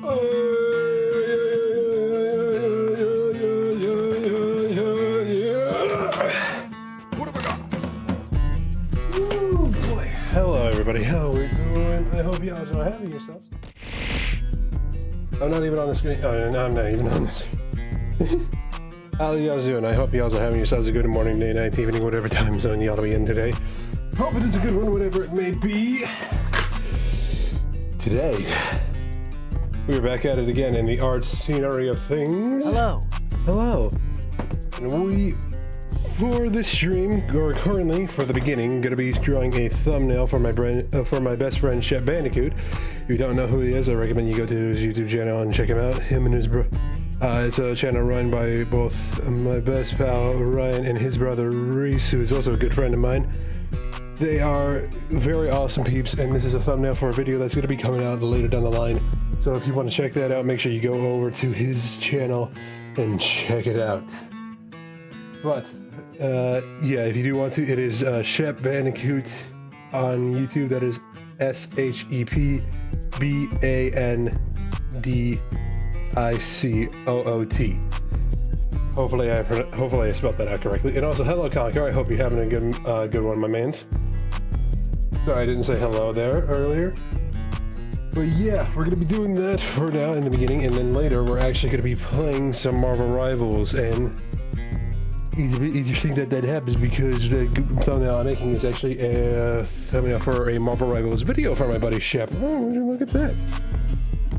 What have I got? Ooh, boy. Hello, everybody. How are we doing? I hope you guys are having yourselves. I'm not even on the screen. Oh, no, I'm not even on the screen. How are you guys doing? I hope you guys are having yourselves a good morning, day, night, evening, whatever time zone you ought to be in today. Hope it is a good one, whatever it may be. Today, we're back at it again in the art scenery of things. Hello. Hello. And we, for this stream, or currently, for the beginning, going to be drawing a thumbnail for my best friend, Chef Bandicoot. If you don't know who he is, I recommend you go to his YouTube channel and check him out. Him and his bro. It's a channel run by both my best pal, Ryan, and his brother, Reese, who is also a good friend of mine. They are very awesome peeps, and this is a thumbnail for a video that's going to be coming out later down the line. So if you want to check that out, make sure you go over to his channel and check it out. But, yeah, if you do want to, it is Shep Bandicoot on YouTube. That is ShepBandicoot. Hopefully I spelled that out correctly. And also, hello, Conquer. I hope you're having a good one, my mans. Sorry, I didn't say hello there earlier. But yeah, we're gonna be doing that for now in the beginning, and then later we're actually gonna be playing some Marvel Rivals. And it's a bit interesting that happens because the thumbnail I'm making is actually a thumbnail for a Marvel Rivals video for my buddy Shep. Oh, would you look at that?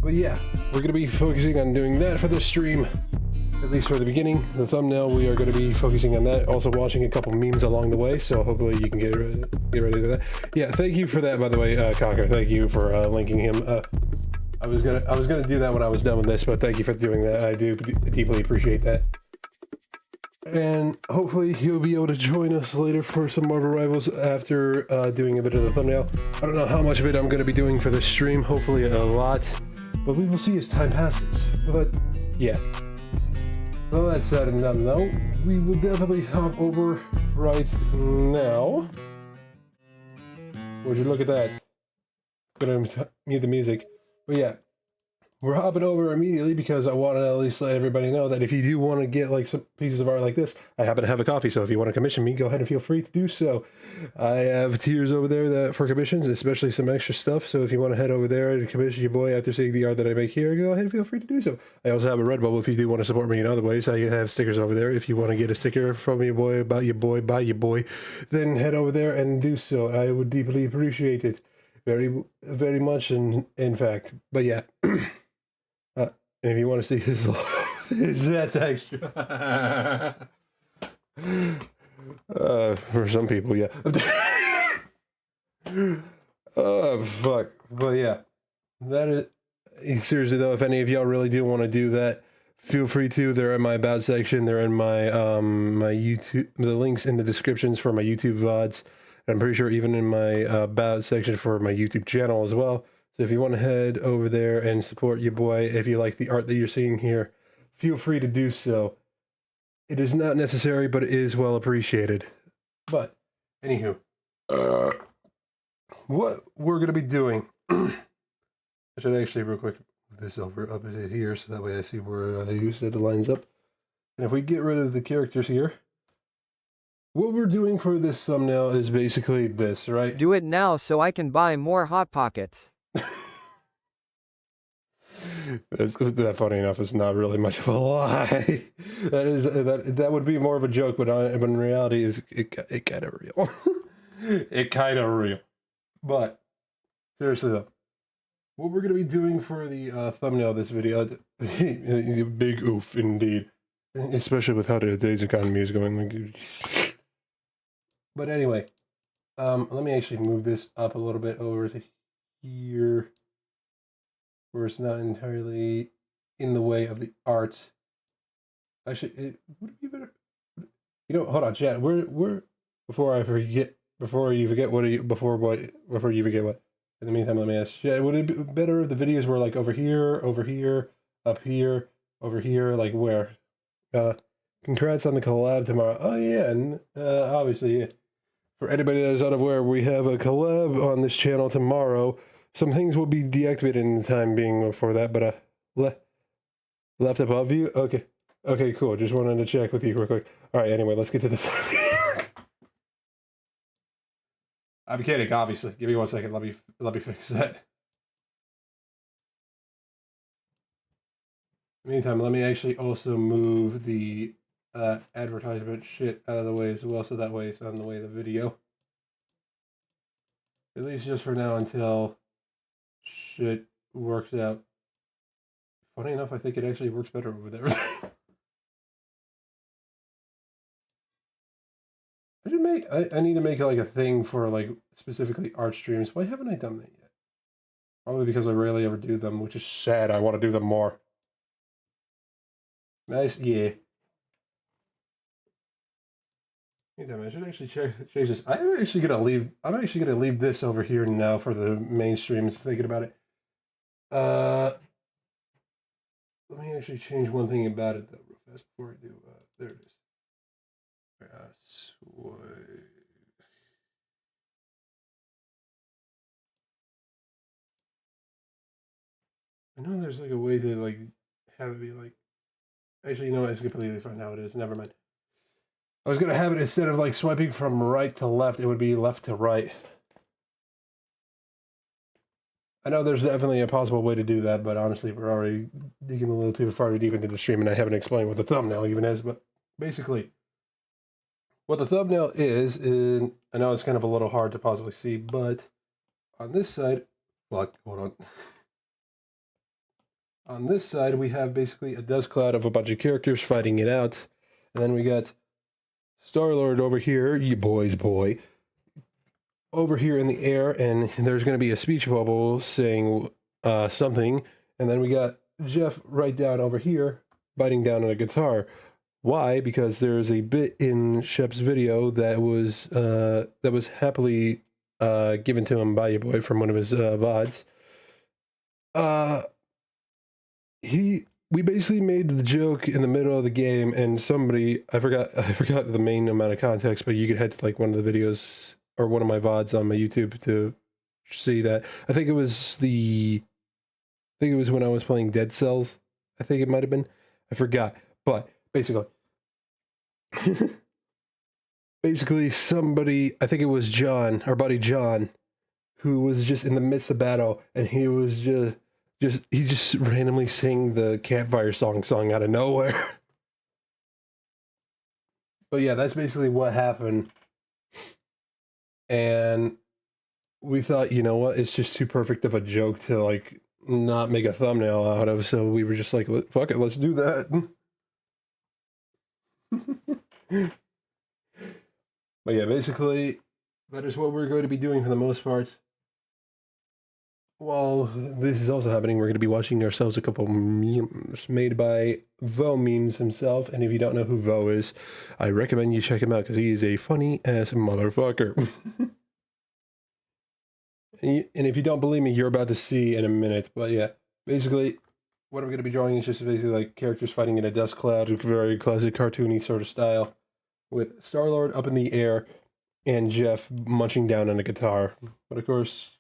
But yeah, we're gonna be focusing on doing that for this stream. At least for the beginning. The thumbnail, we are going to be focusing on that. Also watching a couple memes along the way, so hopefully you can get ready to that. Yeah, thank you for that, by the way, Conker. Thank you for linking him. I was gonna do that when I was done with this, but thank you for doing that. I do deeply appreciate that. And hopefully he'll be able to join us later for some Marvel Rivals after doing a bit of the thumbnail. I don't know how much of it I'm going to be doing for this stream. Hopefully a lot, but we will see as time passes. But yeah. Well, that said and done, though, we will definitely hop over right now. Would you look at that? Gonna mute the music. But yeah, we're hopping over immediately because I want to at least let everybody know that if you do want to get like some pieces of art like this, I happen to have a coffee, so if you want to commission me, go ahead and feel free to do so. I have tiers over there for commissions, especially some extra stuff, so if you want to head over there and commission your boy after seeing the art that I make here, go ahead and feel free to do so. I also have a Redbubble if you do want to support me in other ways. I have stickers over there. If you want to get a sticker from your boy, about your boy, by your boy, then head over there and do so. I would deeply appreciate it. Very, very much, in fact. But yeah. And if you want to see his that's extra. For some people, yeah. Oh, fuck. But yeah. That is... Seriously, though, if any of y'all really do want to do that, feel free to. They're in my About section. They're in my, my YouTube... The links in the descriptions for my YouTube VODs. I'm pretty sure even in my About section for my YouTube channel as well. So if you want to head over there and support your boy, if you like the art that you're seeing here, feel free to do so. It is not necessary, but it is well appreciated. But, anywho, what we're going to be doing, I should actually real quick move this over up here so that way I see where you said the lines up. And if we get rid of the characters here, what we're doing for this thumbnail is basically this, right? Do it now so I can buy more Hot Pockets. That funny enough is not really much of a lie. That would be more of a joke, but in reality, it kind of real. It kind of real. But seriously though, what we're gonna be doing for the thumbnail of this video, big oof indeed, especially with how today's economy is going. But anyway, let me actually move this up a little bit over to here, where it's not entirely in the way of the art. Actually, would it be better? You know, hold on, chat. Before you forget what? In the meantime, let me ask chat. Would it be better if the videos were like over here, up here, over here, like where? Congrats on the collab tomorrow. Oh yeah, and obviously, yeah. For anybody that is unaware, we have a collab on this channel tomorrow. Some things will be deactivated in the time being for that, but Le left above you? Okay. Okay, cool. Just wanted to check with you real quick. Alright, anyway, let's get to this. I'm kidding, obviously. Give me 1 second. Let me fix that. Meantime, let me actually also move the advertisement shit out of the way as well, so that way it's on the way of the video. At least just for now until shit works out. Funny enough, I think it actually works better over there. I need to make like a thing for like specifically art streams. Why haven't I done that yet? Probably because I rarely ever do them, which is sad. I want to do them more. Nice, yeah. Meantime, I should actually change this. I'm actually gonna leave this over here now for the mainstreams. Thinking about it. Let me actually change one thing about it though, real fast before I do. There it is. I know there's like a way to like have it be like. Actually, you know, it's completely fine how it is. Never mind. I was gonna have it instead of like swiping from right to left, it would be left to right. I know there's definitely a possible way to do that, but honestly, we're already digging a little too far deep into the stream, and I haven't explained what the thumbnail even is. But basically, what the thumbnail is, and I know it's kind of a little hard to possibly see, but on this side, fuck, hold on. On this side, we have basically a dust cloud of a bunch of characters fighting it out, and then we got Star-Lord over here, you boy's boy, over here in the air, and there's going to be a speech bubble saying something, and then we got Jeff right down over here, biting down on a guitar. Why? Because there's a bit in Shep's video that was happily given to him by your boy from one of his VODs. We basically made the joke in the middle of the game, and somebody, I forgot the main amount of context, but you could head to like one of the videos or one of my VODs on my YouTube to see that. I think it was when I was playing Dead Cells. I think it might have been. I forgot. But basically somebody, I think it was John, our buddy John, who was just in the midst of battle, and he was he just randomly sang the Campfire song out of nowhere. But yeah, that's basically what happened. And we thought, you know what, it's just too perfect of a joke to like not make a thumbnail out of, so we were just like, fuck it, let's do that. But yeah, basically, that is what we're going to be doing for the most part. While this is also happening, we're going to be watching ourselves a couple memes made by Vo Memes himself. And if you don't know who Vo is, I recommend you check him out because he is a funny ass motherfucker. And if you don't believe me, you're about to see in a minute. But yeah, basically, what I'm going to be drawing is just basically like characters fighting in a dust cloud, very classic cartoony sort of style, with Star-Lord up in the air and Jeff munching down on a guitar. But of course,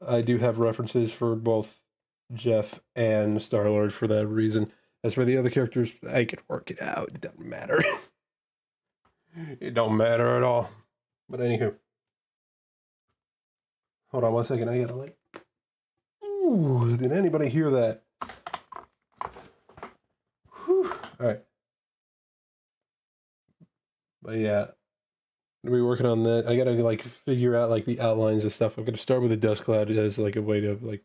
I do have references for both Jeff and Star-Lord for that reason. As for the other characters, I could work it out. It doesn't matter. It don't matter at all. But anywho. Hold on 1 second. I gotta like... Ooh, did anybody hear that? Whew. Alright. But yeah. I'm gonna be working on that. I gotta like figure out like the outlines and stuff. I'm gonna start with a dust cloud as like a way to like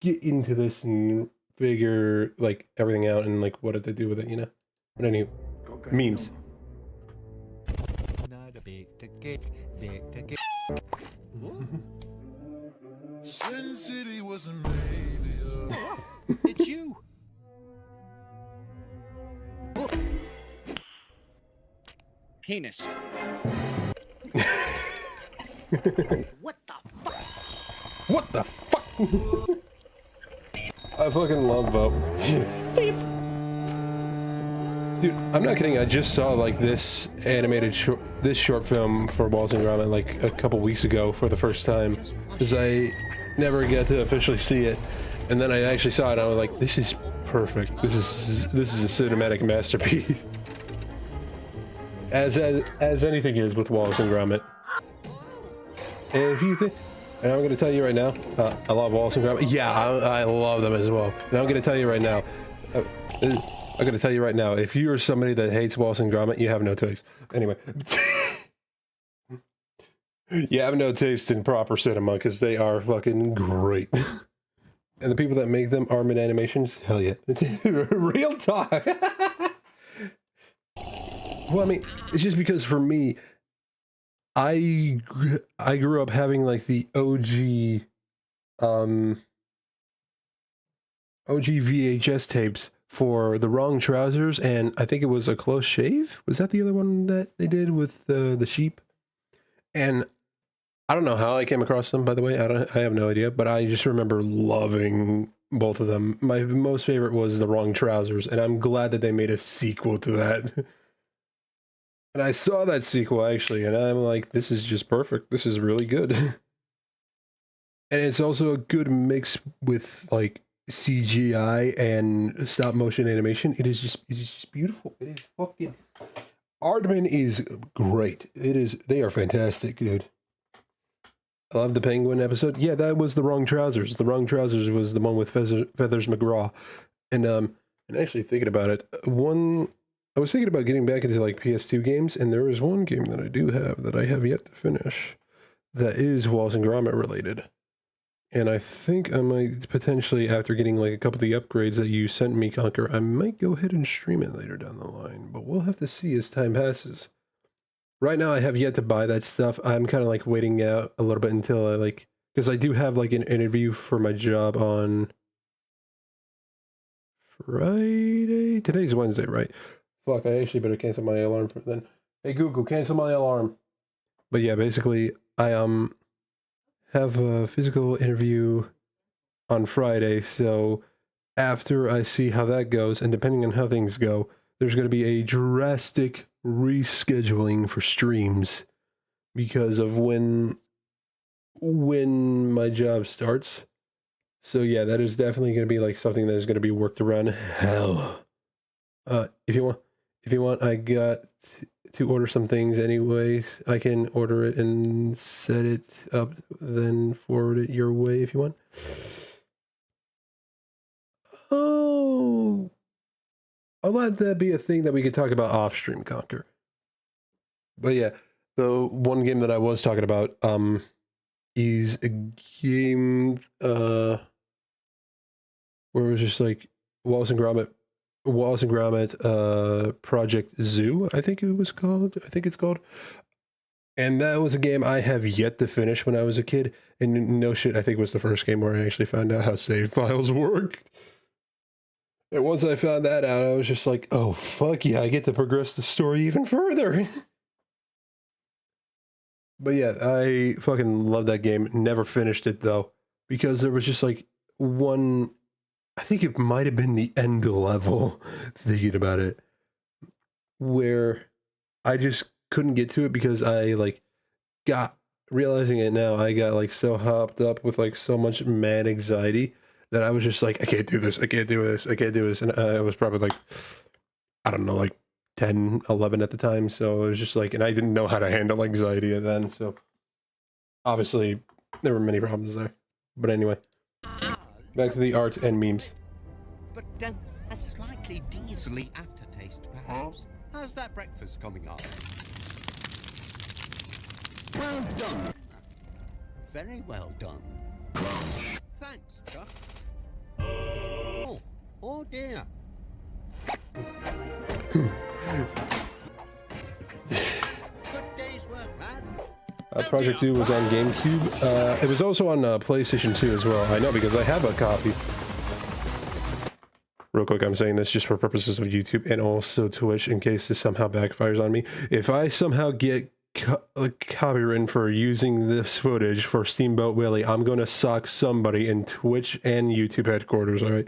get into this and figure like everything out and like what to do with it, you know. But anyway, memes. Not a big ticket. Sin City wasn't made. It's you. Penis. What the fuck? What the fuck? I fucking love Vo. Dude, I'm not kidding. I just saw like this animated short film for Walls and Ramen like a couple weeks ago for the first time, because I never got to officially see it, and then I actually saw it. And I was like, this is perfect. This is a cinematic masterpiece. As anything is with Wallace and Gromit. And if you think, and I'm gonna tell you right now, I love Wallace and Gromit. Yeah, I love them as well. And I'm gonna tell you right now, if you are somebody that hates Wallace and Gromit, you have no taste. Anyway. You have no taste in proper cinema because they are fucking great. And the people that make them are mid animations. Hell yeah. Real talk. Well, I mean, it's just because for me, I grew up having like the OG VHS tapes for The Wrong Trousers, and I think it was A Close Shave. Was that the other one that they did with the sheep? And I don't know how I came across them, by the way. I have no idea, but I just remember loving both of them. My most favorite was The Wrong Trousers, and I'm glad that they made a sequel to that. And I saw that sequel, actually, and I'm like, this is just perfect. This is really good. And it's also a good mix with, like, CGI and stop-motion animation. It's just beautiful. It is fucking... Aardman is great. They are fantastic, dude. I love the Penguin episode. Yeah, that was The Wrong Trousers. The Wrong Trousers was the one with Feathers McGraw. And actually thinking about it, I was thinking about getting back into like PS2 games, and there is one game that I do have that I have yet to finish that is Wallace and Gromit related. And I think I might potentially, after getting like a couple of the upgrades that you sent me, Conquer, I might go ahead and stream it later down the line. But we'll have to see as time passes. Right now, I have yet to buy that stuff. I'm kind of like waiting out a little bit until I like, because I do have like an interview for my job on Friday. Today's Wednesday, right? Fuck, I actually better cancel my alarm for then. Hey Google, cancel my alarm. But yeah, basically, I have a physical interview on Friday, so after I see how that goes, and depending on how things go, there's going to be a drastic rescheduling for streams because of when my job starts. So yeah, that is definitely going to be like something that is going to be worked around hell. If you want, I got to order some things anyways. I can order it and set it up, then forward it your way if you want. Oh, I'll let that be a thing that we could talk about off stream, Conquer. But yeah, the one game that I was talking about is a game where it was just like Wallace and Gromit Project Zoo, I think it's called. And that was a game I have yet to finish when I was a kid. And no shit, I think it was the first game where I actually found out how save files worked. And once I found that out, I was just like, oh, fuck yeah, I get to progress the story even further. But yeah, I fucking love that game. Never finished it, though, because there was just like one... I think it might have been the end level, thinking about it, where I just couldn't get to it because I like got, realizing it now, I got like so hopped up with like so much mad anxiety that I was just like, I can't do this. And I was probably like, I don't know, like 10, 11 at the time. So it was just like, and I didn't know how to handle anxiety then. So obviously there were many problems there. But anyway. Back to the art and memes. But a slightly diesely aftertaste, perhaps. How's that breakfast coming up? Well done. Very well done. Thanks, Chuck. Oh dear. Good day's work, lad. Project 2 was on GameCube. It was also on PlayStation 2 as well. I know because I have a copy. Real quick, I'm saying this just for purposes of YouTube and also Twitch in case this somehow backfires on me. If I somehow get copyrighted for using this footage for Steamboat Willie, I'm going to sock somebody in Twitch and YouTube headquarters, alright?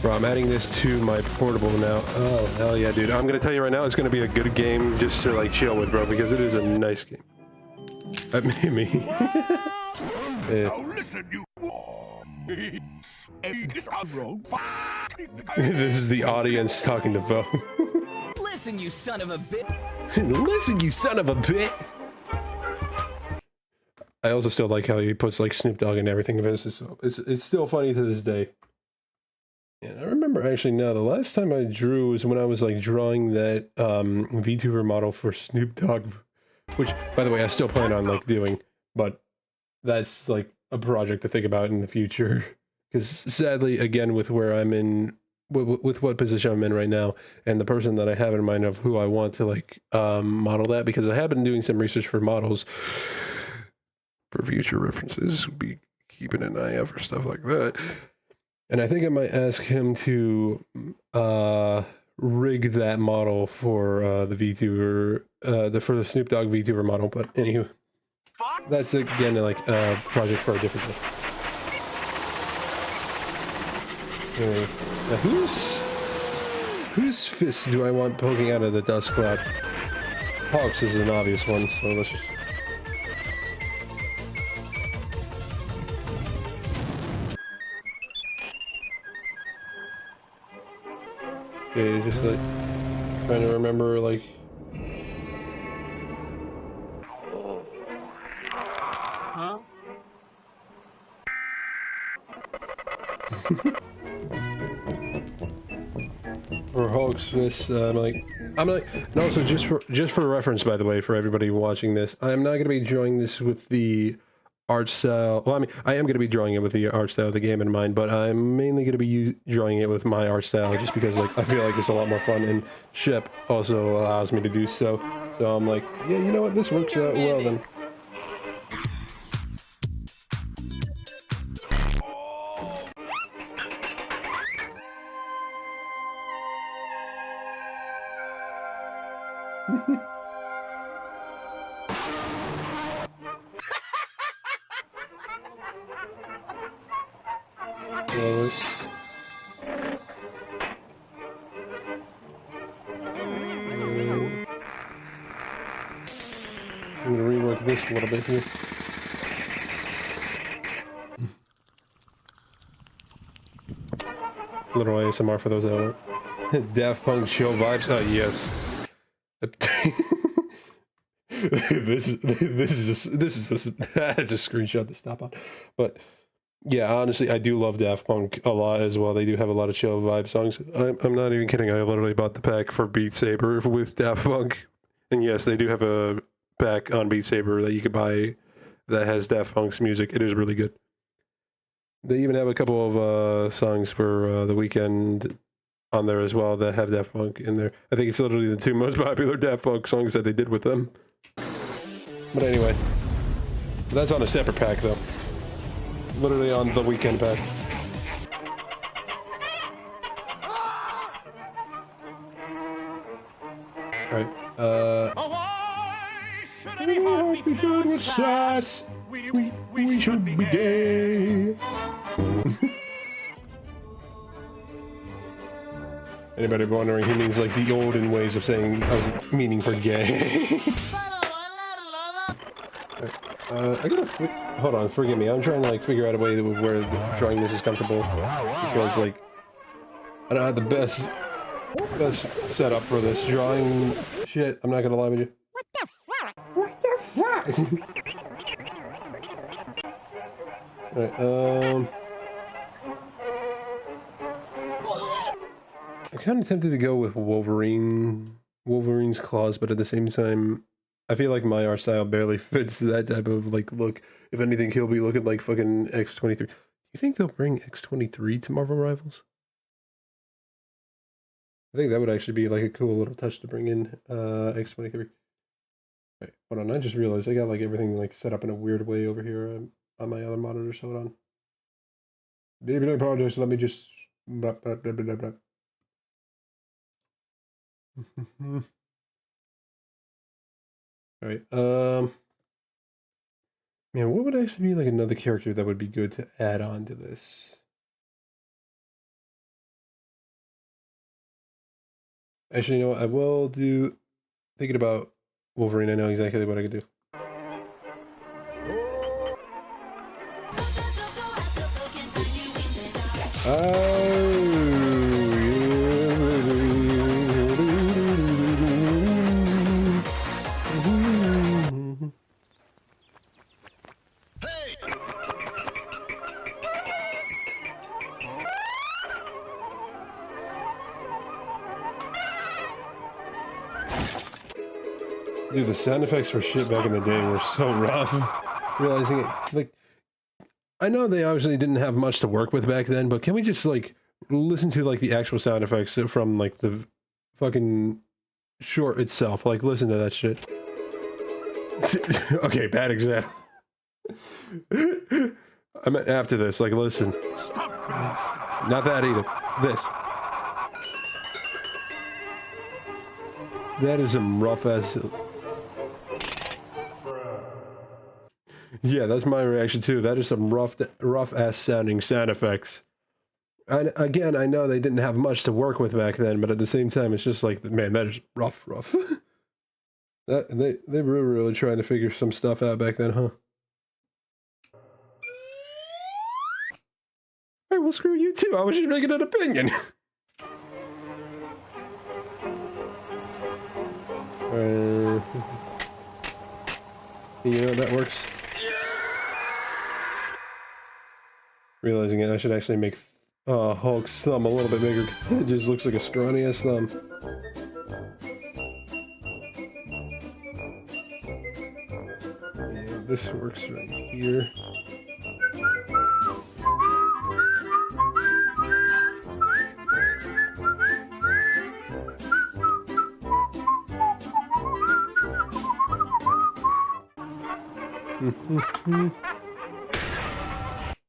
Bro, I'm adding this to my portable now. Oh, hell yeah, dude. I'm gonna tell you right now, it's gonna be a good game just to, like, chill with, bro, because it is a nice game. Me. Now listen, you. This is the audience talking to Vo. Listen, you son of a bitch. Listen, you son of a bit. I also still like how he puts like Snoop Dogg and everything. It's still funny to this day. And I remember actually now the last time I drew was when I was like drawing that VTuber model for Snoop Dogg, which by the way I still plan on like doing, but that's like a project to think about in the future. Because sadly, again, with where I'm in, with what position I'm in right now, and the person that I have in mind of who I want to like model that, because I have been doing some research for models for future references, be keeping an eye out for stuff like that. And I think I might ask him to rig that model for the VTuber, for the Snoop Dogg VTuber model. But anywho, that's again like a project for a different day. Anyway, now whose fist do I want poking out of the dust cloud? Hawks is an obvious one, so let's just. Okay, just like trying to remember, like. Huh? For Hulk's fist, I'm like, and also just for reference, by the way, for everybody watching this, I'm not gonna be drawing this with the art style. Well, I mean, I am going to be drawing it with the art style of the game in mind, but I'm mainly going to be drawing it with my art style just because, like, I feel like it's a lot more fun, and Shep also allows me to do so. So I'm like, yeah, you know what? This works out well then. I'm gonna rework this a little bit here. Little ASMR for those that don't know. Daft Punk chill vibes. Yes. this is that's a screenshot to stop on. But yeah, honestly, I do love Daft Punk a lot as well. They do have a lot of chill vibe songs. I'm not even kidding. I literally bought the pack for Beat Saber with Daft Punk. And yes, they do have a pack on Beat Saber that you could buy that has Daft Punk's music. It is really good. They even have a couple of songs for The Weeknd on there as well that have Daft Punk in there. I think it's literally the two most popular Daft Punk songs that they did with them. But anyway, that's on a separate pack though. Literally on the Weekend pack. Alright, we should with sass. We should be gay. Anybody wondering, he means like the olden ways of saying, meaning for gay. I gotta, hold on, forgive me, I'm trying to like figure out a way where drawing this is comfortable, because like, I don't have the best setup for this drawing shit, I'm not gonna lie with you. What the fuck? What the fuck? Alright, I'm kind of tempted to go with Wolverine's claws, but at the same time, I feel like my art style barely fits that type of like look. If anything, he'll be looking like fucking X-23. Do you think they'll bring X-23 to Marvel Rivals? I think that would actually be like a cool little touch to bring in X-23. Right, hold on, I just realized I got like everything like set up in a weird way over here on my other monitor, so hold on. David, I apologize, let me just... Blah, blah, blah, blah, blah. Alright, man, what would actually be like another character that would be good to add on to this? Actually, you know what, I will do, thinking about Wolverine, I know exactly what I could do. Dude, the sound effects for shit back in the day were so rough. Realizing it, like, I know they obviously didn't have much to work with back then, but can we just, like, listen to, like, the actual sound effects from, like, the fucking short itself? Like, listen to that shit. Okay, bad example. I meant after this, like, listen. Not that either. This. That is some rough ass. Yeah, that's my reaction too. That is some rough ass sounding sound effects. And again, I know they didn't have much to work with back then, but at the same time, it's just like, man, that is rough. That they were really trying to figure some stuff out back then, huh? Alright, well, screw you too. I was just making an opinion. You know, that works. Realizing it, I should actually make Hulk's thumb a little bit bigger, because it just looks like a scrawny ass thumb. Yeah, this works right here.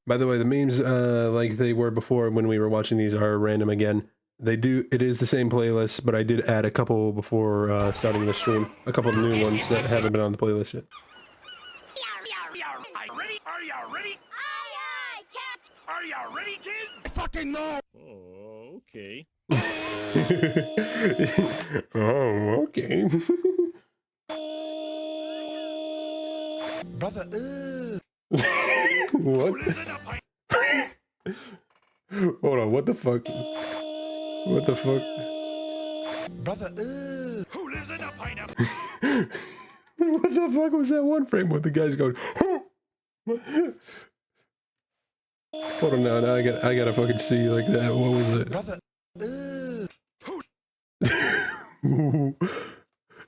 By the way, the memes, like they were before when we were watching these, are random again. It is the same playlist, but I did add a couple before starting the stream. A couple of new ones that haven't been on the playlist yet. Are you ready? Aye, aye, Captain. Are you ready, kids? Fucking no! Oh, okay. Oh, okay. Brother, What? Who lives in a pipe? Hold on, what the fuck? What the fuck? brother, Who lives in a pineapple? What the fuck was that one frame with the guys going? Hold on now, I gotta fucking see like that. What was it? brother,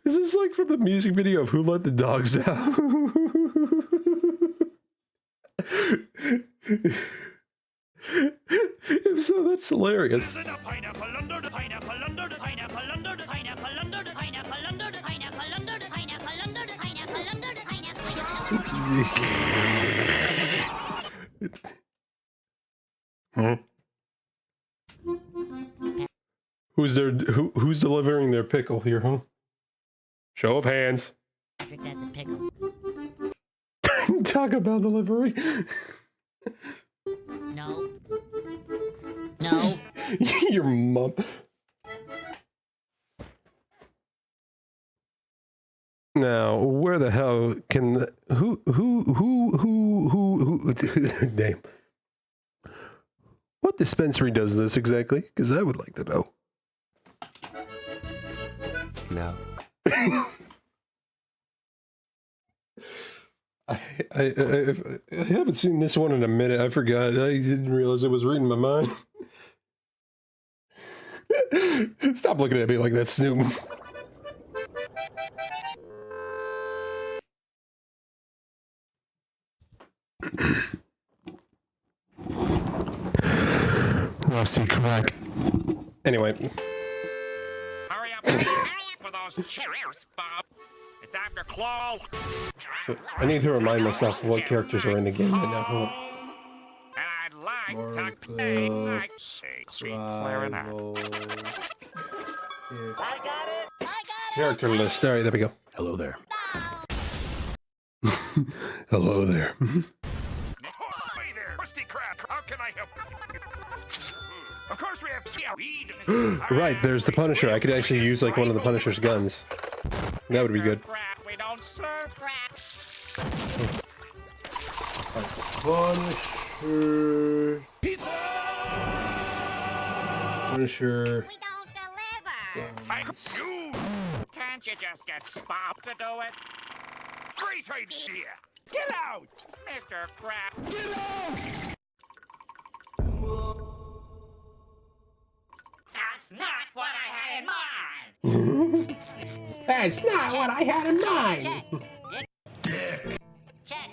Is this like from the music video of Who Let the Dogs Out? If so, that's hilarious. Under the pineapple, under the pineapple, under the pineapple, under the pineapple, under the pineapple, under the pineapple, under the pineapple, under the pineapple, under the pineapple. Who's delivering their pickle here, huh? Show of hands. That's a pickle. Taco Bell delivery. No. No. Your mom. Now, where the hell can who damn. What dispensary does this exactly? Because I would like to know. No. I haven't seen this one in a minute. I forgot. I didn't realize it was reading my mind. Stop looking at me like that, Snoop. Rusty crack. Anyway. Hurry up with those chairs, Bob. It's after Claw. I need to remind myself what characters are in the game right now. Hold on. And I'd like to play like sweet clarinet. Character list. All right, there we go. hello there. Hello there. Hey there, Rusty Crack. How can I help? Of course we have weed. Right, there's the Punisher. I could actually use like one of the Punisher's guns. That would be good. We don't serve crack. Punisher. Pizza! Punisher. We don't deliver. Thanks you! Can't you just get Spop to do it? Great idea! Get out! Mr. Crab! Get out! That's not what I had in mind. That's not what I had in mind. Check.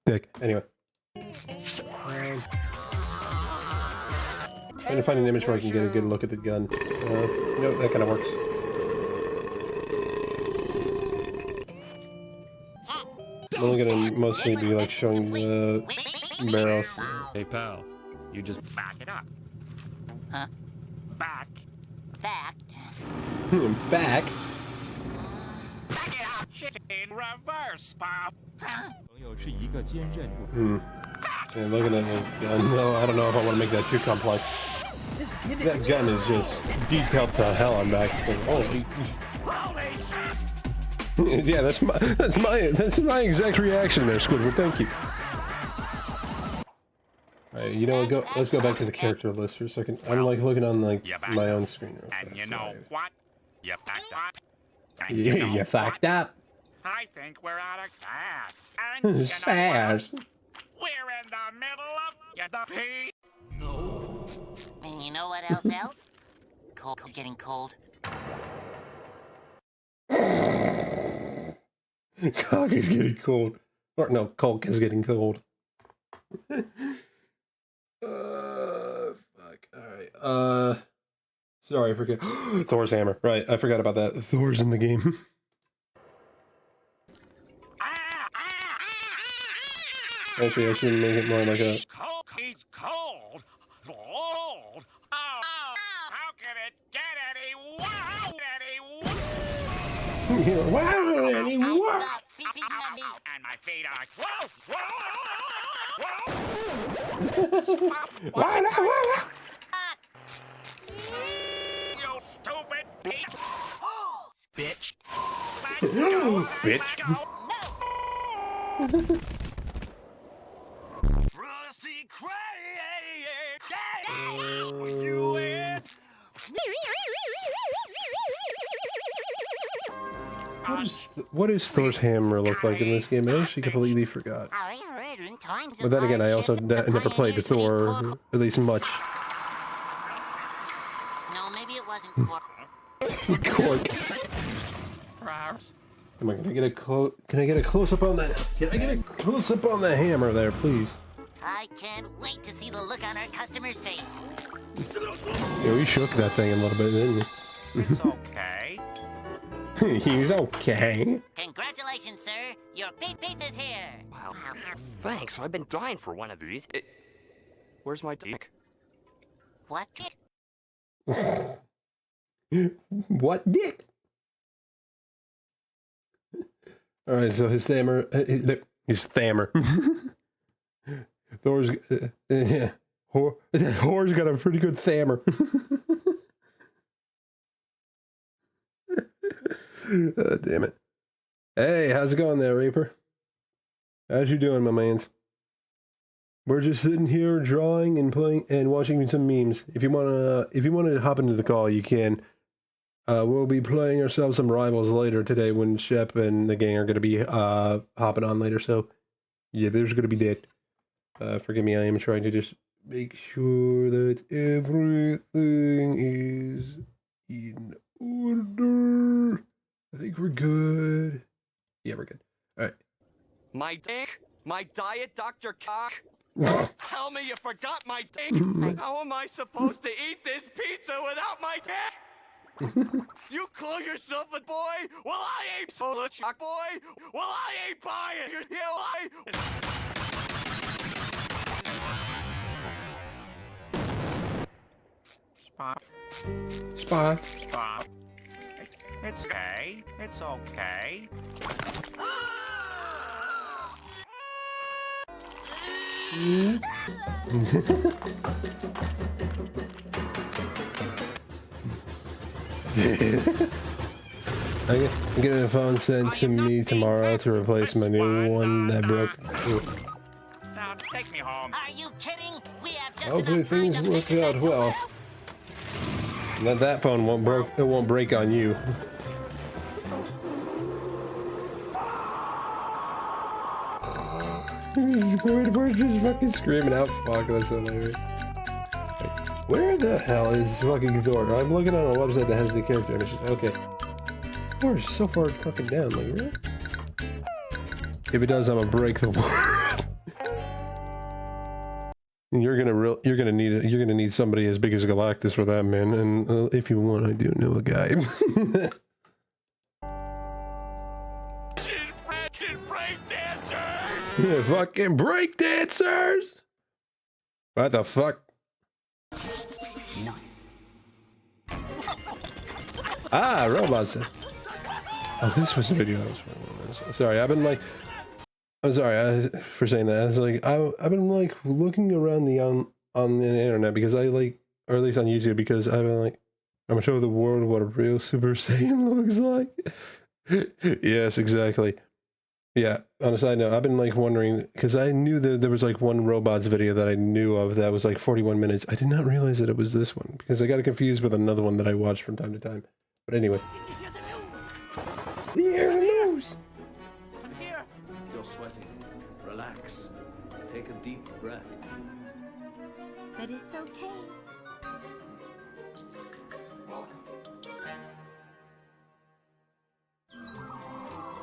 Dick. Anyway. Trying to find an image where I can get a good look at the gun. No, that kind of works. I'm only gonna mostly be like showing the barrels. Hey pal, you just Back it up. Huh? Back. Fact. Back. Back it up! Shit in reverse, Spop! Yeah, looking at the gun. No, I don't know if I want to make that too complex. That gun is just detailed to hell on back. Holy. Yeah, that's my exact reaction there, Squidward. Thank you. Alright, you know what? Let's go back to the character list for a second. I'm like looking on like my own screen. And you know what? You fucked up. Yeah, you fucked up. I think we're out of gas. And you know Sass. what? We're in the middle of the pee. And you know what else? Cold's getting cold. Cock is getting cold. Or no, Coke is getting cold. Fuck. Alright. Sorry, I forget. Thor's hammer. Right, I forgot about that. Thor's in the game. Actually, I should make it more like a... Cold. He's cold. Cold. Oh, how can it get any wow? Wow, anymore. And my feet are close. Wow, You stupid bitch. Bitch. Bitch. Rusty Craig. You in? What does Thor's hammer look like in this game? I actually completely forgot. But then again, I also never played Thor, at least much. No, maybe it wasn't Cork. Come on, can I get a close up on that? Can I get a close up on the hammer there, please? I can't wait to see the look on our customer's face. Yeah, we shook that thing a little bit, didn't It's okay. we? He's okay. Congratulations, sir. Your Pete is here. wow. Thanks, I've been dying for one of these. Where's my dick? What? What dick? Alright, so his hammer, his hammer. Thor's, Whore's got a pretty good hammer. Damn it. Hey, how's it going there, Reaper? How's you doing, my mans? We're just sitting here drawing and playing and watching some memes. If you wanna hop into the call, you can. We'll be playing ourselves some Rivals later today when Shep and the gang are gonna be hopping on later. So yeah, there's gonna be that. Forgive me, I am trying to just make sure that everything is in order. I think we're good. Yeah, we're good. All right. My dick? My diet, Dr. Cock? Tell me you forgot my dick? How am I supposed to eat this pizza without my dick? You call yourself a boy? Well, I ain't full of shock, boy. Well, I ain't buying your Spot. Spot. It's okay. It's okay. I'm getting a phone sent to me tomorrow to replace my new one that broke. Now take me home. Are you kidding? We have just Hopefully enough time things to work fix out that well. photo. That phone won't broke. It won't break on you. Squidward just fucking screaming out. Fuck, that's hilarious. Like, where the hell is fucking Thor? I'm looking on a website that has the character images. Okay. Thor is so far fucking down. Like, really? If it does, I'm gonna break the world. You're gonna need somebody as big as Galactus for that, man. And if you want, I do know a guy. Fucking break dancers! What the fuck? Ah, robots. Oh, this was the video that was. Sorry, I've been like. I'm sorry for saying that. I was like, I've been like looking around on the internet because I like, or at least on YouTube, because I've been like, I'm gonna show the world what a real Super Saiyan looks like. Yes, exactly. Yeah. On a side note, I've been like wondering because I knew that there was like one robots video that I knew of that was like 41 minutes. I did not realize that it was this one because I got it confused with another one that I watched from time to time. But anyway. Did you hear the news? Did you hear the news? I'm here. You're sweating. Relax. Take a deep breath. But it's okay.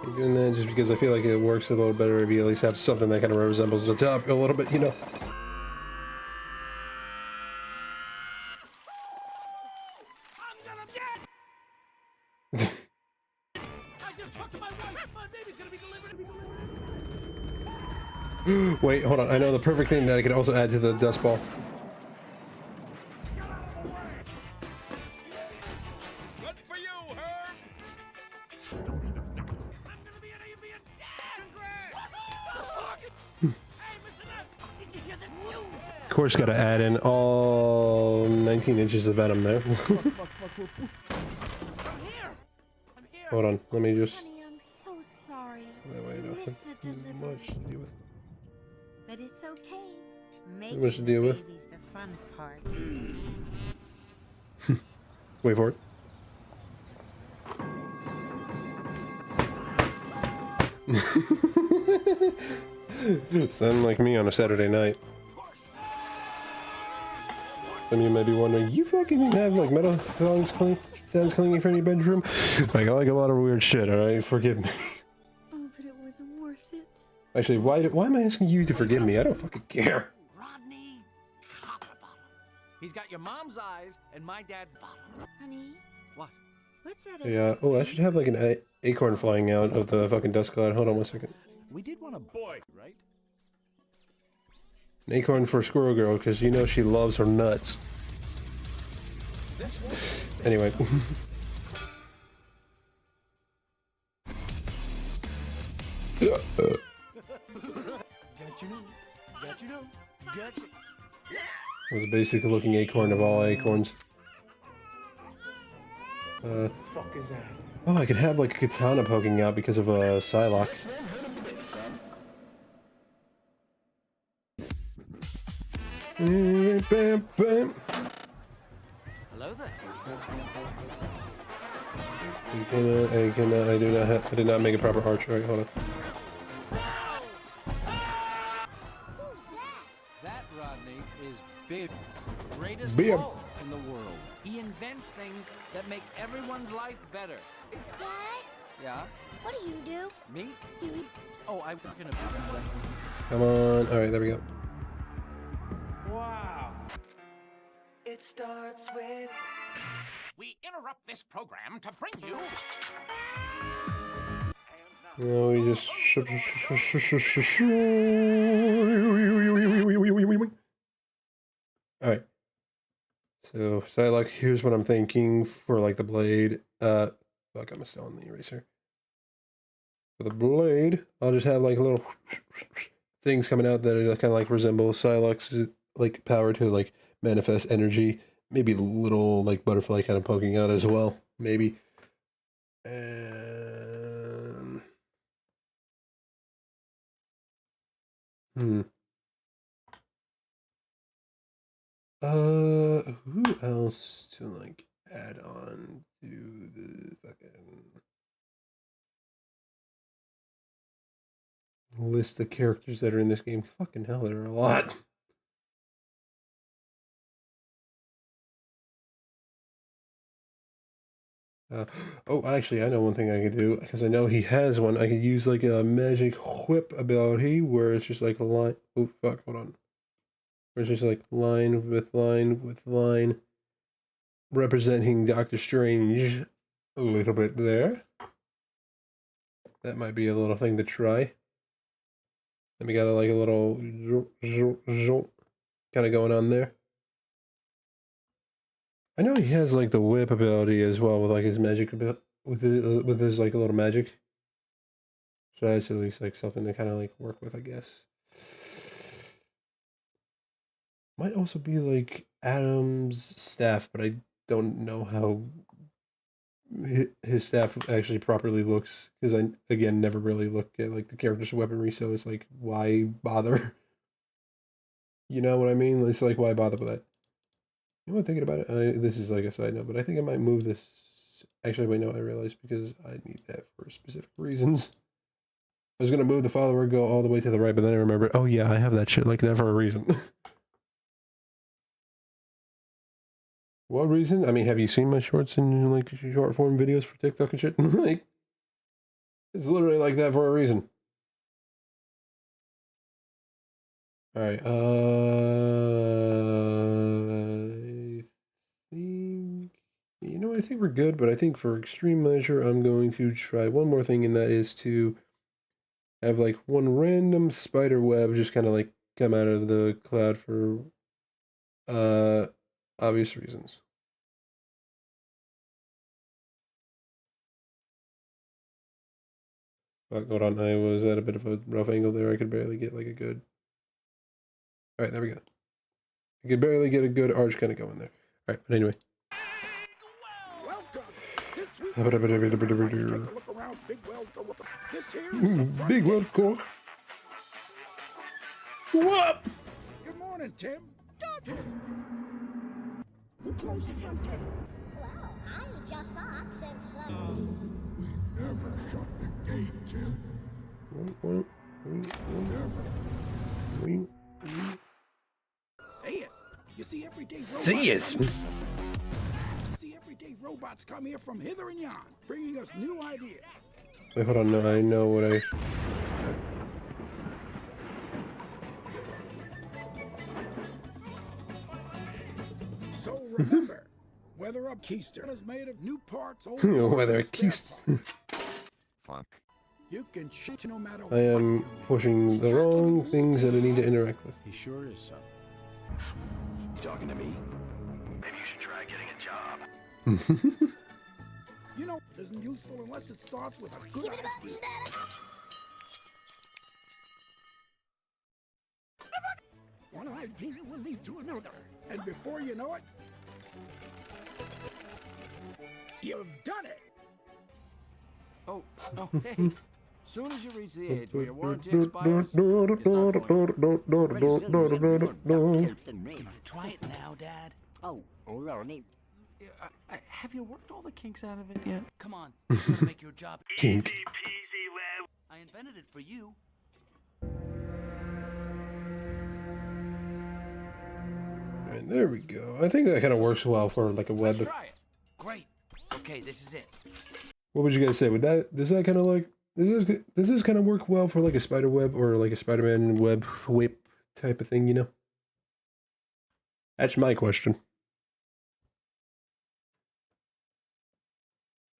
I'm doing that just because I feel like it works a little better if you at least have something that kind of resembles the top a little bit, you know. I'm gonna get. I just talked to my wife. My baby's gonna be delivered. Wait, hold on. I know the perfect thing that I could also add to the dust ball. Good for you, Herb. I'm gonna be an Hey, Mr. Nuts, did you hear the news? Of course, got to add in all 19 inches of venom there. I'm here. I'm here. Hold on. Let me just. Honey, I'm so sorry. That way I don't have Miss the too delivery. much to deal with. But it's okay. much to Making deal the with. baby's the fun part. Wait for it. Sound like me on a Saturday night. Some of you may be wondering, you fucking have like metal sounds clinging from your bedroom? Like, I like a lot of weird shit, alright? Forgive me. Oh, but it was worth it. Actually, why am I asking you to forgive me? I don't fucking care. Rodney, copper bottle. He's got your mom's eyes and my dad's bottle. Honey, What? what's that? Yeah, extra oh, I piece? should have like an acorn flying out of the fucking dust cloud. Hold on 1 second. We did want a boy, right? An acorn for Squirrel Girl, because you know she loves her nuts. Anyway. Got your nose. Got your nose. Got your... Was a basic looking acorn of all acorns. fuck is that? Oh, I could have like a katana poking out because of a Psylocke. Bam, bam. Hello there. I did not make a proper arch. Alright, hold on. That Rodney is big. Greatest Bib. wolf in the world. He invents things that make everyone's life better. Dad, Yeah? what do you do? Me? Oh, I'm talking about Come on. Alright, there we go. Wow. It starts with. We interrupt this program to bring you. No, we just. Alright. So, Psylocke, here's what I'm thinking for like the blade. Fuck, I'm still on the eraser. For the blade, I'll just have like little things coming out that kind of like resemble Psylocke's like power to like manifest energy. Maybe a little like butterfly kind of poking out as well. Maybe. And who else to like add on to the fucking list of characters that are in this game. Fucking hell, there are a lot. Oh, actually, I know one thing I could do, because I know he has one. I could use like a magic whip ability where it's just like a line. Oh, fuck, hold on. Where it's just like line with line with line, representing Doctor Strange a little bit there. That might be a little thing to try. Then we got like a little kind of going on there. I know he has like the whip ability as well with like his magic with his like a little magic. So that's at least like something to kind of like work with, I guess. Might also be like Adam's staff, but I don't know how his staff actually properly looks, because I again never really look at like the character's weaponry, so it's like, why bother? You know what I mean? It's like, why bother with that? You know what, thinking about it, this is like a side note, but I think I might move this. Actually, wait, no, I realized, because I need that for specific reasons. I was gonna move the follower go all the way to the right, but then I remembered, oh yeah, I have that shit like that for a reason. What reason? I mean, have you seen my shorts and like short form videos for TikTok and shit? Like, it's literally like that for a reason. All right. I think, you know, I think we're good, but I think for extreme measure, I'm going to try one more thing, and that is to have like one random spider web just kind of like come out of the cloud for obvious reasons. Fuck, hold on, I was at a bit of a rough angle there. I could barely get like a good. All right, there we go. I could barely get a good arch kind of going there. All right, but anyway. Welcome. This week, take a look around Big Well. This here is the front Big Well Cork. What? Good morning, Tim. Dog. Who closed the front gate? Well, I just thought since. We never shut the gate, Tim. Say it. You see everyday robots. See it. See everyday robots come here from hither and yon, bringing us new ideas. Wait, hold on. No, I know what I. So remember, whether a keister is made of new parts, old Whether a keister. Fuck. You can shit no matter I am pushing the wrong things that I need to interact with. He sure is, son. You talking to me? Maybe you should try getting a job. You know, it isn't useful unless it starts with a good idea. One idea will lead to another, and before you know it, you've done it. Oh, hey. Soon as you reach the age where your warranty expires, it's not Try it now, Dad. Oh, Ronnie. Have you worked all the kinks out of it yet? Come on, it's gonna make your job Kink. easy peasy, Web. I invented it for you. Alright, there we go. I think that kind of works well for like a web. Let's try it. Great. Okay, this is it. What would you guys say? Would that, does that kind of like, does this kind of work well for like a spider web or like a Spider-Man web whip type of thing, you know? That's my question.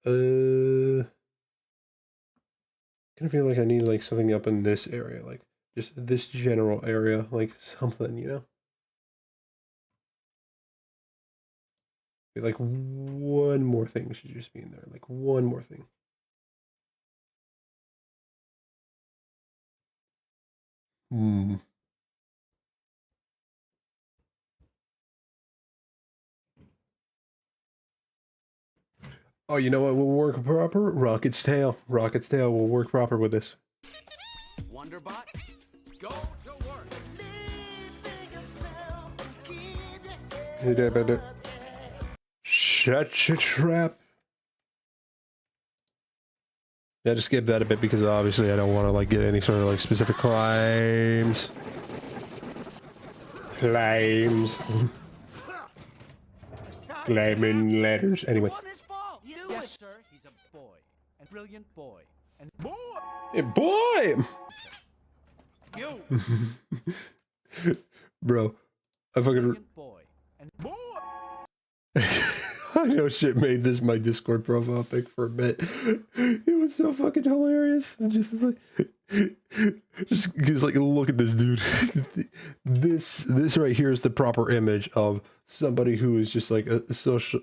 Kind of feel like I need like something up in this area, like just this general area, like something, you know? Like one more thing should just be in there, like one more thing. Oh, you know what will work proper? Rocket's tail. Rocket's tail will work proper with this. Wonderbot, go to work. Shh. such a trap. Yeah, just skip that a bit because obviously I don't want to like get any sort of like specific claims. Claims. Claiming letters. Anyway. Yes, sir. He's a boy. A brilliant boy. And boy! Hey, boy! You! Bro, I fucking... Brilliant boy. And boy! I know shit made this my Discord profile pic for a bit. It was so fucking hilarious. Just like look at this dude. This right here is the proper image of somebody who is just like a social,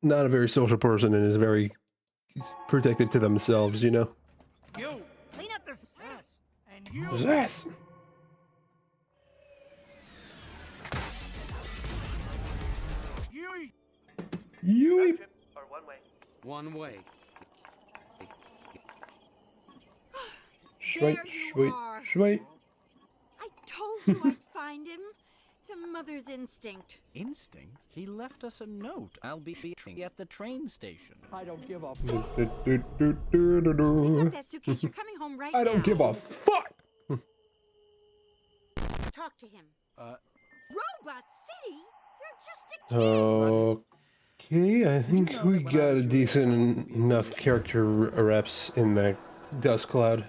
not a very social person and is very protected to themselves, you know? You clean up this mess, and you. Yes. You. Or one way. One way. Sweet, sweet, sweet. I told you I'd find him. It's a mother's instinct. Instinct? He left us a note. I'll be at the train station. I don't give a fuck. Pick up that suitcase. You're coming home right now. I don't give a fuck. Talk to him. Robot City? You're just a kid. Okay, I think we got a decent enough character reps in the Dust Cloud.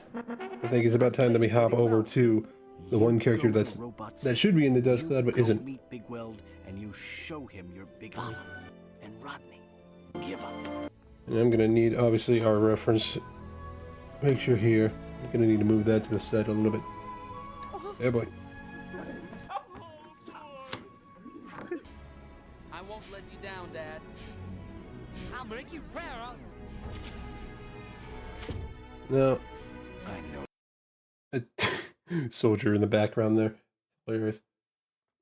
I think it's about time that we hop over to the one character that should be in the Dust Cloud but isn't. Meet Big Weld and you show him your big bottom. And Rodney, give up. And I'm gonna need obviously our reference picture here. I'm gonna need to move that to the side a little bit. Yeah, boy. I won't let you down, Dad. I'll make you proud. No. I know. A soldier in the background there. Hilarious.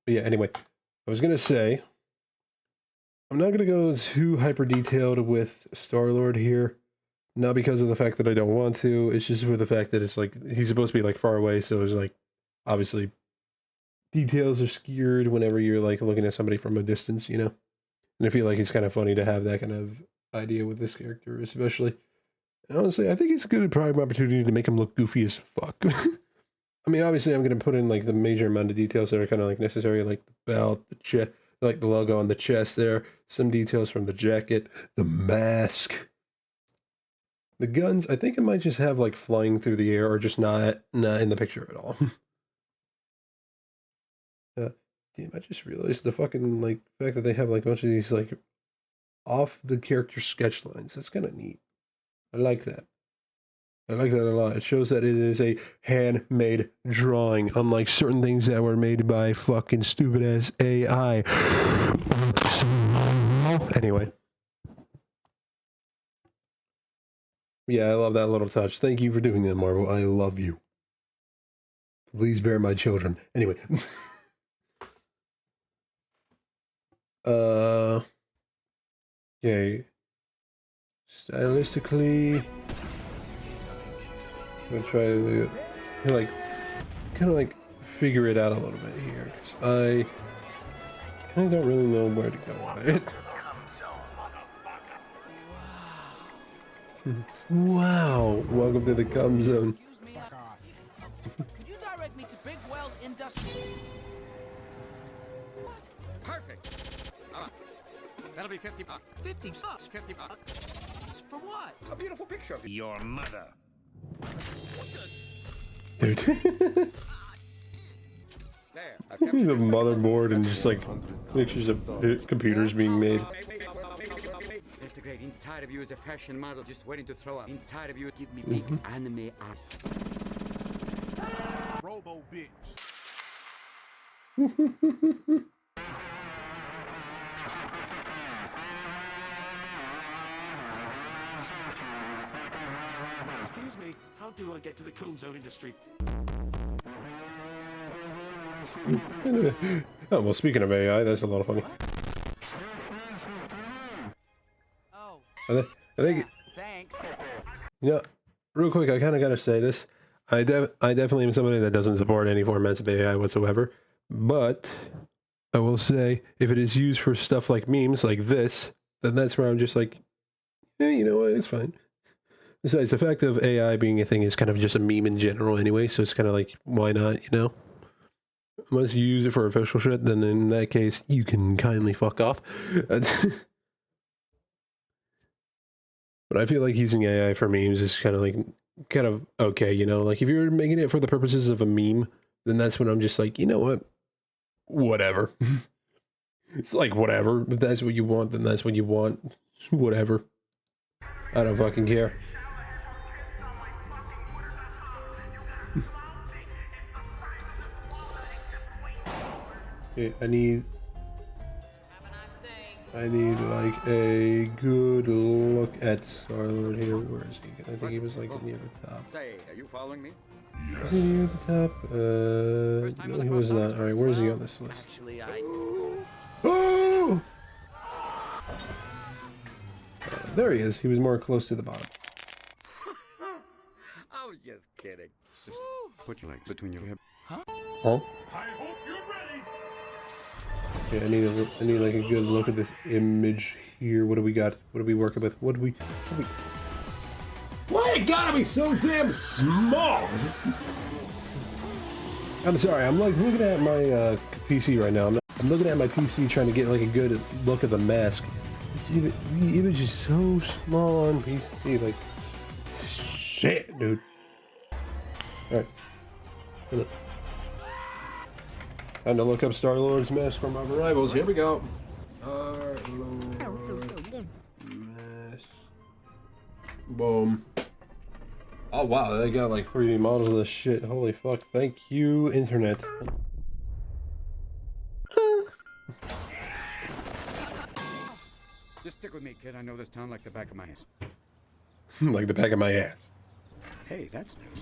But yeah, anyway. I was gonna say, I'm not gonna go too hyper detailed with Star-Lord here. Not because of the fact that I don't want to, it's just with the fact that it's like, he's supposed to be like far away, so it's like, obviously, details are skewed whenever you're like looking at somebody from a distance, you know? And I feel like it's kind of funny to have that kind of idea with this character, especially. And honestly, I think it's a good prime opportunity to make him look goofy as fuck. I mean, obviously, I'm going to put in like the major amount of details that are kind of like necessary, like the belt, the chest, like the logo on the chest there, some details from the jacket, the mask. The guns, I think it might just have like flying through the air or just not in the picture at all. Damn, I just realized the fucking like fact that they have like a bunch of these like off the character sketch lines. That's kind of neat. I like that. I like that a lot. It shows that it is a handmade drawing, unlike certain things that were made by fucking stupid ass AI. Anyway. Yeah, I love that little touch. Thank you for doing that, Marvel. I love you. Please bear my children. Anyway. Okay. Stylistically, I'm gonna try to kind of like figure it out a little bit here, because I kind of don't really know where to go with it. Wow! Welcome to the cum zone. Could you direct me to Big Weld Industries? What? Perfect. All right. That'll be $50. $50. $50. For what? A beautiful picture of your mother. Dude. The motherboard and just like pictures of computers being made. That's great. Inside of you is a fashion model just waiting to throw up. Inside of you, give me big anime ass. Robo bitch. Excuse me, how do I get to the Coon Zone industry? Oh, well, speaking of AI, that's a lot of funny. Oh. I think Thanks. you know, real quick, I kind of got to say this. I definitely am somebody that doesn't support any formats of AI whatsoever, but I will say, if it is used for stuff like memes like this, then that's where I'm just like, you know what, it's fine. Besides, the fact of AI being a thing is kind of just a meme in general anyway, so it's kind of like, why not, you know? Unless you use it for official shit, then in that case, you can kindly fuck off. But I feel like using AI for memes is kind of okay, you know? Like, if you're making it for the purposes of a meme, then that's when I'm just like, you know what? Whatever. It's like, whatever. If that's what you want, then that's what you want. Whatever. I don't fucking care. Okay, I need like a good look at Star-Lord here. Where is he? I think he was like near the top. Say, are you following me? Is he near the top? No, he was not. Alright, where is he on this list? Actually, Oh! There he is. He was more close to the bottom. I was just kidding. Just put your legs between your hips. Huh? Huh? I hope you're ready. Okay, I need like a good look at this image here. What do we got? What are we working with? What do we Why it gotta be so damn small? I'm sorry, I'm like looking at my PC right now. I'm looking at my PC trying to get like a good look at the mask. The image is so small on PC, like shit, dude. Alright. Time to look up Star-Lord's mask from our rivals. Here we go. Star-Lord mask. Boom. Oh wow, they got like 3D models of this shit. Holy fuck. Thank you, internet. Just stick with me, kid. I know this town like the back of my ass. Like the back of my ass. Hey, that's new.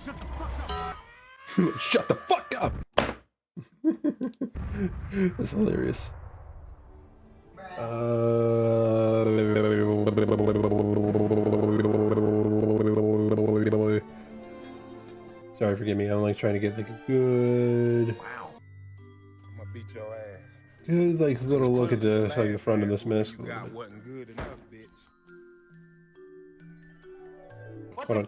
Shut the fuck up! That's hilarious. Sorry, forgive me. I'm like trying to get like a good, I'm gonna beat your ass. good like little look at the like the front of this mask. God wasn't good enough, bitch. Hold on.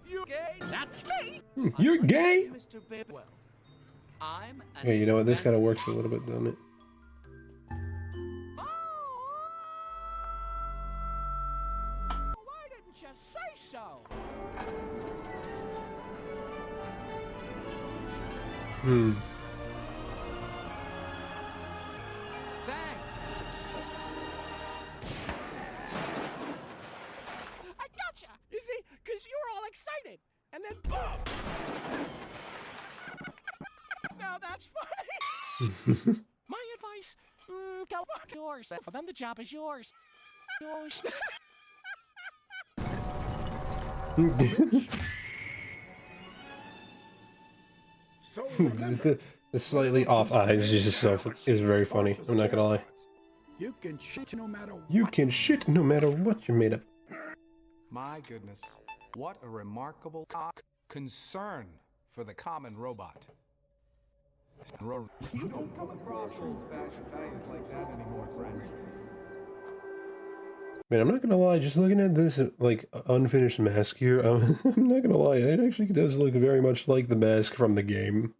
You gay? That's me. You're gay? Mr. Bidwell. I'm an Okay, you know what? This kind of works a little bit, doesn't it? Why didn't you say so? Thanks. I gotcha! You see, because you were all excited. And then boom! Now that's funny! My advice, go fuck yours. Then the job is yours. Yours. The slightly off eyes is very funny. I'm not gonna lie. You can shit no matter what. You can shit no matter what you're made of. My goodness, what a remarkable concern for the common robot. You don't come across old-fashioned values like that anymore, friends. Man, I'm not gonna lie, just looking at this, like, unfinished mask here, I'm not gonna lie, it actually does look very much like the mask from the game.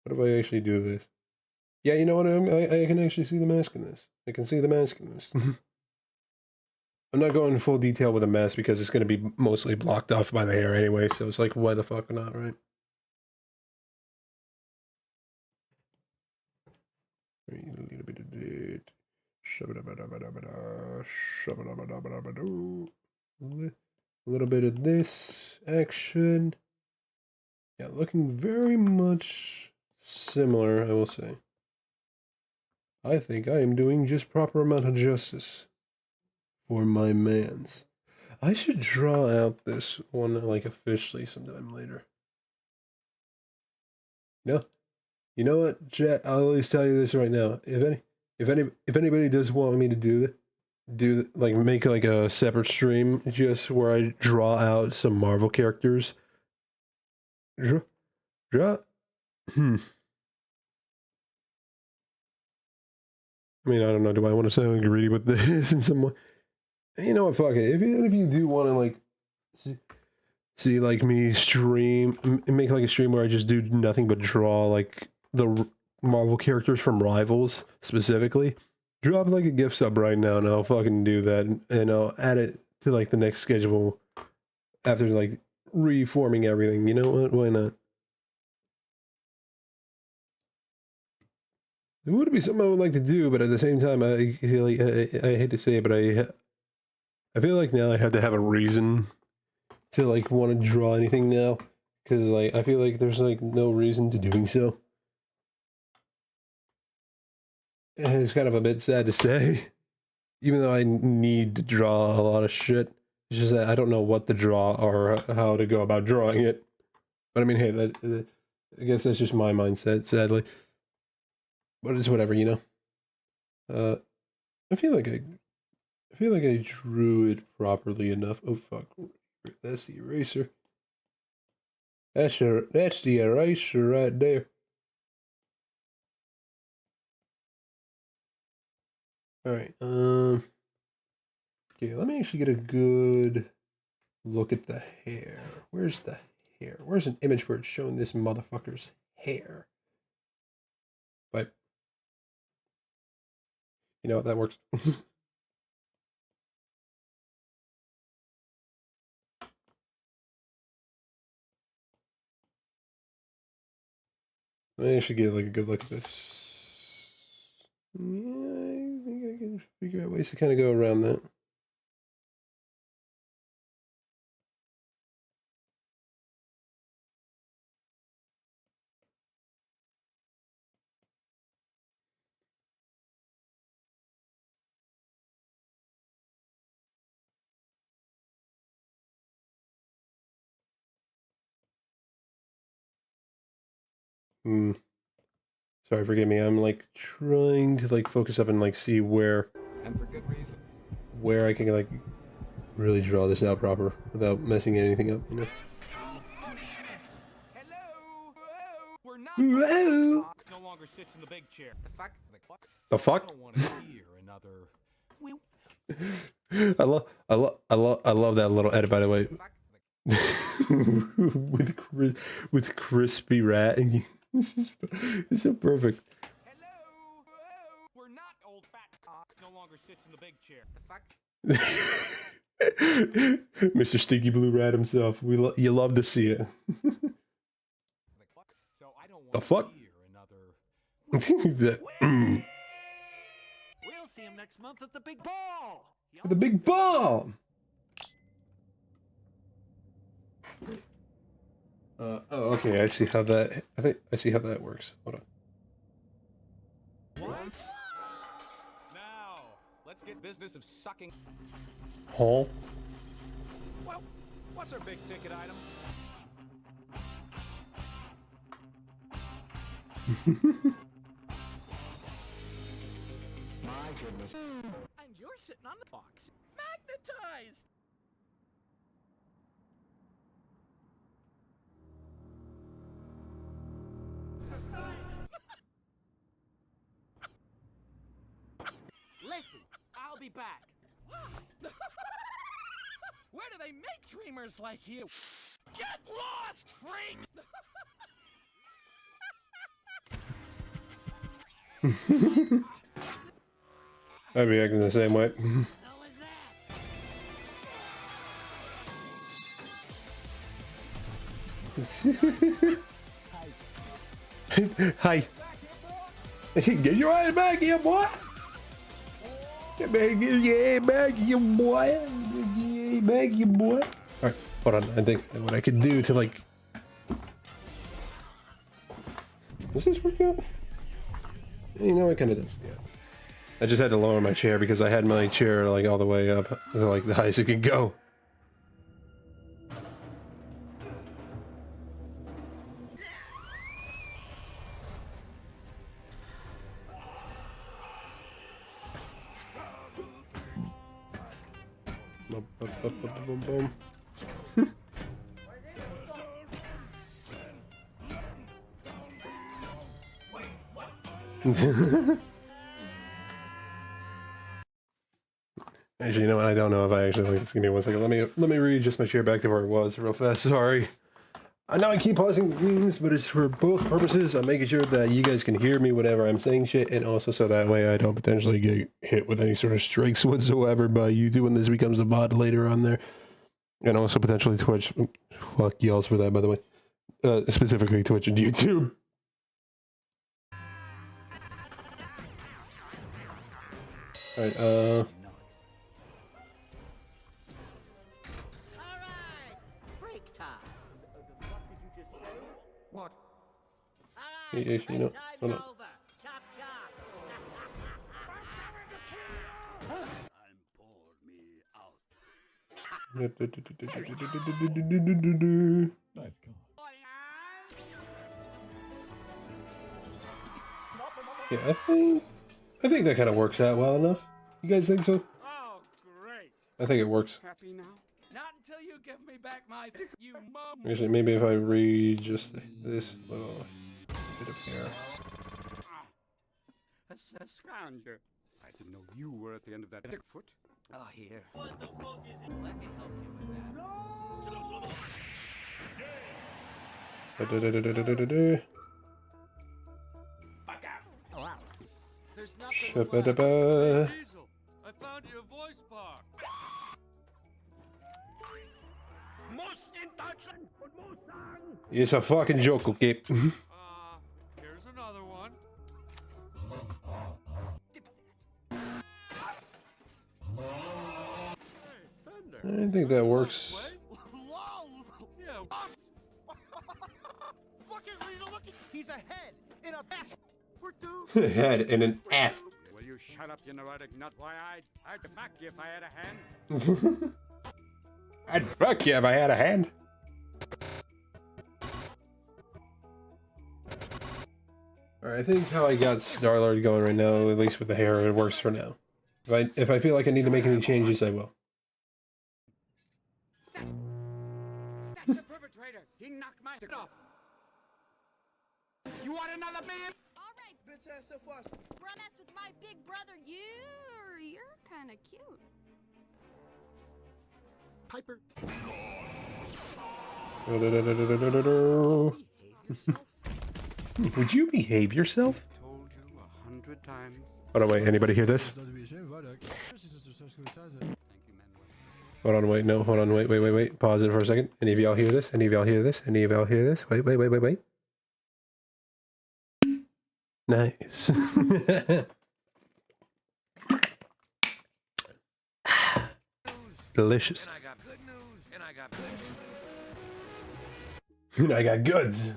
What if I actually do this? Yeah, you know what, I can actually see the mask in this. I can see the mask in this. I'm not going in full detail with the mask because it's gonna be mostly blocked off by the hair anyway, so it's like, why the fuck not, right? A little bit of it. A little bit of this action. Yeah, looking very much similar, I will say. I think I am doing just proper amount of justice for my mans. I should draw out this one like officially sometime later. No. You know what, chat? I'll always tell you this right now. If anybody does want me to like make like a separate stream just where I draw out some Marvel characters, draw I mean, I don't know. Do I want to sound greedy with this in some way? You know what? Fuck it. If you do want to like see like me stream, make like a stream where I just do nothing but draw like the Marvel characters from Rivals specifically, drop like a gift sub right now, and I'll fucking do that, and I'll add it to like the next schedule after like reforming everything. You know what? Why not? It would be something I would like to do, but at the same time, I feel like I hate to say it, but I feel like now I have to have a reason to like want to draw anything now, because like I feel like there's like no reason to doing so. And it's kind of a bit sad to say, even though I need to draw a lot of shit. It's just that I don't know what to draw or how to go about drawing it. But I mean, hey, I guess that's just my mindset, sadly. But it's whatever, you know. I feel like I drew it properly enough. Oh fuck, that's the eraser. That's the eraser right there. All right. Okay, let me actually get a good look at the hair. Where's the hair? Where's an image where it's showing this motherfucker's hair? But you know what, that works. I should get like a good look at this. Yeah, I think I can figure out ways to kind of go around that. Sorry, forgive me. I'm like trying to like focus up and like see where, And for good reason. where I can like really draw this out proper without messing anything up, you know. Hello. We're not. Whoa. No longer sits in the big chair. The fuck? The fuck? I don't want to hear another. I love that little edit, by the way. with crispy rat. It's so perfect. Hello. We're not old fat cock. No longer sits in the big chair. The fuck? Mr. Stinky Blue Rat himself. You love to see it. So I don't want The fuck? to hear another. We'll see him next month at the big ball. The big ball. Oh, okay. I see how that. I see how that works. Hold on. Now, let's get business of sucking. Huh? Well, what's our big ticket item? My goodness. And you're sitting on the box. Magnetized. Listen, I'll be back. Where do they make dreamers like you? Get lost, freak! I'd be acting the same way. Hi. Get your ass back here, boy. Get your ass back here, boy. Get your ass back here, boy. Alright, hold on. I think what I could do to like. Does this work out? You know, it kind of does. Yeah. I just had to lower my chair because I had my chair like all the way up to like the highest it could go. Boom. Actually, you know what? I don't know if I actually like this. Give me 1 second. Let me readjust my chair back to where it was real fast. Sorry. I know I keep pausing things, but it's for both purposes. I'm making sure that you guys can hear me whenever I'm saying shit, and also so that way I don't potentially get hit with any sort of strikes whatsoever by YouTube when this becomes a mod later on there. And also potentially Twitch. Fuck y'all for that, by the way. Specifically Twitch and YouTube. Alright, What? hey, actually, no. Hold on. Nice call. Yeah, I think that kind of works out well enough. You guys think so? Oh, great. I think it works. Happy now? Not until you give me back my you mum. Actually, maybe if I read just this little bit of hair. A scrounger. I didn't know you were at the end of that foot. Oh, here. What the fuck is it? Let me help you with that. No! Fuck out. Oh, wow. There's nothing left. I found your voice box. It's a fucking joke, okay? Here's another one. I think that works. Whoa! Yeah. Look at Rita, look at he's a head in a basket. We're doomed. Head in an ass. Will you shut up, you neurotic nut? Why, I'd fuck you if I had a hand. I'd fuck you if I had a hand. Alright, I think how I got Star-Lord going right now, at least with the hair, it works for now. If I feel like I need to make any changes, I will. That's the perpetrator. He knocked my dick off. You want another man? All right, bitch ass so fast. Bro, that's with my big brother. You're kind of cute. Piper. Would you behave yourself? Told you 100 times. Hold on, wait. Anybody hear this? Hold on, wait. No, hold on, wait. Pause it for a second. Any of y'all hear this? Any of y'all hear this? Any of y'all hear this? Wait. Nice. Delicious. And I got good news, and I got good. And I got goods.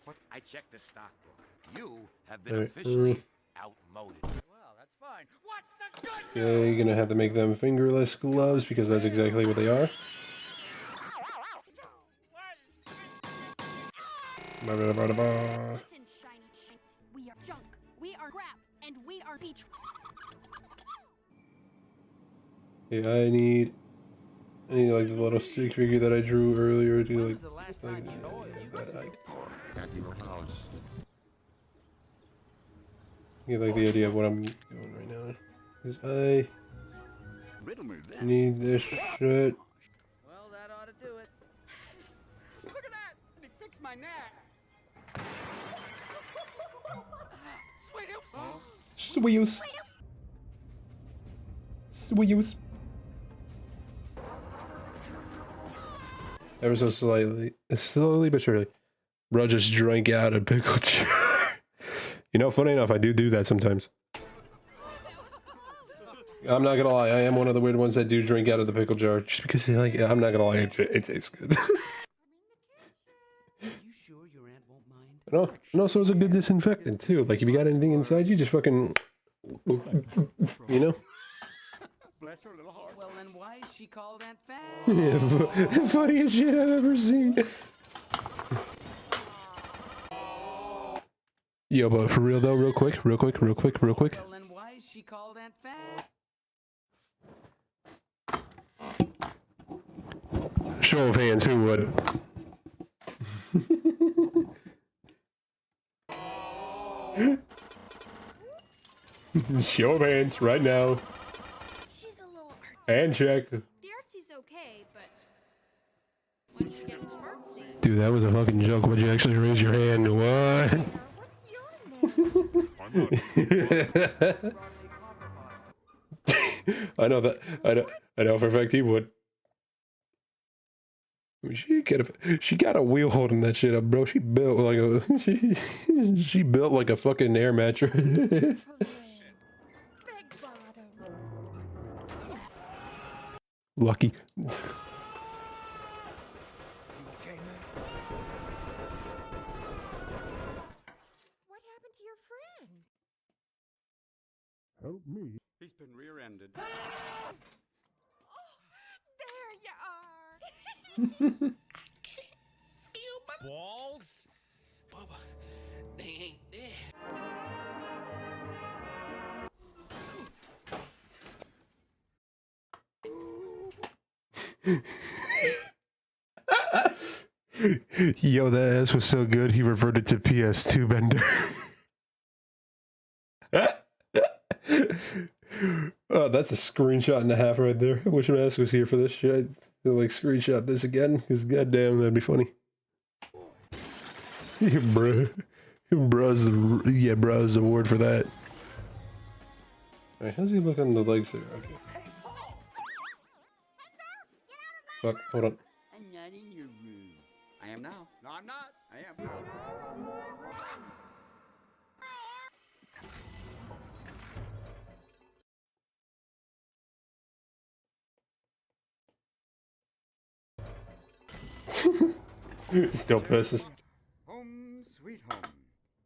What? I checked the stock book. You have been officially outmoded. Well, that's fine. What's the good news? Okay, you're gonna have to make them fingerless gloves because that's exactly what they are. Listen, shiny shits. We are junk. We are crap. And we are beach. Yeah, I need like the little stick figure that I drew earlier to like that. You get like the idea of what I'm doing right now. Cause I need this shit. Well, that ought to do it. Look at that! And he fixed my neck. Sweet. Ever so slowly but surely. Bro just drank out a pickle jar. You know, funny enough, I do that sometimes. I'm not gonna lie, I am one of the weird ones that do drink out of the pickle jar. Just because, like, I'm not gonna lie, it tastes good. And also it's a good disinfectant too. Like if you got anything inside, you just fucking, you know. Bless her little heart. Well, then why is she called Aunt Fat? Yeah, funniest shit I've ever seen. Yo, but for real though, real quick. Well, then why is she called Aunt Fat? Show of hands, who would? Show of hands right now. She's a little And check. The artsy's okay, but when she gets fartsy. Dude, that was a fucking joke. Would you actually raise your hand? What? I know that. I know for a fact he would. I mean, she got a wheel holding that shit up, bro. She built like a she built like a fucking air mattress. Lucky. What happened to your friend? Help me. He's been rear-ended. Oh, there you are. Feel my balls? Bubba, they ain't there. Yo, that ass was so good, he reverted to PS2 Bender. Oh, that's a screenshot and a half right there. I wish my ass was here for this shit. I'd like screenshot this again, because goddamn, that'd be funny. Bruh. Bruh's the word for that. Alright, how's he look on the legs there? Okay. Fuck, hold on. I'm not in your room. I am now. No, I'm not. I am now. Still pisses. Home, sweet home.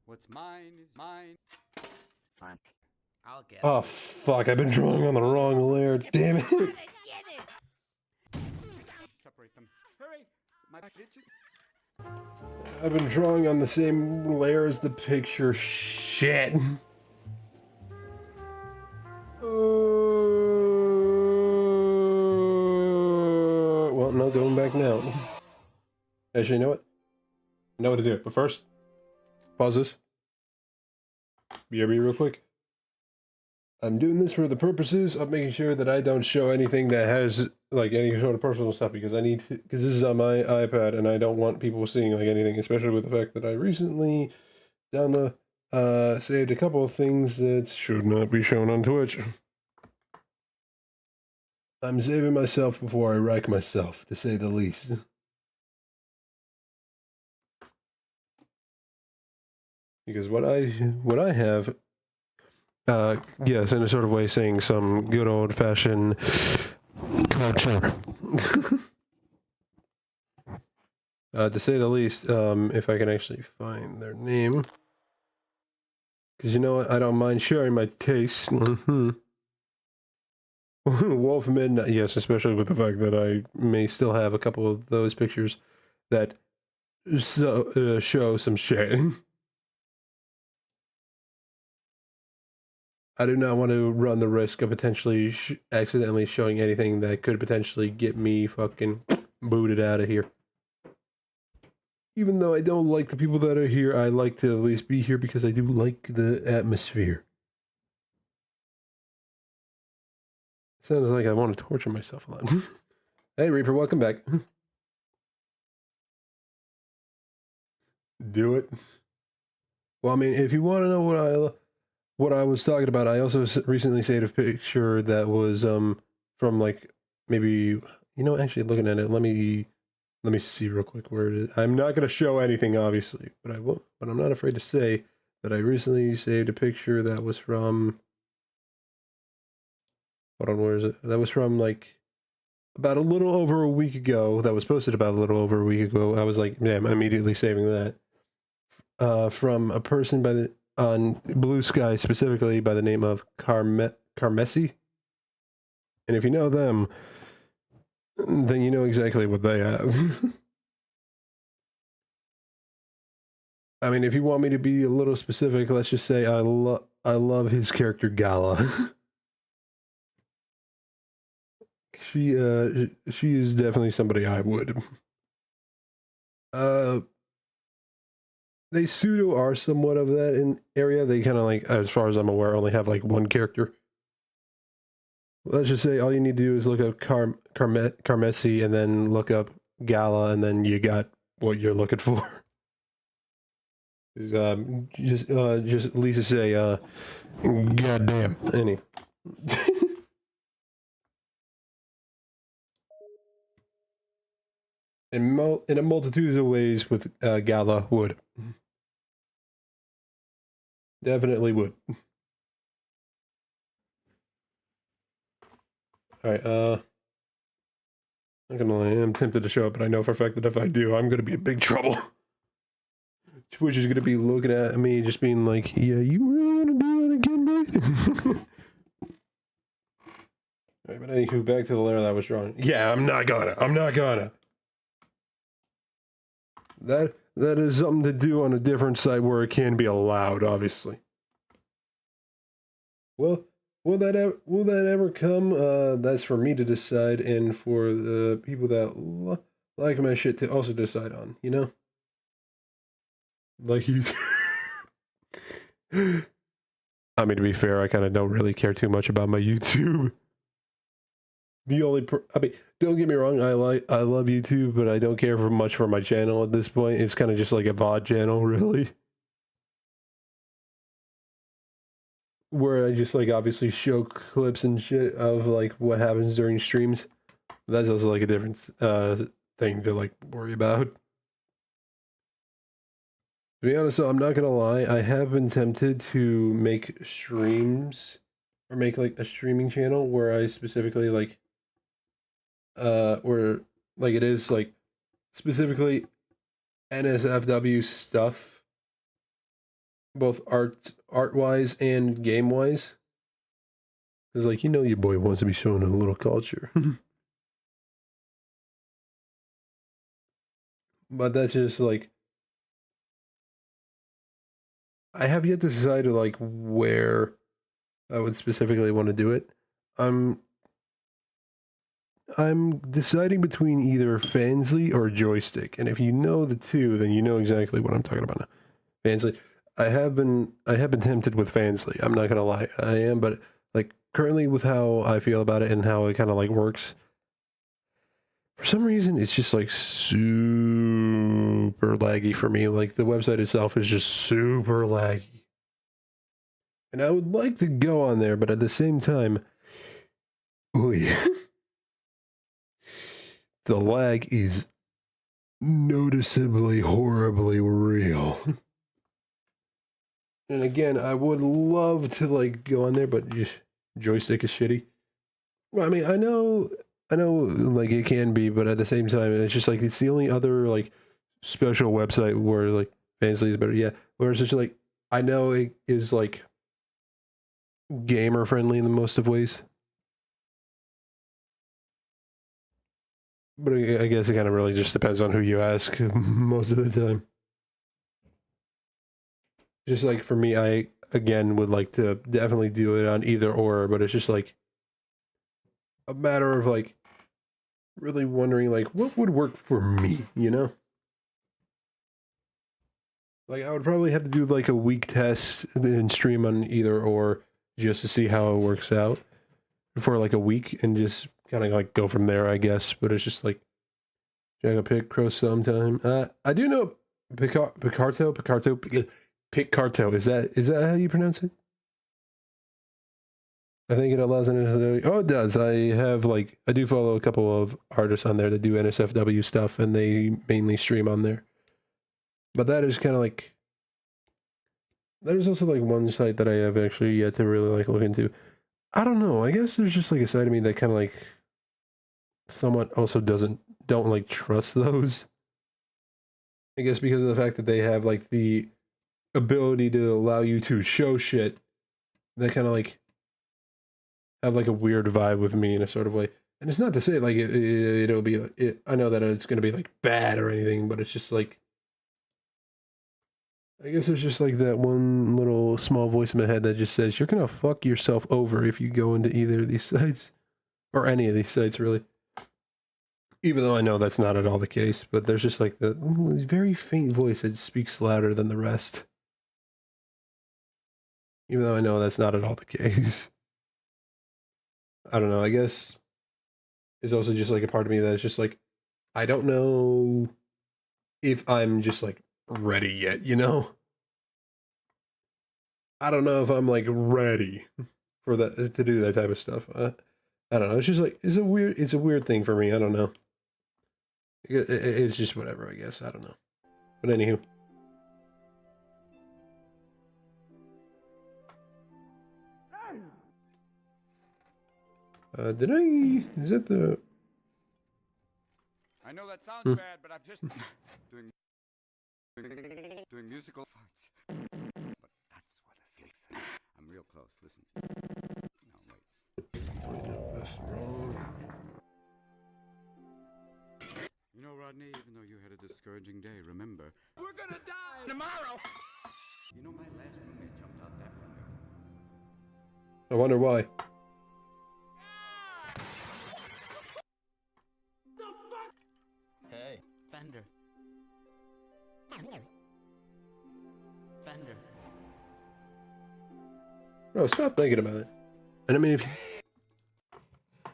What's mine is mine. Fine. I'll get Oh fuck, I've been drawing on the wrong layer, damn it. Separate them. Hurry! My stitches. I've been drawing on the same layer as the picture, shit. Well, no, going back now. Actually, you know what? I know what to do, but first, pause this. BRB real quick. I'm doing this for the purposes of making sure that I don't show anything that has, like, any sort of personal stuff, because I need to, because this is on my iPad, and I don't want people seeing, like, anything, especially with the fact that I recently, saved a couple of things that should not be shown on Twitch. I'm saving myself before I wreck myself, to say the least. Because what I have, yes, in a sort of way saying some good old-fashioned culture. To say the least, if I can actually find their name. Because you know what, I don't mind sharing my tastes. Wolf Midnight, yes, especially with the fact that I may still have a couple of those pictures that show some shit. I do not want to run the risk of potentially accidentally showing anything that could potentially get me fucking booted out of here. Even though I don't like the people that are here, I like to at least be here because I do like the atmosphere. Sounds like I want to torture myself a lot. Hey Reaper, welcome back. Do it. Well, I mean, if you want to know what I was talking about, I also recently saved a picture that was from like maybe, you know, actually looking at it, let me see real quick where it is. I'm not going to show anything obviously, but I'm not afraid to say that I recently saved a picture that was from, hold on, where is it? That was from like about a little over a week ago. That was posted about a little over a week ago. I was like, yeah, I'm immediately saving that. From a person on Blue Sky, specifically by the name of Carmessi. And if you know them, then you know exactly what they have. I mean, if you want me to be a little specific, let's just say I love his character Gala. She is definitely somebody I would. they pseudo are somewhat of that in area. They kind of like, as far as I'm aware, only have like one character. Let's just say all you need to do is look up Carmesi and then look up Gala, and then you got what you're looking for. Just Lisa say, goddamn, any. in a multitude of ways with Gala would. Definitely would. Alright, I'm not gonna lie, I'm tempted to show up, but I know for a fact that if I do, I'm gonna be in big trouble. Twitch is gonna be looking at me, just being like, yeah, you really wanna do that again, boy? Alright, but anywho, back to the letter that was drawn. Yeah, I'm not gonna. That is something to do on a different site where it can be allowed, obviously. Well, will that ever come? That's for me to decide, and for the people that like my shit to also decide on, you know? Like you. I mean, to be fair, I kind of don't really care too much about my YouTube. I mean, don't get me wrong, I love YouTube, but I don't care for much for my channel at this point. It's kind of just like a VOD channel, really. Where I just like obviously show clips and shit of like what happens during streams. That's also like a different thing to like worry about. To be honest, though, I'm not gonna lie, I have been tempted to make streams or make like a streaming channel where I specifically like where like it is like specifically NSFW stuff, both art-wise and game-wise. Because like, you know, your boy wants to be showing a little culture. But that's just like, I have yet to decide like where I would specifically want to do it. I'm deciding between either Fansly or Joystick, and if you know the two, then you know exactly what I'm talking about now. Fansly, I have been tempted with Fansly. I'm not gonna lie, I am, but like currently with how I feel about it and how it kind of like works, for some reason it's just like super laggy for me. Like the website itself is just super laggy, and I would like to go on there, but at the same time, oh yeah. The lag is noticeably, horribly real. And again, I would love to like go on there, but just Joystick is shitty. Well, I mean, I know, like it can be, but at the same time, it's just like it's the only other like special website where like Fansly is better. Yeah, where it's just like I know it is like gamer friendly in the most of ways. But I guess it kind of really just depends on who you ask most of the time. Just like for me, I again would like to definitely do it on either or, but it's just like a matter of like really wondering like what would work for me, you know? Like I would probably have to do like a week test and stream on either or just to see how it works out for like a week and just kind of like go from there, I guess. But it's just like check a Picarto sometime. I do know Picarto. Is that how you pronounce it? I think it allows NSFW. Oh, it does. I do follow a couple of artists on there that do NSFW stuff, and they mainly stream on there. But that is kind of like, there's also like one site that I have actually yet to really like look into. I don't know. I guess there's just like a side of me that kind of like somewhat also don't like trust those. I guess because of the fact that they have like the ability to allow you to show shit that kind of like have like a weird vibe with me in a sort of way. And it's not to say like it'll be like, I know that it's going to be like bad or anything, but it's just like, I guess it's just like that one little small voice in my head that just says, you're going to fuck yourself over if you go into either of these sites. Or any of these sites, really. Even though I know that's not at all the case, but there's just like the very faint voice that speaks louder than the rest. Even though I know that's not at all the case. I don't know, I guess it's also just like a part of me that is just like, I don't know if I'm just like ready yet, you know? I don't know if I'm like ready for that, to do that type of stuff. I don't know. It's just like, it's a weird thing for me. I don't know. It's just whatever, I guess. I don't know. But anywho. Is that the... I know that sounds bad, but I'm just doing musical parts. But that's what a silly said. I'm real close. Listen. No, wait. That's wrong. You know, Rodney, even though you had a discouraging day, remember, We're gonna die tomorrow. you know my last roommate jumped out that window. I wonder why. Hey. Thunder. Thunder. Bro, stop thinking about it. And I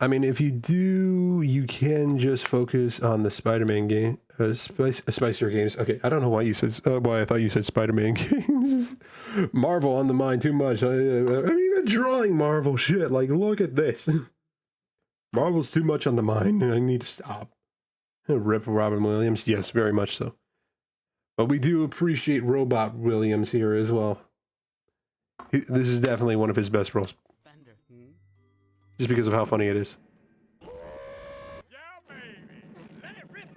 mean, if you do, you can just focus on the Spider-Man game, Spicier games. Okay, I don't know why you said, why I thought you said Spider-Man games. Marvel on the mind too much. I'm even drawing Marvel shit. Like, look at this. Marvel's too much on the mind, and I need to stop. Rip Robin Williams, yes, very much so. But we do appreciate Robot Williams here as well. This is definitely one of his best roles. Thunder. Just because of how funny it is. Yeah, baby. Let it rip.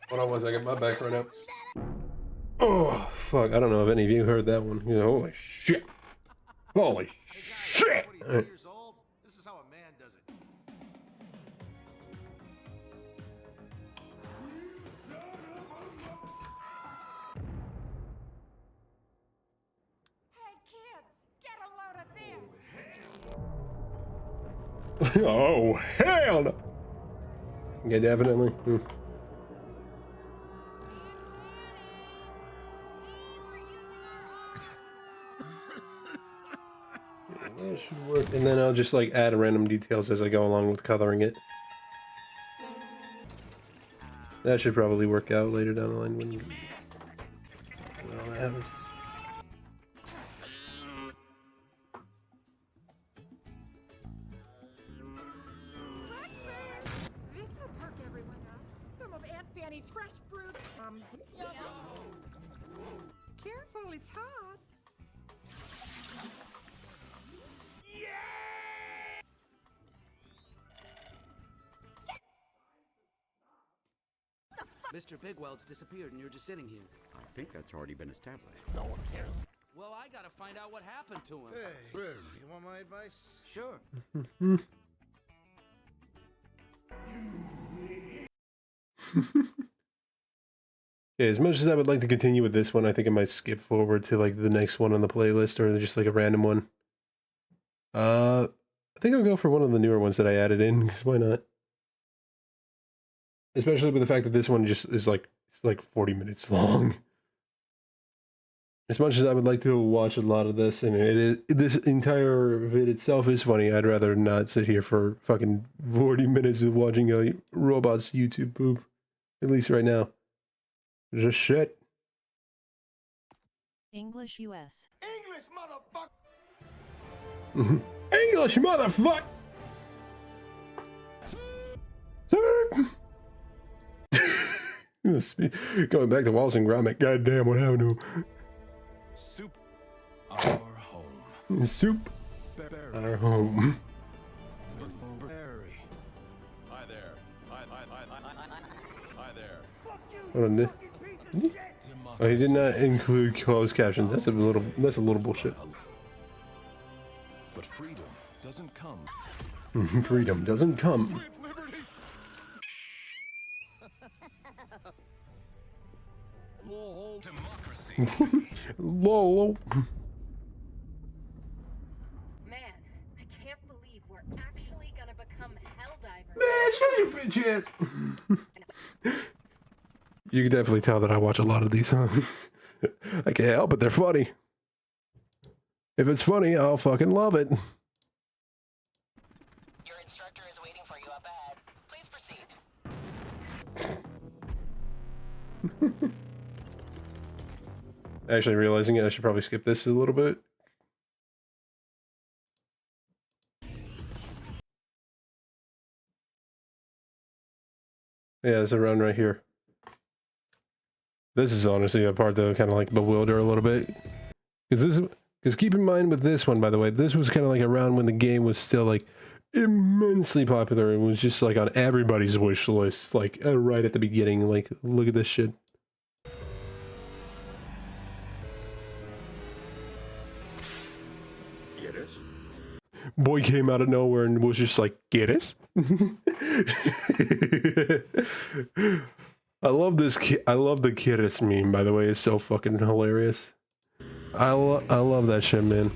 Hold on one second, my back right up. Oh, fuck, I don't know if any of you heard that one. You know, holy shit. Holy shit. Years old. This is how a man does it. Hey kids, get a load of this. Oh, hell no. Yeah, definitely. That should work. And then I'll just like add random details as I go along with coloring it. That should probably work out later down the line when all that happens. This'll perk everyone up. Some of Aunt Fanny's fresh brewed. Careful, it's hot. Mr. Bigweld's disappeared and you're just sitting here. I think that's already been established. No one cares. Well, I gotta find out what happened to him. Hey, you want my advice? Sure. Yeah, as much as I would like to continue with this one, I think I might skip forward to like the next one on the playlist or just like a random one. I think I'll go for one of the newer ones that I added in, because why not? Especially with the fact that this one just is like 40 minutes long. As much as I would like to watch a lot of this, and this entire vid itself is funny, I'd rather not sit here for fucking 40 minutes of watching a robot's YouTube poop. At least right now. Just shit. English US. English, motherfucker. English, motherfucker. Going back to Wallace and Gromit. Goddamn, what happened to him? Soup. Our home. Soup. Our home. Hi there. Hi there. Hold on. Oh, he did not include closed captions. That's a little bullshit. But freedom doesn't come. Freedom doesn't come. Lol. Man, I can't believe we're actually gonna become bitches! You can definitely tell that I watch a lot of these, huh? I can't help it, they're funny. If it's funny, I'll fucking love it. Your instructor is waiting for you up ahead. Please proceed. Actually realizing it, I should probably skip this a little bit. Yeah, there's a run right here. This is honestly a part that kind of like bewilder a little bit. Because keep in mind with this one, by the way, this was kind of like around when the game was still like immensely popular and was just like on everybody's wish list, like right at the beginning. Like, look at this shit. Get it? Boy came out of nowhere and was just like, get it? I love this I love the Kiddus meme, by the way. It's so fucking hilarious. I love that shit, man.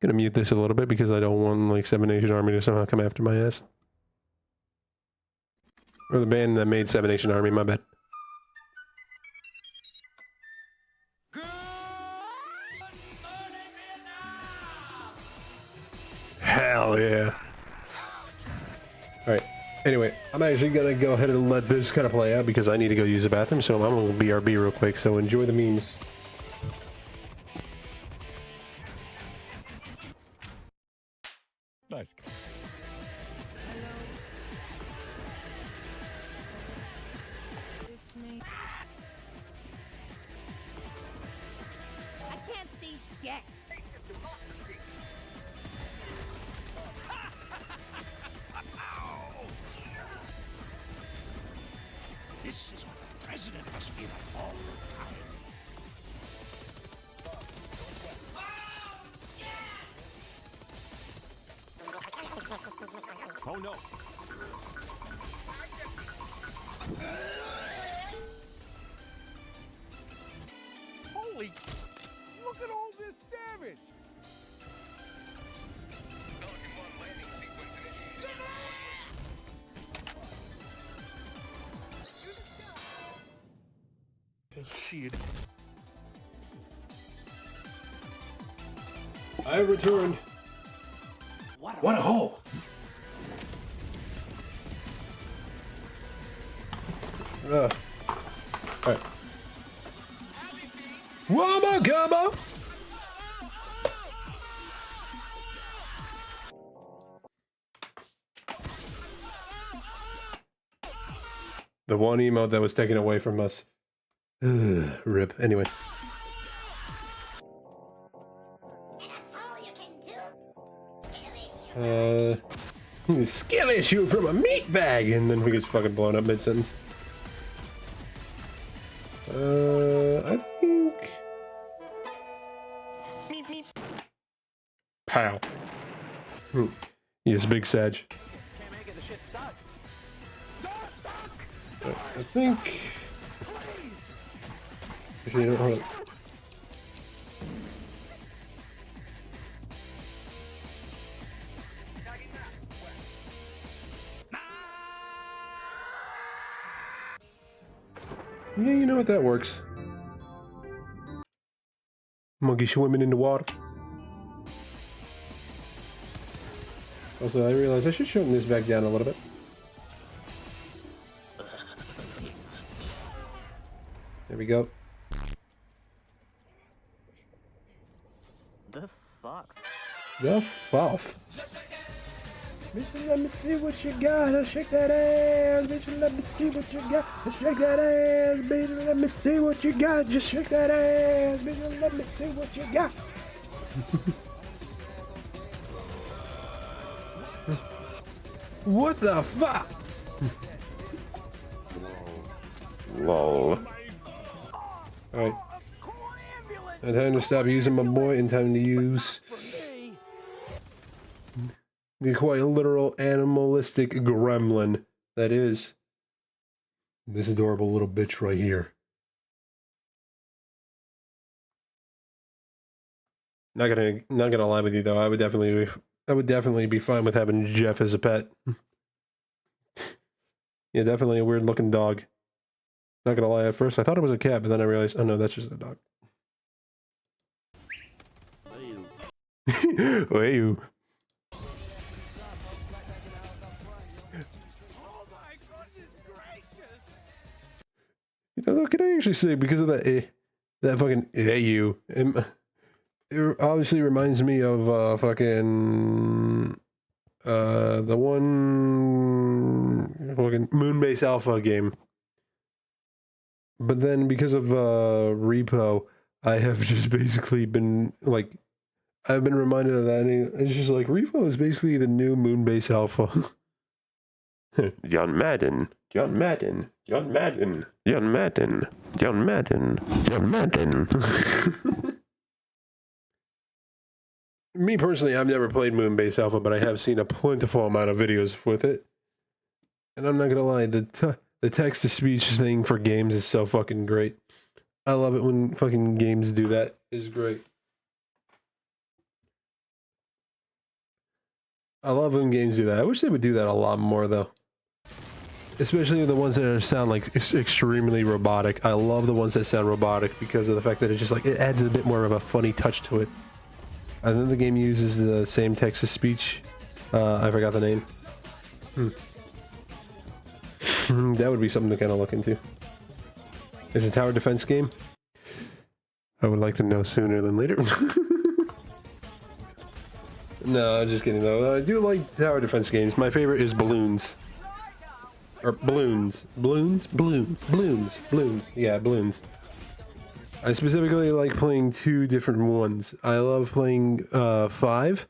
Gonna mute this a little bit because I don't want like 7 Nation Army to somehow come after my ass. Or the band that made 7 Nation Army, my bad. Hell yeah. Alright, anyway, I'm actually gonna go ahead and let this kind of play out because I need to go use the bathroom, so I'm gonna BRB real quick, so enjoy the memes. Nice. It's me. I can't see shit. This is what the president must feel all the time. Oh no. Holy! Look at all this damage! Shit. I returned. What a hole! Alright. Wama gumma! The one emote that was taken away from us. Ugh, rip. Anyway. Skill issue from a meat bag, and then we get fucking blown up mid-sentence. I think... Pow. Yes, big Sag. I think... Actually, no, hold on. Yeah, you know what, that works. Monkey swimming in the water. Also, I realized I should shorten this back down a little bit. There we go. The fuck? The fuff. Bitch, let me see what you got. Shake that ass. Bitch, let me see what you got. Shake that ass. Bitch, let me see what you got. Just shake that ass. Bitch, let me see what you got. What the fuck? Lol. Alright. Time to stop using my boy and time to use the quite literal animalistic gremlin that is this adorable little bitch right here. Not gonna lie with you though, I would definitely be fine with having Jeff as a pet. Yeah, definitely a weird looking dog. Not gonna lie, at first I thought it was a cat, but then I realized, oh no, that's just a dog. Hey you. You know, can I actually say, because of that, that fucking hey you, it obviously reminds me of fucking the one fucking Moonbase Alpha game. But then because of Repo, I have just basically been like, I've been reminded of that, and it's just like Repo is basically the new Moonbase Alpha. John Madden, John Madden, John Madden, John Madden, John Madden, John Madden. Me personally, I've never played Moonbase Alpha, but I have seen a plentiful amount of videos with it. And I'm not gonna lie, the text-to-speech thing for games is so fucking great. I love it when fucking games do that. It's great. I love when games do that. I wish they would do that a lot more, though. Especially the ones that sound like extremely robotic. I love the ones that sound robotic because of the fact that it just like it adds a bit more of a funny touch to it. I think the game uses the same text-to-speech. I forgot the name. That would be something to kind of look into. Is it a tower defense game? I would like to know sooner than later. No, I'm just kidding though. I do like tower defense games. My favorite is Balloons. Or Balloons. Balloons? Balloons. Balloons. Balloons. Yeah, Balloons. I specifically like playing two different ones. I love playing 5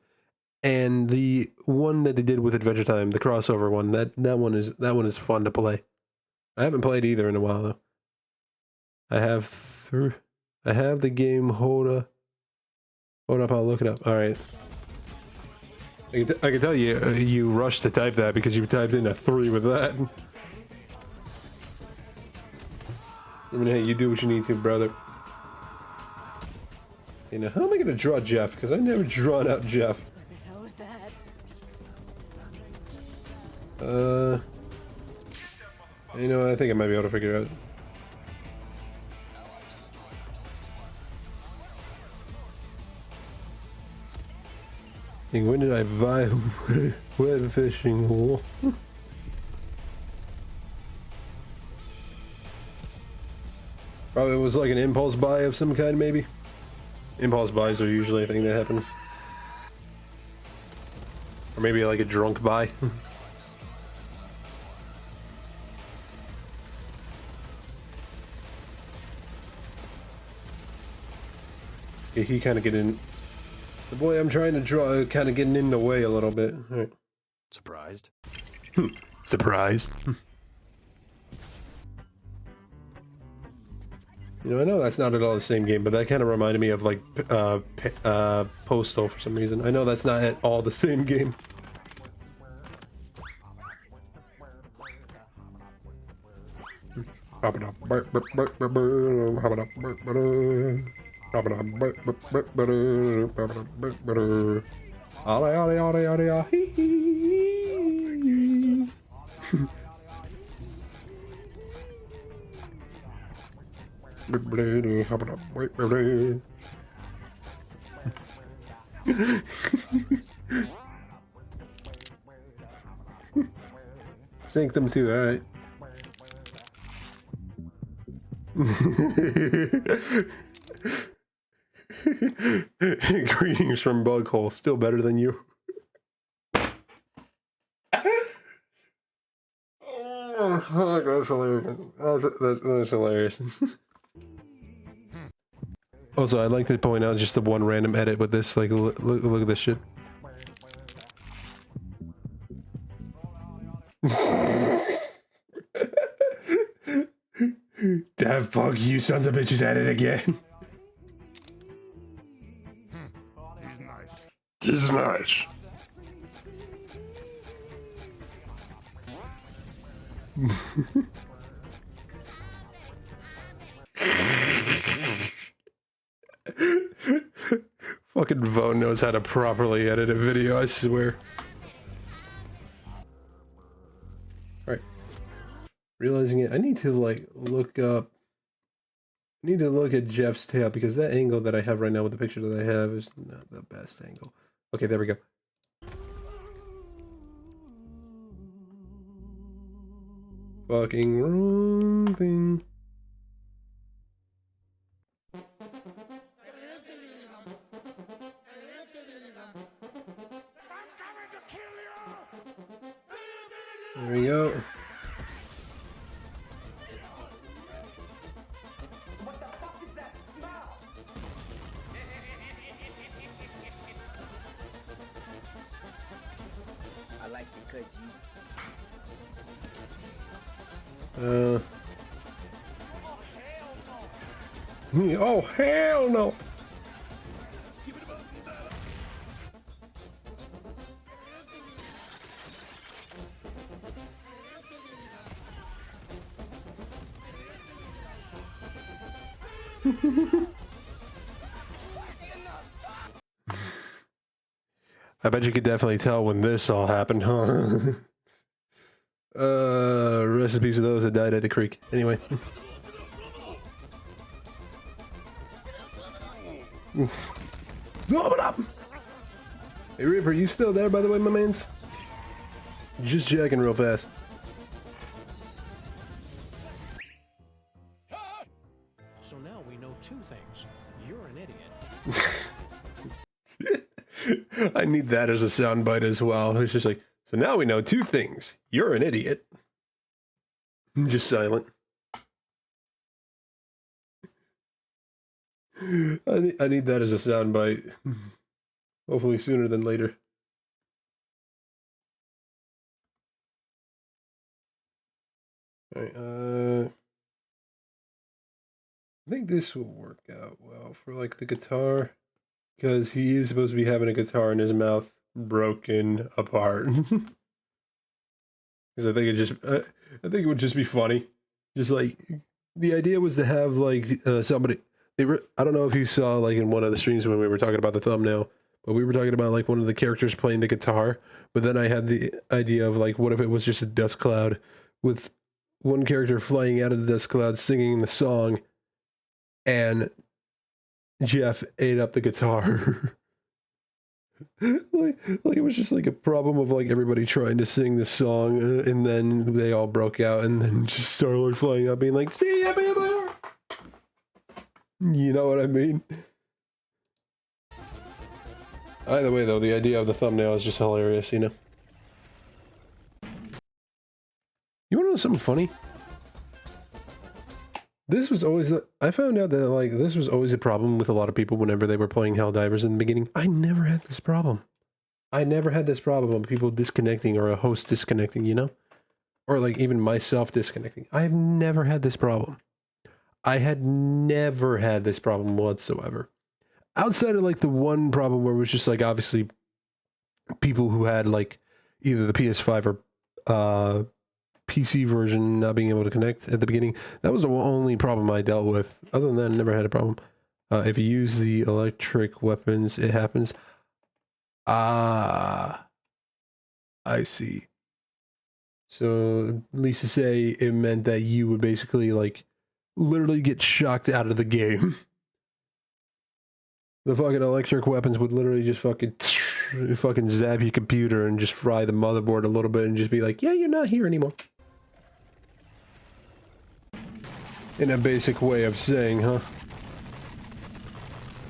and the one that they did with Adventure Time, the crossover one. That one is fun to play. I haven't played either in a while though. I have the game. Hold up, I'll look it up. All right. I can tell you, you rushed to type that because you typed in a 3 with that. I mean, hey, you do what you need to, brother. You know, how am I gonna draw Jeff? Because I've never drawn out Jeff. What the hell is that? You know, I think I might be able to figure it out. When did I buy a web fishing hole? Probably it was like an impulse buy of some kind, maybe. Impulse buys are usually a thing that happens. Or maybe like a drunk buy. Yeah, he kind of get in. The boy I'm trying to draw kind of getting in the way a little bit. All right. Surprised? Surprised. You know, I know that's not at all the same game, but that kind of reminded me of like Postal for some reason. I know that's not at all the same game. Sync them too, alright. Greetings from Bughole, still better than you. Oh, that's hilarious. That's hilarious. Also, I'd like to point out just the one random edit with this. Like, look at this shit. Daft Punk, you sons of bitches at it again. He's nice. He's nice. Fucking Vo knows how to properly edit a video, I swear. Alright. realizing it. I need to like look up. I need to look at Jeff's tail because that angle that I have right now with the picture that I have is not the best angle. Okay, there we go. Fucking wrong thing. There we go. I like the cut, G. Oh hell no! I bet you could definitely tell when this all happened, huh? Recipes of those that died at the creek. Anyway. Blow it up! Hey Reaper, you still there by the way, my mans? Just checking real fast. So now we know two things. You're an idiot. I need that as a soundbite as well. It's just like, so now we know two things. You're an idiot. Just silent. I need that as a soundbite. Hopefully sooner than later. Alright, I think this will work out well for like the guitar. Because he is supposed to be having a guitar in his mouth broken apart. Because I think I think it would just be funny. Just like, the idea was to have like somebody, I don't know if you saw like in one of the streams when we were talking about the thumbnail, but we were talking about like one of the characters playing the guitar, but then I had the idea of like, what if it was just a dust cloud with one character flying out of the dust cloud singing the song, and Jeff ate up the guitar. like it was just like a problem of like everybody trying to sing the song, and then they all broke out, and then just Star-Lord flying out being like, "See ya, baby." You know what I mean? Either way though, the idea of the thumbnail is just hilarious, you know? You wanna know something funny? This was always, I found out that like, this was always a problem with a lot of people whenever they were playing Helldivers in the beginning. I never had this problem. I never had this problem of people disconnecting or a host disconnecting, you know? Or like even myself disconnecting. I've never had this problem. I had never had this problem whatsoever. Outside of like the one problem where it was just like obviously people who had like either the PS5 or PC version not being able to connect at the beginning. That was the only problem I dealt with. Other than that, I never had a problem. If you use the electric weapons, it happens. Ah, I see. So, at least to say, it meant that you would basically like literally get shocked out of the game. The fucking electric weapons would literally just fucking zap your computer and just fry the motherboard a little bit and just be like, yeah, you're not here anymore. In a basic way of saying, huh?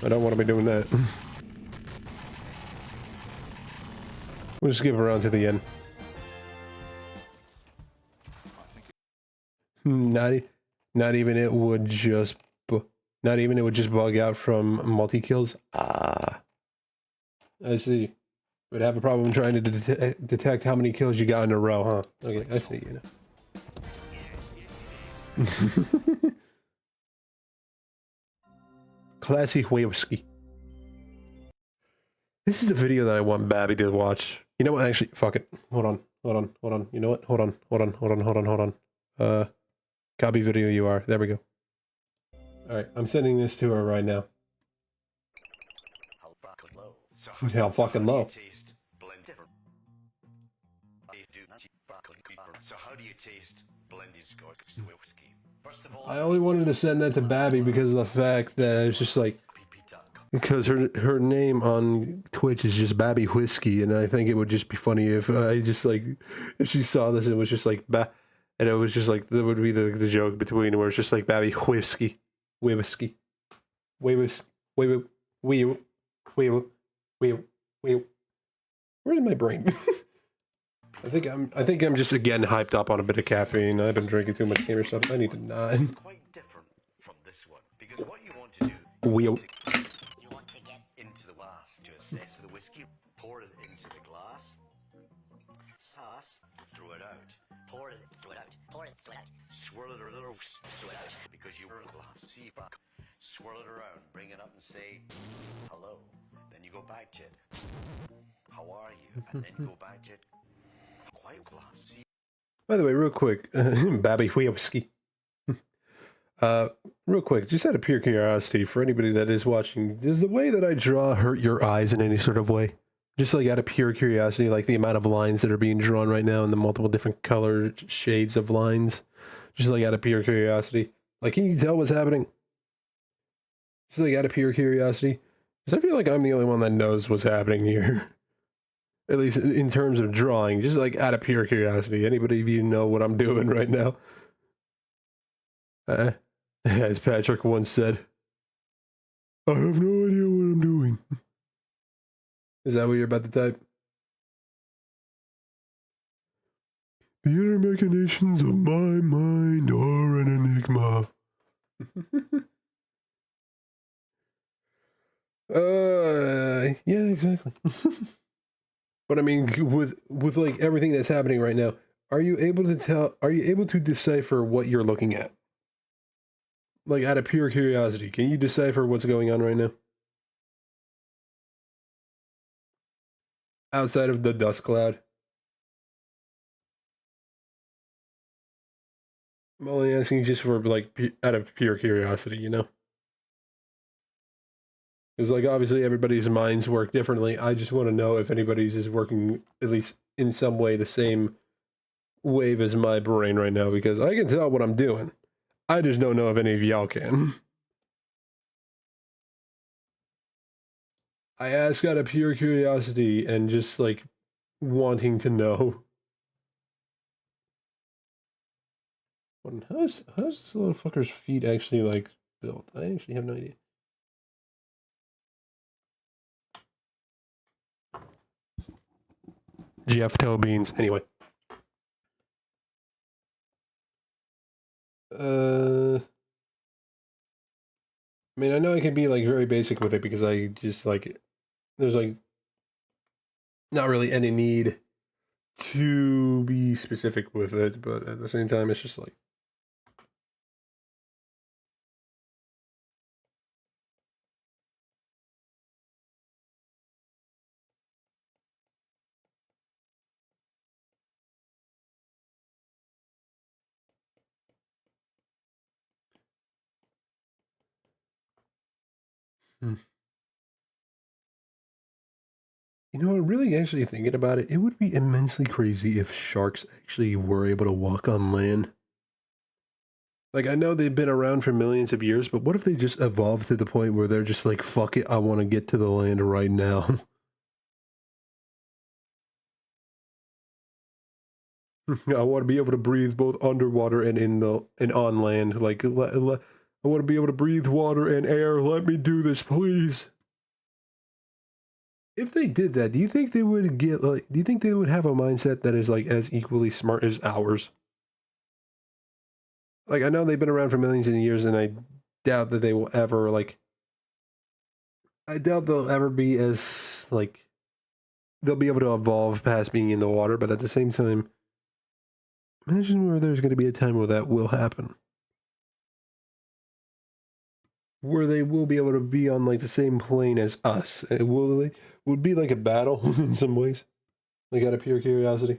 I don't want to be doing that. We'll just skip around to the end. Not even it would just bug out from multi-kills. Ah. I see. Would have a problem trying to detect how many kills you got in a row, huh? Okay, I see, you know. Classy whiskey. This is the video that I want Babby to watch. You know what? Actually, fuck it. Hold on. You know what? Hold on. Copy video you are. There we go. Alright, I'm sending this to her right now. How fucking low. So how do you taste blended Scotch whiskey. First of all, I only wanted to send that to Babby because of the fact that it's just like, because her name on Twitch is just Babby Whiskey, and I think it would just be funny if I just like, if she saw this and it was just like, and it was just like, that would be the joke between where it's just like Babby Whiskey, Whiskey, Where's my brain? I think I'm just again hyped up on a bit of caffeine. I've been drinking too much gamer stuff. I need to not. it's quite different from this one because what you want to do, Wheel. you want to get into the glass to assess the whiskey, pour it into the glass, sauce, throw it out, pour it, throw it out, pour it, throw it out, swirl it a little, throw it out because you were in the glass. See if I swirl it around, bring it up and say hello. Then you go back to it. How are you? And then you go back to it. Quite glass. See. By the way, real quick, Babby Whiskey. Real quick, just out of pure curiosity for anybody that is watching, does the way that I draw hurt your eyes in any sort of way? Just like out of pure curiosity, like the amount of lines that are being drawn right now and the multiple different color shades of lines. Just like out of pure curiosity. Like, can you tell what's happening? Just like out of pure curiosity. Because I feel like I'm the only one that knows what's happening here. At least in terms of drawing, just like out of pure curiosity. Anybody of you know what I'm doing right now? As Patrick once said, I have no idea what I'm doing. Is that what you're about to type? The inner machinations of my mind are an enigma. Yeah, exactly. But I mean, with like everything that's happening right now, are you able to decipher what you're looking at? Like, out of pure curiosity, can you decipher what's going on right now? Outside of the dust cloud? I'm only asking just for, like, out of pure curiosity, you know? Because, like, obviously everybody's minds work differently. I just want to know if anybody's is working, at least in some way, the same wave as my brain right now, because I can tell what I'm doing. I just don't know if any of y'all can. I ask out of pure curiosity and just, like, wanting to know. How's this little fucker's feet actually, like, built? I actually have no idea. Jeff Toe Beans. Anyway. I mean, I know I can be, like, very basic with it because I just, like, there's, like, not really any need to be specific with it, but at the same time, it's just, like, You know, really actually thinking about it, it would be immensely crazy if sharks actually were able to walk on land. Like, I know they've been around for millions of years, but what if they just evolved to the point where they're just like, fuck it, I want to get to the land right now. I want to be able to breathe both underwater and and on land. Like, I want to be able to breathe water and air. Let me do this, please. If they did that, do you think they would get, like, do you think they would have a mindset that is, like, as equally smart as ours? Like, I know they've been around for millions of years, and I doubt that they will ever, like, I doubt they'll ever be as, like, they'll be able to evolve past being in the water, but at the same time, imagine where there's going to be a time where that will happen. Where they will be able to be on, like, the same plane as us. It would be like a battle in some ways. Like, out of pure curiosity.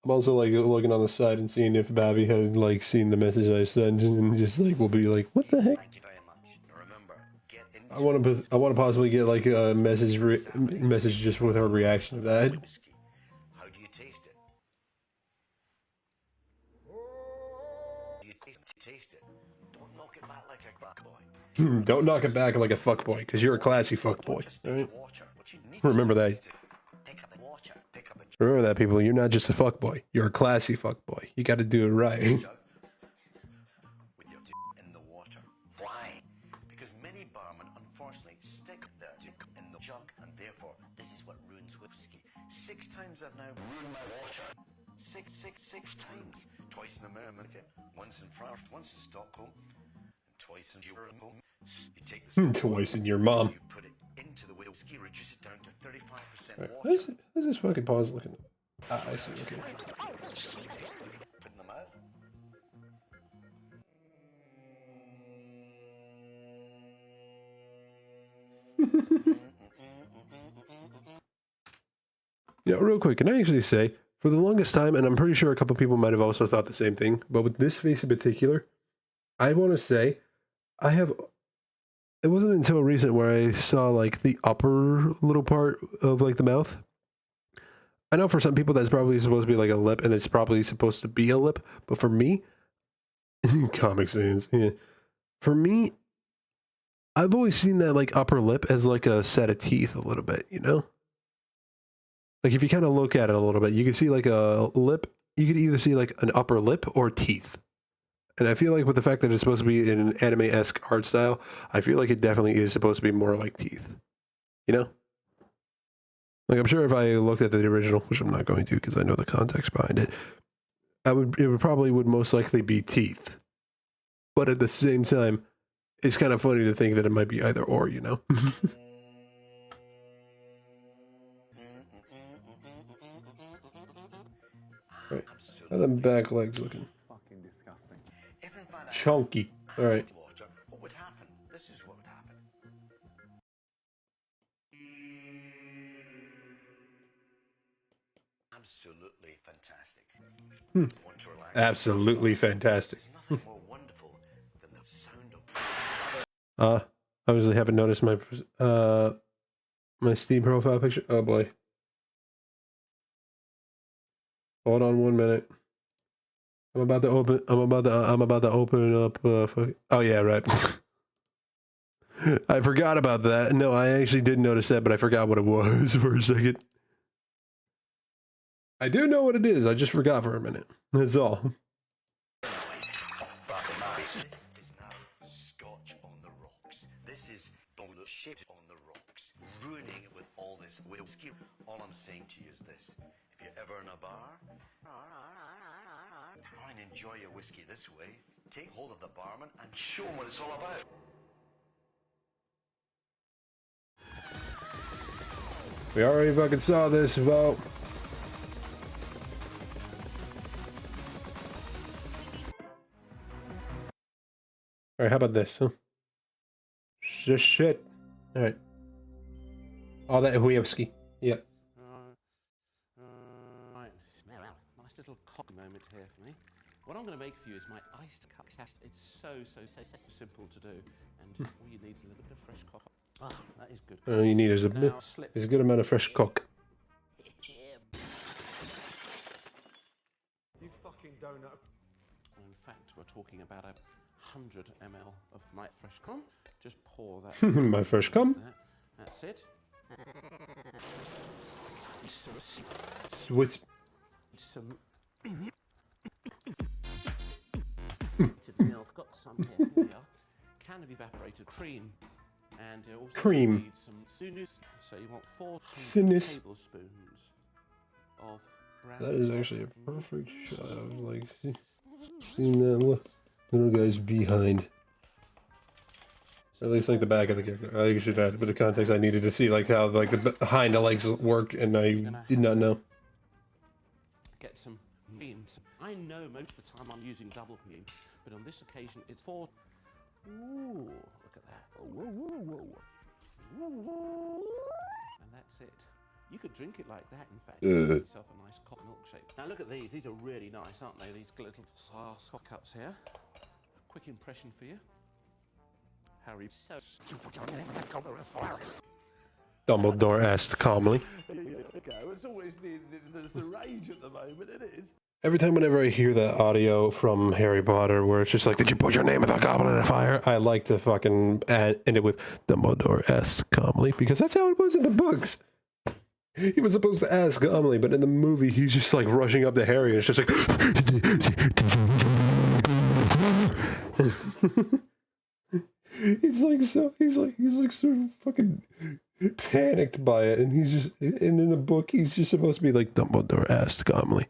I'm also, like, looking on the side and seeing if Babby had, like, seen the message I sent and just, like, will be like, what the heck? Thank you very much. Remember, get into I want to possibly get, like, a message just with her reaction to that. taste it. Don't knock it back like a fuckboy. Don't knock it back like a fuckboy, because you're a classy fuckboy. Alright? Remember that. Remember that, people. You're not just a fuckboy. You're a classy fuckboy. You gotta do it right. With your in the water. Why? Because many barmen unfortunately stick their in the jug, and therefore this is what ruins whiskey. 6 times I've now ruined my water. Six times. Twice in America, once in France, once in Stockholm, and twice in Europe. You take the Twice in your mom. you put it into the whiskey, reduce it down to 35% Right. water. What's this fucking pause looking? Ah, I see. Okay. Putting them out. Yeah, real quick, can I actually say, for the longest time, and I'm pretty sure a couple people might have also thought the same thing, but with this face in particular, I want to say, it wasn't until recent where I saw, like, the upper little part of, like, the mouth. I know for some people that's probably supposed to be, like, a lip, and it's probably supposed to be a lip, but for me, Comic Sans, yeah. For me, I've always seen that, like, upper lip as, like, a set of teeth a little bit, you know? Like, if you kind of look at it a little bit, you can see, like, a lip. You could either see, like, an upper lip or teeth. And I feel like with the fact that it's supposed to be in an anime-esque art style, I feel like it definitely is supposed to be more like teeth. You know? Like, I'm sure if I looked at the original, which I'm not going to because I know the context behind it, it probably would most likely be teeth. But at the same time, it's kind of funny to think that it might be either or, you know? Right. How are them back legs looking? Fucking disgusting. Chunky. Alright. What would happen? This is what would happen. Absolutely fantastic. Want to relax? Absolutely fantastic. There's nothing more wonderful than the sound of Obviously haven't noticed my Steam profile picture. Oh boy. Hold on 1 minute. I'm about to open up. Oh yeah, right. I forgot about that. No, I actually did notice that, but I forgot what it was for a second. I do know what it is. I just forgot for a minute. That's all. This is now Scotch on the rocks. This is shit on the rocks. Ruining it with all this whiskey. All I'm saying to you is this. If you're ever in a bar, try and enjoy your whiskey this way. Take hold of the barman and show him what it's all about. We already fucking saw this, vote. Alright, how about this, huh? Just shit. Alright. All that whiskey. Yep. Right. Nice little cock moment here for me. What I'm going to make for you is my iced cup. It's so simple to do. And all you need is a little bit of fresh cock. Ah, that is good. All you need is a good amount of fresh cock. You fucking donut. In fact, we're talking about 100 ml of my fresh cum. Just pour that. My fresh cum. That's it. Swiss. Some milk. Got some here. Here we are. Can of evaporated cream. And also Cream. need some sunnis. So you want 4 Sunnis. tablespoons of brown. That is actually a perfect shot of like seeing that little guy's behind. At least like the back of the character. I think you should add a bit of context. I needed to see like how like the behind the legs work, and I did not know. Get some cream. I know most of the time I'm using double cream, but on this occasion it's 4. Ooh, look at that. Whoa, whoa, whoa. And that's it. You could drink it like that, in fact. Get yourself a nice cock milkshake. Now look at these. These are really nice, aren't they? These little cock cups here. Quick impression for you. Harry. Dumbledore asked calmly. It's always there's the rage at the moment, isn't it? Every time whenever I hear that audio from Harry Potter where it's just like, did you put your name in the goblet of fire? I like to fucking end it with Dumbledore asked calmly, because that's how it was in the books. He was supposed to ask calmly, but in the movie he's just like rushing up to Harry and it's just like he's like so fucking panicked by it, and and in the book he's just supposed to be like, Dumbledore asked calmly.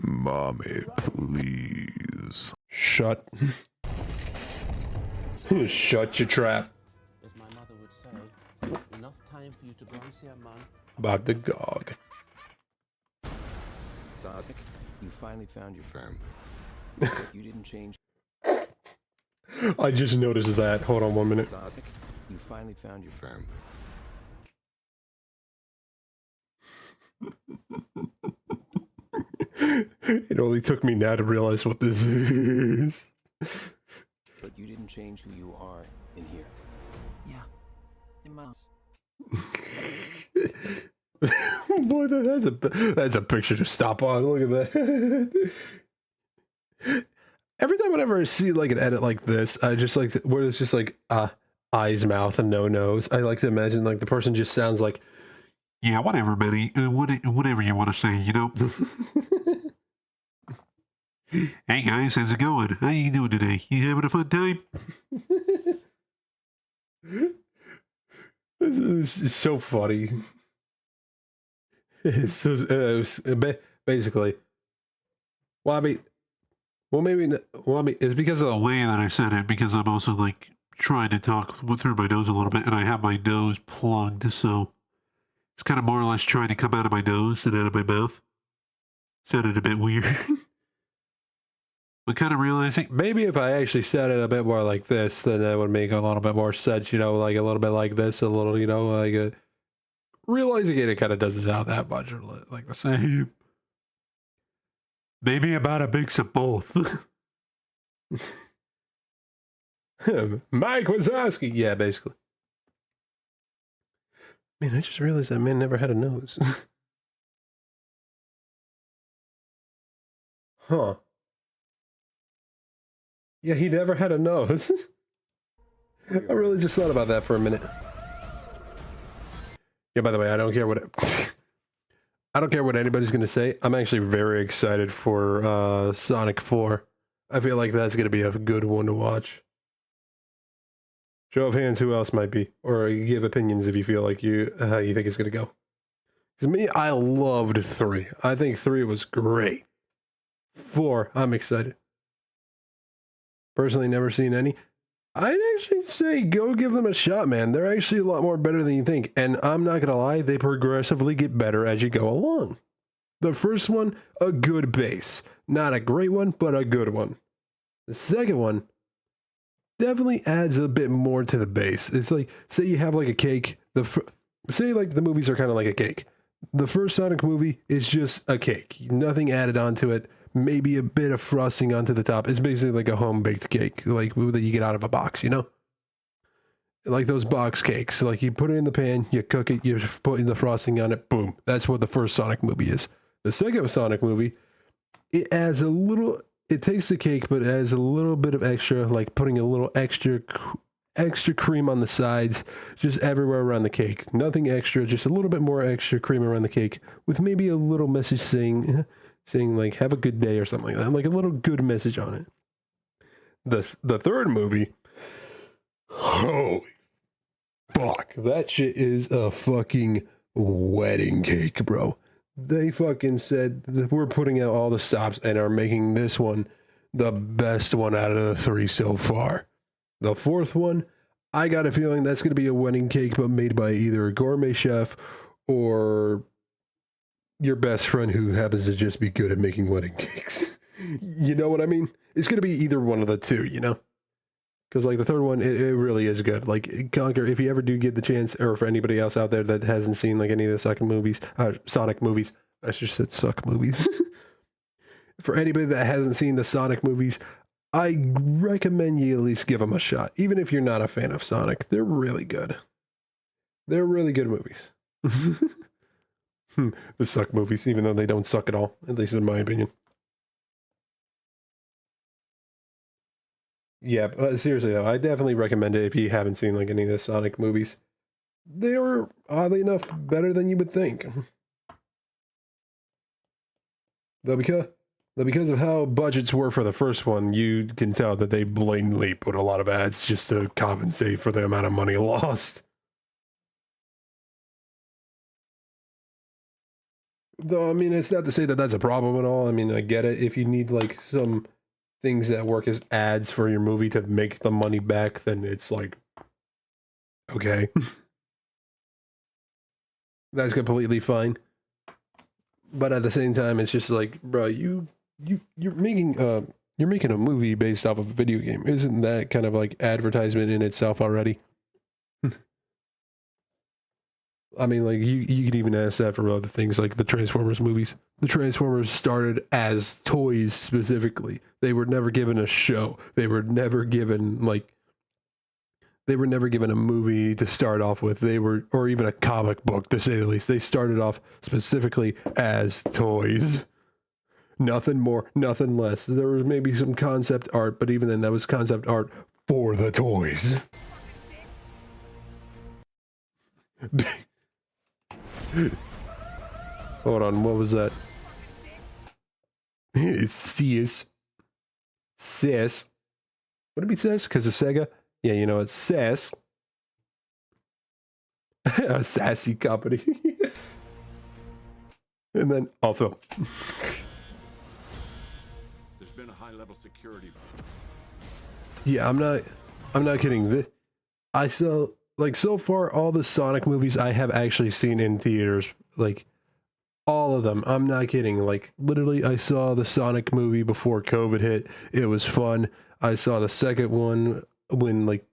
Mommy, please. Shut. Shut your trap. As my mother would say, enough time for you to bronze here, man. About the gog. Sonic, you finally found your family. You didn't change. I just noticed that. Hold on 1 minute. Sonic, you finally found your family. It only took me now to realize what this is. But you didn't change who you are in here. Yeah, it must. Boy, that's a picture to stop on. Look at that. Every time whenever I see like an edit like this, I just like where it's just like eyes, mouth, and no nose. I like to imagine like the person just sounds like, yeah, whatever, Benny. Whatever you want to say, you know. Hey guys, how's it going? How you doing today? You having a fun time? This is so funny. It's so basically. Well, maybe it's because of the way that I said it. Because I'm also like trying to talk through my nose a little bit, and I have my nose plugged, so it's kind of more or less trying to come out of my nose and out of my mouth. Sounded a bit weird. But kind of realizing maybe if I actually said it a bit more like this, then that would make a little bit more sense, you know, like a little bit like this, a little, you know, like realizing it kind of doesn't sound that much like the same. Maybe about a mix of both. Mike Wazowski. Yeah, basically. Man, I just realized that man never had a nose. Huh. Yeah, he never had a nose. I really just thought about that for a minute. Yeah, by the way, I don't care what anybody's going to say. I'm actually very excited for Sonic 4. I feel like that's going to be a good one to watch. Show of hands, who else might be? Or give opinions if you feel like how you think it's going to go. Because me, I loved 3. I think 3 was great. 4, I'm excited. Personally, never seen any. I'd actually say go give them a shot, man. They're actually a lot more better than you think. And I'm not going to lie, they progressively get better as you go along. The first one, a good base. Not a great one, but a good one. The second one definitely adds a bit more to the base. It's like, say you have like a cake. Say like the movies are kind of like a cake. The first Sonic movie is just a cake. Nothing added onto it. Maybe a bit of frosting onto the top. It's basically like a home-baked cake, like that you get out of a box, you know? Like those box cakes. Like you put it in the pan, you cook it, you put in the frosting on it, boom. That's what the first Sonic movie is. The second Sonic movie, it takes the cake, but it adds a little bit of extra, like putting a little extra cream on the sides, just everywhere around the cake. Nothing extra, just a little bit more extra cream around the cake, with maybe a little message saying like, have a good day or something like that. Like a little good message on it. The third movie, holy fuck, that shit is a fucking wedding cake, bro. They fucking said that we're putting out all the stops and are making this one the best one out of the 3 so far. The fourth one, I got a feeling that's going to be a wedding cake, but made by either a gourmet chef or your best friend who happens to just be good at making wedding cakes. You know what I mean? It's going to be either one of the two, you know? Because, like, the third one, it really is good. Like, Conquer, if you ever do get the chance, or for anybody else out there that hasn't seen, like, any of the Sonic movies, I just said suck movies. For anybody that hasn't seen the Sonic movies, I recommend you at least give them a shot. Even if you're not a fan of Sonic, they're really good. They're really good movies. The suck movies, even though they don't suck at all, at least in my opinion. Yeah, seriously though, I definitely recommend it if you haven't seen like any of the Sonic movies. They are oddly enough better than you would think. Though because of how budgets were for the first one, you can tell that they blatantly put a lot of ads just to compensate for the amount of money lost. Though, I mean, it's not to say that that's a problem at all. I mean, I get it. If you need, like, some things that work as ads for your movie to make the money back, then it's like, okay. That's completely fine. But at the same time, it's just like, bro, you're making a movie based off of a video game. Isn't that kind of like advertisement in itself already? I mean, like, you could even ask that for other things like the Transformers movies. The Transformers started as toys specifically. They were never given a show. They were never given, like, they were never given a movie to start off with. Or even a comic book, to say the least. They started off specifically as toys. Nothing more, nothing less. There was maybe some concept art, but even then, that was concept art for the toys. Hold on, what was that? It's Sis. Would it be Sis? Because of Sega? Yeah, you know, it's Sis. A sassy company. And then, I'll film. There's been a high-level security. Yeah, I'm not kidding. I saw, like, so far, all the Sonic movies I have actually seen in theaters, like, all of them. I'm not kidding. Like, literally, I saw the Sonic movie before COVID hit. It was fun. I saw the second one when, like...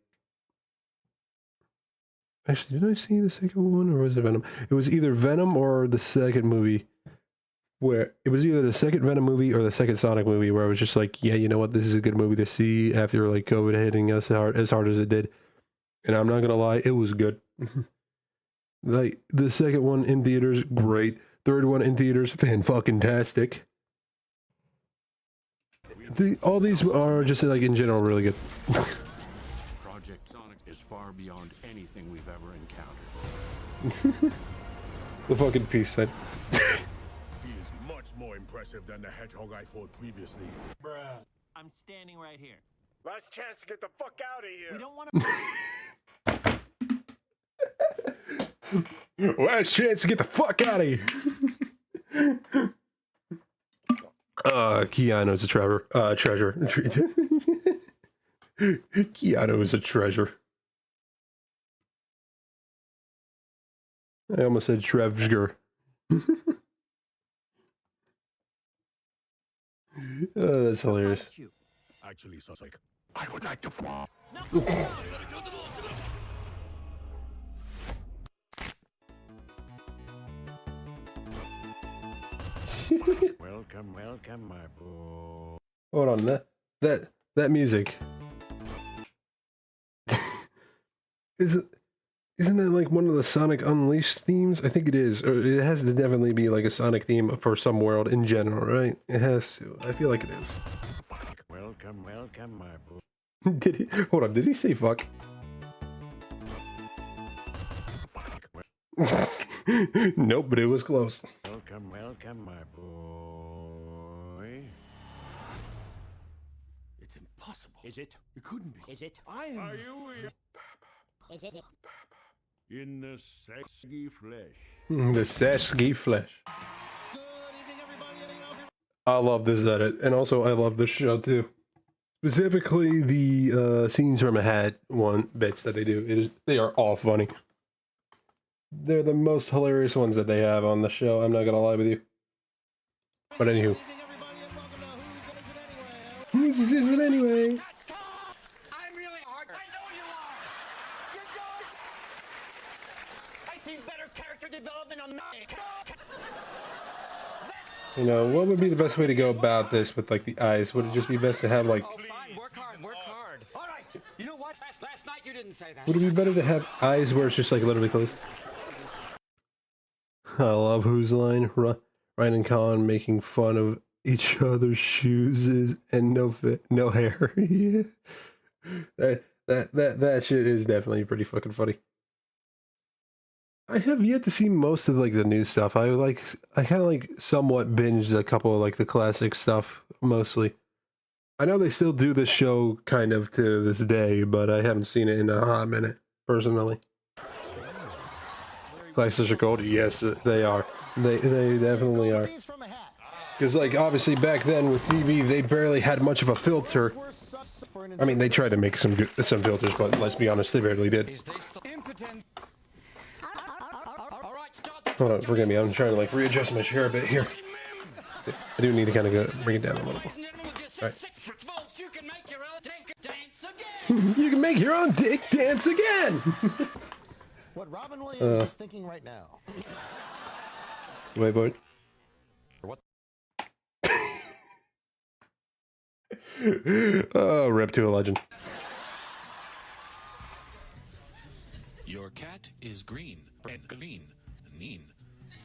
Actually, did I see the second one, or was it Venom? It was either Venom or the second movie, where... It was either the second Venom movie or the second Sonic movie, where I was just like, yeah, you know what? This is a good movie to see after, like, COVID hitting us as hard as it did. And I'm not gonna lie, it was good. Like, the second one in theaters, great. Third one in theaters, fan-fucking-tastic. All these are just, like, in general, really good. Project Sonic is far beyond anything we've ever encountered. The fucking peace sign. He is much more impressive than the hedgehog I fought previously. Bruh. I'm standing right here. Last chance to get the fuck out of here. We don't want to. Last chance to get the fuck out of here. Keanu's a treasure. Keanu is a treasure. I almost said Trevger. Oh, that's hilarious. Actually, sounds like I would like to fall. Welcome, my boy. Hold on, that music. Isn't that like one of the Sonic Unleashed themes? I think it is. Or it has to definitely be like a Sonic theme for some world in general, right? It has to. I feel like it is. Welcome, my boy. Did he? Hold on, did he say fuck? Nope, but it was close. Welcome, my boy. It's impossible. Is it? It couldn't be. Is it? I am. Are you Is it? In the sexy flesh. The sesky flesh. I love this edit, and also I love this show too. Specifically, the scenes from a hat bits that they do. They are all funny. They're the most hilarious ones that they have on the show. I'm not gonna lie with you. But anywho, who's is it anyway? I'm really hard. I know you are. You're good. I see better character development on me. You know, what would be the best way to go about this with like the eyes? Would it just be best to have like? Oh, fine. Work hard. All right. You know what? Last night you didn't say that. Would it be better to have eyes where it's just like literally closed? I love whose line. Ryan and Colin making fun of each other's shoes and no hair. Yeah. That shit is definitely pretty fucking funny. I have yet to see most of like the new stuff. I kind of like somewhat binged a couple of like the classic stuff mostly. I know they still do this show kind of to this day, but I haven't seen it in a hot minute personally. Classics are gold. Yes, they are. They definitely are. Because like obviously back then with TV, they barely had much of a filter. I mean, they tried to make some filters, but let's be honest, they barely did. Hold on, forgive me. I'm trying to like readjust my chair a bit here. I do need to kind of bring it down a little bit. All right. You can make your own dick dance again. What Robin Williams is thinking right now. Wait, boy. What? Oh, rip to a legend. Your cat is green and green. Nin.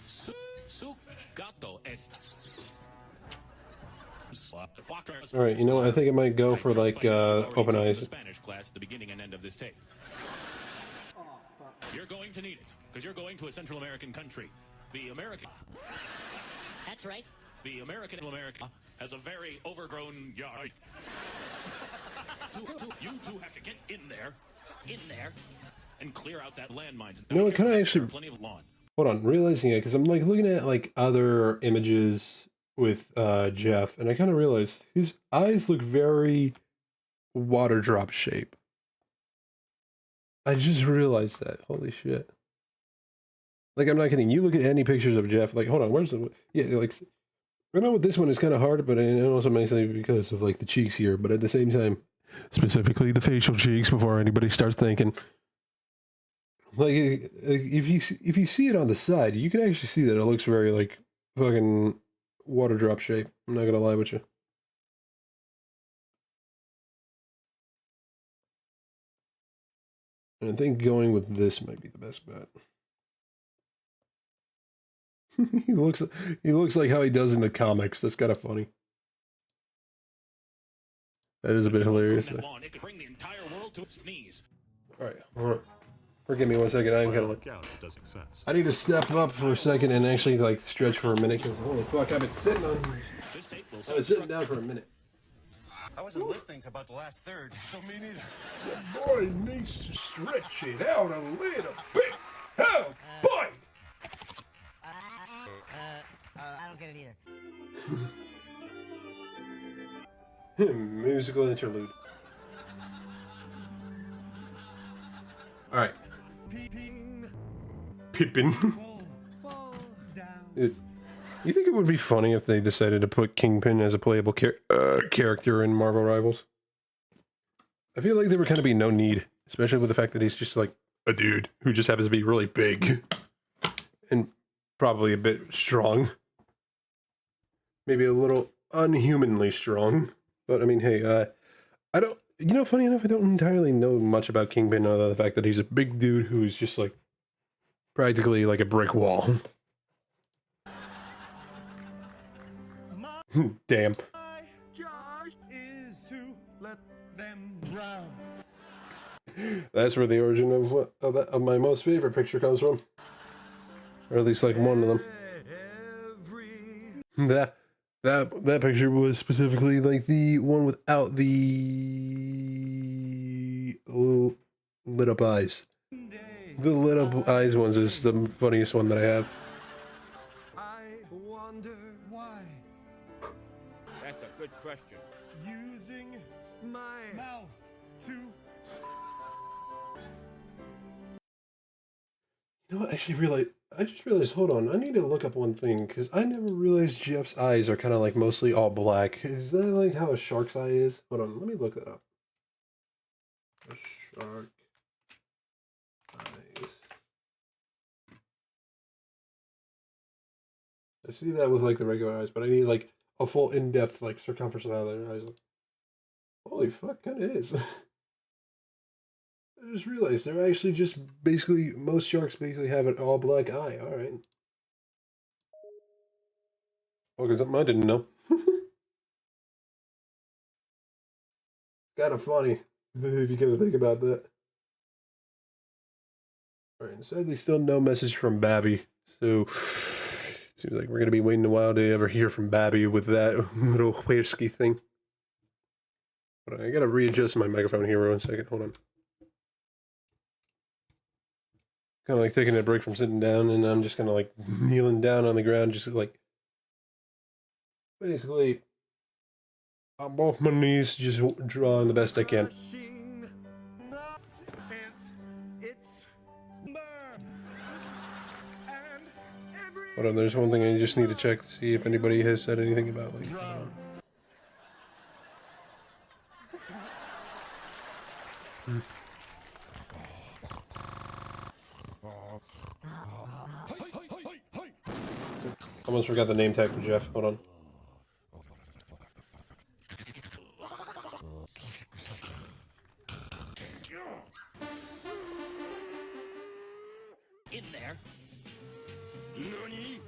Su gato es. All right, you know what? I think I might go for like open eyes. Spanish class at the beginning and end of this tape. You're going to need it because you're going to a Central American country. The American. That's right. The American has a very overgrown yard. You two have to get in there, and clear out that landmines. You know what? Can I actually? Plenty of lawn. Hold on, realizing it because I'm like looking at like other images with Jeff, and I kind of realized his eyes look very water drop shape. I just realized that. Holy shit! Like I'm not kidding. You look at any pictures of Jeff. Like, hold on, where's the? Yeah, like I know with this one it's kind of hard, but it also makes it because of like the cheeks here. But at the same time, specifically the facial cheeks, before anybody starts thinking. Like if you see it on the side, you can actually see that it looks very like fucking water drop shape. I'm not gonna lie with you. And I think going with this might be the best bet. he looks like how he does in the comics. That's kind of funny. That is a bit hilarious. It could bring the entire world to its knees. All right. Forgive me 1 second. I'm kind of like, I need to step up for a second and actually like stretch for a minute because holy fuck, I've been sitting down for a minute. I wasn't listening to about the last third. So me neither. The boy needs to stretch it out a little bit. Oh boy! I don't get it either. Musical interlude. All right. Pippin. You think it would be funny if they decided to put Kingpin as a playable character in Marvel Rivals? I feel like there would kind of be no need, especially with the fact that he's just like a dude who just happens to be really big and probably a bit strong. Maybe a little unhumanly strong. But I mean, hey, I don't, you know, funny enough, I don't entirely know much about Kingpin other than the fact that he's a big dude who's just like practically like a brick wall. Damn. Charge is to let them drown. That's where the origin of my most favorite picture comes from. Or at least like one of them. That picture was specifically like the one without the lit up eyes. The lit up eyes ones is the funniest one that I have. I wonder why. That's a good question. Using my mouth to. You know what? I just realized, hold on, I need to look up one thing, because I never realized Jeff's eyes are kind of like mostly all black. Is that like how a shark's eye is? Hold on, let me look that up. A shark eyes. I see that with like the regular eyes, but I need like a full in-depth like circumference of their eyes. Holy fuck, kind of is. I just realized they're actually just basically, most sharks basically have an all black eye. Alright. Okay, something I didn't know. Kind of funny. If you gotta think about that. Alright, sadly still no message from Babby. So seems like we're gonna be waiting a while to ever hear from Babby with that little whiskey thing. But I gotta readjust my microphone here 1 second, hold on. Kinda like taking a break from sitting down, and I'm just kinda like kneeling down on the ground, just like basically on both my knees, just drawing the best I can. Hold on, there's one thing I just need to check to see if anybody has said anything about like. Almost forgot the name tag for Jeff. Hold on. In there. Nani?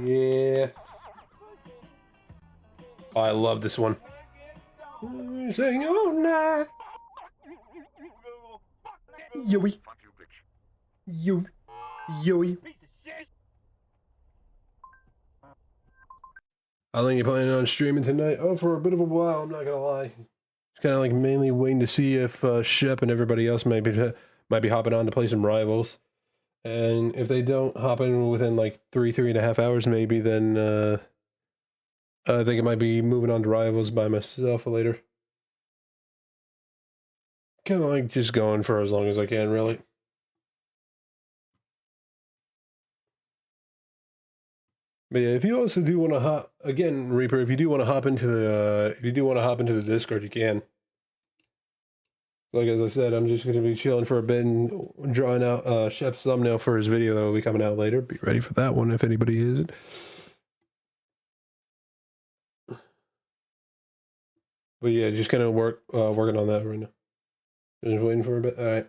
Yeah. Oh, I love this one. Saying, oh, nah. Yoey. Yoey. I think you're planning on streaming tonight. Oh, for a bit of a while, I'm not gonna lie. It's kind of like mainly waiting to see if Shep and everybody else might be hopping on to play some Rivals. And if they don't hop in within like 3.5 hours maybe, then I think I might be moving on to Rivals by myself later. Kind of like just going for as long as I can, really. But yeah, if you also do want to hop again, Reaper, if you do want to hop into the Discord, you can. Like as I said, I'm just going to be chilling for a bit and drawing out Shep's thumbnail for his video that will be coming out later. Be ready for that one if anybody isn't. But yeah, just kind of working on that right now. Just waiting for a bit. All right.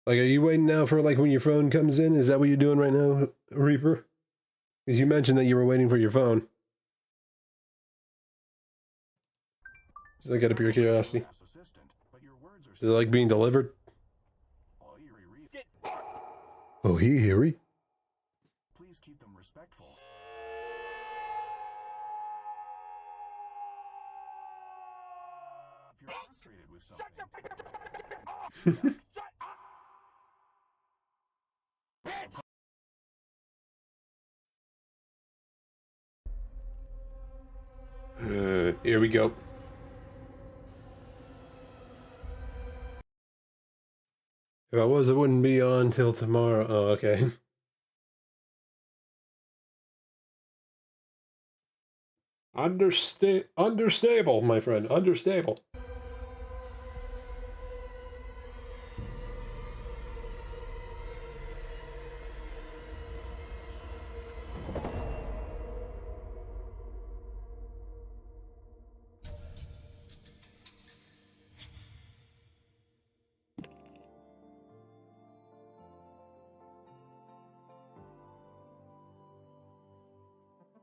Like, are you waiting now for like when your phone comes in? Is that what you're doing right now, Reaper? Because you mentioned that you were waiting for your phone. Just like out of pure curiosity. Is it like being delivered? Oh, hey, Harry. Please keep them respectful. If you're frustrated with something. Here we go. If I was, it wouldn't be on till tomorrow. Oh, okay. Understable, my friend. Understable.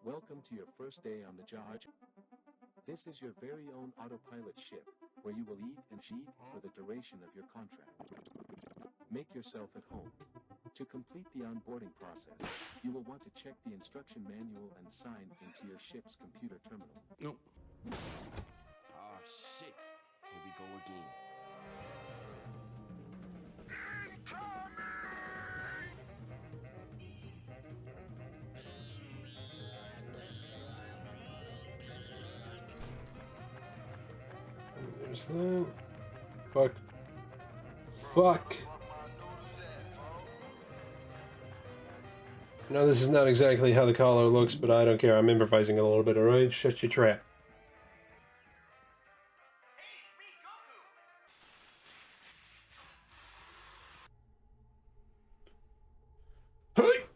Welcome to your first day on the job. This is your very own autopilot ship, where you will eat and eat for the duration of your contract. Make yourself at home. To complete the onboarding process, you will want to check the instruction manual and sign into your ship's computer terminal. No. Ah, shit. Here we go again. There's that. Fuck. Fuck. No, this is not exactly how the collar looks, but I don't care. I'm improvising a little bit, alright? Shut your trap. Hey!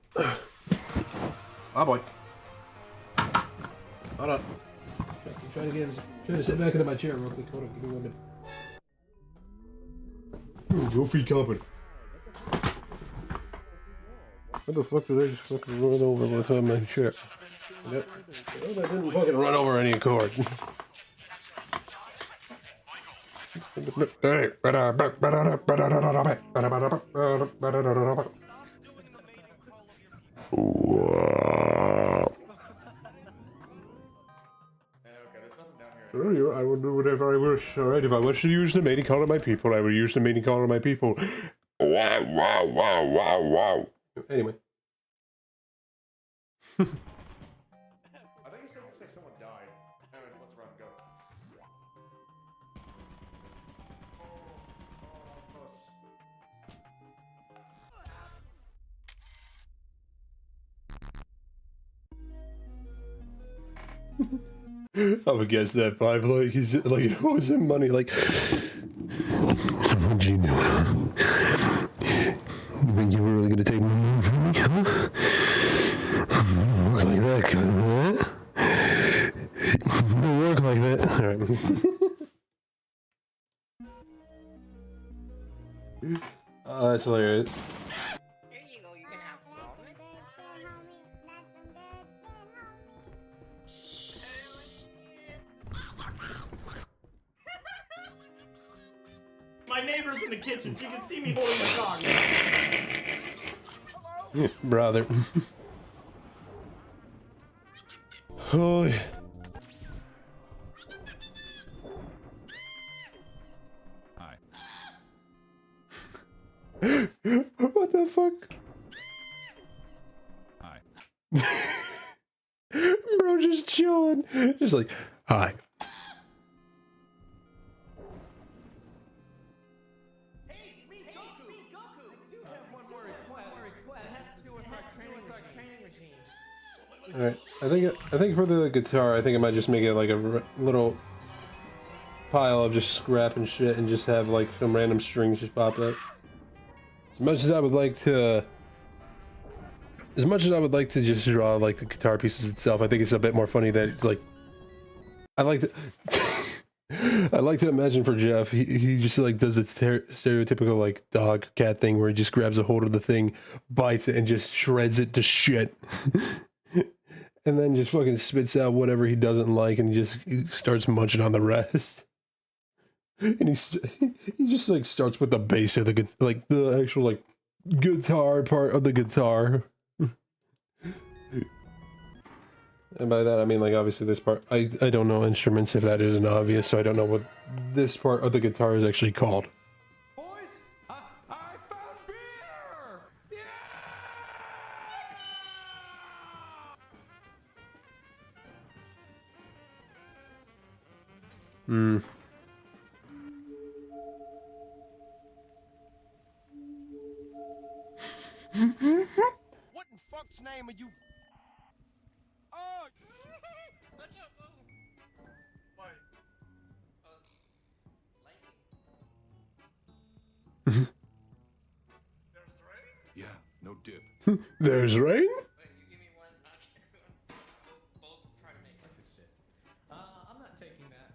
Oh boy. Hold on. I'm trying to sit back into my chair real quick. Hold on, give me 1 minute. Ooh, go free company. What the fuck did I just fucking run over with my chair? That didn't fucking run over any cord. I will do whatever I wish. Alright, if I wish to use the mating call of my people, I will use the mating call of my people. Wow, wow, wow, wow, wow. Anyway. I think you said someone died. Anyways, let's run, go. I'm against that vibe, like he's just, like it owes him money, like what you doing? You think you were really gonna take money from me, huh? Don't work like that, what? Don't work like that. Alright. That's hilarious. My neighbor's in the kitchen. She can see me holding the dog. Brother. Oh yeah. Hi. What the fuck? Hi. Bro, just chilling. Just like, hi. Alright, I think for the guitar, I think I might just make it like a little pile of just scrap and shit and just have like some random strings just pop up. As much as I would like to just draw like the guitar pieces itself, I think it's a bit more funny that it's like I like to I like to imagine for Jeff, he just like does the stereotypical like dog cat thing where he just grabs a hold of the thing, bites it, and just shreds it to shit. And then just fucking spits out whatever he doesn't like, and he starts munching on the rest. And he just like starts with the bass of the like the actual like guitar part of the guitar. And by that I mean like obviously this part I don't know instruments if that isn't obvious, so I don't know what this part of the guitar is actually called. Boys, I found beer! Hmm. What in fuck's name are you? Oh! Yeah, no dip. There's rain? I'm not taking that.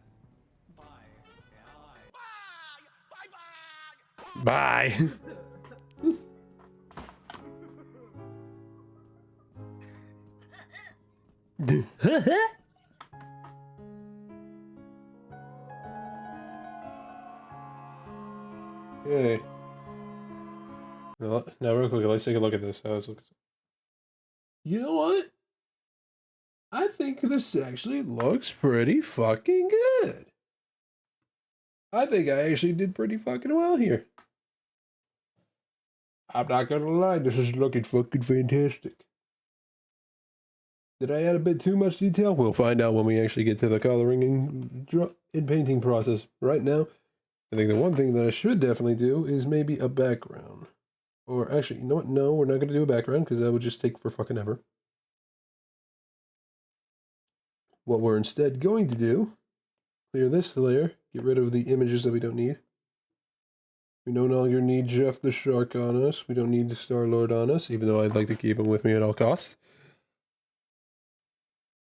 Bye. Bye. Okay. Now real quick, let's take a look at this. You know what? I think this actually looks pretty fucking good. I think I actually did pretty fucking well here. I'm not gonna lie, this is looking fucking fantastic. Did I add a bit too much detail? We'll find out when we actually get to the coloring and painting process. Right now, I think the one thing that I should definitely do is maybe a background. Or actually, you know what? No, we're not going to do a background because that would just take for fucking ever. What we're instead going to do, clear this layer, get rid of the images that we don't need. We no longer need Jeff the Shark on us. We don't need the Star-Lord on us, even though I'd like to keep him with me at all costs.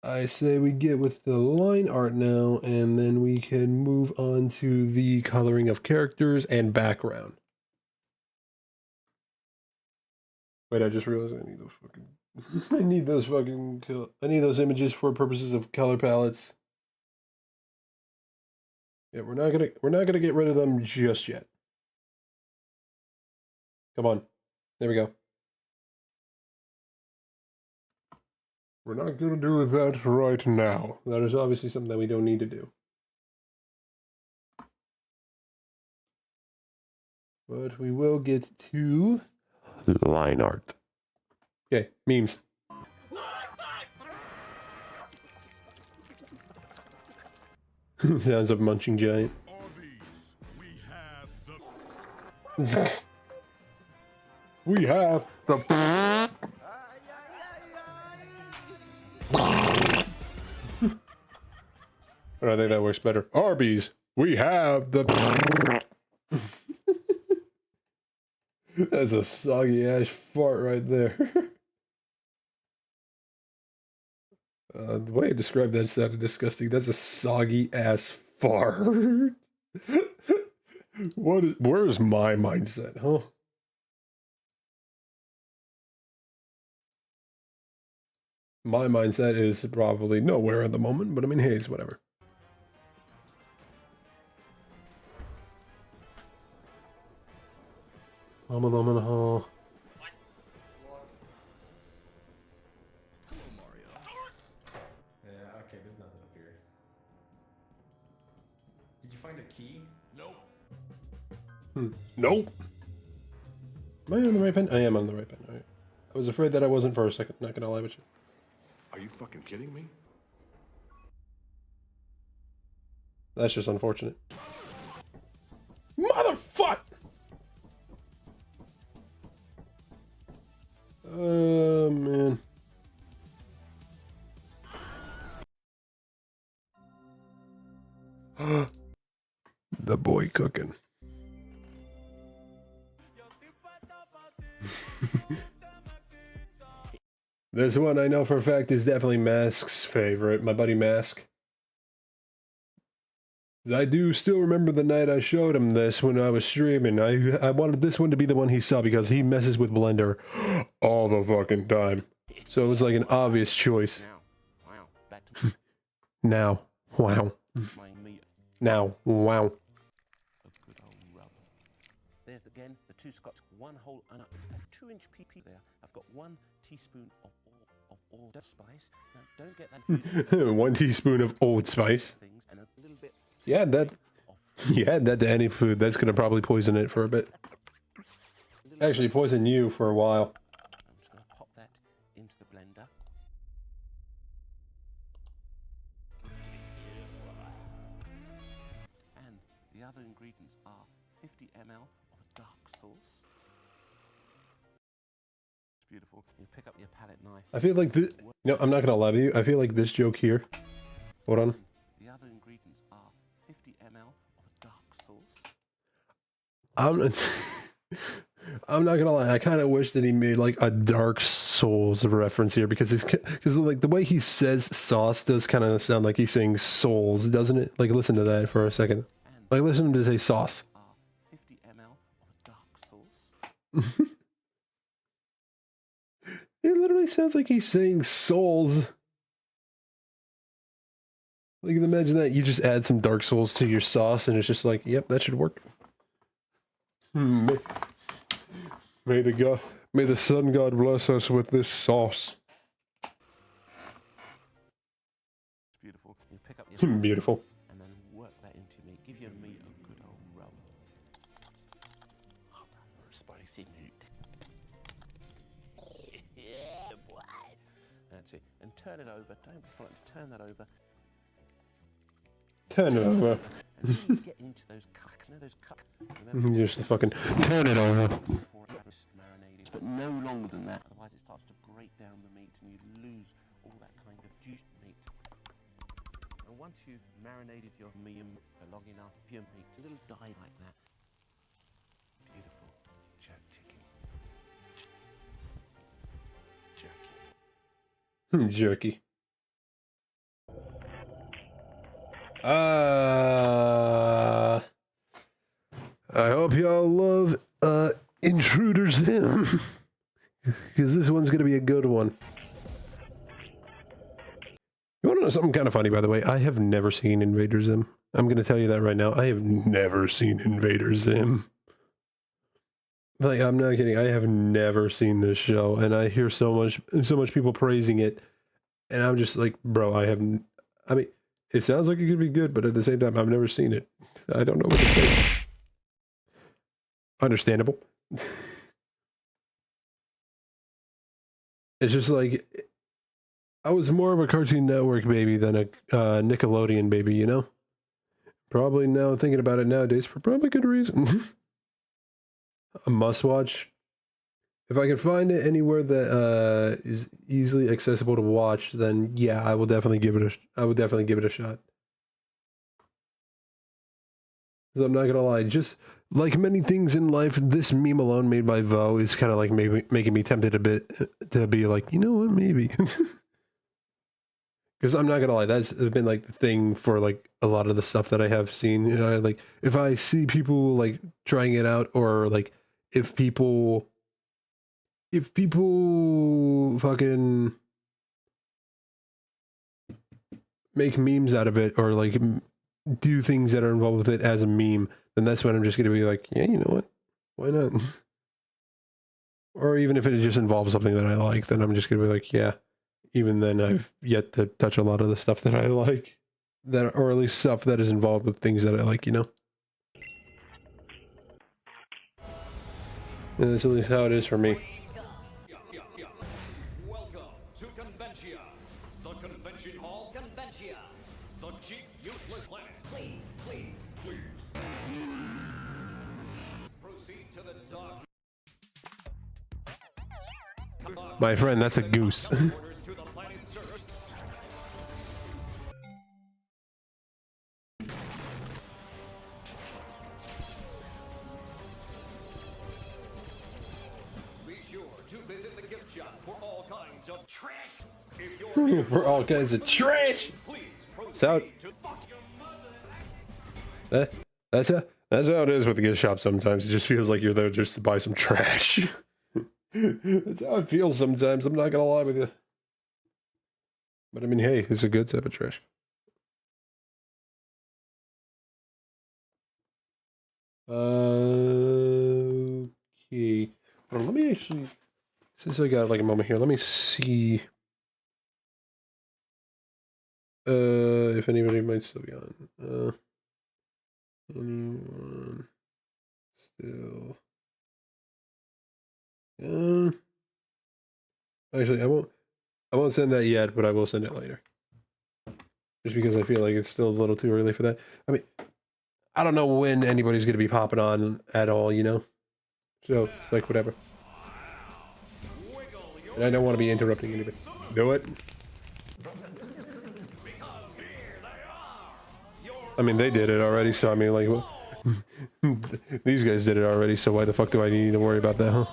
I say we get with the line art now, and then we can move on to the coloring of characters and background. Wait, I just realized I need those fucking... I need those fucking... I need those images for purposes of color palettes. Yeah, we're not gonna get rid of them just yet. Come on. There we go. We're not gonna do that right now. That is obviously something that we don't need to do. But we will get to line art. Okay, memes. Sounds of munching giant. We have the... I think that works better. Arby's, we have the... That's a soggy ass fart right there. The way I described that sounded disgusting. That's a soggy ass fart. Where's my mindset, huh? My mindset is probably nowhere at the moment, but I mean, hey, it's whatever. I'm a hole. Yeah, okay, there's nothing up here. Did you find a key? Nope. Nope. Am I on the right pen? I am on the right pen. All right. I was afraid that I wasn't for a second. Not gonna lie with you. Are you fucking kidding me? That's just unfortunate. Motherfuck! Oh, man. The boy cooking. This one I know for a fact is definitely Mask's favorite. My buddy Mask. I do still remember the night I showed him this when I was streaming. I wanted this one to be the one he saw because he messes with Blender all the fucking time. So it was like an obvious choice. Now, wow. Now, wow. There's again the two Scots, one whole and a 2-inch PP there. I've got 1 teaspoon of Old Spice. Now don't get that. 1 teaspoon of Old Spice. And a little bit. Yeah, that. You add that to any food, that's gonna probably poison it for a bit. Actually, poison you for a while. I'm just gonna pop that into the blender. And the other ingredients are 50 ml of a dark sauce. It's beautiful. You pick up your palette knife. I feel like this. No, I'm not gonna lie to you. I feel like this joke here. Hold on. The other ingredients are 50 ml of a dark sauce. I'm not gonna lie. I kind of wish that he made like a Dark Souls reference here because like the way he says sauce does kind of sound like he's saying souls, doesn't it? Like listen to that for a second. Like listen to him say sauce. 50 ml of a dark sauce. It literally sounds like he's saying souls. Like imagine that you just add some Dark Souls to your sauce and it's just like, yep, that should work. May the sun god bless us with this sauce. It's beautiful. You pick up your Beautiful. and then work that into meat. Give your meat a good old rub. Oh, spicy meat. Yeah, boy. That's it. And turn it over. Don't be frightened to turn that over. Turn it over. And then you get into those cucks. You know those cucks? Just fucking turn it over. Marinated, but no longer than that. Otherwise it starts to break down the meat and you lose all that kind of juice meat. And once you've marinated your meat for long enough, your meat, a little dye like that. Beautiful. Jerk chicken. Jerky. I hope y'all love Intruder Zim. Because this one's gonna be a good one. You wanna know something kind of funny, by the way? I have never seen Invader Zim. I'm gonna tell you that right now. I have never seen Invader Zim. Like, I'm not kidding. I have never seen this show, and I hear so much people praising it, and I'm just like, bro, I mean, it sounds like it could be good, but at the same time, I've never seen it. I don't know what to say. Understandable. It's just like, I was more of a Cartoon Network baby than a Nickelodeon baby, you know? Probably now, thinking about it nowadays, for probably good reason. A must-watch. If I can find it anywhere that is easily accessible to watch, then yeah, I will definitely give it a shot. Because I'm not gonna lie, just like many things in life, this meme alone made by Vo is kind of like making me tempted a bit to be like, you know what, maybe. Because I'm not gonna lie, that's been like the thing for like a lot of the stuff that I have seen. Like if I see people like trying it out, or like if people fucking make memes out of it, or like do things that are involved with it as a meme, then that's when I'm just gonna be like, yeah, you know what? Why not? Or even if it just involves something that I like, then I'm just gonna be like, yeah. Even then, I've yet to touch a lot of the stuff that I like, or at least stuff that is involved with things that I like, you know? And that's at least how it is for me. Welcome to Conventia, the convention hall. Conventia, the cheap, useless planet. Please, please, please. Proceed to the dock. My friend, that's a goose. For all kinds of trash. So that's how it is with the gift shop sometimes. It just feels like you're there just to buy some trash. That's how it feels sometimes. I'm not gonna lie with you. But I mean, hey, it's a good type of trash. Okay. Well, let me actually, since I got like a moment here, let me see if anybody might still be on. Anyone still? Actually, I won't send that yet, but I will send it later. Just because I feel like it's still a little too early for that. I mean, I don't know when anybody's going to be popping on at all, you know? So, it's like, whatever. And I don't want to be interrupting anybody. Do it. I mean, they did it already, so I mean, like, these guys did it already, so why the fuck do I need to worry about that, huh?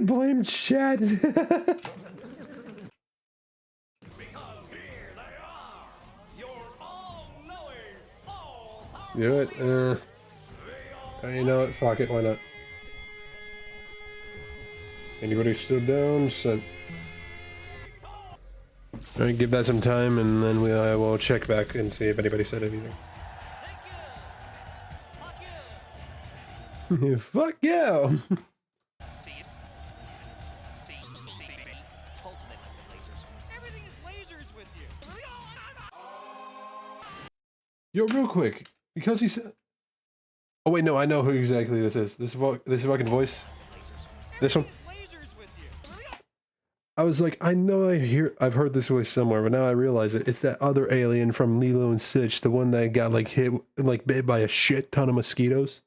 Blame chat. Do it. You know what? Fuck it. Why not? Anybody stood down? Sent. Alright, give that some time, and then I will check back and see if anybody said anything. Fuck yeah! Yo, real quick, because he said... Oh wait, no, I know who exactly this is. This fucking voice. This one. I was like, I know I've heard this voice somewhere, but now I realize it. It's that other alien from Lilo and Stitch, the one that got like bit by a shit ton of mosquitoes.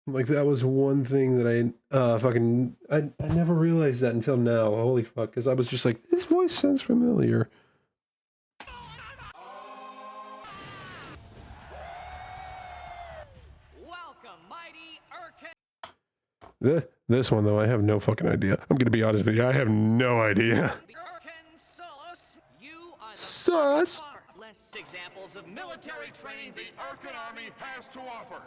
Like, that was one thing that I never realized that until now. Holy fuck, because I was just like, this voice sounds familiar. This one, though, I have no fucking idea. I'm gonna be honest with you, I have no idea. Sus! examples of military training the Arkan Army has to offer.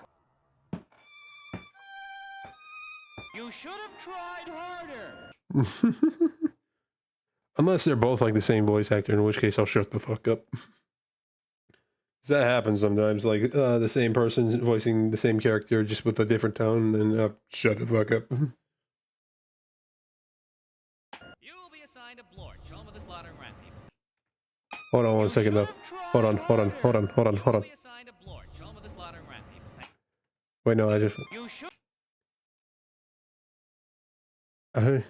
You should have tried harder. Unless they're both like the same voice actor, in which case I'll shut the fuck up. 'Cause that happens sometimes, like the same person voicing the same character just with a different tone, then shut the fuck up. You will be assigned a Blorch, home of the slaughtering rat people. Hold on one second though. Hold on. You will be assigned a Blorch, home of the slaughtering rat people. Wait, no, I just... You should Huh?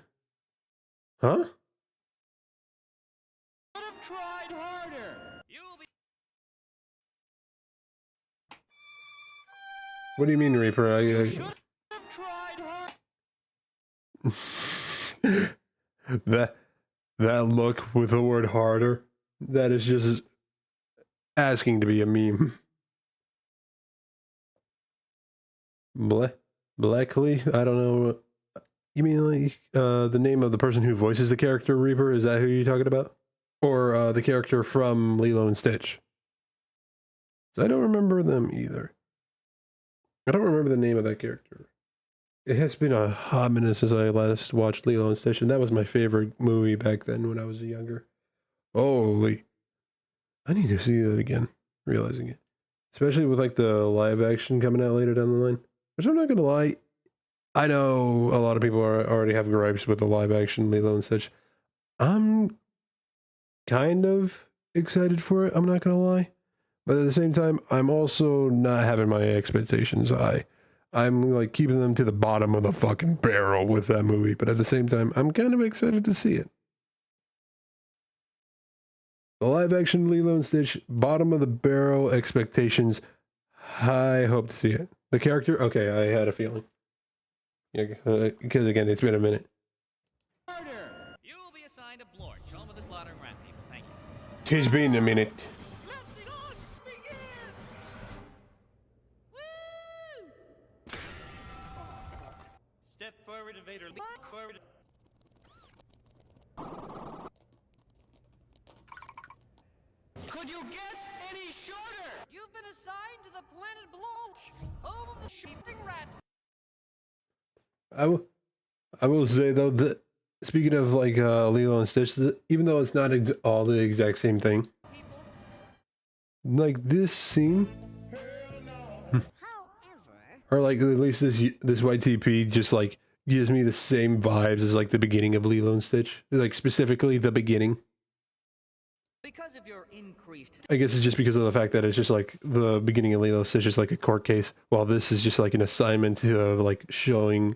have tried harder. You will be... What do you mean, Reaper? You should have tried harder. that look with the word harder, that is just asking to be a meme. Blackley? I don't know. You mean like the name of the person who voices the character Reaper? Is that who you're talking about? Or the character from Lilo and Stitch? I don't remember them either. I don't remember the name of that character. It has been a hot minute since I last watched Lilo and Stitch, and that was my favorite movie back then when I was younger. Holy. I need to see that again, realizing it. Especially with like the live action coming out later down the line. Which I'm not gonna lie, I know a lot of people already have gripes with the live action Lilo and Stitch. I'm kind of excited for it, I'm not gonna lie. But at the same time, I'm also not having my expectations high. I'm like keeping them to the bottom of the fucking barrel with that movie. But at the same time, I'm kind of excited to see it. The live action Lilo and Stitch, bottom of the barrel expectations. I hope to see it. The character? Okay, I had a feeling. Yeah, because again, it's been a minute. You will be assigned a Blorch, home of the slaughtering rat people. Thank you. Tis been a minute. Step forward, invader. Forward. Could you get any shorter? You've been assigned to the planet Blorch, home of the shooting rat. I will say though that speaking of like Lilo and Stitch, even though it's not all the exact same thing, like this scene, or like at least this YTP just like gives me the same vibes as like the beginning of Lilo and Stitch, like specifically the beginning. Because of your increased... I guess it's just because of the fact that it's just like the beginning of Lilo and Stitch is like a court case, while this is just like an assignment of like showing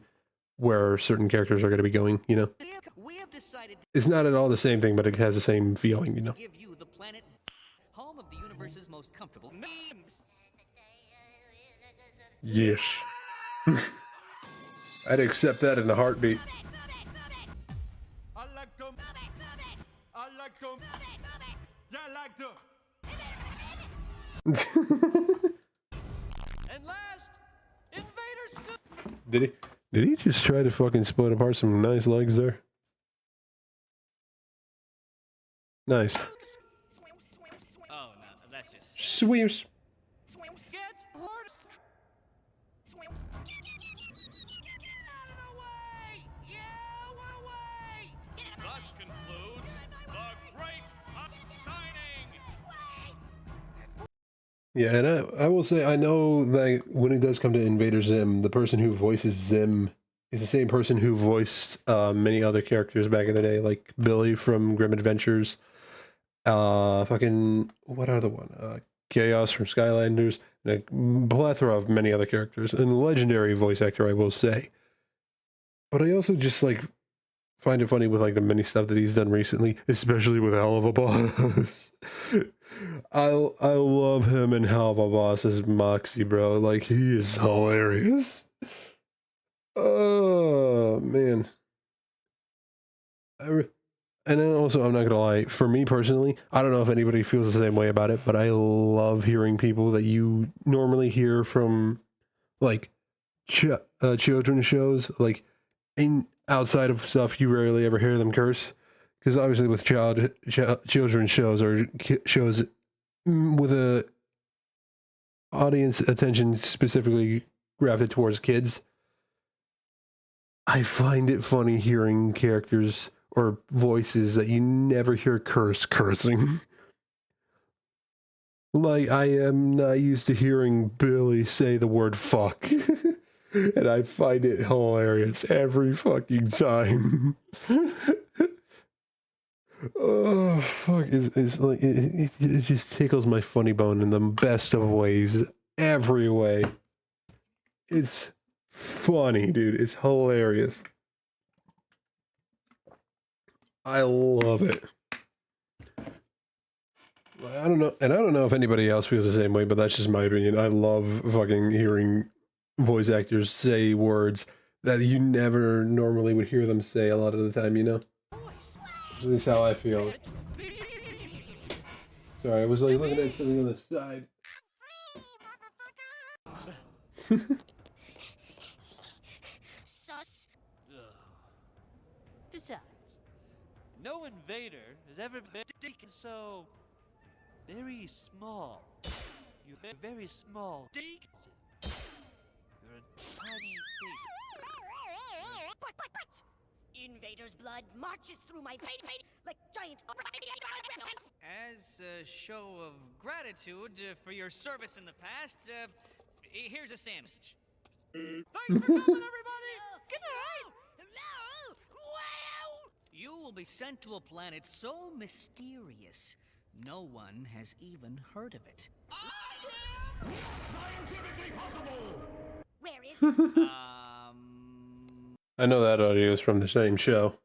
where certain characters are going to be going, you know? We have decided It's not at all the same thing, but it has the same feeling, you know? to give you the planet, home of the universe's most comfortable memes. Yes. I'd accept that in a heartbeat. I like them. I like them. Yeah, I like them. And last, Invader Scoop. Did he just try to fucking split apart some nice legs there? Nice. Oh, no, that's just... Sweeps. Get hard. Thus concludes the great assigning. Yeah, and I will say, I know that when it does come to Invader Zim, the person who voices Zim is the same person who voiced many other characters back in the day, like Billy from Grim Adventures, fucking, what other one? Chaos from Skylanders, and a plethora of many other characters, and a legendary voice actor, I will say. But I also just, like, find it funny with, like, the many stuff that he's done recently, especially with Hell of a Boss. I love him and Hell of a Boss as Moxie, bro. Like, he is hilarious. Oh, man. And then also, I'm not gonna lie, for me personally, I don't know if anybody feels the same way about it, but I love hearing people that you normally hear from, like, children's shows, like, outside of stuff you rarely ever hear them curse. Because obviously with children's shows or shows with a audience attention specifically grafted towards kids, I find it funny hearing characters or voices that you never hear cursing. Like, I am not used to hearing Billy say the word fuck. And I find it hilarious every fucking time. Oh, fuck. It's like, it just tickles my funny bone in the best of ways. Every way. It's funny, dude. It's hilarious. I love it. I don't know, and I don't know if anybody else feels the same way, but that's just my opinion. I love fucking hearing voice actors say words that you never normally would hear them say a lot of the time, you know? This is how I feel. Sorry, I was like looking at something on the side. Sus. Besides, no invader has ever been so very small. You're very small. You're a tiny thing. But! Invader's blood marches through my veins like giant. As a show of gratitude for your service in the past, here's a sandwich. Thanks for coming, everybody! Good night! Hello! Wow! You will be sent to a planet so mysterious, no one has even heard of it. Scientifically possible! Where is I know that audio is from the same show.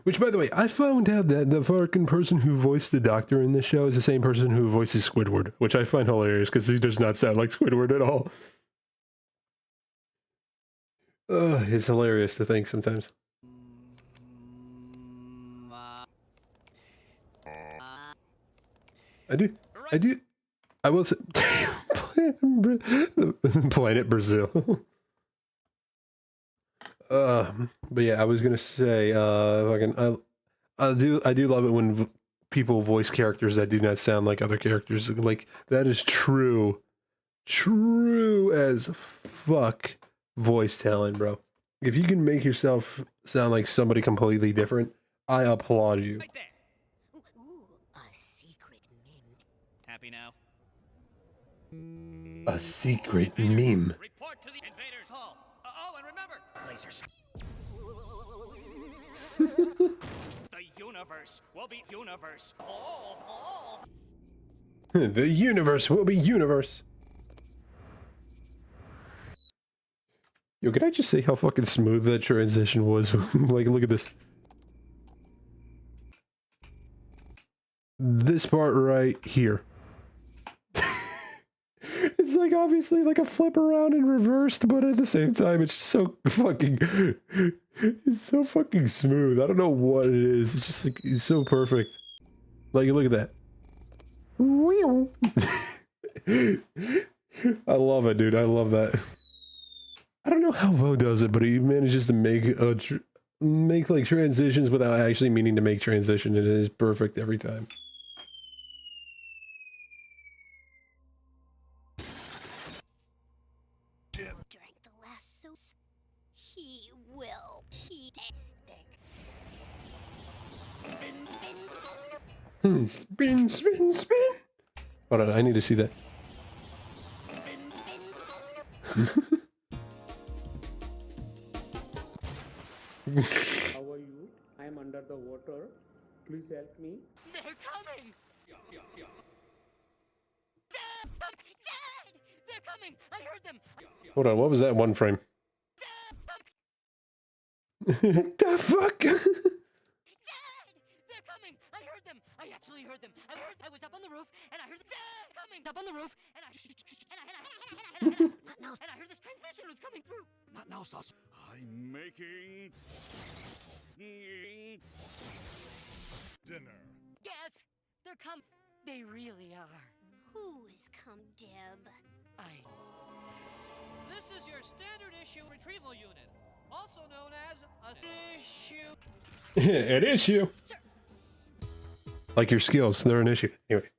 Which, by the way, I found out that the fucking person who voiced the Doctor in this show is the same person who voices Squidward, which I find hilarious because he does not sound like Squidward at all. It's hilarious to think sometimes. I will say, Planet Brazil. But yeah, I was gonna say, I do love it when people voice characters that do not sound like other characters. Like, that is true as fuck voice talent, bro. If you can make yourself sound like somebody completely different, I applaud you. Right there. a secret meme? Happy now? A secret meme. Report to the invaders hall. Oh, and remember, lasers. The universe will be universe. The universe will be universe. Yo, can I just say how fucking smooth that transition was? Like, look at this. This part right here. It's like obviously like a flip around and reversed, but at the same time, it's just so fucking, it's so fucking smooth. I don't know what it is. It's just like, it's so perfect. Like, look at that. I love it, dude. I love that. I don't know how Vo does it, but he manages to make like transitions without actually meaning to make transition. It is perfect every time. Drank the last sauce. He will. He stick. Spin, spin, spin. Hold on, I need to see that. How are you? I am under the water. Please help me. They're coming! Dad! Dad! They're coming! I heard them! Hold on, what was that one frame? The fuck? Dad! They're coming! I heard them! I actually heard them! I was up on the roof and I heard the Dad coming! Up on the roof and I heard this transmission was coming through! Not now, Sus. I'm making dinner. Yes! They're coming! They really are. Who's come, Deb? This is your standard issue retrieval unit, also known as an issue. An issue. Like your skills, they're an issue. Anyway.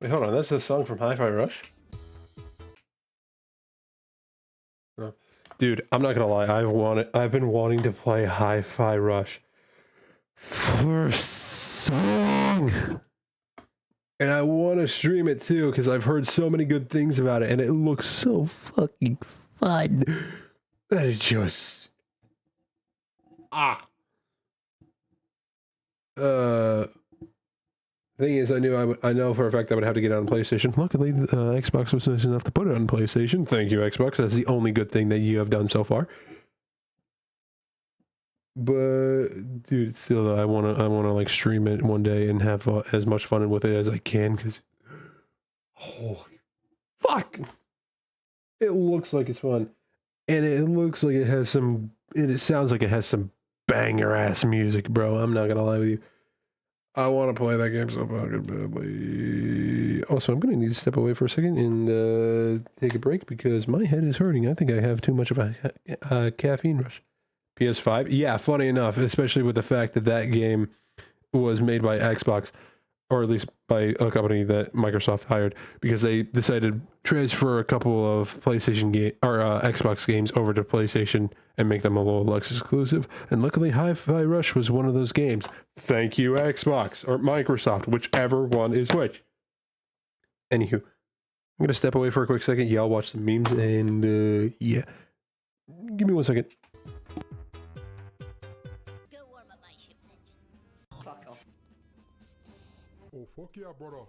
Wait, hold on. That's a song from Hi-Fi Rush? Oh. Dude, I'm not gonna lie. I've been wanting to play Hi-Fi Rush for so long. And I want to stream it too, because I've heard so many good things about it, and it looks so fucking fun. That is just... Thing is, I know for a fact I would have to get it on PlayStation. Luckily, Xbox was nice enough to put it on PlayStation. Thank you, Xbox. That's the only good thing that you have done so far. But dude, still, though, I wanna like stream it one day and have as much fun with it as I can. Cause holy fuck, it looks like it's fun, and it looks like it has some. And it sounds like it has some banger ass music, bro. I'm not gonna lie with you. I want to play that game so fucking badly. Also, I'm going to need to step away for a second and take a break because my head is hurting. I think I have too much of a caffeine rush. PS5? Yeah, funny enough, especially with the fact that that game was made by Xbox, or at least by a company that Microsoft hired, because they decided to transfer a couple of PlayStation or Xbox games over to PlayStation and make them a little less exclusive. And luckily, Hi-Fi Rush was one of those games. Thank you, Xbox or Microsoft, whichever one is which. Anywho, I'm gonna step away for a quick second. Y'all watch some memes and yeah, give me 1 second. Oh, fuck yeah, brother.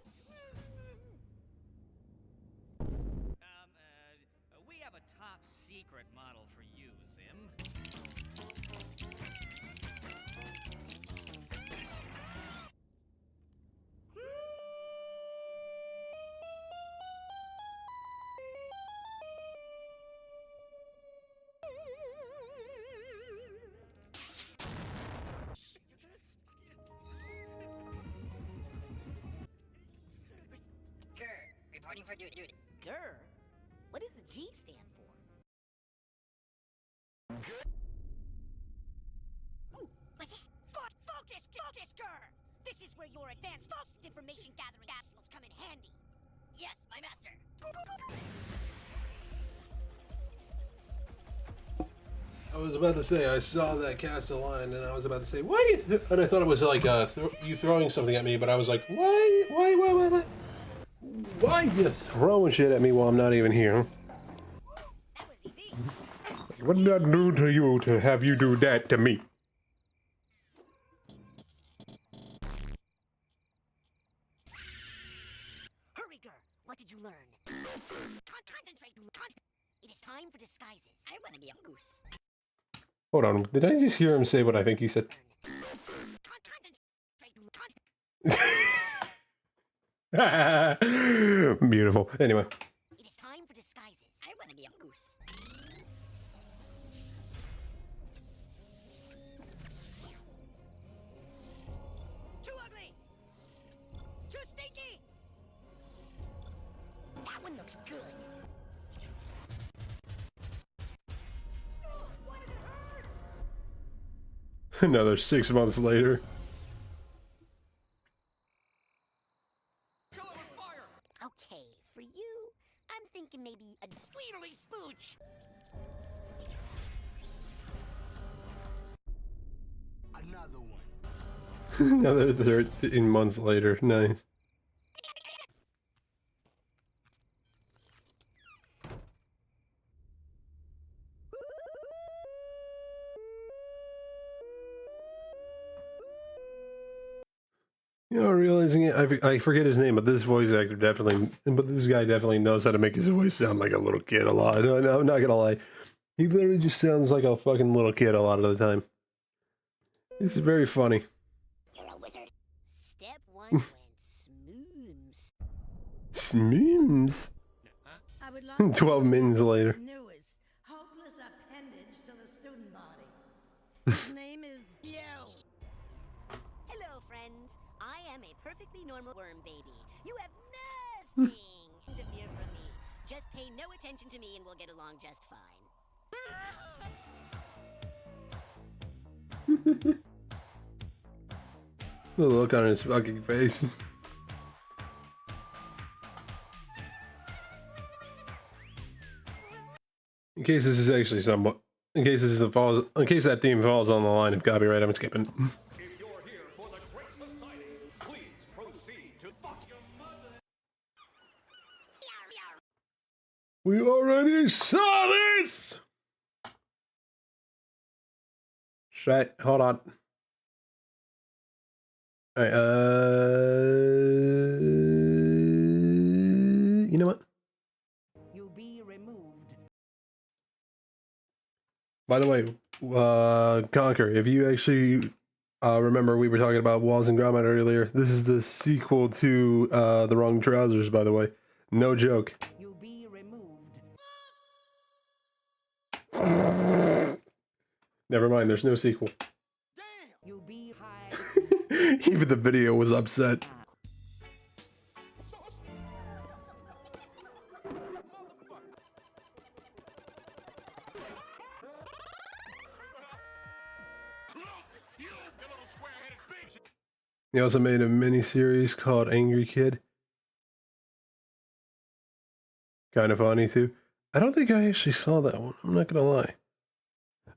We have a top secret model for you, Zim. Reporting for duty. Grr? What does the G stand for? Ooh, what's that? Focus, Grr! This is where your advanced false information gathering skills come in handy. Yes, my master. I was about to say, I saw that cast a line, and I was about to say, why do you and I thought it was like you throwing something at me, but I was like, why? Why you throwing shit at me while I'm not even here? That was easy. What did I do to you to have you do that to me? Hurry, Grr! What did you learn? Concentrate. It is time for disguises. I want to be a goose. Hold on, did I just hear him say what I think he said? Beautiful. Anyway. It is time for disguises. I want to be a goose. Too ugly! Too stinky! That one looks good. Why does it hurt? Another 6 months later. Okay, for you, I'm thinking maybe a squealerly spooch. Another one. Another 13 months later. Nice. You know, realizing it, I forget his name, but this voice actor this guy definitely knows how to make his voice sound like a little kid a lot. No, I'm not gonna lie. He literally just sounds like a fucking little kid a lot of the time. This is very funny. You're a wizard. Step one went smooms. Smooms? I would like 12 minutes later. newest, hopeless appendage to the student body. His name is Yo. Hello, friends. I am a perfectly normal worm baby. You have nothing to fear from me. Just pay no attention to me and we'll get along just fine. The look on his fucking face. In case this is actually somewhat, in case this is in case that theme falls on the line of copyright, I'm skipping. If you're here for the Great Society, please proceed to fuck your mother. We already saw this! Shit, hold on. Alright, you know what? You'll be removed. By the way, Conquer, if you actually remember we were talking about Walls and Grommet earlier, this is the sequel to The Wrong Trousers, by the way. No joke. You'll be removed. Never mind, there's no sequel. You'll be high. Even the video was upset. He also made a mini-series called Angry Kid. Kind of funny too. I don't think I actually saw that one, I'm not gonna lie.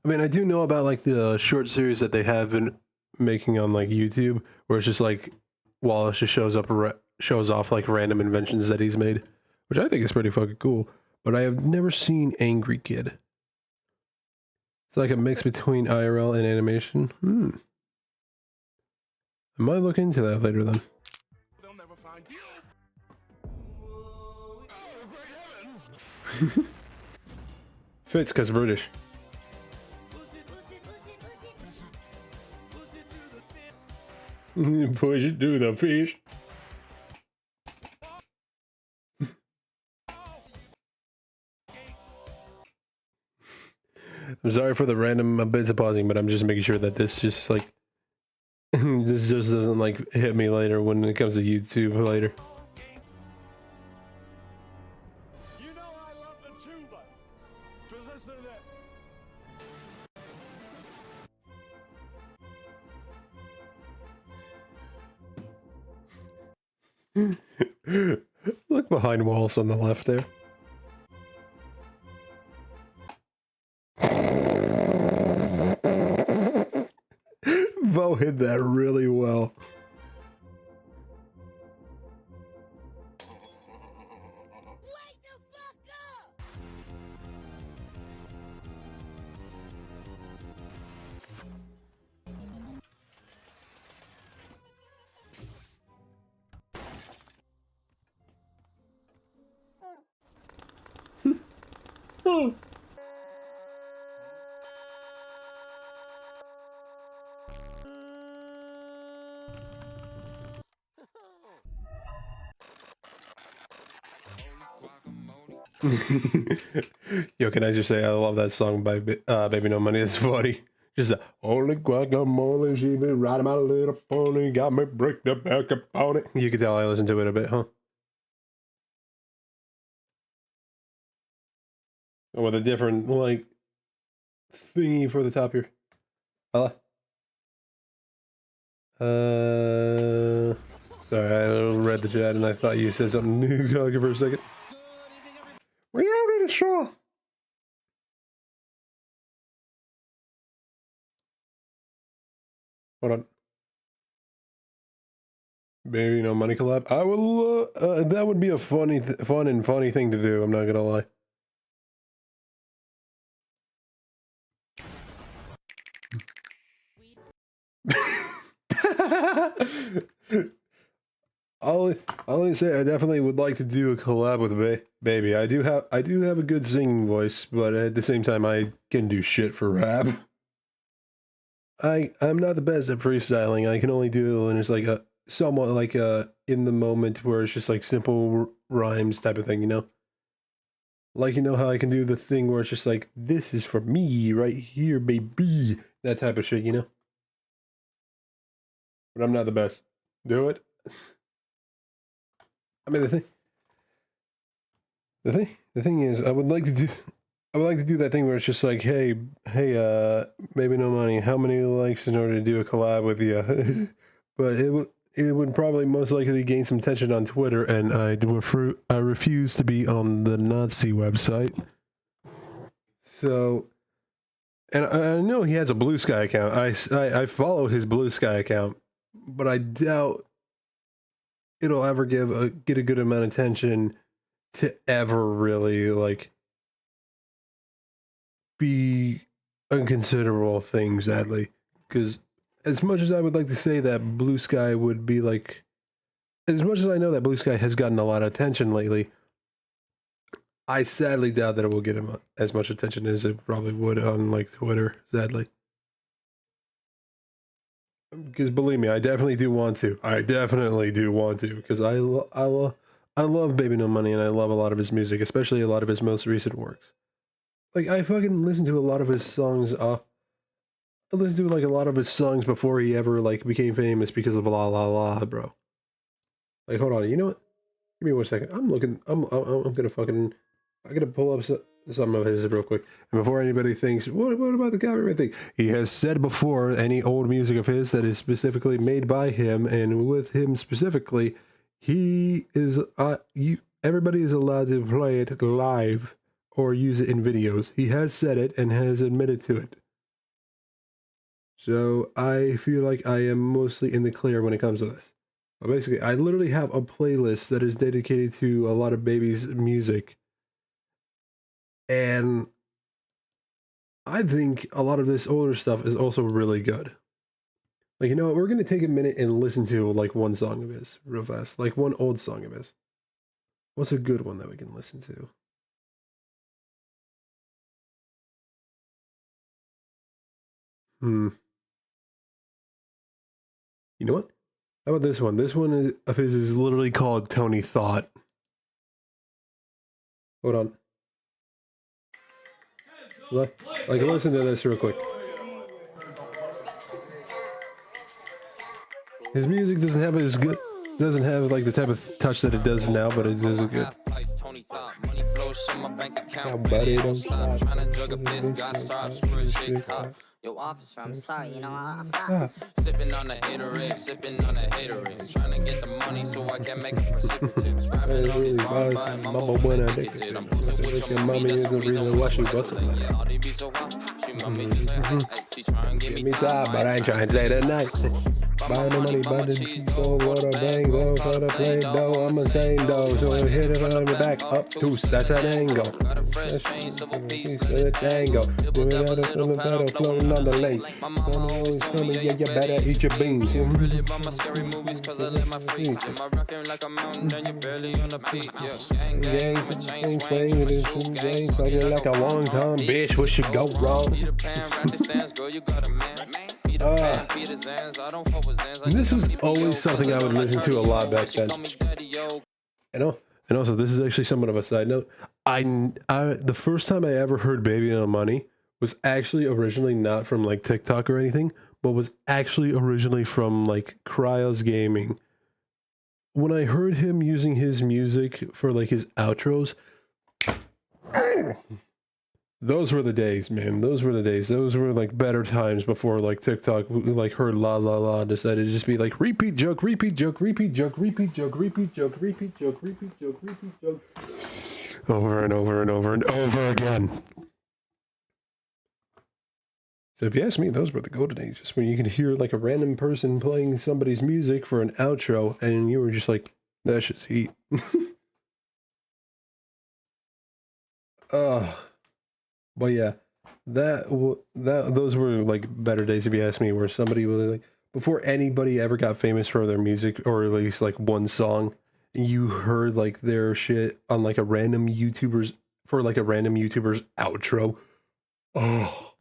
I mean, I do know about like the short series that they have been making on like YouTube, where it's just like Wallace just shows off like random inventions that he's made, which I think is pretty fucking cool. But I have never seen Angry Kid. It's like a mix between IRL and animation. I might look into that later then. They'll never find you. Fits because British. Push it to the fish. I'm sorry for the random bits of pausing, but I'm just making sure that this just like this just doesn't like hit me later when it comes to YouTube later. You know I love the tuba. Listen to Look behind Wallace on the left there. Vo hit that really well. Oh. Yo, can I just say I love that song by Baby No Money? It's funny. Just a holy guacamole, she be riding my little pony, got me break the back up on it. You can tell I listened to it a bit, huh? With a different like thingy for the top here. Sorry, I read the chat and I thought you said something new, Conker, for a second. We out in the straw. Hold on. Baby No Money collab. I will. That would be a fun and funny thing to do. I'm not gonna lie. I'll say I definitely would like to do a collab with Baby. I do have a good singing voice, but at the same time I can do shit for rap. I'm not the best at freestyling. I can only do it when it's like a somewhat like in the moment where it's just like simple rhymes type of thing, you know? Like, you know how I can do the thing where it's just like, this is for me right here, baby. That type of shit, you know? But I'm not the best. Do it. I mean, the thing is, I would like to do that thing where it's just like, hey, Baby No Money, how many likes in order to do a collab with you? but it would probably most likely gain some attention on Twitter, and I refuse to be on the Nazi website. So, and I know he has a Blue Sky account. I follow his Blue Sky account, but I doubt it'll ever get a good amount of attention to ever really like be a considerable thing, sadly. Because as much as I would like to say that Blue Sky would be like, as much as I know that Blue Sky has gotten a lot of attention lately, I sadly doubt that it will get him as much attention as it probably would on like Twitter, sadly. Because believe me, I definitely do want to. Because I love Baby No Money, and I love a lot of his music, especially a lot of his most recent works. Like, I fucking listened to a lot of his songs, I listened to like a lot of his songs before he ever like became famous because of La La La, bro. Like, hold on, you know what? Give me 1 second. I'm gonna pull up some of his real quick. And before anybody thinks, what about the copyright thing? He has said before, any old music of his that is specifically made by him and with him specifically, he is, everybody is allowed to play it live or use it in videos. He has said it and has admitted to it. So I feel like I am mostly in the clear when it comes to this. But basically, I literally have a playlist that is dedicated to a lot of Baby's music. And I think a lot of this older stuff is also really good. Like, you know what? We're going to take a minute and listen to, like, one song of his real fast. Like, one old song of his. What's a good one that we can listen to? You know what? How about this one? This one of his is literally called Tony Thought. Hold on. Like, listen to this real quick. His music doesn't have like the type of touch that it does now, but it is good. How buddy don't stop. Trying to jug a piss, got stopped, screw a shit cop. Yo, officer, I'm sorry, you know, I'll stop. Sipping on the haterade, sipping on the haterade. Trying to get the money so I can make a precipitate. Scribing on these bars by mumble when I addicted. I'm boosting with your mommy, that's the reason why she bustin'. Yeah, all they be so hot. She mommy just like, hey, she trying to get me top, but I ain't trying to say that night. Buy the money, buy the cheese, dough, water, bang, dough, for the play, dough, I'm insane, dough, so I hit it on the back, up, two, that's an angle. Got a fresh chain, civil piece, with a tango. Do it out of the battle, floating on the lake. My mama always told me, yeah, you better eat your beans. Really about my scary movies, cause I let my freeze. Am I rocking like a mountain, then you're barely on the peak, yeah. Gang, gang, I'm a chain swing, with a shoe gang, sucking like a long time, bitch, what should go wrong? Peter Pan, racket stands, girl, you got a man. This was always something I would listen to a lot back then. And also, this is actually somewhat of a side note. The first time I ever heard Baby No Money was actually originally not from like TikTok or anything, but was actually originally from like Cryos Gaming. When I heard him using his music for like his outros, those were the days, man. Those were the days. Those were like better times before like TikTok like heard La La La decided to just be like repeat joke, repeat joke, repeat joke, repeat joke, repeat joke, repeat joke, repeat joke, repeat joke, over and over and over and over again. So if you ask me, those were the golden ages when you could hear like a random person playing somebody's music for an outro and you were just like, that's just heat. But yeah, those were like better days if you ask me, where somebody was like, before anybody ever got famous for their music, or at least like one song, you heard like their shit on like a random YouTuber's outro. Oh,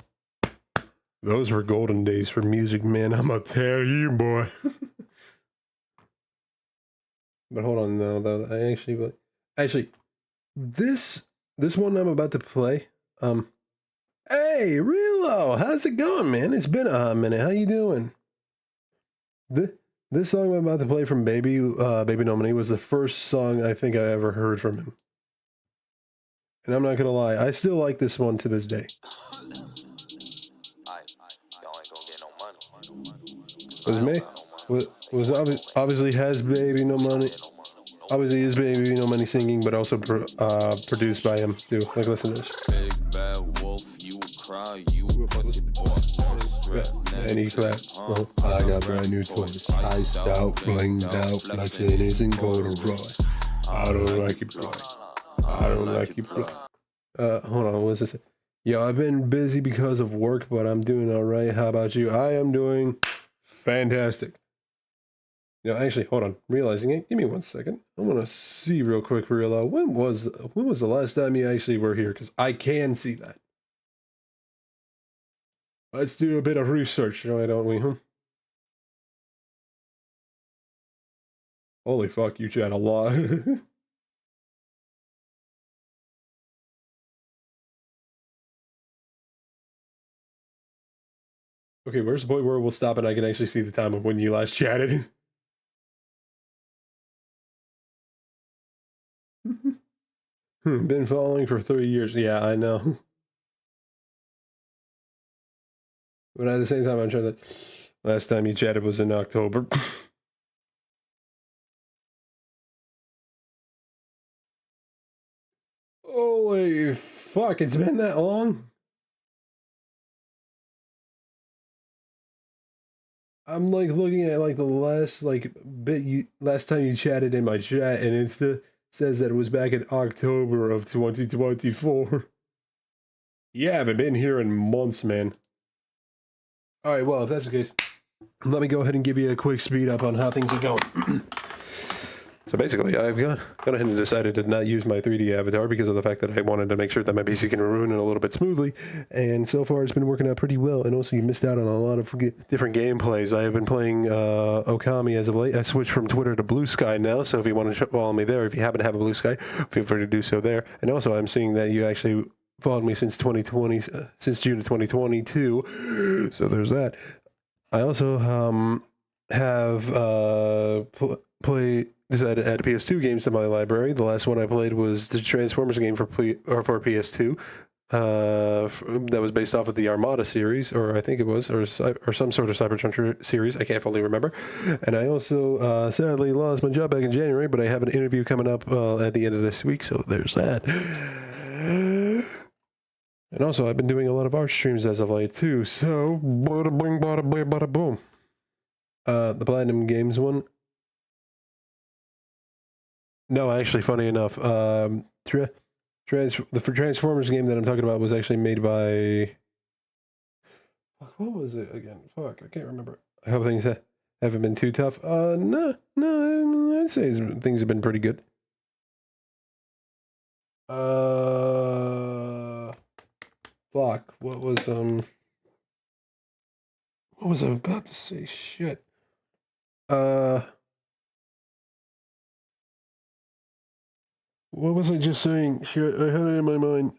those were golden days for music, man. I'm gonna tell you, boy. But hold on, though. Actually, this one I'm about to play. Hey, Relo, how's it going, man? It's been a minute. How you doing? This song I'm about to play from Baby No Money was the first song I think I ever heard from him. And I'm not gonna lie, I still like this one to this day. Was was obviously has Baby No Money. Obviously is Baby No Money singing, but also produced by him too. Like, listen to this. Big bad wolf, you will cry, you pussy boy. And he clapped. Oh, I got brand new toys. Iced out, blinged out, flexing isn't corduroy. I don't like it, boy. I don't like it, boy. Hold on, what's this? Yo, I've been busy because of work, but I'm doing alright. How about you? I am doing fantastic. You know, actually, hold on. Realizing it. Give me 1 second. I want to see real quick, real when was the last time you actually were here? Because I can see that. Let's do a bit of research, don't we? Huh? Holy fuck, you chat a lot. Okay, where's the point where we'll stop and I can actually see the time of when you last chatted? Been following for 3 years. Yeah, I know. But at the same time, I'm trying to... Last time you chatted was in October. Holy fuck, it's been that long? I'm like looking at like the last last time you chatted in my chat, and it says that it was back in October of 2024. Yeah, I haven't been here in months, man. Alright, well, if that's the case, let me go ahead and give you a quick speed up on how things are going. So basically, I've gone ahead and decided to not use my 3D avatar because of the fact that I wanted to make sure that my PC can run a little bit smoothly, and so far it's been working out pretty well, and also you missed out on a lot of different gameplays. I have been playing Okami as of late. I switched from Twitter to Blue Sky now, so if you want to follow me there, if you happen to have a Blue Sky, feel free to do so there. And also, I'm seeing that you actually followed me since 2020, since June of 2022, so there's that. I also have decided to add PS2 games to my library. The last one I played was the Transformers game for PS2. That was based off of the Armada series, or I think it was, or some sort of Cybertron series. I can't fully remember. And I also sadly lost my job back in January, but I have an interview coming up at the end of this week, so there's that. And also, I've been doing a lot of art streams as of late too. So, bada bing, bada bing, bada boom. The Platinum Games one. No, actually, funny enough, the Transformers game that I'm talking about was actually made by... What was it again? Fuck, I can't remember. I hope things haven't been too tough. No, I'd say things have been pretty good. Fuck, what was I about to say? Shit. What was I just saying? Shit, I had it in my mind.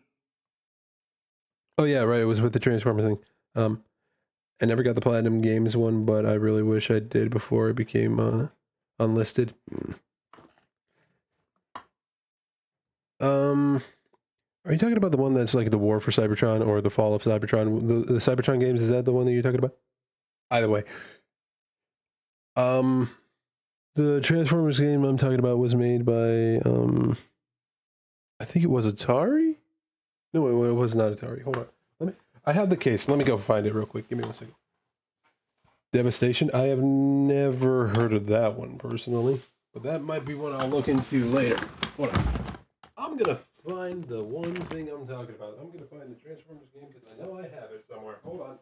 Oh yeah, right. It was with the Transformer thing. I never got the Platinum Games one, but I really wish I did before it became unlisted. Are you talking about the one that's like the War for Cybertron or the Fall of Cybertron? The Cybertron games, is that the one that you're talking about? Either way. The Transformers game I'm talking about was made by I think it was Atari? No, it was not Atari. Hold on. I have the case. Let me go find it real quick. Give me 1 second. Devastation? I have never heard of that one personally, but that might be one I'll look into later. Hold on. I'm gonna find the one thing I'm talking about. I'm gonna find the Transformers game because I know I have it somewhere. Hold on.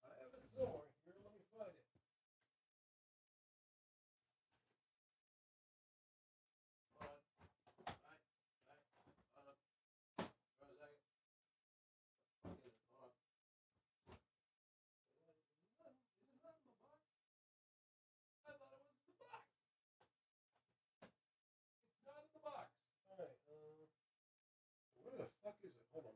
I have it somewhere. Here, let me find it. Where the fuck is it? Hold on.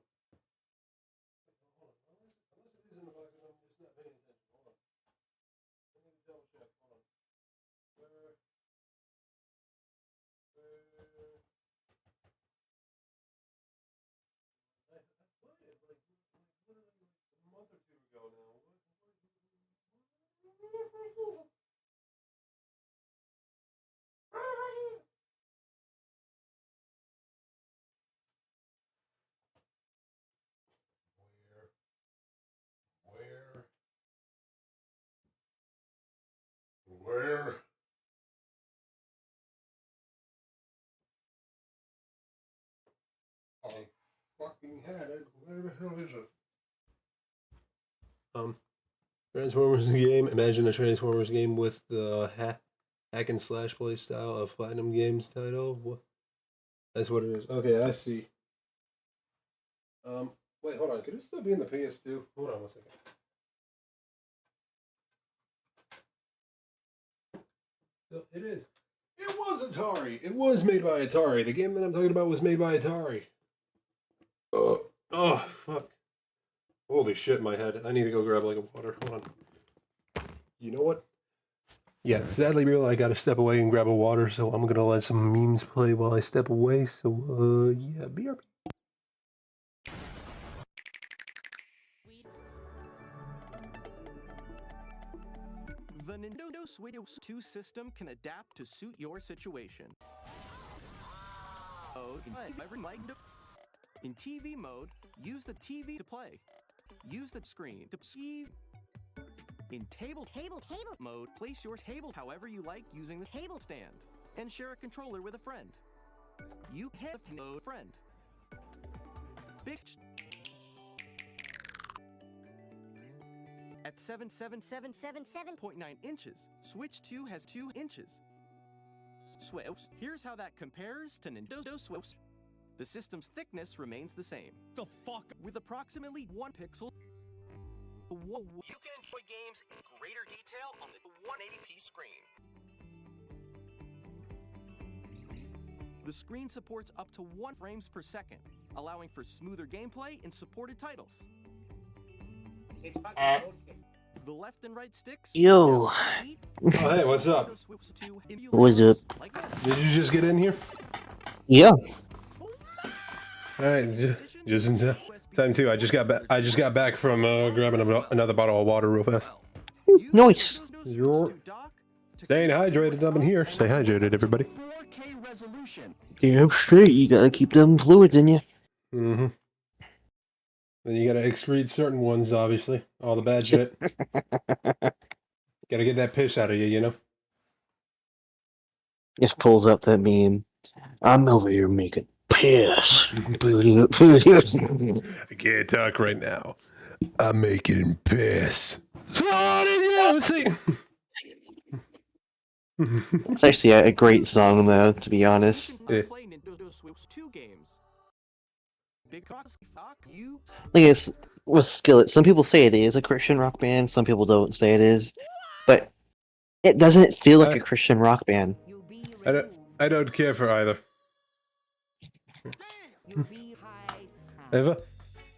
fucking had it. Where the hell is it? Transformers game. Imagine a Transformers game with the hack and slash play style of Platinum Games title. What? That's what it is. Okay, I see. Wait, hold on. Could it still be in the PS2? Hold on one second. It is. It was Atari. It was made by Atari. The game that I'm talking about was made by Atari. Oh, fuck. Holy shit, my head. I need to go grab like a water. Hold on. You know what? Yeah, sadly, real, I gotta step away and grab a water, so I'm gonna let some memes play while I step away. So, yeah, BRB. The Nintendo Switch 2 system can adapt to suit your situation. In TV mode, use the TV to play. Use the screen to see. In table mode, place your table however you like using the table stand, and share a controller with a friend. You have no friend. Big at 7.9 inches, Switch 2 has 2 inches. Switch. Here's how that compares to Nintendo Switch. The system's thickness remains the same. The fuck? With approximately 1 pixel. You can enjoy games in greater detail on the 180p screen. The screen supports up to 1 frames per second, allowing for smoother gameplay in supported titles. The left and right sticks. Yo. Oh, hey, what's up? What's up? Did you just get in here? Yeah. All right, just in time too. I just got back. I just got back from grabbing another bottle of water real fast. Nice. You're staying hydrated up in here. Stay hydrated, everybody. Damn straight. You gotta keep them fluids in you. Mm-hmm. Then you gotta excrete certain ones, obviously. All the bad shit. Gotta get that piss out of you, you know? Just pulls up that meme. I'm over here making piss. I can't talk right now. I'm making piss. It's actually a great song, though, to be honest. Yeah. I guess with Skillet, some people say it is a Christian rock band, some people don't say it is, but it doesn't feel like a Christian rock band. I don't care for either.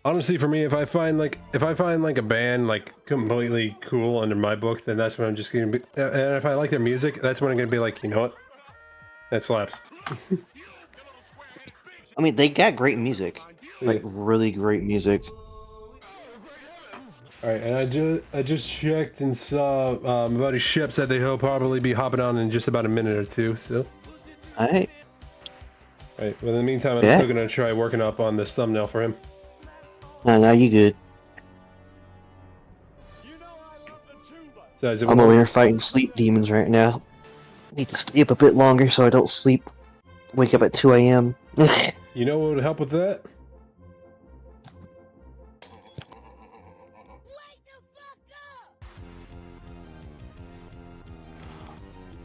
Honestly, for me, if I find like a band like completely cool under my book, then that's when I'm just gonna be. And if I like their music, that's when I'm gonna be like, you know what, that slaps. I mean, they got great music, like really great music. All right, and I just checked and saw my buddy Shep said that he'll probably be hopping on in just about a minute or two. So. All right. Right. Well, in the meantime, I'm still gonna try working up on this thumbnail for him. No, you good. So I'm over here fighting sleep demons right now. Need to stay up a bit longer so I don't sleep. Wake up at 2 a.m. You know what would help with that?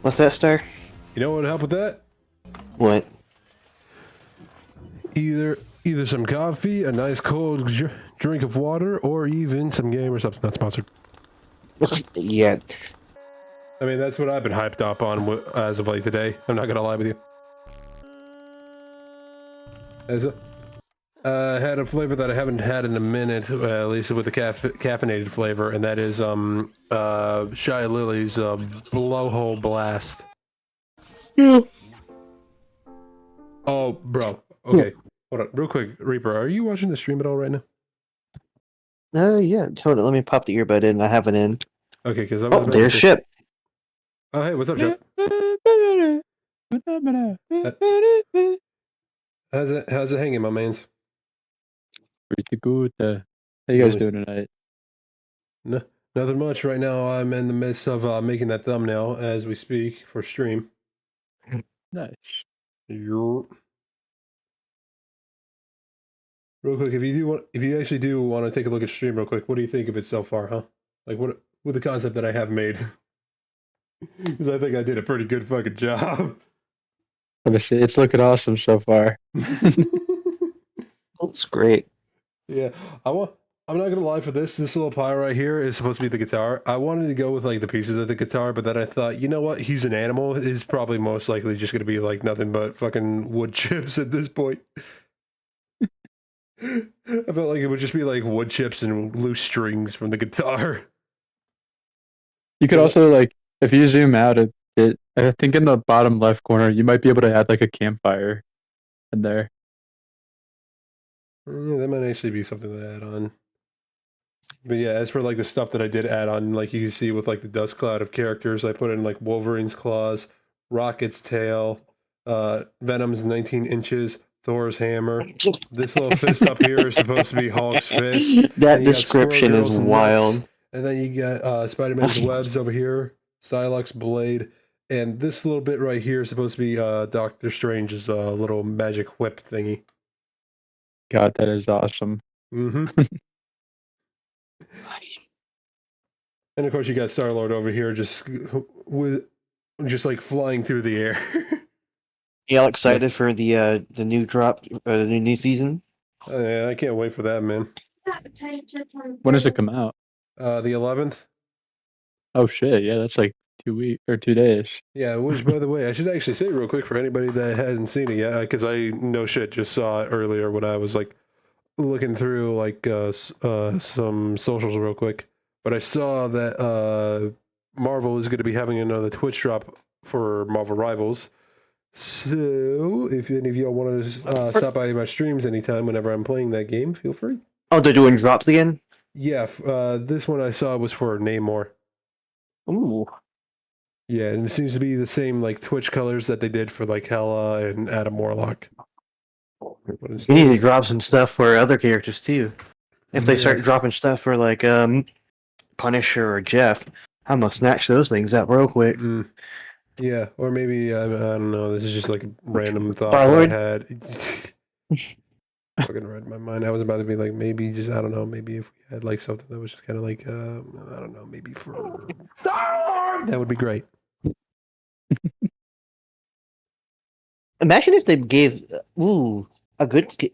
What's that, Star? You know what would help with that? What? Either some coffee, a nice cold drink of water, or even some game or something. Not sponsored. Yeah. I mean, that's what I've been hyped up on as of late today. I'm not gonna lie with you. Had a flavor that I haven't had in a minute, at least with the caffeinated flavor, and that is Shy Lily's Blowhole Blast. Yeah. Oh, bro. Okay. Hold on. Real quick, Reaper, are you watching the stream at all right now? Yeah. Hold on. Let me pop the earbud in. I have it in. Okay, because I was about there's to say... Ship. Oh, hey, what's up, Ship? How's it hanging, my mans? Pretty good. How you guys doing tonight? No, nothing much right now. I'm in the midst of making that thumbnail as we speak for stream. Nice. You're... Real quick, if you actually do want to take a look at stream real quick, what do you think of it so far, huh? Like, what with the concept that I have made? Because I think I did a pretty good fucking job. Obviously, it's looking awesome so far. Looks great. Yeah, I'm not gonna lie, for this little pile right here is supposed to be the guitar. I wanted to go with like the pieces of the guitar, but then I thought, you know what? He's an animal. Is probably most likely just gonna be like nothing but fucking wood chips at this point. I felt like it would just be like wood chips and loose strings from the guitar. You could also, like, if you zoom out, I think in the bottom left corner, you might be able to add like a campfire in there. Yeah, that might actually be something to add on. But yeah, as for like the stuff that I did add on, like you can see with like the dust cloud of characters, I put in like Wolverine's claws, Rocket's tail, Venom's 19 inches, Thor's hammer. This little fist up here is supposed to be Hulk's fist. That description is wild. Nuts, and then you got Spider-Man's webs over here, Psylocke's blade, and this little bit right here is supposed to be Doctor Strange's little magic whip thingy. God, that is awesome. Mm-hmm. And of course, you got Star-Lord over here, just like flying through the air. You all excited for the new drop, the new season? Yeah, I can't wait for that, man. When does it come out? The 11th. Oh shit! Yeah, that's like 2 weeks or 2 days. Yeah, which, by the way, I should actually say real quick for anybody that hasn't seen it yet, because I no shit just saw it earlier when I was like looking through like some socials real quick. But I saw that Marvel is going to be having another Twitch drop for Marvel Rivals. So if any of y'all want to stop by my streams anytime whenever I'm playing that game, feel free. Oh, they're doing drops again? Yeah, this one I saw was for Namor. Ooh. Yeah, and it seems to be the same like Twitch colors that they did for like Hela and Adam Warlock. You need to drop some stuff for other characters too. If they start dropping stuff for like Punisher or Jeff, I'm gonna snatch those things up real quick. Yeah, or maybe I don't know. This is just like a random thought that I had. Fucking read my mind. I was about to be like, maybe just I don't know. Maybe if we had like something that was just kind of like I don't know. Maybe for Star-Lord, that would be great. Imagine if they gave a good skin.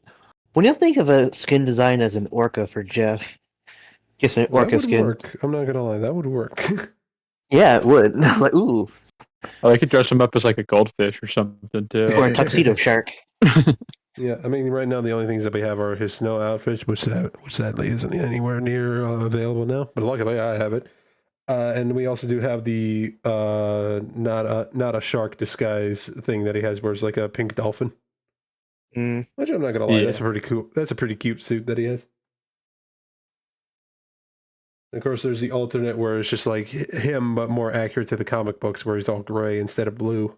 When you think of a skin design as an orca for Jeff, just an orca would skin. Work. I'm not gonna lie, that would work. Yeah, it would. Like ooh. Oh, I could dress him up as like a goldfish or something too. Or a tuxedo shark. Yeah, I mean, right now the only things that we have are his snow outfits, which sadly isn't anywhere near available now. But luckily, I have it. And we also do have the not a shark disguise thing that he has, where it's like a pink dolphin. Which I'm not gonna lie, that's pretty cool. That's a pretty cute suit that he has. And of course, there's the alternate where it's just like him, but more accurate to the comic books, where he's all gray instead of blue.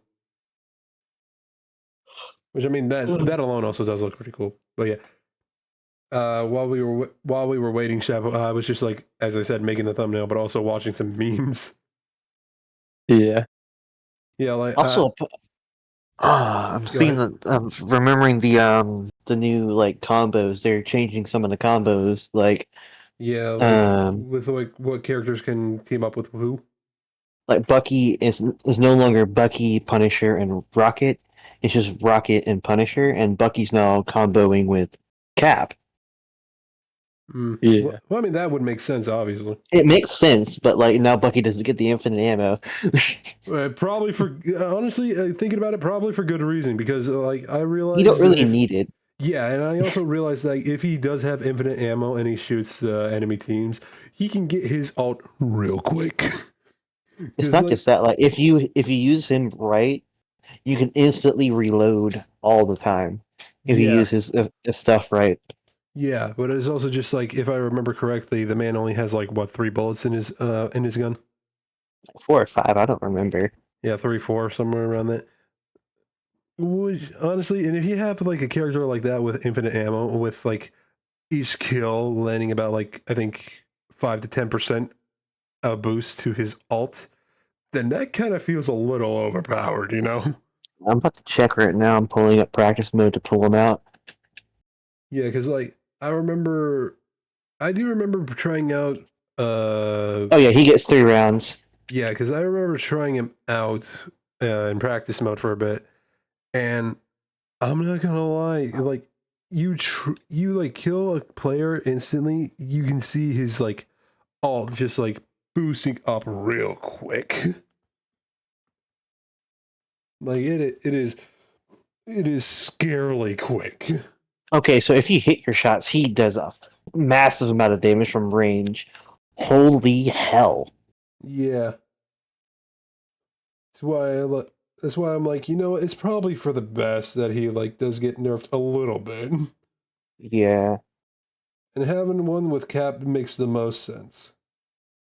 Which I mean, that alone also does look pretty cool. But yeah, while we were waiting, Chef, I was just like, as I said, making the thumbnail, but also watching some memes. Yeah. Yeah, like also, I'm seeing remembering the new like combos. They're changing some of the combos, like with like what characters can team up with who. Like Bucky is no longer Bucky, Punisher, and Rocket. It's just Rocket and Punisher, and Bucky's now comboing with Cap. Yeah. Well, I mean, that would make sense, obviously. It makes sense, but like now Bucky doesn't get the infinite ammo. Probably for honestly, thinking about it, probably for good reason, because like I realized you don't really need it. Yeah, and I also realized that if he does have infinite ammo and he shoots enemy teams, he can get his ult real quick. It's not just that. Like if you use him right, you can instantly reload all the time if you use his stuff right. Yeah, but it's also just like, if I remember correctly, the man only has like what 3 bullets in his gun. 4 or 5, I don't remember. Yeah, 3, 4, somewhere around that. Which, honestly, and if you have like a character like that with infinite ammo, with like each kill landing about like I think 5 to 10% a boost to his ult, then that kind of feels a little overpowered, you know? I'm about to check right now. I'm pulling up practice mode to pull him out. Yeah, because like I do remember trying out. Oh yeah, he gets 3 rounds. Yeah, because I remember trying him out in practice mode for a bit, and I'm not gonna lie, like you like kill a player instantly, you can see his like alt just like boosting up real quick. Like it is scarily quick. Okay, so if you hit your shots, he does a massive amount of damage from range. Holy hell! Yeah. That's why I'm like, it's probably for the best that he like does get nerfed a little bit. Yeah. And having one with Cap makes the most sense.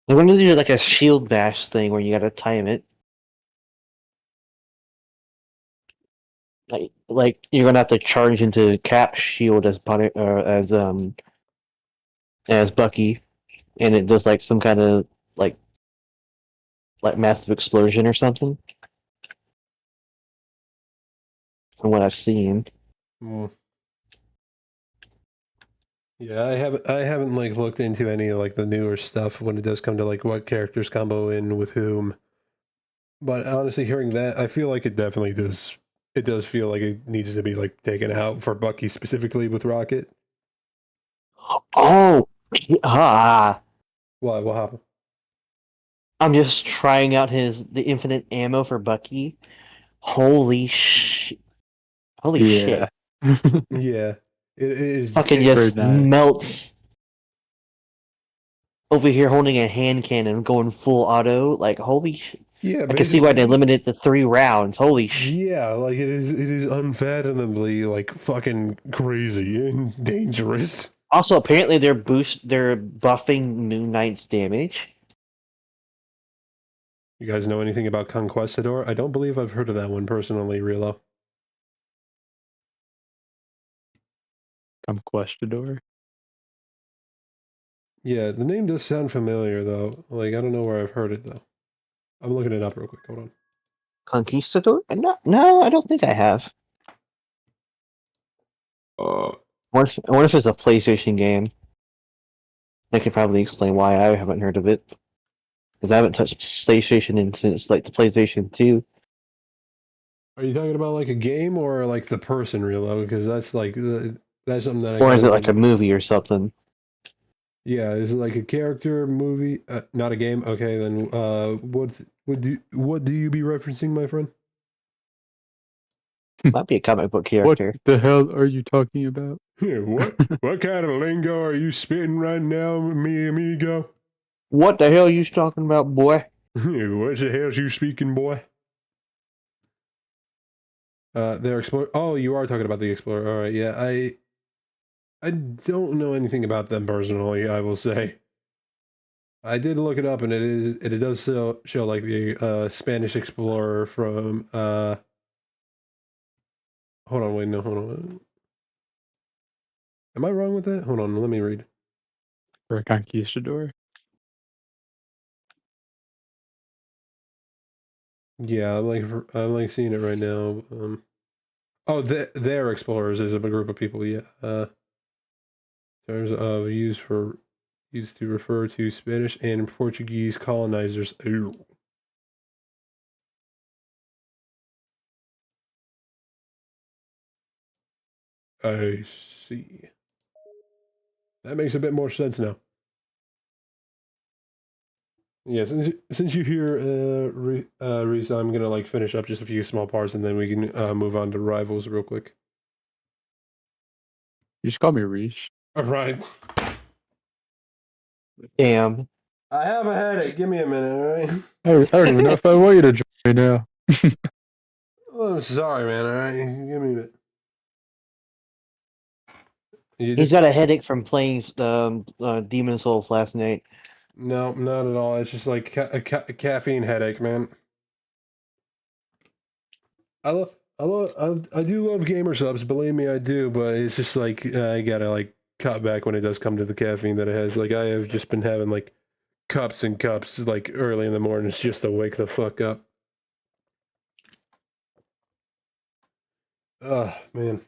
I wonder if there's like a shield bash thing where you gotta time it. Like you're gonna have to charge into Cap's shield as as Bucky, and it does like some kind of like massive explosion or something. From what I've seen. Mm. Yeah, I haven't like looked into any of like the newer stuff when it does come to like what characters combo in with whom. But honestly, hearing that, I feel like it definitely does. It does feel like it needs to be like taken out for Bucky specifically with Rocket. Oh, What happened? I'm just trying out the infinite ammo for Bucky. Holy shit! Yeah, it is. Fucking just melts. Over here holding a hand cannon going full auto, like holy shit. Yeah, I can see why they basically. limited it to 3 rounds. Holy shit. Yeah, like it is unfathomably like fucking crazy and dangerous. Also, apparently they're buffing Moon Knight's damage. You guys know anything about Conquistador? I don't believe I've heard of that one personally, Relo. Conquistador? Yeah, the name does sound familiar though. Like I don't know where I've heard it though. I'm looking it up real quick. Hold on. Conquistador? No, I don't think I have. I wonder if it's a PlayStation game. I could probably explain why I haven't heard of it. Because I haven't touched PlayStation since like the PlayStation 2. Are you talking about like a game or like the person, Relo? Because that's like that's something that I. Or is it like a movie or something? Yeah, is it like a character movie? Not a game. Okay, then what do you be referencing, my friend? Might be a comic book character. What the hell are you talking about? What kind of lingo are you spitting right now, mi amigo? What the hell are you talking about, boy? What the hell's you speaking, boy? They're Explorer. Oh, you are talking about the Explorer. All right, yeah. I don't know anything about them personally, I will say. I did look it up, and it does show like the Spanish explorer from Hold on, wait, no, hold on. Am I wrong with that? Hold on, let me read. For a conquistador? Yeah, I'm like seeing it right now. Oh, they're explorers is a group of people. Yeah. Terms of used to refer to Spanish and Portuguese colonizers. Ooh. I see. That makes a bit more sense now. Yeah, since you're here, Reese, I'm gonna like finish up just a few small parts, and then we can move on to rivals real quick. You just call me Reese. All right. Damn. I have a headache. Give me a minute, all right? I don't even know if I want you to join me now. Oh, I'm sorry, man. All right, give me a minute. He's got a headache from playing Demon Souls last night. No, not at all. It's just like a caffeine headache, man. I do love gamer subs. Believe me, I do. But it's just like I gotta like cut back when it does come to the caffeine that it has. Like I have just been having like cups and cups like early in the mornings just to wake the fuck up. Oh man.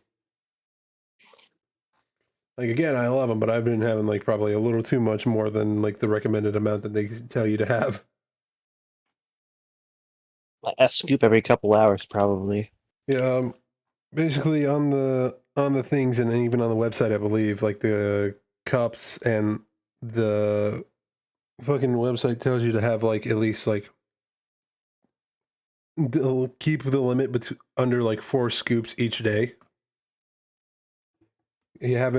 Like, again, I love them, but I've been having, like, probably a little too much more than, like, the recommended amount that they tell you to have. A scoop every couple hours, probably. Yeah, basically on the things and even on the website, I believe, like, the cups and the fucking website tells you to have, like, at least, like, keep the limit under, like, 4 scoops each day. You have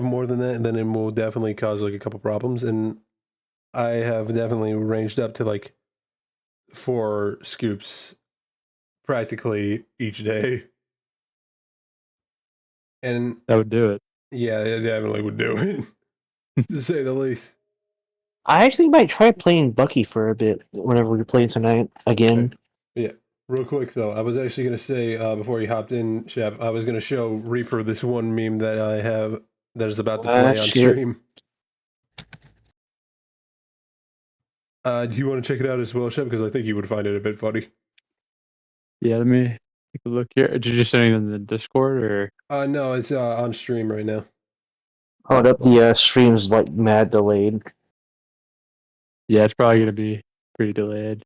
more than that, then it will definitely cause, like, a couple problems, and I have definitely ranged up to, like, 4 scoops practically each day. And That would do it. yeah, it definitely would do it, to say the least. I actually might try playing Bucky for a bit whenever we're playing tonight again. Yeah. Real quick, though, I was actually going to say, before you hopped in, Shep, I was going to show Reaper this one meme that I have that is about to play on Shit. stream. Do you want to check it out as well, Shep? Because I think you would find it a bit funny. Yeah, let me take a look here. Did you send it in the Discord or? No, it's on stream right now. Hold up, the stream's like mad delayed. Yeah, it's probably gonna be pretty delayed.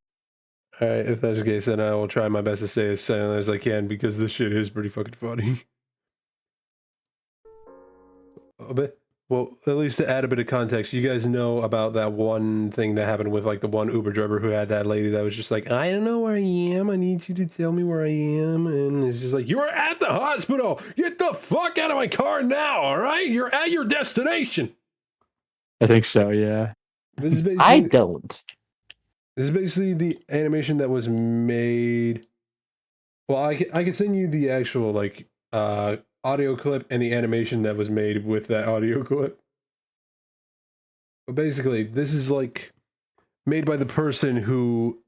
Alright, if that's the case, then I will try my best to stay as silent as I can, because this shit is pretty fucking funny. A bit. Well, at least to add a bit of context, you guys know about that one thing that happened with, like, the one Uber driver who had that lady that was just like, I don't know where I am, I need you to tell me where I am, and it's just like, you are at the hospital! Get the fuck out of my car now, alright? You're at your destination! I think so, yeah. This is basically, I don't. This is basically the animation that was made. Well, I can send you the actual, like, audio clip and the animation that was made with that audio clip. But basically, this is, like, made by the person who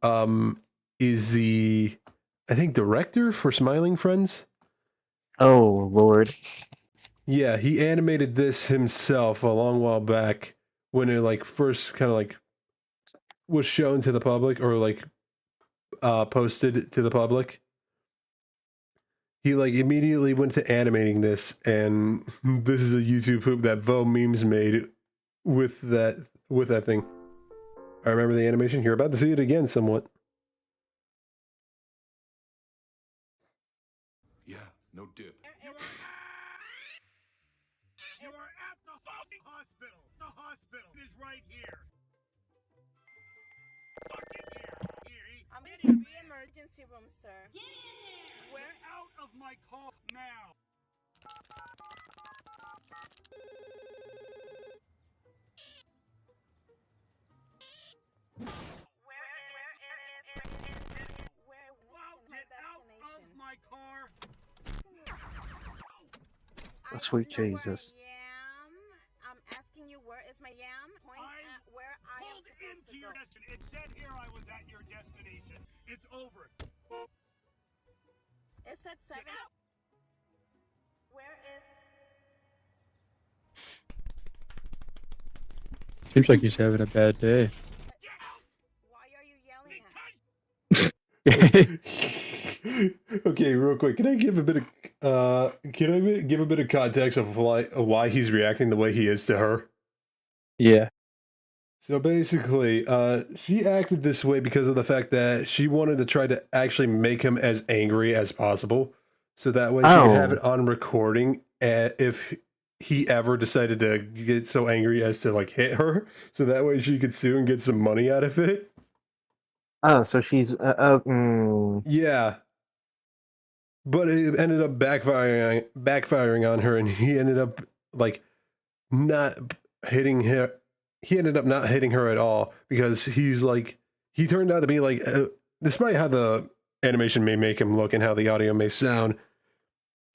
is the, I think, director for Smiling Friends. Oh, Lord. Yeah, he animated this himself a long while back when it, like, first kind of, like, was shown to the public, or, like, posted to the public. He, like, immediately went to animating this, and this is a YouTube poop that Vo Memes made with that thing. I remember the animation. You're about to see it again somewhat. Yeah, no dip. You are at the fucking hospital! The hospital is right here! Fucking here! I'm in the emergency room, sir. Get in there! We're out of my car now! Get out of my car! Sweet Jesus. I'm asking you, where is my yam? Point at where I am Pulled into your destination. It said here I was at your destination. It's over. It said 7. Where is? Seems like he's having a bad day. Why are you yelling at? Okay, real quick, can I give a bit of context of why he's reacting the way he is to her? Yeah. So basically, she acted this way because of the fact that she wanted to try to actually make him as angry as possible, so that way she could have it on recording if he ever decided to get so angry as to, like, hit her, so that way she could sue and get some money out of it. Oh, so she's Yeah. But it ended up backfiring on her, and he ended up, like, not hitting her. He ended up not hitting her at all, because he turned out to be, like, despite how the animation may make him look and how the audio may sound,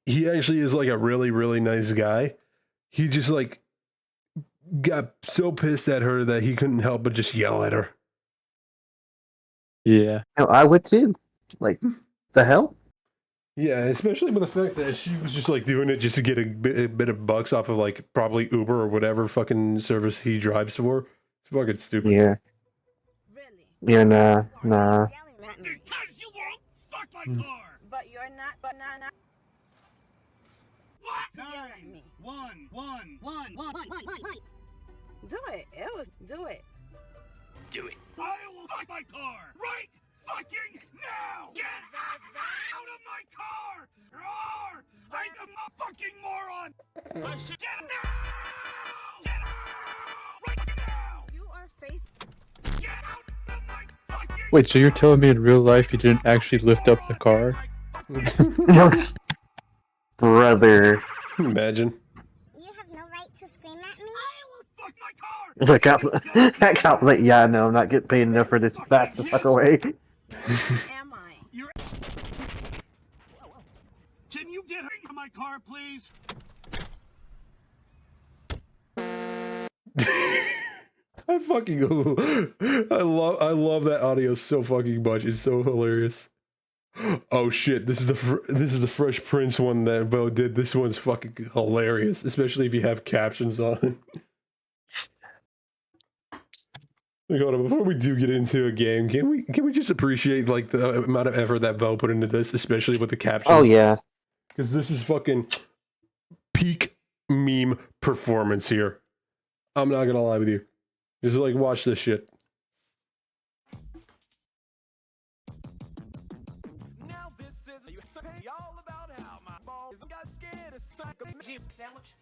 he actually is, like, a really, really nice guy. He just, like, got so pissed at her that he couldn't help but just yell at her. Yeah. No, I would too. Like, the hell? Yeah, especially with the fact that she was just, like, doing it just to get a bit of bucks off of, like, probably Uber or whatever fucking service he drives for. It's fucking stupid. Yeah. Yeah, nah. Because you won't fuck my car! But you're not. Time. One. Do it. It was. Do it. Do it. I will fuck my car right fucking now! Get out of my car! Or I'm a fucking moron! I said get out! Get out! Right now! You are face. Get out of my fucking Wait, so you're telling me in real life you didn't actually lift up the car? Brother. Imagine. You have no right to scream at me. I will fuck my car! That cop was like, yeah, no, I'm not getting paid enough for this. Back the fuck away. Am I? Can you get out of my car, please? I fucking I love that audio so fucking much. It's so hilarious. Oh shit! This is the Fresh Prince one that Bo did. This one's fucking hilarious, especially if you have captions on. Like, hold on, before we do get into a game, can we just appreciate like the amount of effort that Bo put into this, especially with the captions? Oh yeah. Because this is fucking peak meme performance here. I'm not gonna lie with you. Just like watch this shit. Now this is all about how my balls got scared of Sandwich?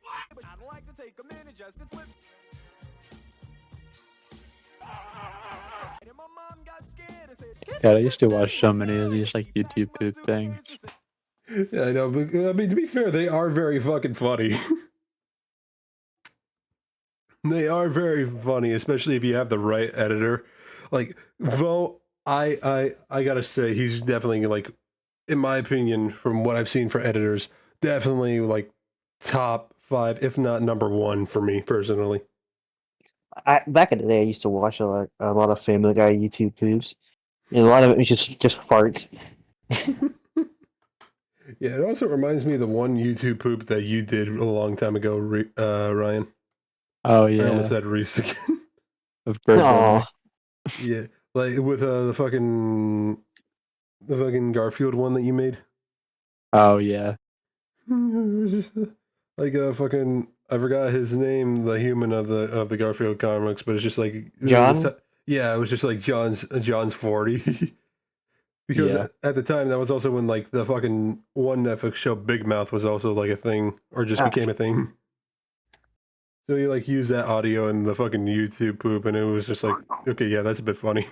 I'd like to take a minute just to flip. And my mom got scared and said, God, I used to watch so many of these like YouTube poop things. Yeah, I know, but I mean, to be fair, they are very fucking funny. They are very funny, especially if you have the right editor. Like, Vo, I gotta say, he's definitely, like, in my opinion, from what I've seen for editors, definitely, like, top 5, if not number 1 for me, personally. Back in the day, I used to watch a lot of Family Guy YouTube poops, and a lot of it was just farts. Yeah, it also reminds me of the one YouTube poop that you did a long time ago, Ryan. Oh yeah. I almost said Reese again. Of Bird. Yeah, like with the fucking Garfield one that you made. Oh yeah. It was just like a fucking, I forgot his name, the human of the Garfield comics, but it's just like John. Yeah, it was just like John's 40. Because at the time, that was also when like the fucking one Netflix show Big Mouth was also like a thing, or just became a thing. So you like use that audio in the fucking YouTube poop, and it was just like, okay, yeah, that's a bit funny.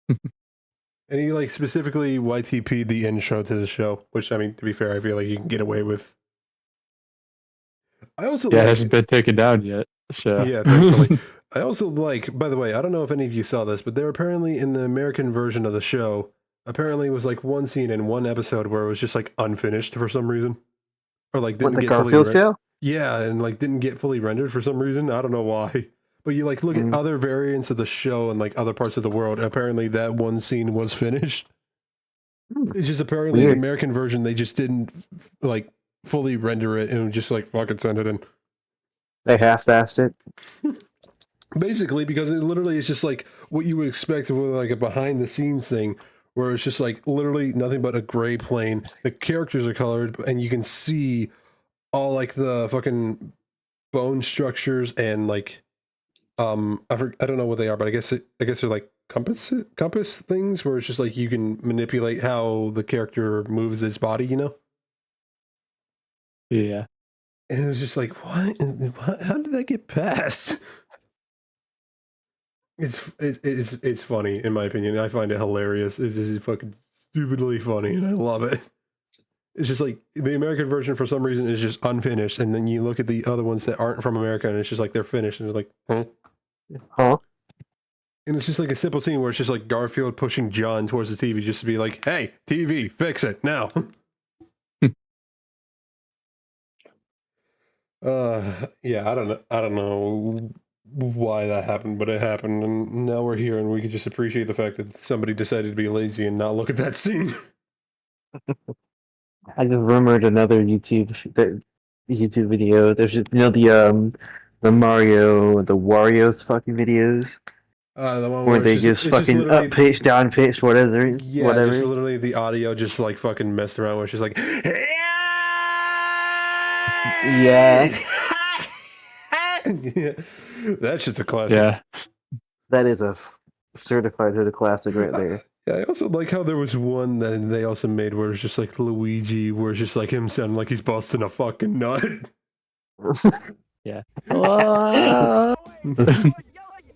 And he like specifically YTP'd the intro to the show, which I mean, to be fair, I feel like you can get away with. I also it hasn't been taken down yet. So yeah, thankfully. I also like, by the way, I don't know if any of you saw this, but there apparently in the American version of the show, apparently was like one scene in one episode where it was just like unfinished for some reason, or like didn't the get Garfield fully show? Yeah, and like didn't get fully rendered for some reason. I don't know why. But you like look at other variants of the show and like other parts of the world. Apparently that one scene was finished. It's just apparently the American version they just didn't like fully render it and just like fucking send it in. They half-assed it. Basically, because it literally is just like what you would expect with like a behind the scenes thing, where it's just like literally nothing but a gray plane. The characters are colored, and you can see all like the fucking bone structures and like I don't know what they are, but I guess they're like compass things where it's just like you can manipulate how the character moves its body, you know? Yeah. And it was just like, what? How did that get passed? It's funny in my opinion. I find it hilarious. It's just fucking stupidly funny, and I love it. It's just like the American version for some reason is just unfinished, and then you look at the other ones that aren't from America, and it's just like they're finished, and it's like, huh? And it's just like a simple scene where it's just like Garfield pushing John towards the TV, just to be like, "Hey, TV, fix it now." Yeah, I don't know why that happened, but it happened, and now we're here, and we can just appreciate the fact that somebody decided to be lazy and not look at that scene. I just remembered another YouTube video. There's the Mario, the Wario's fucking videos. The one where they just fucking up pitch, down pitch, whatever. Yeah, whatever. just literally the audio just like fucking messed around with. She's like, yeah, Yeah. Yeah, that's just a classic. Yeah. That is a certified hood classic right there. Yeah, I also like how there was one that they also made where it's just like Luigi, where it's just like him sounding like he's busting a fucking nut. Yeah.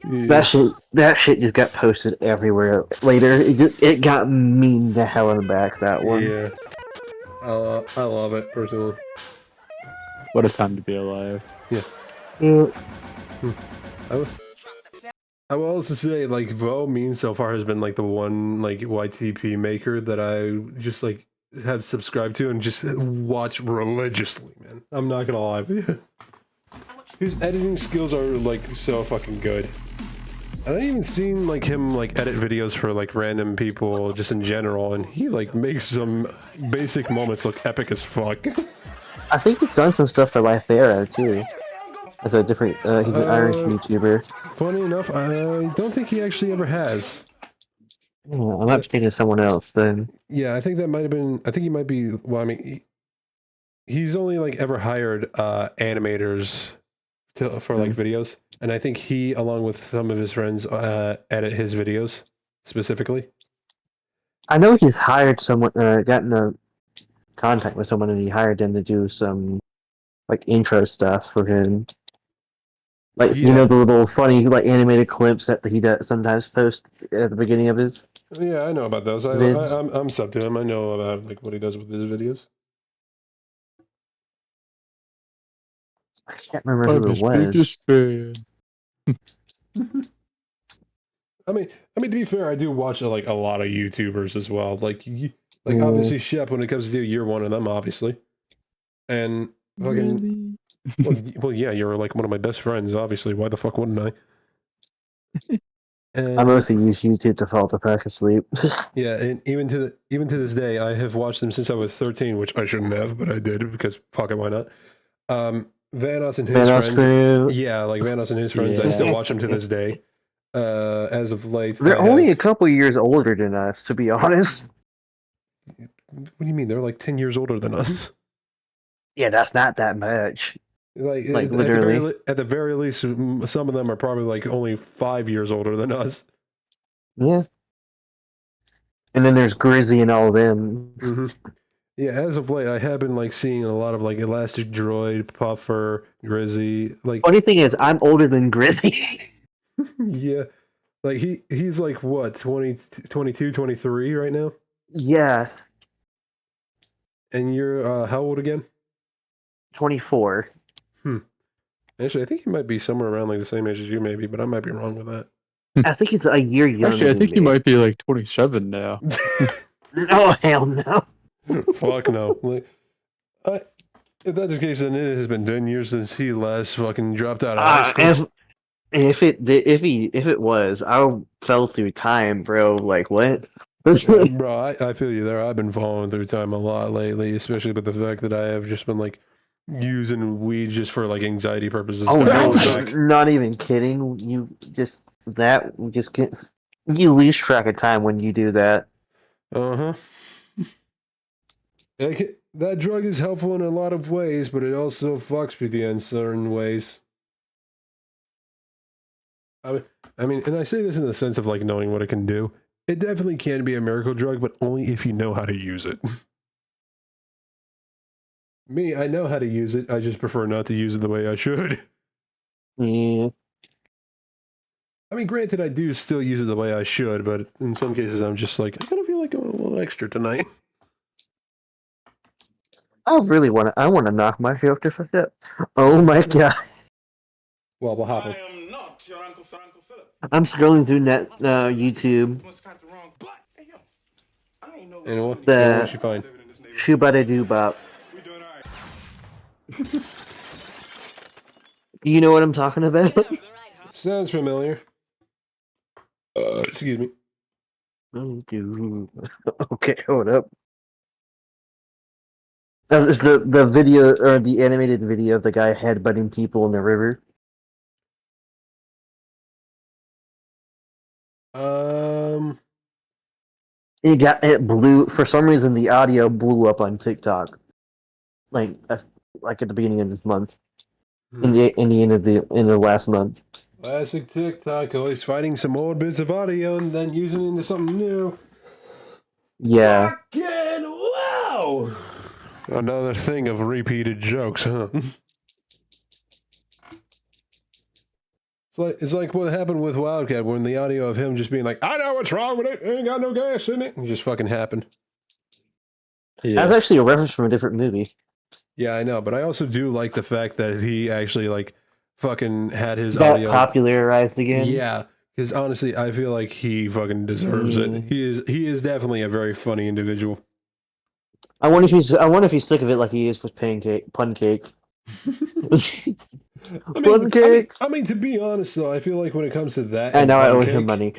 That shit just got posted everywhere. Later, it got memed the hell in the back. That one. Yeah, I love it personally. What a time to be alive. Yeah. Yeah. I will also say, like, Vo Mean so far has been like the one like YTP maker that I just like have subscribed to and just watch religiously, man. I'm not gonna lie with you. His editing skills are like so fucking good. I don't even seen like him like edit videos for like random people just in general, and he like makes some basic moments look epic as fuck. I think he's done some stuff for Life Era too. As a different, he's an Irish YouTuber. Funny enough, I don't think he actually ever has. Oh, I might be thinking of someone else then. Yeah, I think that might have been. I think he might be. Well, I mean, he's only like ever hired animators for like videos, and I think he, along with some of his friends, edit his videos specifically. I know he's hired someone, gotten a contact with someone, and he hired them to do some like intro stuff for him. Like, you know, the little funny like animated clips that he does sometimes post at the beginning of his. Yeah, I know about those. I'm sub to him. I know about like what he does with his videos. I can't remember who it was. I mean, to be fair, I do watch like a lot of YouTubers as well. Like obviously Shep when it comes to you're one of them, obviously, and fucking. Well, yeah, you're like one of my best friends. Obviously, why the fuck wouldn't I? I mostly use YouTube to fall back asleep. Yeah, and even to this day, I have watched them since I was 13, which I shouldn't have, but I did because fuck it, why not? Vanos and his friends. Crew. Yeah, like Vanos and his friends. I still watch them to this day. As of late, They're only a couple years older than us, to be honest. What do you mean? They're like 10 years older than us. Yeah, that's not that much. Like literally. at the very least, some of them are probably like only 5 years older than us. Yeah. And then there's Grizzy and all of them. Mm-hmm. Yeah, as of late, I have been like seeing a lot of like Elastic Droid, Puffer, Grizzy. Like, funny thing is, I'm older than Grizzy. Yeah, like he's like what 22, 23 right now. Yeah. And you're how old again? 24. Actually, I think he might be somewhere around like the same age as you, maybe, but I might be wrong with that. I think he's a year younger. Actually, I think he might be like 27 now. Oh, hell no. Fuck no. Like, if that's the case, then it has been 10 years since he last fucking dropped out of high school. If it was, I fell through time, bro. Like, what? Bro, I feel you there. I've been falling through time a lot lately, especially with the fact that I have just been like using weed just for like anxiety purposes. Oh, no, not even kidding. You just you lose track of time when you do that. Uh-huh. That drug is helpful in a lot of ways, but it also fucks with you in certain ways. I mean, and I say this in the sense of like knowing what it can do. It definitely can be a miracle drug, but only if you know how to use it. Me, I know how to use it. I just prefer not to use it the way I should. Yeah. I mean, granted, I do still use it the way I should, but in some cases, I'm just like, I kind of feel like going a little extra tonight. I want to knock myself the fuck up. Oh my god. Well, what happened? I'm scrolling through YouTube. And what The you find? Shoo-ba-da-doo-bop. Do you know what I'm talking about? Sounds familiar. Excuse me. Okay, hold up. That was the video, or the animated video of the guy headbutting people in the river. It blew, for some reason the audio blew up on TikTok. Like, like at the beginning of this month, Hmm. in the end of last month. Classic TikTok, always finding some old bits of audio and then using it into something new. Yeah. Fucking wow! Another thing of repeated jokes, huh? It's like what happened with Wildcat when the audio of him just being like, I know what's wrong with it, ain't got no gas in it, and just fucking happened. That's actually a reference from a different movie. Yeah, I know, but I also do like the fact that he actually like fucking had his Got audio popularized again. Yeah, because honestly, I feel like he fucking deserves it. He is definitely a very funny individual. I wonder if he's sick of it like he is with pun cake. I mean, to be honest though, I feel like when it comes to that, And and now I owe Pun him Cake, money.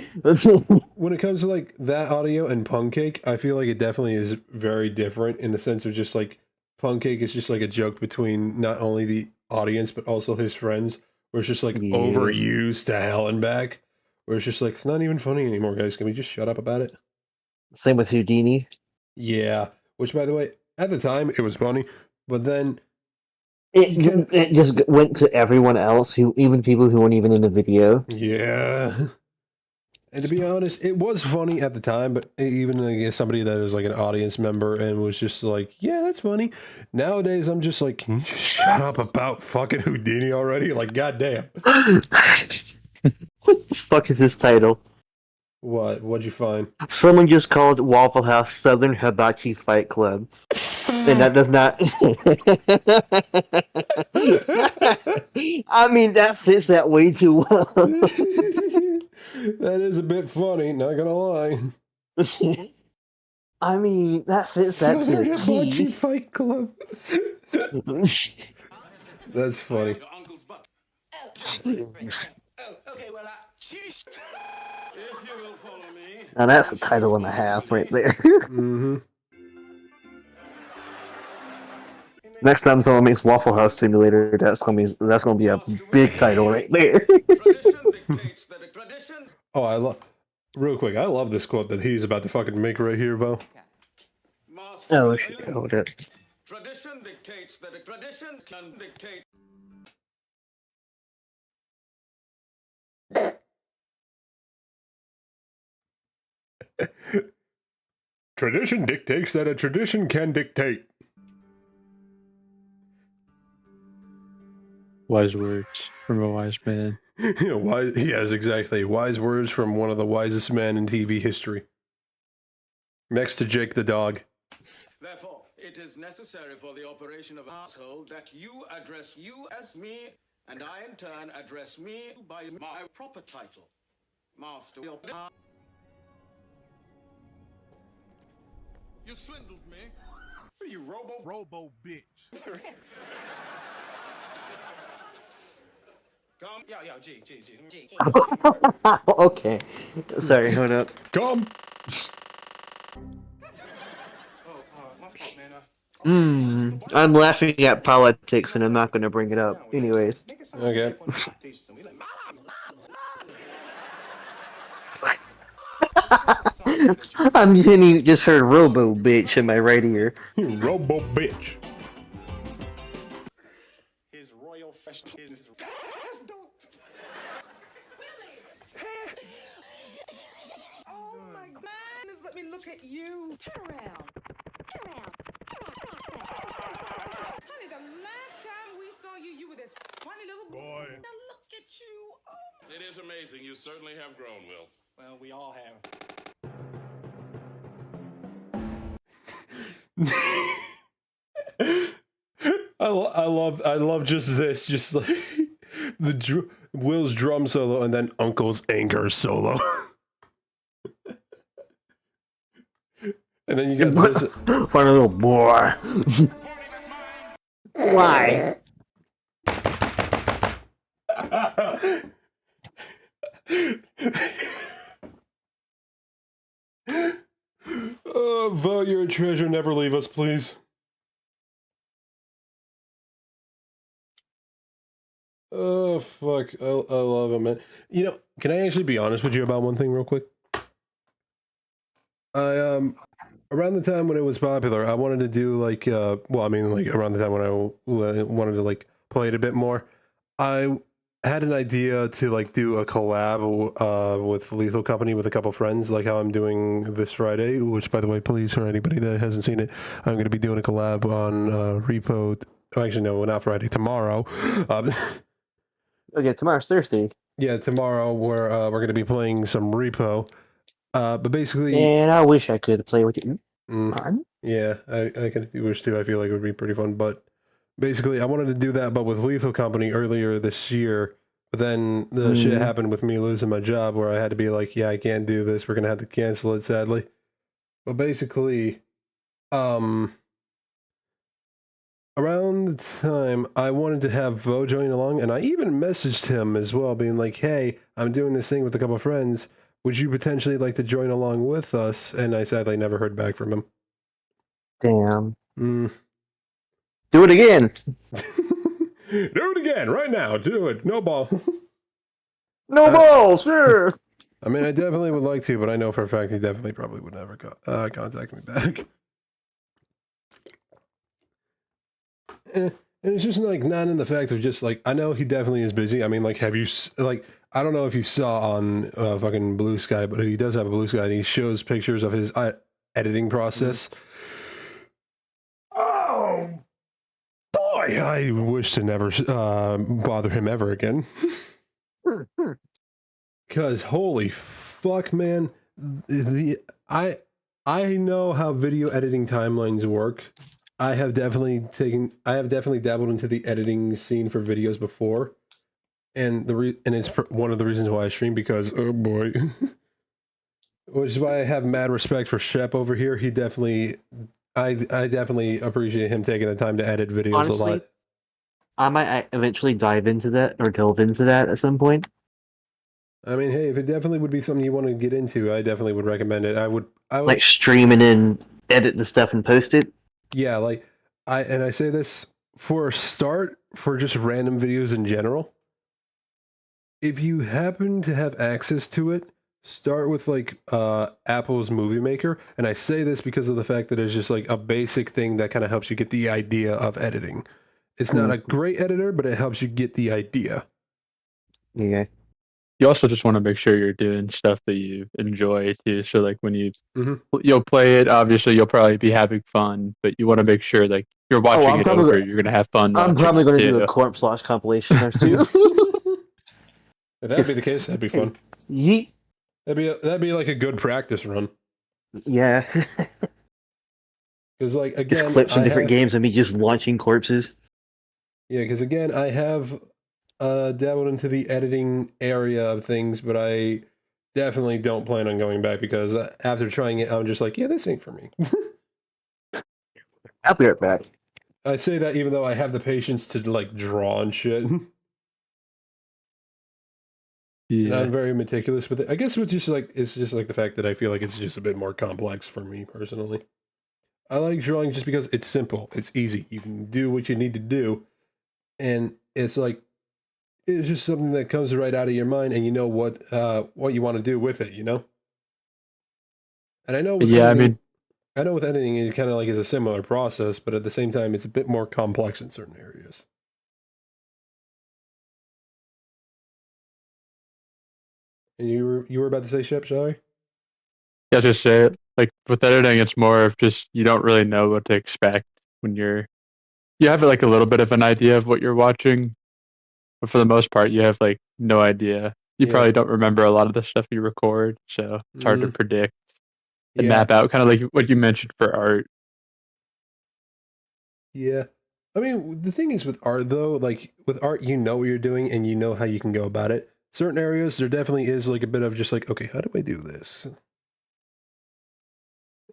when it comes to like that audio and Pun Cake, I feel like it definitely is very different in the sense of just like Pun Cake is just like a joke between not only the audience but also his friends, where it's just like overused to hell and back. Where it's just like it's not even funny anymore, guys. Can we just shut up about it? Same with Houdini. Yeah, which by the way, at the time it was funny, but then It just went to everyone else, even people who weren't even in the video. Yeah. And to be honest, it was funny at the time, but even against somebody that is like an audience member and was just like, yeah, that's funny. Nowadays, I'm just like, can you just shut up about fucking Houdini already? Like, goddamn. What the fuck is this title? What? What'd you find? Someone just called Waffle House Southern Hibachi Fight Club. And that does not. I mean, that fits that way too well. That is a bit funny, not gonna lie. I mean, that fits that to Southern a Hibachi T. Fight Club. That's funny. Now that's a title and a half right there. Mm-hmm. Next time someone makes Waffle House Simulator, that's gonna be a big title right there. Oh, I love. Real quick, I love this quote that he's about to fucking make right here, Bo. Oh shit! Hold it. Tradition dictates that a tradition can dictate. Tradition dictates that a tradition can dictate. Wise words from a wise man. Yes, exactly. Wise words from one of the wisest men in TV history. Next to Jake the dog. Therefore, it is necessary for the operation of a household that you address you as me, and I in turn address me by my proper title. Master. You swindled me. What are you, Robo bitch? Come, yeah, G. Okay. Sorry, hold up. Come. My fault, man. I'm laughing at politics and I'm not gonna bring it up. Anyways. Okay. I'm getting just heard Robo bitch in my right ear. Robo bitch. His royal fresh business. That's dope. Oh my goodness, let me look at you. Turn around. Honey, the last time we saw you, you were this funny little boy. Now look at you. Oh. It is amazing. You certainly have grown, Will. Well, we all have. I love just this, just like Will's drum solo and then Uncle's anger solo. And then you got this funny little boy. Why? Oh, Vo, you're a treasure. Never leave us, please. Oh, fuck. I love it, man. You know, can I actually be honest with you about one thing real quick? around the time when it was popular, I wanted to do like, well, I mean, like around the time when I wanted to like play it a bit more, I had an idea to like do a collab with Lethal Company with a couple friends, like how I'm doing this Friday. Which, by the way, please, for anybody that hasn't seen it, I'm going to be doing a collab on Repo. Oh, actually, no, not Friday. Tomorrow. Okay, tomorrow's Thursday. Yeah, tomorrow we're going to be playing some Repo. But basically, And I wish I could play with you. yeah, I kind of wish too. I feel like it would be pretty fun. But basically, I wanted to do that, but with Lethal Company earlier this year. But then the shit happened with me losing my job, where I had to be like, yeah, I can't do this. We're gonna have to cancel it, sadly. But basically, around the time I wanted to have Vo join along, and I even messaged him as well, being like, hey, I'm doing this thing with a couple of friends. Would you potentially like to join along with us? And I sadly never heard back from him. Damn. Do it again. Do it again right now. Do it. No ball. No balls, sure. I mean, I definitely would like to, but I know for a fact he definitely probably would never contact me back. And it's just like not in the fact of just like, I know he definitely is busy. I mean, like, have you like, I don't know if you saw on fucking Blue Sky, but he does have a Blue Sky, and he shows pictures of his editing process. Oh boy, I wish to never bother him ever again. Because holy fuck, man, I know how video editing timelines work. I have definitely dabbled into the editing scene for videos before, and it's one of the reasons why I stream, because oh boy, which is why I have mad respect for Shep over here. He definitely, I definitely appreciate him taking the time to edit videos. Honestly, a lot. I might eventually dive into that or delve into that at some point. I mean, hey, if it definitely would be something you want to get into, I definitely would recommend it. I would like stream and then edit the stuff and post it. Yeah, like I say this for a start, for just random videos in general. If you happen to have access to it, start with like Apple's Movie Maker, and I say this because of the fact that it's just like a basic thing that kind of helps you get the idea of editing. It's not a great editor, but it helps you get the idea. Yeah. You also just want to make sure you're doing stuff that you enjoy too. So like when you'll play it, obviously you'll probably be having fun, but you want to make sure like you're watching it over, you're gonna have fun. I'm probably going to do a Corpse Lost compilation there too. If that'd be the case, that'd be fun. Yeet. That'd be like a good practice run. Yeah. Because like again, just clips from different games of me just launching corpses. Yeah, because again, I have dabbled into the editing area of things, but I definitely don't plan on going back, because after trying it, I'm just like, yeah, this ain't for me. I'll be right back. I say that even though I have the patience to like draw and shit. Yeah. And I'm very meticulous with it. I guess it's just like the fact that I feel like it's just a bit more complex for me personally. I like drawing just because it's simple, it's easy. You can do what you need to do, and it's like it's just something that comes right out of your mind, and you know what you want to do with it, you know? And I know with editing, I know with editing it kind of like is a similar process, but at the same time it's a bit more complex in certain areas. And you were about to say, Shep, sorry? Yeah, just say it. Like with editing, it's more of just you don't really know what to expect when you have like a little bit of an idea of what you're watching, but for the most part, you have like no idea. You probably don't remember a lot of the stuff you record, so it's hard to predict and map out. Kind of like what you mentioned for art. Yeah. I mean, the thing is with art, though, like with art, you know what you're doing and you know how you can go about it. Certain areas, there definitely is like a bit of just like, okay, how do I do this?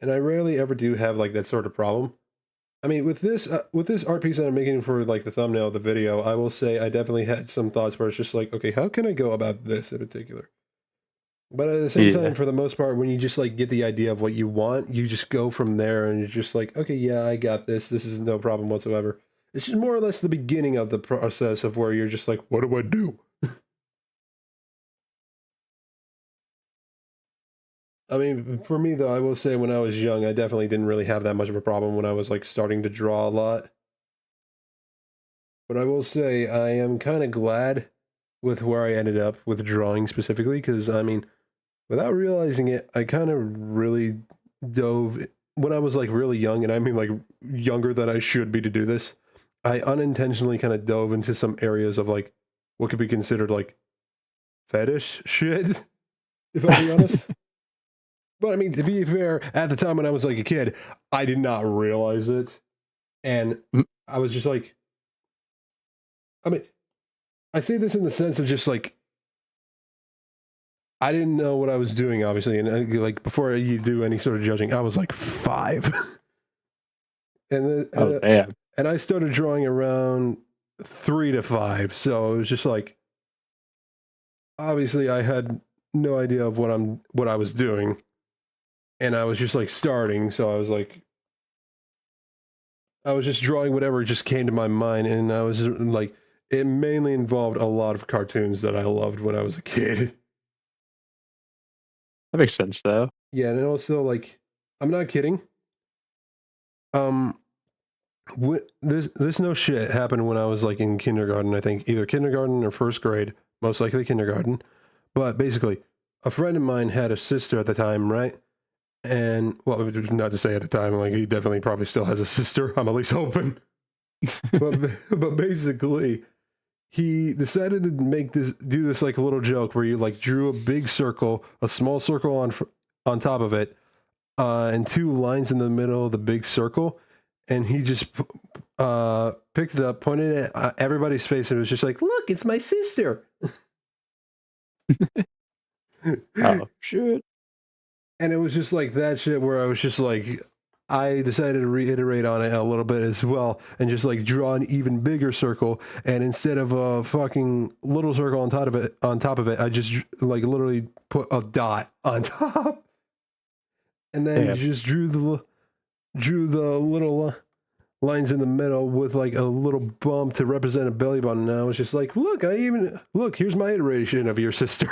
And I rarely ever do have like that sort of problem. I mean, with this art piece that I'm making for like the thumbnail of the video, I will say I definitely had some thoughts where it's just like, okay, how can I go about this in particular? But at the same time, for the most part, when you just like get the idea of what you want, you just go from there, and you're just like, okay, yeah, I got this. This is no problem whatsoever. It's just more or less the beginning of the process of where you're just like, what do I do? I mean, for me though, I will say when I was young, I definitely didn't really have that much of a problem when I was like starting to draw a lot. But I will say I am kind of glad with where I ended up with drawing specifically, because I mean, without realizing it, I kind of really dove when I was like really young, and I mean like younger than I should be to do this. I unintentionally kind of dove into some areas of like what could be considered like fetish shit, if I'll be honest. But I mean, to be fair, at the time when I was like a kid, I did not realize it. And I was just like, I mean, I say this in the sense of just like, I didn't know what I was doing, obviously. And like, before you do any sort of judging, I was like 5. Damn. And I started drawing around 3 to 5. So it was just like, obviously I had no idea of what I was doing. And I was just like starting, so I was like, I was just drawing whatever just came to my mind, and I was like, it mainly involved a lot of cartoons that I loved when I was a kid. That makes sense, though. Yeah, and also like, I'm not kidding. This no shit happened when I was like in kindergarten. I think either kindergarten or first grade, most likely kindergarten. But basically, a friend of mine had a sister at the time, right? And, well, not to say at the time, like, he definitely probably still has a sister. I'm at least hoping. but basically, he decided to do this, like, a little joke where you, like, drew a big circle, a small circle on top of it, and 2 lines in the middle of the big circle. And he just picked it up, pointed it at everybody's face, and was just like, look, it's my sister. Oh, shit. And it was just like that shit where I was just like, I decided to reiterate on it a little bit as well and just like draw an even bigger circle. And instead of a fucking little circle on top of it, I just like literally put a dot on top. And then just drew the little lines in the middle with like a little bump to represent a belly button. And I was just like, look, here's my iteration of your sister.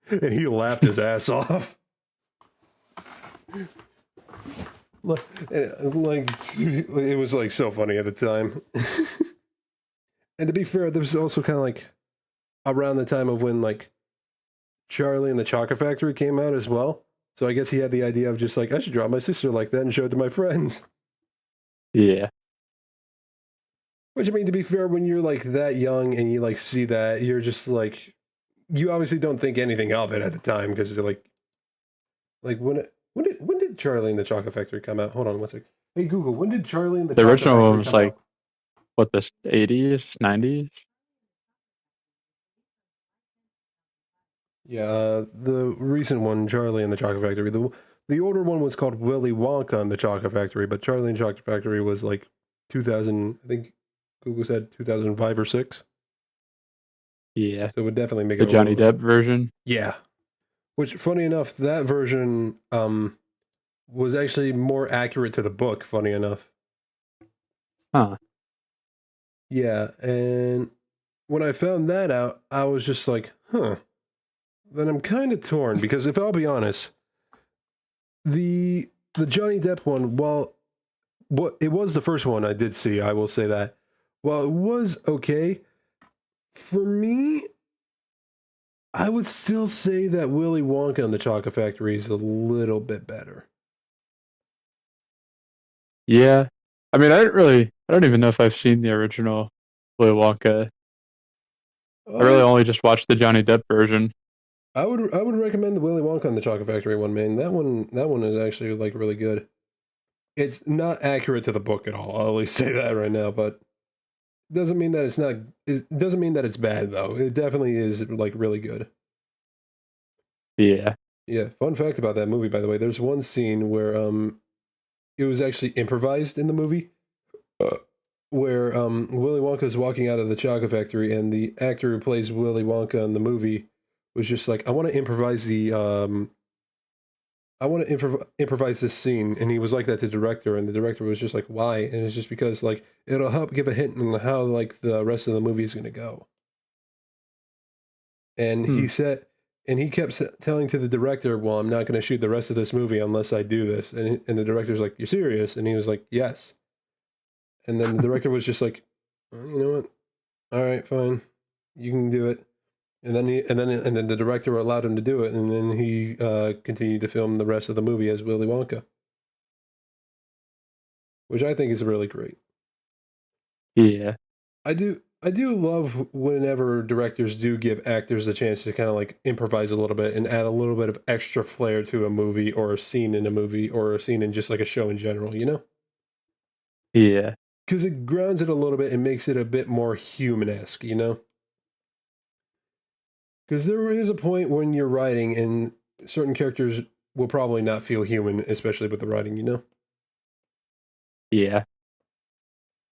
And he laughed his ass off. Like it was like so funny at the time. And to be fair, there was also kind of like around the time of when like Charlie and the Chocolate Factory came out as well. So I guess he had the idea of just like, I should draw my sister like that and show it to my friends. Yeah. Which I mean, to be fair, when you're like that young and you like see that, you're just like, you obviously don't think anything of it at the time because you're like when did Charlie and the Chocolate Factory come out? Hold on one second. Hey Google, when did Charlie and the Chocolate original Factory one was come like, out? what, this 80s, 90s? Yeah, the recent one, Charlie and the Chocolate Factory. The older one was called Willy Wonka and the Chocolate Factory, but Charlie and the Chocolate Factory was like 2000, I think Google said 2005 or 6. Yeah. So it would definitely make the it Johnny Depp version. Yeah. Which, funny enough, that version was actually more accurate to the book, funny enough. Huh. Yeah, and when I found that out, I was just like, huh. Then I'm kind of torn, because if I'll be honest, the Johnny Depp one, it was the first one I did see, I will say that. While it was okay, for me, I would still say that Willy Wonka and the Chocolate Factory is a little bit better. Yeah. I mean, I don't even know if I've seen the original Willy Wonka. I really only just watched the Johnny Depp version. I would recommend the Willy Wonka and the Chocolate Factory one, man. That one is actually like really good. It's not accurate to the book at all. I'll at least say that right now, but doesn't mean that it's not. It doesn't mean that it's bad though. It definitely is like really good. Yeah. Yeah. Fun fact about that movie, by the way, there's one scene where it was actually improvised in the movie, where Willy Wonka's walking out of the chocolate factory, and the actor who plays Willy Wonka in the movie was just like, I want to improvise improvise this scene, and he was like that to the director, and the director was just like, why? And it's just because like it'll help give a hint on how like the rest of the movie is going to go. And he said And he kept telling to the director, well, I'm not going to shoot the rest of this movie unless I do this. And the director's like, you're serious? And he was like, yes. And then the director was just like, well, you know what? All right, fine. You can do it. And then the director allowed him to do it. And then he continued to film the rest of the movie as Willy Wonka, which I think is really great. Yeah. I do love whenever directors do give actors a chance to kind of like improvise a little bit and add a little bit of extra flair to a movie or a scene in a movie or a scene in just like a show in general, you know? Yeah. Because it grounds it a little bit and makes it a bit more human-esque, you know? Because there is a point when you're writing and certain characters will probably not feel human, especially with the writing, you know? Yeah.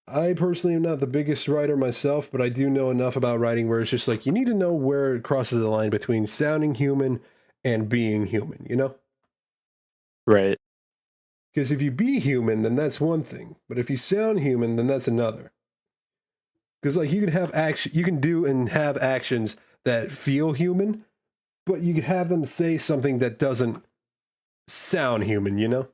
I personally am not the biggest writer myself, but I do know enough about writing where it's just like, you need to know where it crosses the line between sounding human and being human, you know? Right. Because if you be human, then that's one thing. But if you sound human, then that's another. Because like you can have action, you can do and have actions that feel human, but you can have them say something that doesn't sound human, you know?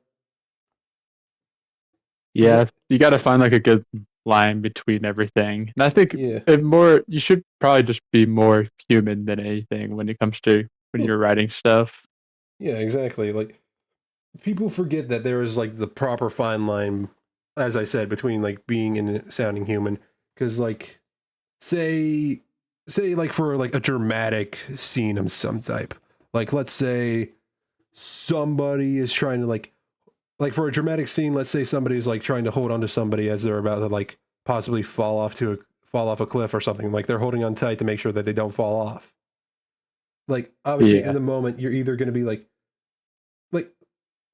Yeah, you got to find like a good line between everything. And I think Yeah. you should probably just be more human than anything when it comes to when you're writing stuff. Yeah, exactly. Like people forget that there is like the proper fine line, as I said, between like being and sounding human. Because like, say like for like a dramatic scene of some type, like let's say somebody is trying to like for a dramatic scene, let's say somebody's like trying to hold on to somebody as they're about to like possibly fall off a cliff or something. Like they're holding on tight to make sure that they don't fall off. Like obviously in the moment, you're either going to be like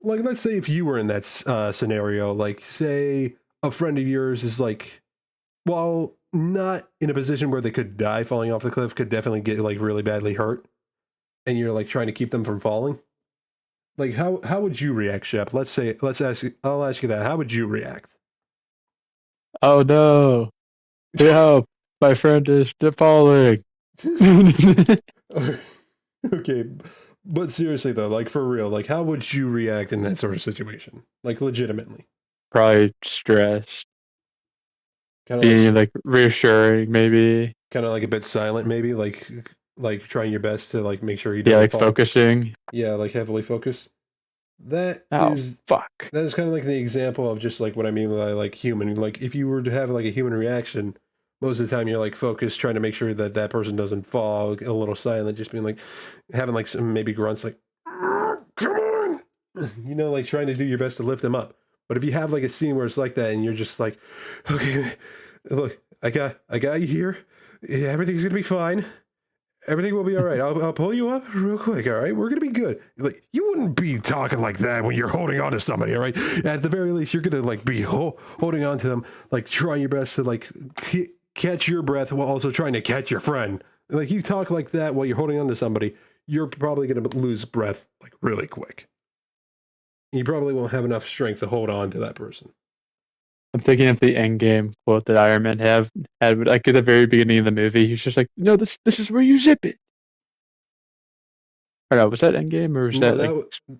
let's say if you were in that scenario, like say a friend of yours is like, well, not in a position where they could die falling off the cliff, could definitely get like really badly hurt, and you're like trying to keep them from falling. Like how would you react, Shep? I'll ask you that. How would you react? Oh no! Help! My friend is falling. Okay, but seriously though, like for real, like how would you react in that sort of situation? Like legitimately. Probably stressed. Kind of Being like reassuring, maybe. Kind of like a bit silent, maybe like trying your best to like make sure he Yeah, doesn't like fall. focusing. Yeah, like heavily focused. That is kind of like the example of just like what I mean by like human. Like if you were to have like a human reaction, most of the time you're like focused, trying to make sure that that person doesn't fall, a little silent, just being like having like some maybe grunts like, come on, you know, like trying to do your best to lift them up. But if you have like a scene where it's like that and you're just like, okay, look, I got you here. Yeah, everything's gonna be fine. Everything will be all right. I'll pull you up real quick. All right, we're gonna be good. Like you wouldn't be talking like that when you're holding on to somebody. All right, at the very least, you're gonna like be holding on to them, like trying your best to like catch your breath while also trying to catch your friend. Like you talk like that while you're holding on to somebody, you're probably gonna lose breath like really quick. You probably won't have enough strength to hold on to that person. I'm thinking of the end game quote that Iron Man had like at the very beginning of the movie. He's just like, "No, this is where you zip it." Or no, was that Endgame or was No, that like?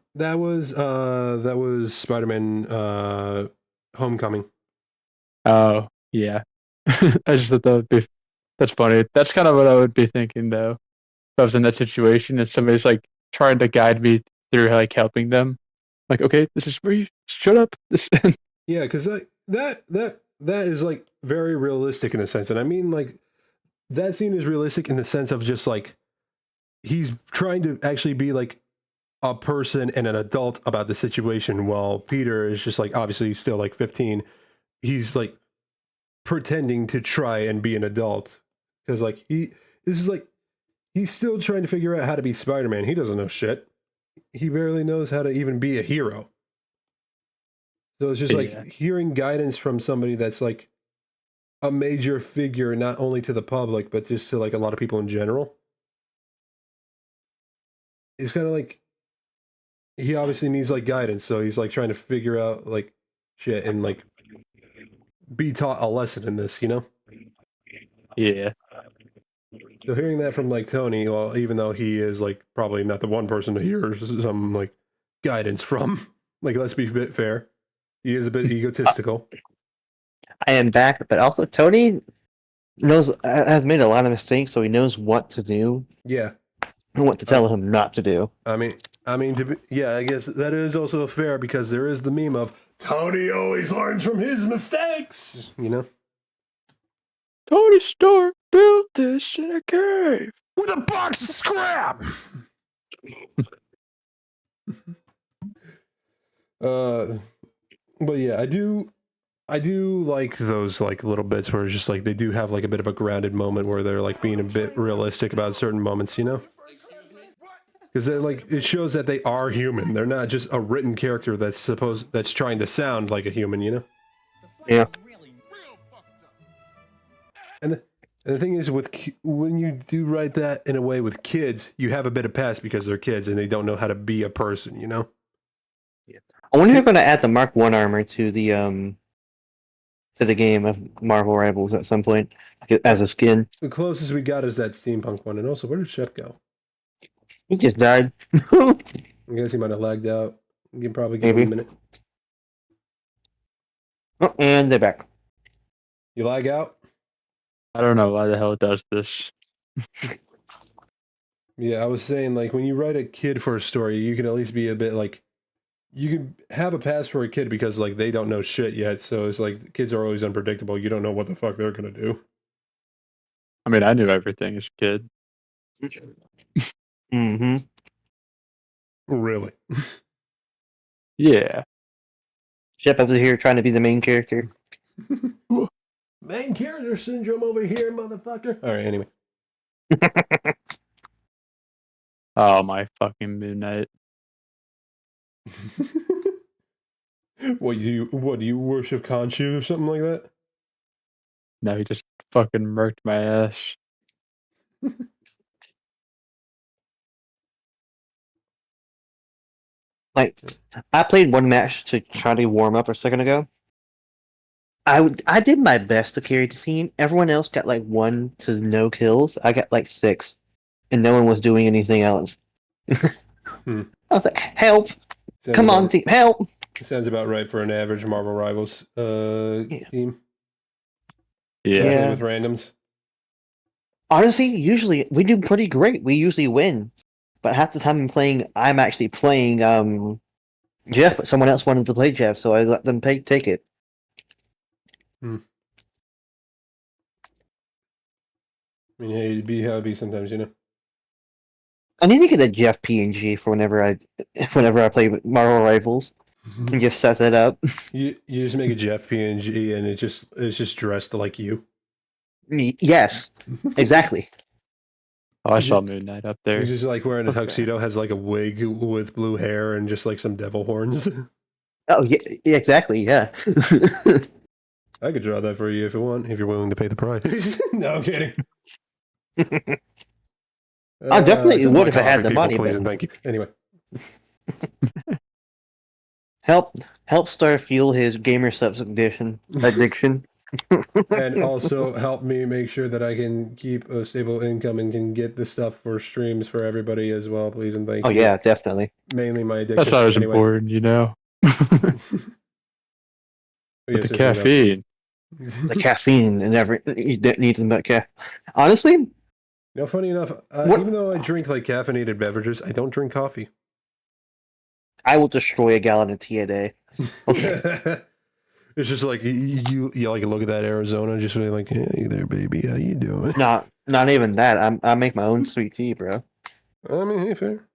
that was Spider-Man Homecoming. Oh yeah, I just thought that would be that's funny. That's kind of what I would be thinking though. If I was in that situation and somebody's like trying to guide me through like helping them, like, okay, this is where you shut up. Yeah, because that is like very realistic in a sense, and I mean like that scene is realistic in the sense of just like he's trying to actually be like a person and an adult about the situation, while Peter is just like obviously he's still like 15. He's like pretending to try and be an adult because like this is like he's still trying to figure out how to be Spider-Man. He doesn't know shit. He barely knows how to even be a hero. So it's just like hearing guidance from somebody that's like a major figure, not only to the public, but just to like a lot of people in general. It's kind of like he obviously needs like guidance. So he's like trying to figure out like shit and like be taught a lesson in this, you know? Yeah. So hearing that from like Tony, well, even though he is like probably not the one person to hear some like guidance from, like let's be a bit fair, he is a bit egotistical. I am back, but also Tony has made a lot of mistakes, so he knows what to do Yeah, and what to tell him not to do. I mean, yeah, I guess that is also fair because there is the meme of Tony always learns from his mistakes. You know, Tony Stark built this in a cave with a box of scrap. But yeah, I do like those like little bits where it's just like they do have like a bit of a grounded moment where they're like being a bit realistic about certain moments, you know? Because like it shows that they are human. They're not just a written character that's trying to sound like a human, you know? Yeah. And the thing is, when you do write that in a way with kids, you have a bit of past because they're kids and they don't know how to be a person, you know? I wonder if they're going to add the Mark 1 armor to the game of Marvel Rivals at some point as a skin. The closest we got is that steampunk one. And also, where did Shep go? He just died. I guess he might have lagged out. You can probably give him a minute. Oh, and they're back. You lag out? I don't know why the hell it does this. Yeah, I was saying, like, when you write a kid for a story, you can at least be a bit, like, you can have a pass for a kid because, like, they don't know shit yet, so it's like, kids are always unpredictable. You don't know what the fuck they're gonna do. I mean, I knew everything as a kid. Mm-hmm. Really? Yeah. Shep over here trying to be the main character. Main character syndrome over here, motherfucker. Alright, anyway. Oh, my fucking Moon Knight. What do you worship Khonshu or something like that? No, he just fucking murked my ass. Like, I played one match to try to warm up a second ago. I did my best to carry the team. Everyone else got like 1 to no kills. I got like 6, and no one was doing anything else. I was like, help! Come on, team, help! Sounds about right for an average Marvel Rivals team. Yeah. Especially with randoms. Honestly, usually we do pretty great. We usually win, but half the time I'm actually playing Jeff, but someone else wanted to play Jeff, so I let them take it. I mean, hey, it'd be how it be sometimes, you know. I need to get a Jeff PNG for whenever I play with Marvel Rivals, and just set that up. You just make a Jeff PNG and it's just dressed like you. Yes, exactly. Oh, I saw Moon Knight up there. He's just like wearing a tuxedo, has like a wig with blue hair and just like some devil horns. Oh yeah, exactly. Yeah. I could draw that for you if you want, if you're willing to pay the price. No, I'm kidding. I definitely would if I had the people, money. Please But... and thank you. Anyway. help Star fuel his gamer subs addiction. And also help me make sure that I can keep a stable income and can get the stuff for streams for everybody as well, please and thank you. Oh yeah, definitely. Mainly my addiction. That's always important, you know. Yes, the caffeine. The caffeine and you don't need them but honestly. No, funny enough, even though I drink like caffeinated beverages, I don't drink coffee. I will destroy a gallon of tea a day. It's just like you like look at that Arizona, just really like, hey there, baby, how you doing? Not even that. I make my own sweet tea, bro. I mean, hey, fair.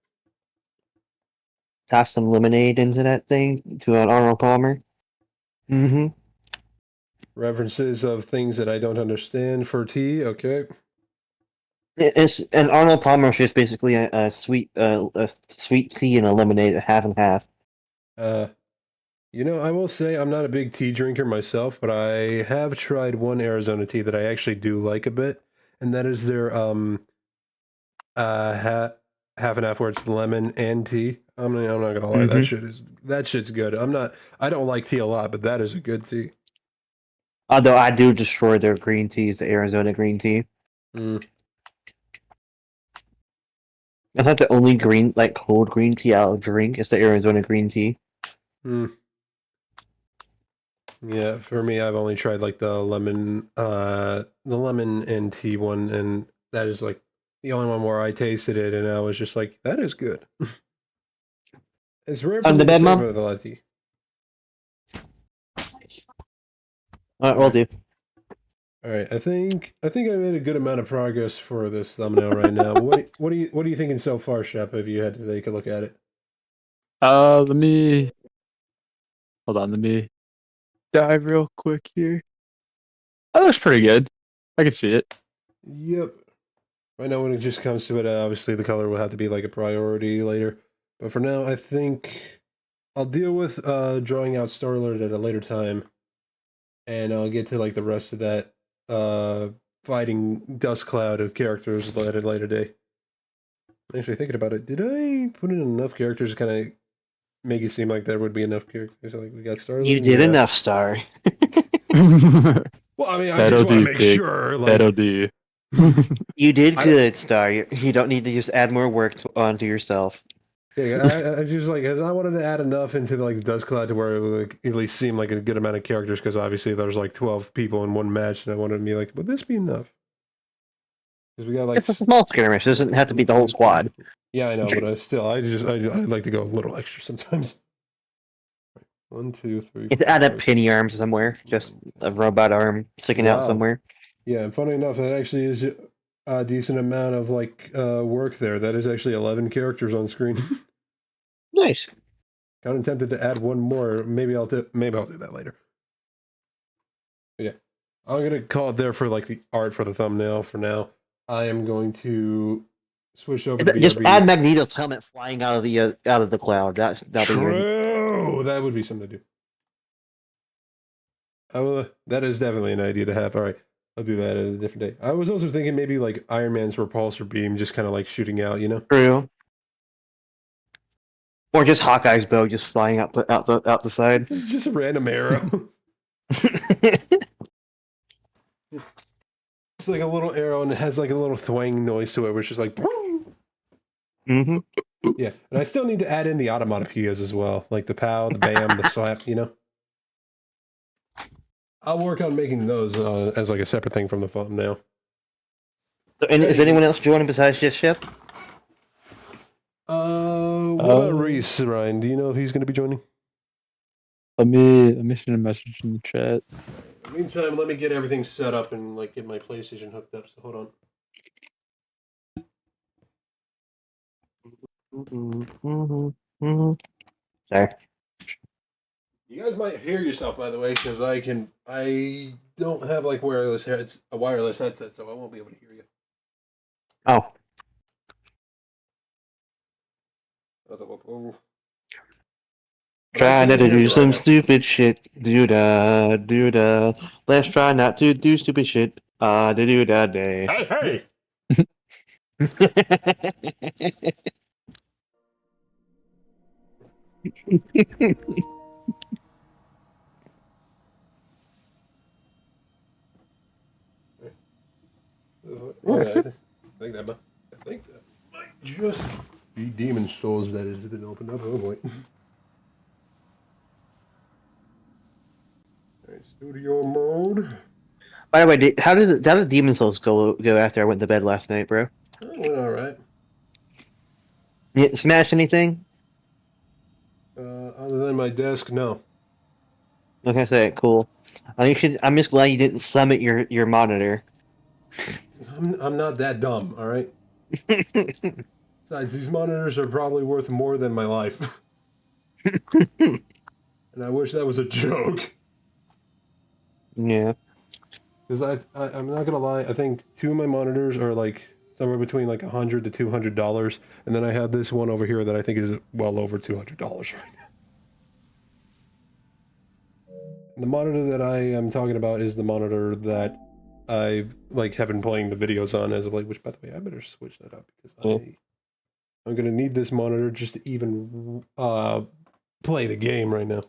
Toss some lemonade into that thing to an Arnold Palmer. Mm-hmm. References of things that I don't understand for tea. Okay. It's an Arnold Palmer is just basically a sweet tea and a lemonade, half and half. You know, I will say I'm not a big tea drinker myself, but I have tried one Arizona tea that I actually do like a bit, and that is their half and half where it's lemon and tea. I'm not gonna lie, that shit's good. I don't like tea a lot, but that is a good tea. Although I do destroy their green teas, the Arizona green tea. I thought the only green, like cold green tea I'll drink is the Arizona green tea. Hmm. Yeah, for me, I've only tried like the lemon and tea one, and that is like the only one where I tasted it, and I was just like, that is good. It's rare for On me the to bed, say Mom? with a lot of tea. Alright, will do. All right, I think I made a good amount of progress for this thumbnail right now. What are you thinking so far, Shep? If you had to take a look at it. Let me hold on. Let me dive real quick here. That looks pretty good. I can see it. Yep. Right now, when it just comes to it, obviously the color will have to be like a priority later. But for now, I think I'll deal with drawing out Star-Lord at a later time, and I'll get to like the rest of that fighting dust cloud of characters at a later day. Actually, thinking about it, did I put in enough characters to kind of make it seem like there would be enough characters? Like we got Star-Lord. You did enough, Star. Well, I mean, I That'll just want to do, make Pig. sure. Like, That'll do. You did good, Star. You don't need to just add more work onto yourself. yeah, I just like I wanted to add enough into like the dust cloud to where it would like, at least seem like a good amount of characters, because obviously there's like 12 people in one match, and I wanted to be like, would this be enough? Because we got like It's a small skirmish. It doesn't have to be the whole squad. yeah, I know, but I like to go a little extra sometimes. 1, 2, 3. You add a penny arm somewhere, just a robot arm sticking out somewhere. Yeah, and funny enough, that actually is a decent amount of like work there. That is actually 11 characters on screen. Nice. Kind of tempted to add one more. Maybe I'll do that later. But yeah, I'm gonna call it there for like the art for the thumbnail. For now, I am going to switch over to Just BRB. add Magneto's helmet flying out of the cloud. That'll be True. That would be something to do. That is definitely an idea to have. All right, I'll do that at a different day. I was also thinking maybe like Iron Man's repulsor beam, just kind of like shooting out, you know? True. Or just Hawkeye's bow just flying out the side. Just a random arrow. It's like a little arrow, and it has like a little thwang noise to it, which is like. Mm-hmm. Yeah, and I still need to add in the automatopoeias as well, like the pow, the bam, the slap. You know. I'll work on making those as like a separate thing from the thumbnail. So, is anyone else joining besides just Shep? What about Reese, Ryan? Do you know if he's going to be joining? Let me send a message in the chat. In the meantime, let me get everything set up and like get my PlayStation hooked up. So hold on. Sorry. You guys might hear yourself, by the way, because I don't have like wireless headset, so I won't be able to hear you. Oh. Try not to do some stupid shit. Do-da, do-da. Let's try not to do stupid shit. Do-da day. Hey! I think that might just be Demon Souls that has been opened up. Oh boy. Alright, studio mode. By the way, how did Demon Souls go after I went to bed last night, bro? Oh, it went alright. You smash anything? Other than my desk, no. Okay, say cool. I'm just glad you didn't summit your monitor. I'm not that dumb, alright? Besides, these monitors are probably worth more than my life. And I wish that was a joke. Yeah. Because I'm not gonna lie, I think 2 of my monitors are like somewhere between like $100 to $200, and then I have this one over here that I think is well over $200 right now. The monitor that I am talking about is the monitor that I like have been playing the videos on as of late. Which, by the way, I better switch that up because I'm gonna need this monitor just to even play the game right now.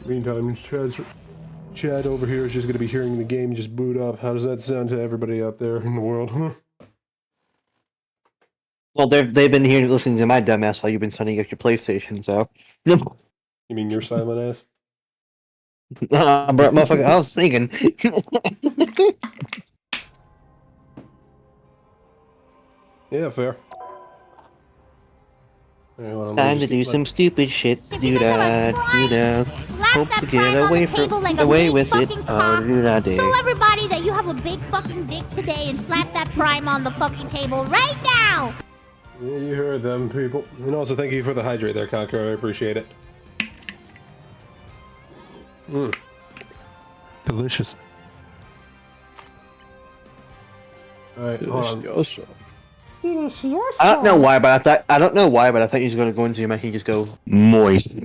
Meantime, chat over here is just going to be hearing the game just boot up. How does that sound to everybody out there in the world? Well, they've been here listening to my dumbass while you've been setting up your PlayStation, so. You mean your silent ass? Bro, motherfucker, I was thinking. Yeah, fair. Time to do some stupid shit. Do da, do da. Hope to get away with it. Oh, do da, do. Show everybody that you have a big fucking dick today and slap that prime on the fucking table right now! Yeah, you heard them, people. And also, thank you for the hydrate there, Conqueror. I appreciate it. Delicious. Alright, hold on. I don't know why, but I don't know why, but I thought he was going to go into him and he just go moist.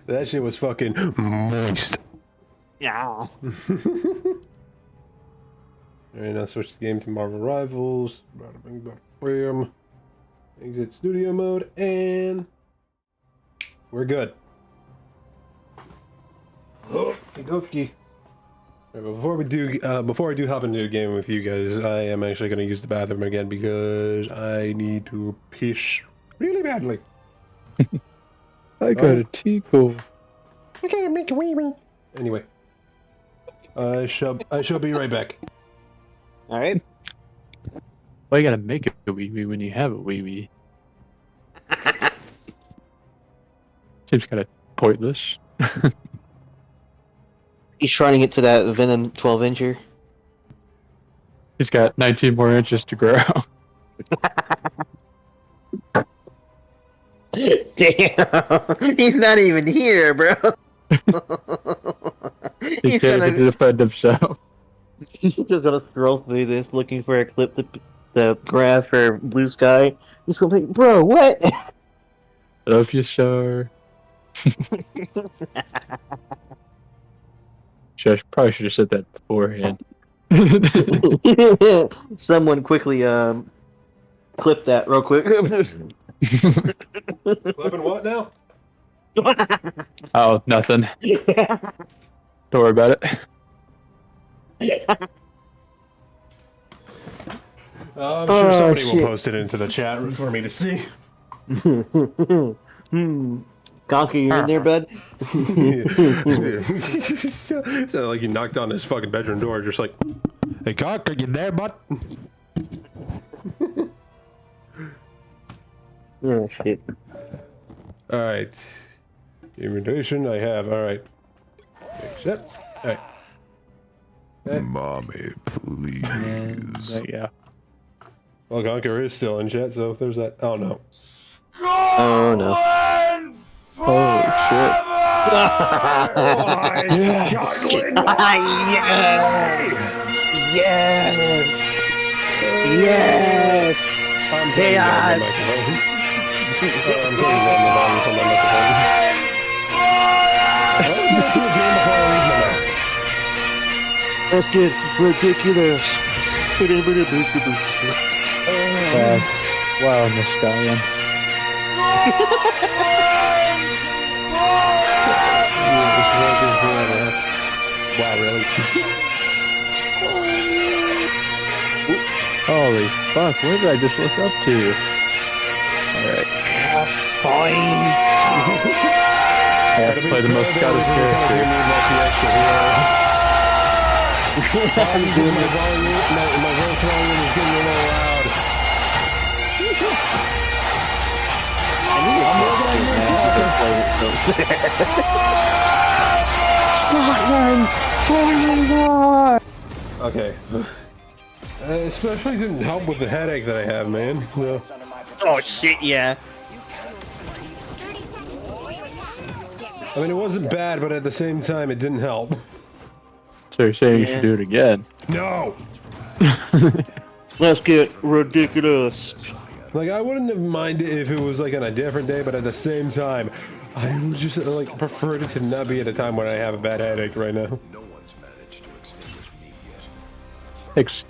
That shit was fucking moist. Yeah. Alright, now switch the game to Marvel Rivals. Bada bing, bada bam. Exit studio mode, and we're good. Okie dokie. Right, before I do hop into a game with you guys, I am actually going to use the bathroom again because I need to piss really badly. I got a tickle. I gotta make a wee wee. Anyway, I shall be right back. All right. Why you gotta make a wee wee when you have a wee wee? Seems kind of pointless. He's trying to get to that Venom 12-incher. He's got 19 more inches to grow. Damn, he's not even here, bro. He can't even defend himself. He's just gonna scroll through this looking for a clip to grab for Blue Sky. He's gonna be like, bro, what? Love you, sir. Probably should have said that beforehand. Someone quickly clip that real quick. Clipping what now? Oh, nothing. Don't worry about it. I'm sure somebody will post it into the chat for me to see. Conker, you in there, bud? So like you knocked on his fucking bedroom door, just like, hey Conker, you there, bud? Oh shit. Alright. Invitation I have, alright. Accept. Alright. Mommy, please. Yeah. Well, Conker is still in chat, so there's that. Oh no. Oh no. Oh shit. Why, Scotland? Yes! Yes! Yes! I'm taking down the microphone. I'm taking down the volume from my microphone. That's good. Ridiculous. Wow, Miss Stallion. Wow, really? Holy fuck, what did I just look up to? Alright. Fine. I have to play the most scouted character. My voice volume is getting a little loud. Okay. Especially didn't help with the headache that I have, man. Oh shit, yeah. I mean, it wasn't bad, but at the same time, it didn't help. So you're saying you should do it again? No! Let's get ridiculous. Like, I wouldn't have minded if it was, like, on a different day, but at the same time, I would just, like, prefer it to not be at a time when I have a bad headache right now.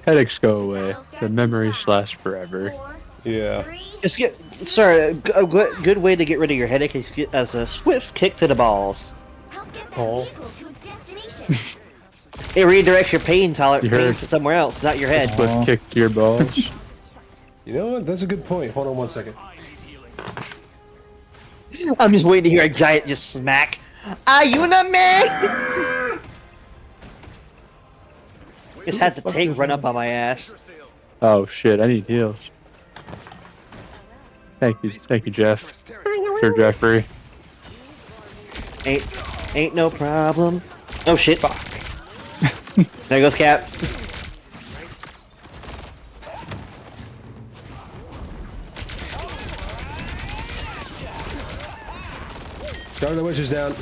Headaches go away. The memories last forever. Yeah. Just get, sorry, a good way to get rid of your headache is get as a swift kick to the balls. Help get Oh. It redirects your pain tolerance You heard- to somewhere else, not your head. Split kick to your balls. You know what? That's a good point. Hold on 1 second. I'm just waiting to hear a giant just smack. Are you not man? Just had the tank run up on my ass. Oh shit, I need heals. Thank you, Jeff. Sir Jeffrey. Ain't no problem. Oh shit. Fuck. There goes Cap. Start the witches down.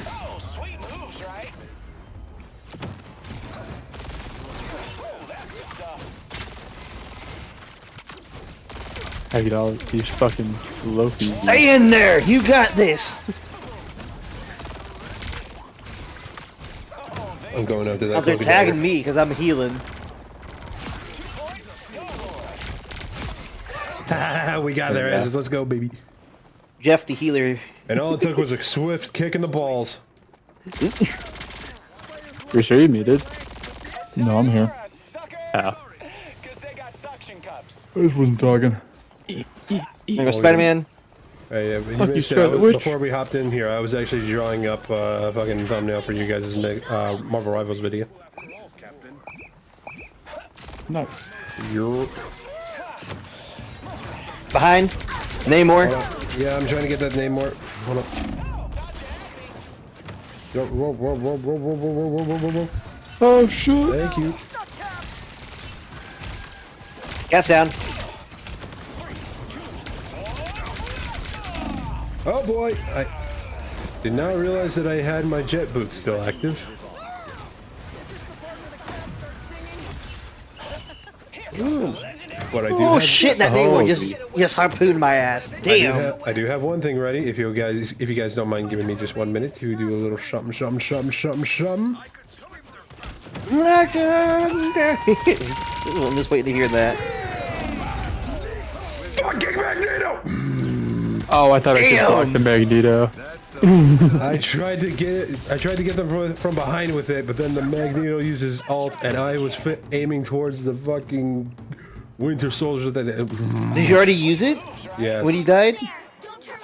I get all these fucking Loki. Stay in there! You got this! I'm going after that. Oh, they're cloaky tagging dagger. me because I'm healing. We got their asses. Let's go, baby. Jeff the healer. And all it took was a swift kick in the balls. You're sure you muted? No, I'm here. Oh. I just wasn't talking. There goes Spider-Man. Hey, you Fuck missed you, it. Scarlet Witch. Before we hopped in here, I was actually drawing up a fucking thumbnail for you guys' Marvel Rivals video. Nice. You're... Behind. Namor. Yeah, I'm trying to get that Namor. Hold on. Yo, whoa, whoa, whoa, whoa, whoa, whoa, whoa, whoa, whoa, whoa. Oh shit. Thank you. Cap's down. Oh boy, I did not realize that I had my jet boots still active. Ooh. But I do Oh have, shit, that Namor just harpooned my ass. Damn. I do have one thing ready. If you guys don't mind giving me just 1 minute to do a little something. I'm just waiting to hear that. Fucking Magneto! Oh, I thought I could block the Magneto. I tried to get them from behind with it, but then the Magneto uses alt, and I was aiming towards the fucking Winter Soldier. That Did you already use it? Yes. When he died?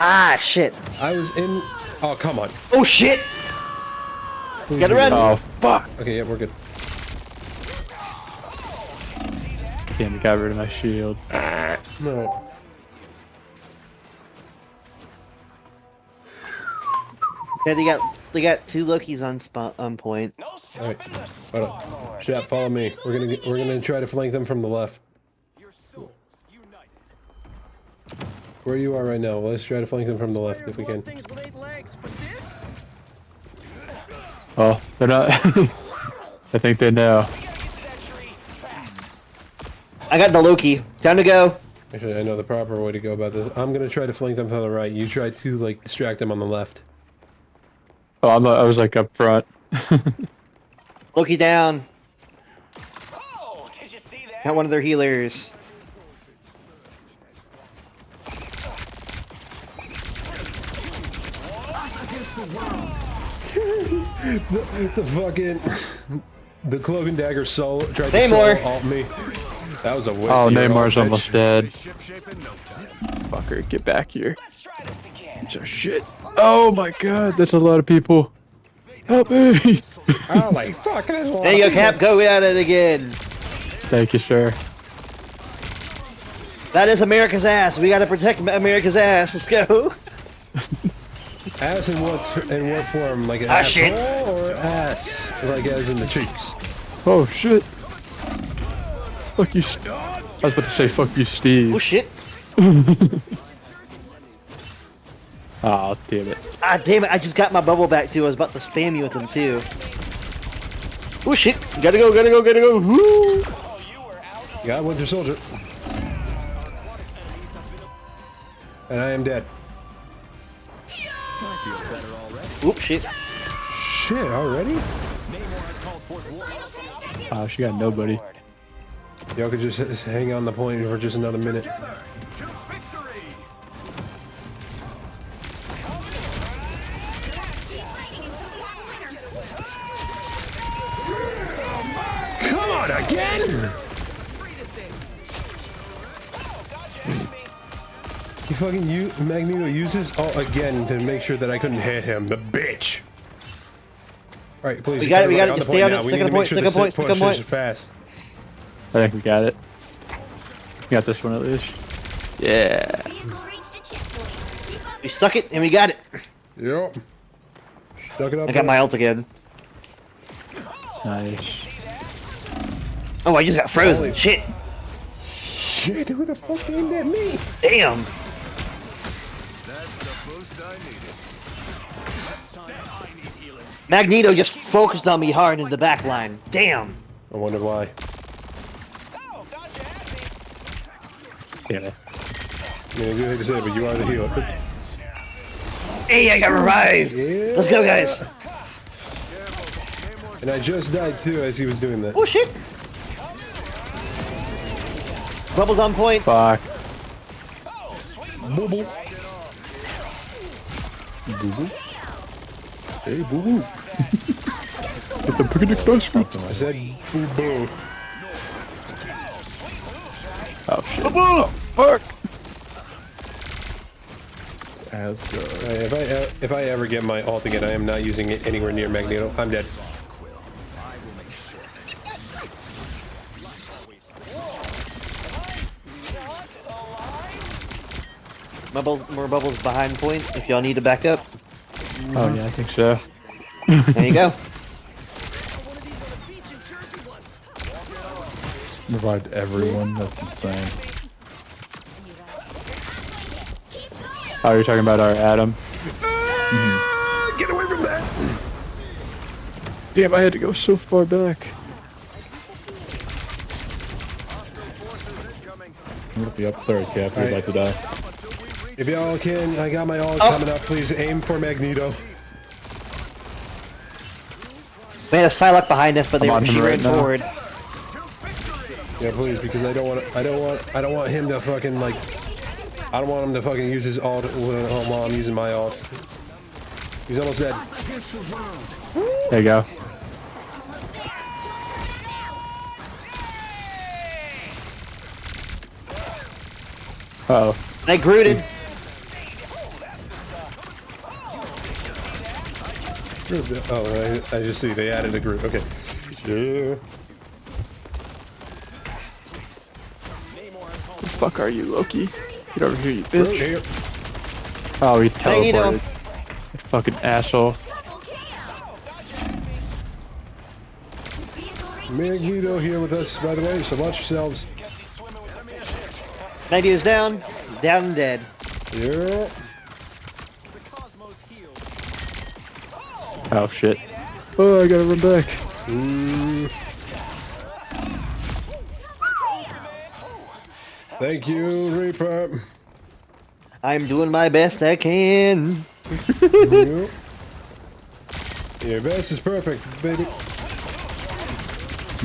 Ah, shit. I was in. Oh, come on. Oh shit! Gotta run. Oh fuck. Okay, yeah, we're good. Damn, I got rid of my shield. No. Yeah, they got two Lokis on point. All right, hold on. Shep, follow me. We're gonna try to flank them from the left. Where you are right now, let's try to flank them from the left if we can. Oh, they're not. I think they know. I got the Loki. Time to go. Actually, I know the proper way to go about this. I'm gonna try to flank them from the right. You try to like distract them on the left. Oh, I was like up front. Loki down. Got one of their healers. the fucking the cloak and dagger soul tried to Namor. alt me. That was a waste. Oh, of your Neymar's alt, almost bitch. dead. Fucker, get back here. So shit. Oh my god, that's a lot of people. Help me! Oh my fuck! That's a lot There you go, of Cap. Go at it again. Thank you, sir. That is America's ass. We gotta protect America's ass. Let's go. Ass in what form? Like an Ah, shit. asshole or ass? Like as in the cheeks? Oh shit. Fuck you. I was about to say fuck you, Steve. Oh shit. Oh damn it. Ah, damn it. I just got my bubble back too. I was about to spam you with them too. Oh shit. Gotta go. Woo. Yeah, Winter Soldier. And I am dead. Oop, shit. Shit, already? Oh, she got nobody. Y'all could just hang on the point for just another minute. Magneto uses ult again to make sure that I couldn't hit him. The bitch. All right, please. We got it. Just stay on it. Stick on point. Stick on point. Stick on point. Fast. I think we got it. We got this one at least. Yeah. We stuck it and we got it. Yep. Stuck it up. I got my ult again. Nice. Oh, I just got frozen. Shit. Shit, who the fuck aimed at me? Damn. Magneto just focused on me hard in the back line. Damn. I wonder why. Yeah. Yeah, good thing to say, but you are the healer. Hey, I got revived. Yeah. Let's go, guys. And I just died too as he was doing that. Oh shit. Bubbles on point. Fuck. Boo boo. Boo boo. Hey, boo boo. Get the picnic basket. I said boo boo. Oh shit. Boo boo. Fuck. If I ever get my ult again, I am not using it anywhere near Magneto. I'm dead. More bubbles behind point if y'all need to back up. Oh yeah, I think so. There you go. Revived everyone. That's insane. Oh, you're talking about our Adam? Get away from that! Damn, I had to go so far back. I'm gonna be up. Sorry, Cap. You're about to die. If y'all can, I got my ult coming up. Please aim for Magneto. We had a Psylocke behind us, but she ran forward. Yeah, please, because I don't want him to fucking like. I don't want him to fucking use his ult while I'm using my ult. He's almost dead. There you go. Uh oh. I grooted. Oh, I just see they added a group. Okay. Yeah. What the fuck are you, Loki? Get over here, you bitch. Oh, he teleported. You fucking asshole. Magneto here with us, by the way, so watch yourselves. Magneto's down. Down and dead. Yeah. Oh shit. Oh, I gotta run back. Thank you, Reaper. I'm doing my best I can. Your best is perfect, baby.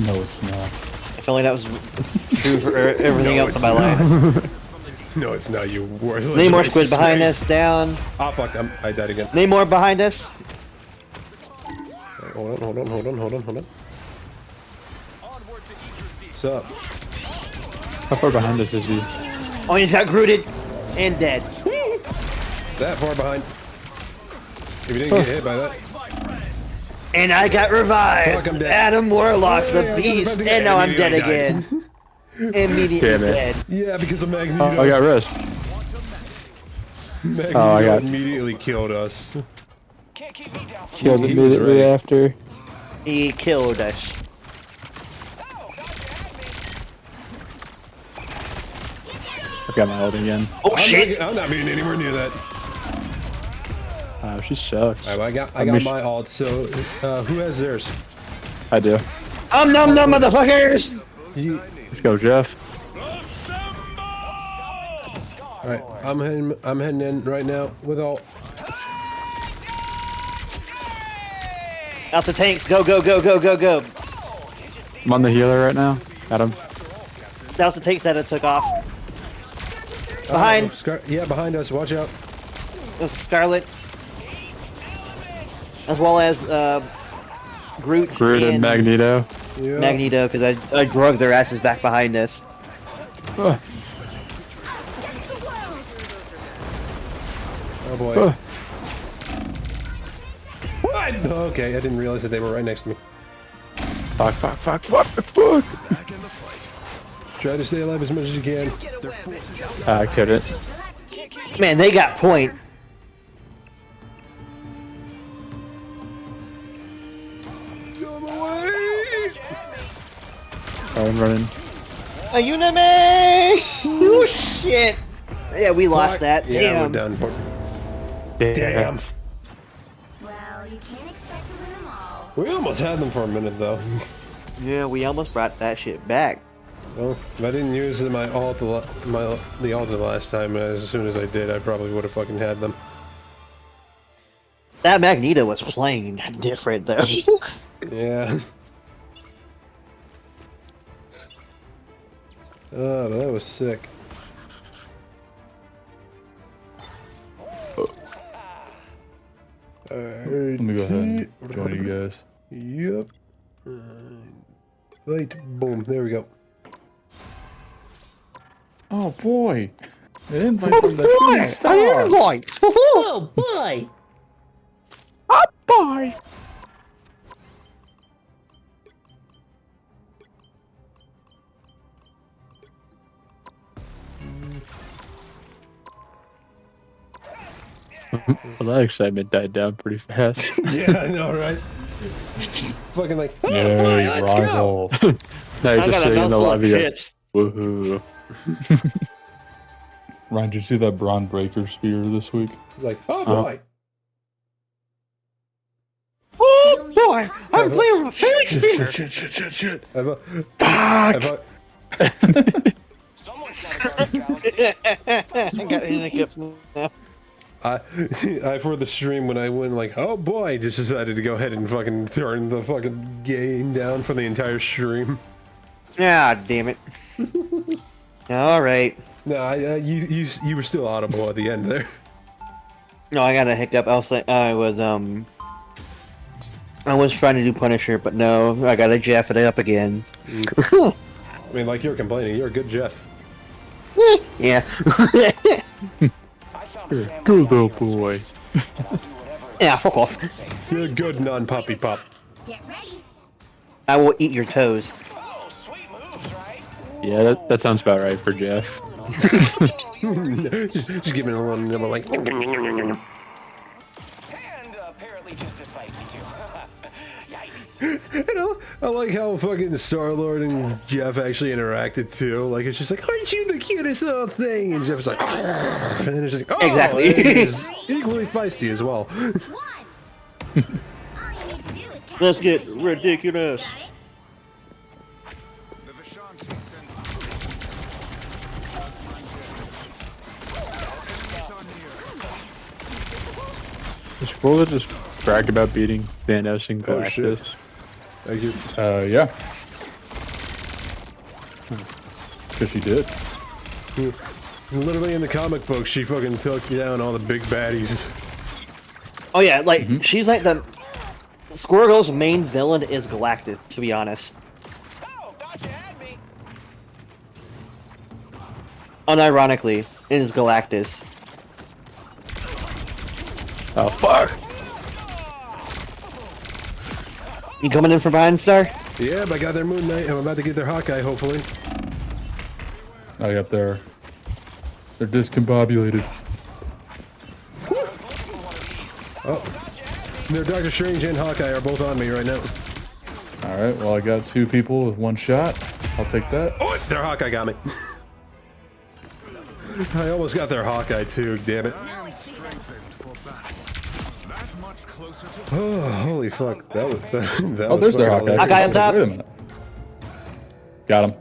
No, it's not. I feel like that was true for everything else in my life. No, it's not, you worthless. Namor squid behind us, down. Oh fuck, I died again. Namor behind us. Right, hold on. What's up? How far behind us is he? Oh, he's got grooted and dead. That far behind. If you didn't get hit by that. And I got revived. Fuck, I'm dead. Adam Warlock's the beast, and now I'm dead again. Immediately dead. Yeah, because of Magneto. Oh, I got rest. Magneto immediately killed us. Killed immediately after. He killed us. I've got my ult again. Oh shit! I'm not being anywhere near that. She sucks. Right, I got my ult. So who has theirs? I do. Nom nom motherfuckers! Let's go, Jeff. All right, I'm heading in right now with ult. Out the tanks! Go go go go go go! I'm on the healer right now. Adam. That was the tanks that it took off. Behind. Yeah, behind us. Watch out. There's Scarlet. As well as Groot and Magneto. Yeah. Magneto, because I drug their asses back behind us. Oh boy. What? Okay, I didn't realize that they were right next to me. Fuck. Try to stay alive as much as you can. I couldn't. Man, they got point. I'm running. A Unime! Oh shit! Yeah, we lost that. Yeah, Damn. we're done for. Damn. Well, you can't expect to win them all. We almost had them for a minute though. Yeah, we almost brought that shit back. Well, if I didn't use my ult the ult the last time, as soon as I did, I probably would have fucking had them. That Magneto was playing different though. Yeah. Oh, that was sick. Let me go ahead and join you guys. Yep. Right. Boom. There we go. Oh boy. An invite Oh from the boy! shooting star. An invite! Oh boy! Oh boy. Well, that excitement died down pretty fast. Yeah, I know, right? Fucking like, oh Yay, boy, let's go! rival. Now you're I just got a sitting in the mouthful of lobby like, shit. woohoo. Ryan, did you see that Braun Breaker spear this week? Like, oh boy! Oh boy! I'm playing with a fairy spear! Shit. I've a, Fuck! I got hiccups now. I for the stream when I went like, oh boy, just decided to go ahead and fucking turn the fucking gain down for the entire stream. Ah, damn it. Alright. No, you were still audible at the end there. No, I got a hiccup. I was trying to do Punisher, but no, I gotta Jeff it up again. I mean, like you're complaining, you're a good Jeff. Yeah. Good little boy. Yeah, fuck off. You're a good non-puppy pup. Get ready. I will eat your toes. Yeah, that sounds about right for Jeff. Just giving a little nibble like. And apparently just as feisty too. Yikes. You know, I like how fucking Star-Lord and Jeff actually interacted too. Like, it's just like, aren't you the cutest little thing? And Jeff's like, and then it's just like, oh, Exactly. he's equally feisty as well. Let's get ridiculous. Is Spoiler just brag about beating Thanos and Oh, shit. Galactus? Thank you. Yeah. Because she did. Literally in the comic book, she fucking took down all the big baddies. Oh yeah, like, she's like the... Squirrel's main villain is Galactus, to be honest. Unironically, it is Galactus. Oh, fuck! You coming in for Brian Star? Yeah, but I got their Moon Knight. I'm about to get their Hawkeye, hopefully. Oh, yep, they're discombobulated. Oh. Their Doctor Strange and Hawkeye are both on me right now. Alright, well, I got 2 people with 1 shot. I'll take that. Oh, their Hawkeye got me. I almost got their Hawkeye too, damn it. Oh, holy fuck. That was that Oh, was there's their fucking Hawkeye. Hawkeye on top. Wait a minute. Got him.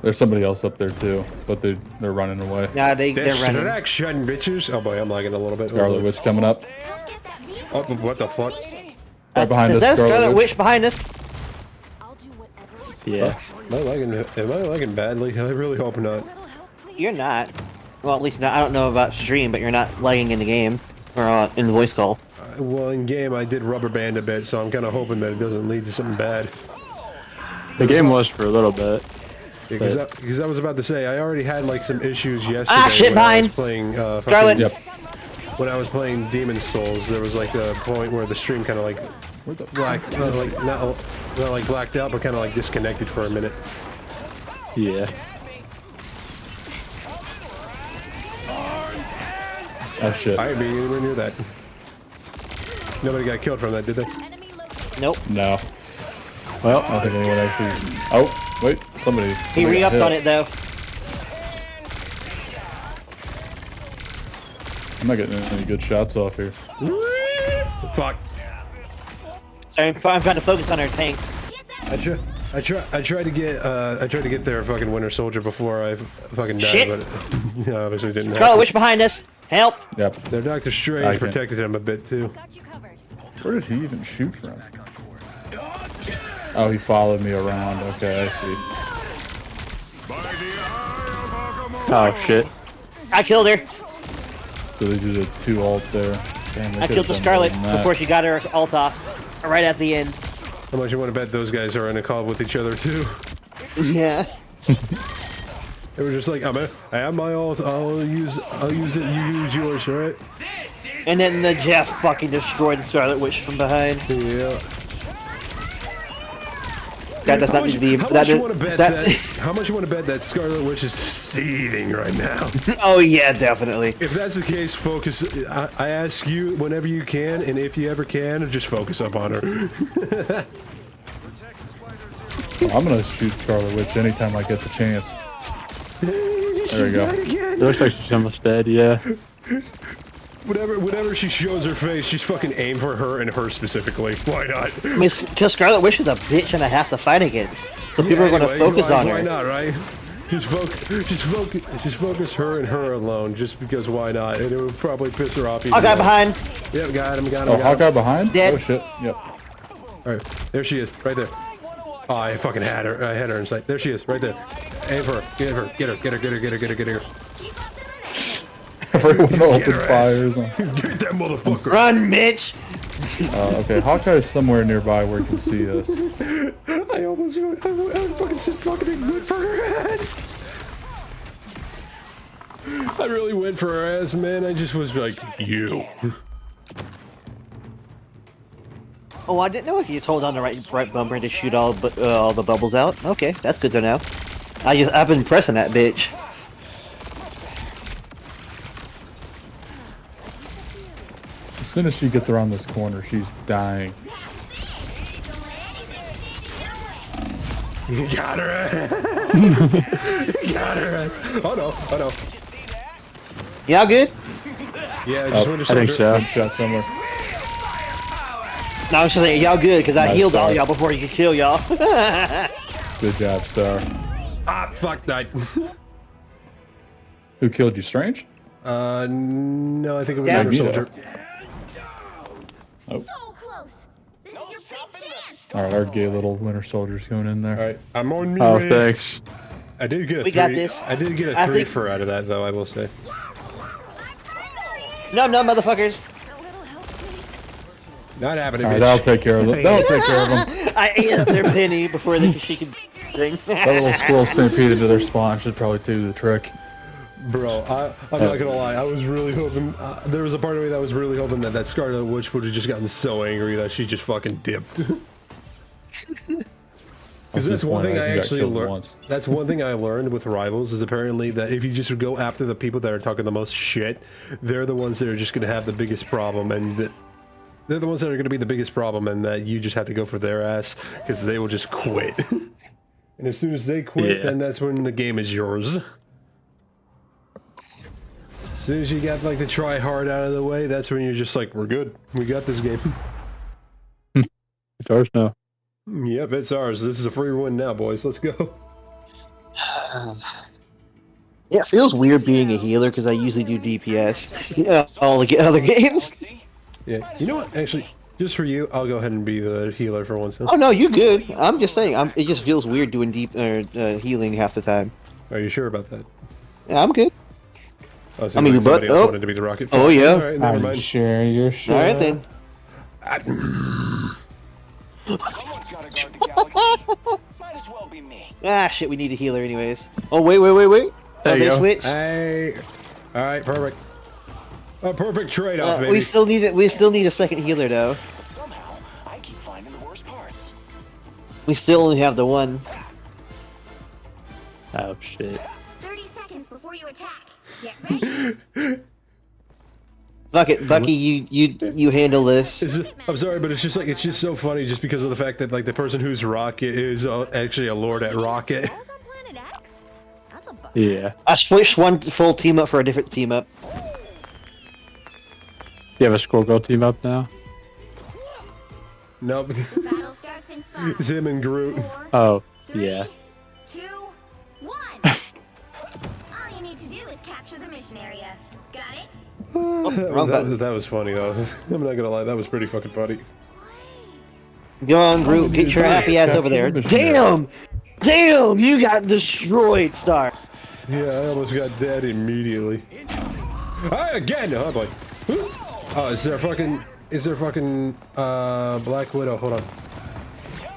There's somebody else up there too, but they're running away. Nah, they're running. Distraction, bitches. Oh boy, I'm lagging a little bit. Scarlet Witch coming up. Oh, what the fuck? Right behind Is us, that Scarlet Scarlet Witch. Witch behind us? Yeah. Am I lagging badly? I really hope not. You're not. Well, at least not. I don't know about stream, but you're not lagging in the game or in the voice call. Well, in game, I did rubber band a bit, so I'm kind of hoping that it doesn't lead to something bad. The game was for a little bit. Because I was about to say, I already had like some issues yesterday shit, when I was mine. playing Scarlet. when I was playing Demon's Souls. There was like a point where the stream kind of like not like blacked out, but kind of like disconnected for a minute. Yeah. Oh shit. I didn't be anywhere near that. Nobody got killed from that, did they? Nope. No. Well, I don't think anyone actually. Oh, wait, somebody. He re-upped on it though. I'm not getting any good shots off here. Fuck. Sorry, I'm trying to focus on our tanks. I tried to get their fucking Winter Soldier before I fucking died, Shit. but it obviously didn't Scarlet happen. Witch behind us. Help. Yep. Their Doctor Strange protected him a bit too. Where does he even shoot from? Oh, he followed me around. Okay, I see. Oh shit. I killed her. So they do the 2 ult there. Damn, I killed the Scarlet before she got her ult off. Right at the end. How much you want to bet those guys are in a call with each other too? Yeah. They were just like, I have my ult. I'll use it. You use yours, right? And then the Jeff fucking destroyed the Scarlet Witch from behind. Yeah. That does not need to be. How much you want to bet that Scarlet Witch is seething right now? Oh yeah, definitely. If that's the case, focus. I ask you whenever you can, and if you ever can, just focus up on her. I'm gonna shoot Scarlet Witch anytime I get the chance. There we go. It looks like she's almost dead, yeah. Whenever she shows her face, she's fucking aim for her and her specifically. Why not? I mean, because Scarlet Witch is a bitch and a half to fight against, so people are going to focus on her. Why not, right? Just focus her and her alone, just because why not? And it would probably piss her off. Hawkeye behind. Yep, got him. Oh, Hawkeye behind? Dead. Oh shit. Yep. Alright, there she is, right there. Oh, I fucking had her. I had her in sight. There she is, right there. Aim for her. Get her. Get her. Everyone open fires. Get that motherfucker. Run, Mitch. Okay, Hawkeye's somewhere nearby where he can see us. I fucking said fucking good for her ass. I really went for her ass, man. I just was like, you. Oh, I didn't know if you just hold on the right bumper to shoot all the bubbles out. Okay, that's good to know. I've been pressing that bitch. As soon as she gets around this corner, she's dying. You got her ass. You got her ass. Oh no. Y'all good? Yeah, I just went to I think so. Shot somewhere. No, I was just saying, y'all good, because I Nice healed all start. y'all before you could kill y'all. Good job, Star. Ah, fuck that. Who killed you, Strange? No, I think it was Yeah. Winter Soldier. Oh. Alright, our gay little Winter Soldier's going in there. Alright, I'm on me. Oh, thanks. I did get a We 3. got this. I did get I a 3 think- for out of that, though, I will say. No, motherfuckers. Not happening, Alright, bitch. that'll take care of them. That'll take care of them. I ate up their penny before she could sing. That little squirrel stampede into their spawn should probably do the trick. Bro, I'm not gonna lie, I was really hoping, there was a part of me that was really hoping that Scarlet Witch would have just gotten so angry that she just fucking dipped. Because that's one thing I actually learned. That's one thing I learned with Rivals is apparently that if you just go after the people that are talking the most shit, they're the ones that are just gonna have the biggest problem, and they're the ones that are gonna be the biggest problem, and that you just have to go for their ass because they will just quit. And as soon as they quit, then that's when the game is yours. As soon as you got like the try hard out of the way, that's when you're just like, we're good. We got this game. It's ours now. Yep, it's ours. This is a free win now, boys. Let's go. Yeah, it feels weird being a healer because I usually do DPS. Yeah, all the other games. Yeah, you know what? Actually, just for you, I'll go ahead and be the healer for once. Oh no, you're good. I'm just saying, it just feels weird doing healing half the time. Are you sure about that? Yeah, I'm good. Oh, I mean, somebody else wanted to be the rocket. Oh yeah. All right, never I'm mind. sure you're sure. All right then. as well be me. Ah, shit, we need a healer anyways. Oh, wait. Oh, they switched? Hey. Alright, perfect. A perfect trade-off, baby. We still need a second healer, though. But somehow, I keep finding the worst parts. We still only have the one. Oh, shit. 30 seconds before you attack. Get ready. Fuck it, Bucky, you handle this. I'm sorry, but it's just so funny just because of the fact that like the person who's Rocket is actually a lord at Rocket. Yeah. I switched one full team up for a different team up. You have a Squirrel Girl team up now? Nope. It's him and Groot. Oh, yeah. 2, 1. All you need to do is capture the mission area. Got it? That was funny though. I'm not gonna lie, that was pretty fucking funny. Go on, Groot, get your happy ass over there. Damn! Damn, you got destroyed, Star. Yeah, I almost got dead immediately. Again! Oh boy. Oh, is there fucking Black Widow? Hold on.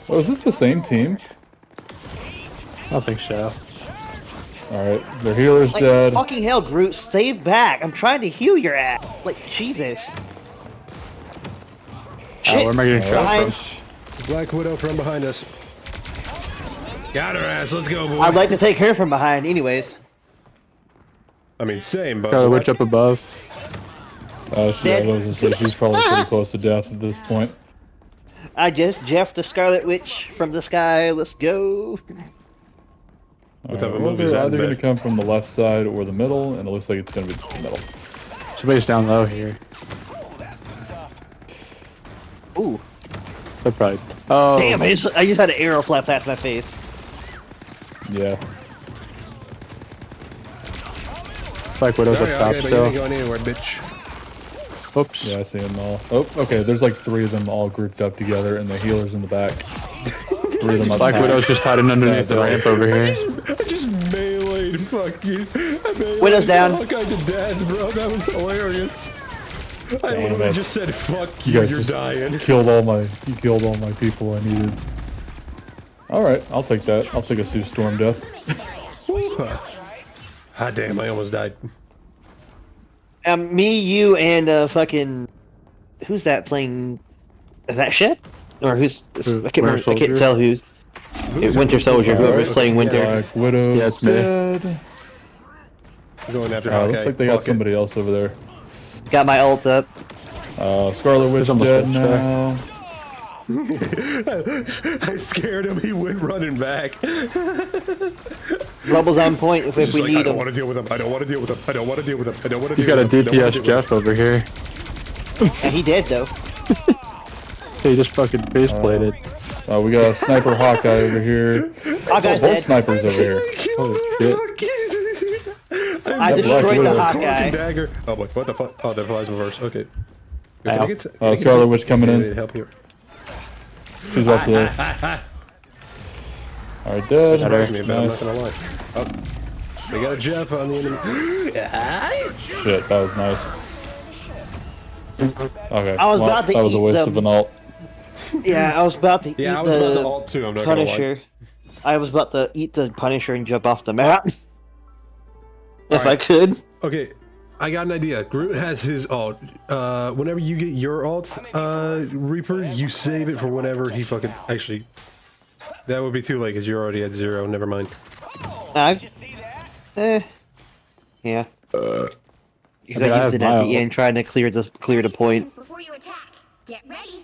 Oh, is this the same team? I don't think so. Alright, their healer's Like, dead. fucking hell, Groot, stay back. I'm trying to heal your ass. Like, Jesus. Where am I getting shot from? Black Widow from behind us. Got her ass, let's go, boy. I'd like to take her from behind, anyways. I mean, same, but... Scarlet Witch up above. She's probably pretty close to death at this point. I just Jeff the Scarlet Witch from the sky. Let's go. What type of Well, movie is they're that? either going to come from the left side or the middle, and it looks like it's going to be the middle. Somebody's down low here. Ooh. They're probably... Oh. Damn, I just had an arrow fly past my face. Yeah. Black Widow's up top but you still. ain't going anywhere, bitch. Oops. Yeah, I see them all. Oh, okay, there's like 3 of them all grouped up together, and the healer's in the back. 3 of them up Black top. Widow's just hiding underneath the ramp over here. I just meleeed fucking... Widow's down. All kinds of death, bro. That was hilarious. I Damn, literally that's- just said, fuck You you, guys you're just dying. killed all my people I needed. Alright, I'll take that. I'll take a Sue Storm death. Ah, damn, I almost died. Me, you, and fucking who's that playing? Is that shit? Or who's? I can't remember. I can't tell who's. Winter Soldier. Whoever's playing Winter. Black Widow. Yeah, it's me. dead. Going after Looks like they got somebody else over there. Got my ult up. Scarlet Witch dead now. I scared him. He went running back. Rubble's on point if we I need don't him. want to deal with him. I don't want to deal with him. I don't want to deal with him. I don't want to You deal got a with him. I don't wanna DPS deal with Jeff over here. Yeah, he dead though. He just fucking face plated. We got a sniper Hawkeye over here. Hawkeye's Both dead. snipers over here. Holy shit. I destroyed the Hawkeye. Dagger. Oh boy, what the fuck? Oh, that flies reverse. Okay. Ow. Scarlet Witch coming I in. need help here. She's up there. Alright, dead. Surprised me, but I'm Nice. not gonna lie. Oh, they got a Jeff on the enemy. Shit, that was nice. Okay, I was well, about to that was a eat waste them. of an ult. Yeah, I was about to eat Yeah, I was about to the ult too. I'm not gonna lie. Punisher. I was about to eat the Punisher and jump off the map. If I could. Okay, I got an idea. Groot has his ult. Whenever you get your ult, Reaper, you save it for whenever he fucking... Actually, that would be too late because you're already at 0. Never mind. Yeah. Because I used it at the end trying to clear the point. Before you attack, get ready.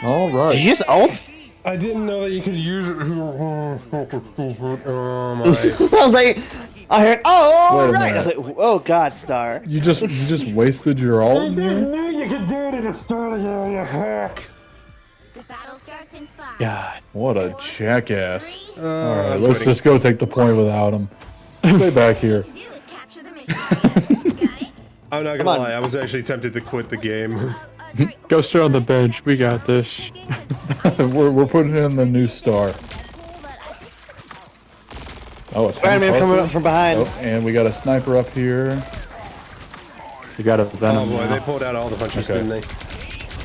Alright. Did you use ult? I didn't know that you could use it. Oh my. I was like, I heard, oh, Wait a right. I was minute. like, oh god, Star. You just wasted your ult in there? knew you could do it in a starting area, hack. The battle starts in 5. God, what a jackass. I'm Alright, let's quitting. just go take the point without him. Stay back here. To do is capture the mission area. Got it? I'm not gonna lie, I was actually tempted to quit the game. Go sit on the bench. We got this. we're putting in the new star. Oh, it's Spider-Man coming up from behind. Oh, and we got a sniper up here. We got a Oh Venom boy, now. they pulled out all the punches, Okay. didn't they?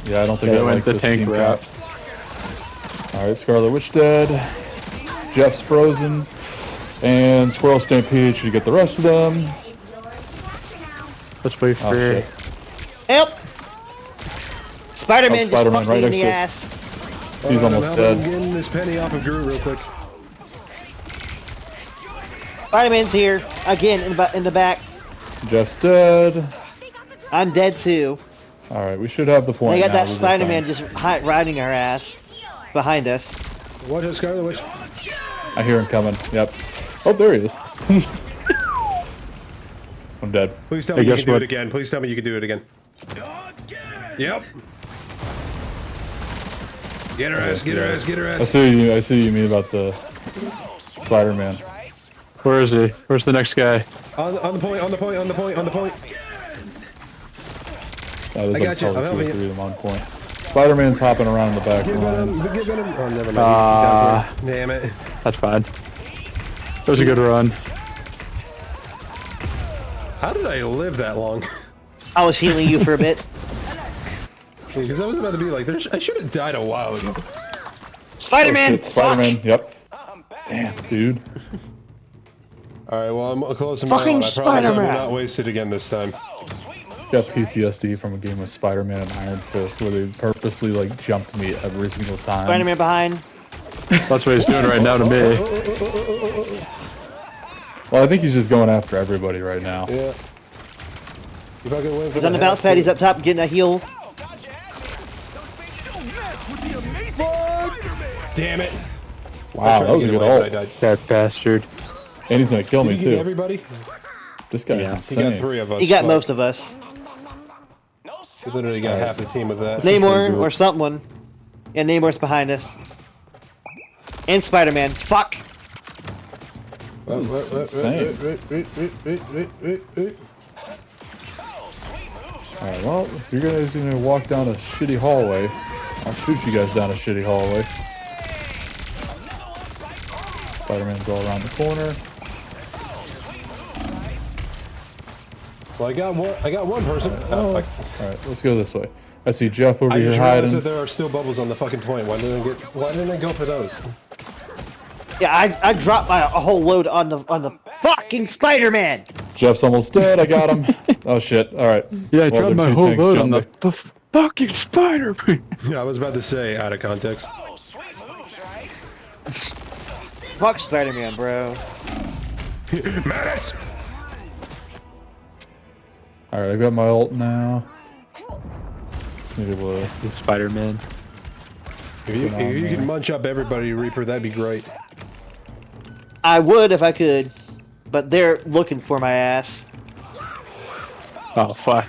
Yeah, I don't think Yeah, I went like the this tank team route. cap. Alright, Scarlet Witch dead. Jeff's frozen. And Squirrel Stampede should get the rest of them. Let's wait for Oh, shit. Help! Spider-Man Oh, just Spider-Man fucked right me in next the to ass. He's almost I'm dead. getting this penny off of Groot real quick. Spider-Man's here again in the back. Jeff's dead. I'm dead too. Alright, we should have the point And I got now. that This is Spider-Man fine. just riding our ass behind us. Watch out, Scarlet Witch. I hear him coming. Yep. Oh, there he is. I'm dead. Please tell Hey, me you guess can do what? it again. Please tell me you can do it again. Yep. Get her ass, get her ass, get her I ass. see what you mean about the Spider-Man. Where is he? Where's the next guy? On the point, on the point, on the point, on the point. Oh, there's I got you. probably I'm two or helping three of them on point. Spider-Man's hopping around in the back Get line. Venom, get Venom. Oh, never mind. Damn it. That's fine. That was a good run. How did I live that long? I was healing you for a bit. Because I was about to be like, I should have died a while ago. Spider-Man! Oh, shit, Spider-Man, yep. Damn, dude. Alright, well, I'm close to Fucking my I promise I will Spider-Man. not waste it again this time. Got PTSD from a game with Spider-Man and Iron Fist where they purposely like jumped me every single time. Spider-Man behind. That's what he's doing right now to me. Well, I think he's just going after everybody right now. Yeah. If I can win for He's on the bounce pad, he's up top getting a heal. Damn it. Wow, that was a good ult. That bastard. And he's gonna kill Did me he get too. everybody? This guy's Yeah. He insane. got 3 of us. He got but most of us. He literally got half the team with that. Namor or someone. Yeah, Namor's behind us. And Spider-Man. Fuck! This is insane. Alright, well, if you guys are gonna walk down a shitty hallway, I'll shoot you guys down a shitty hallway. Spider-Man's all around the corner. Well, I got one person. Oh. Alright, let's go this way. I see Jeff over I here just realized hiding. that there are still bubbles on the fucking point. Why didn't I go for those? Yeah, I dropped a whole load on the fucking Spider-Man! Jeff's almost dead, I got him. Oh shit, alright. Yeah, I Well, dropped the my two whole tanks load on jumped the fucking Spider-Man. Yeah, I was about to say out of context. Fuck Spider-Man, bro. Madness! Alright, I got my ult now. Need to, Spider-Man. If you can munch up everybody, Reaper, that'd be great. I would if I could, but they're looking for my ass. Oh, fuck.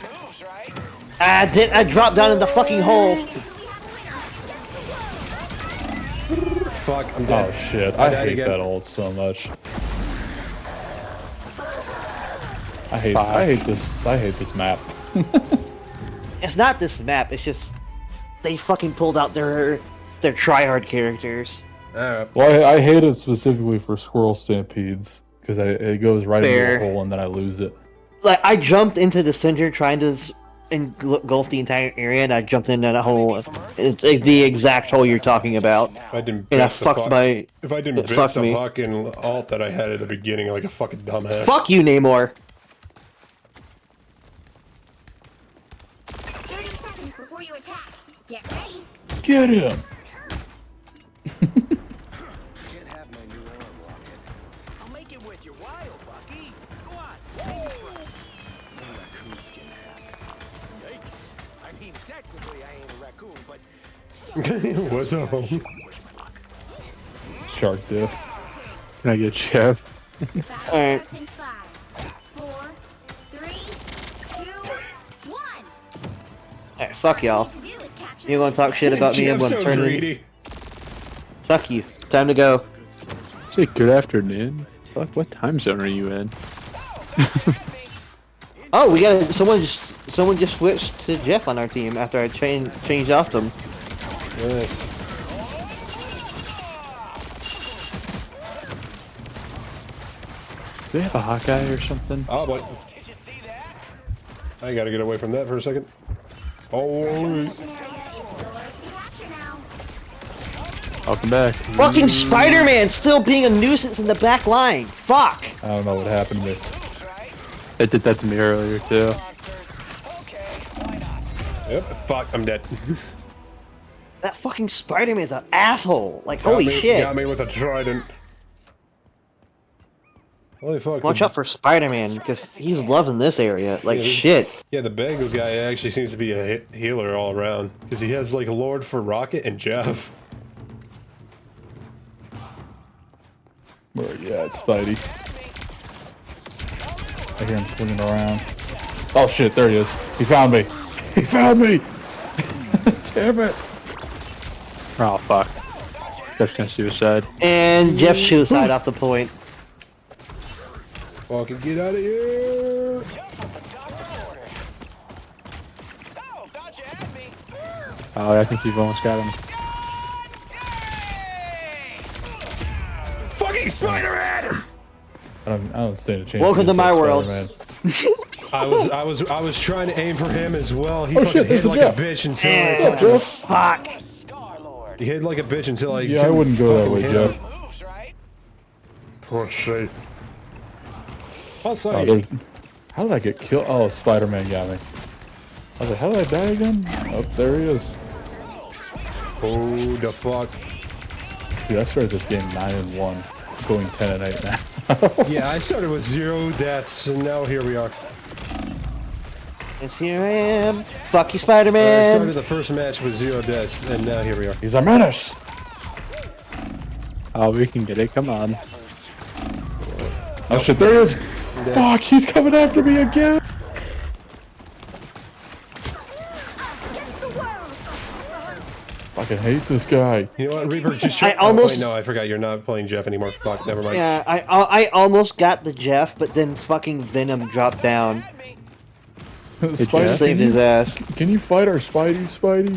I dropped down in the fucking hole. Fuck, I'm dead. Oh shit, I I died hate again. that ult so much. I hate this map. It's not this map, it's just they fucking pulled out their tryhard characters. Alright. Well, I hate it specifically for squirrel stampedes because it goes right Fair. into the hole and then I lose it. Like I jumped into the center trying to engulf the entire area, and I jumped into that hole. It's like the exact hole you're talking about. I didn't and I biff the fucked fuck- my. If I didn't it biff fucked the me. fucking alt that I had at the beginning like a fucking dumbass. Fuck you, Namor. 30 seconds before you attack. Get ready. Get him! Can't have my new arm rocket. I'll make it with your wild, Bucky. Go on, aim first. No raccoon skin hat. Yikes. I mean, technically I ain't a raccoon, but... What's up, homie? Shark diff. Can I get Jeff? Alright. In 5, 4, 3, 2, 1. Alright, fuck y'all. You gonna talk shit about me? I'm Jeff's gonna so turn greedy. it. Fuck you. Time to go. Say good afternoon. Fuck, what time zone are you in? Oh, we got someone just switched to Jeff on our team after I changed off them. Yes. Do they have a Hawkeye or something? Oh boy. I gotta get away from that for a second. Oh. Welcome back. Fucking Spider-Man still being a nuisance in the back line. Fuck. I don't know what happened to me. It did that to me earlier too. Yep. Fuck. I'm dead. That fucking Spider-Man's an asshole. Like, holy shit. Got me with a trident. Holy fuck. Watch out for Spider-Man, because he's loving this area. Like, shit. Yeah, the Bango guy actually seems to be a healer all around. Because he has, like, Lord for Rocket and Jeff. Where are you at, Spidey? I hear him swinging around. Oh shit, there he is. He found me. He found me! Damn it. Oh fuck. Jeff's gonna suicide. And Jeff suicide off the point. Fucking get out of here! Oh, I think you've almost got him. Fucking Spider-Man! I don't stand a chance. Welcome to my world. I was trying to aim for him as well. He Oh, fucking shit, hid there's a like Jeff. a bitch until And I fucking... fuck. He hid like a bitch until I... Yeah, I wouldn't go that way, Jeff. Poor shit. Oh, there's... How did I get killed? Oh, Spider-Man got me. I was like, how did I die again? Oh, there he is. Oh, the fuck. Dude, I started this game 9-1, going 10-8 now. Yeah, I started with 0 deaths, and now here we are. Yes, here I am. Fuck you, I Spider-Man. started the first match with 0 deaths, and now here we are. He's a menace! Oh, we can get it. Come on. Oh shit, there he is! Fuck, he's coming after me again! Fucking hate this guy. You know what, Reaper? Just I try. almost- Oh, wait, no, I forgot. You're not playing Jeff anymore. Fuck, never mind. Yeah, I almost got the Jeff, but then fucking Venom dropped down. Spidey, Saved his ass. Can you fight our Spidey?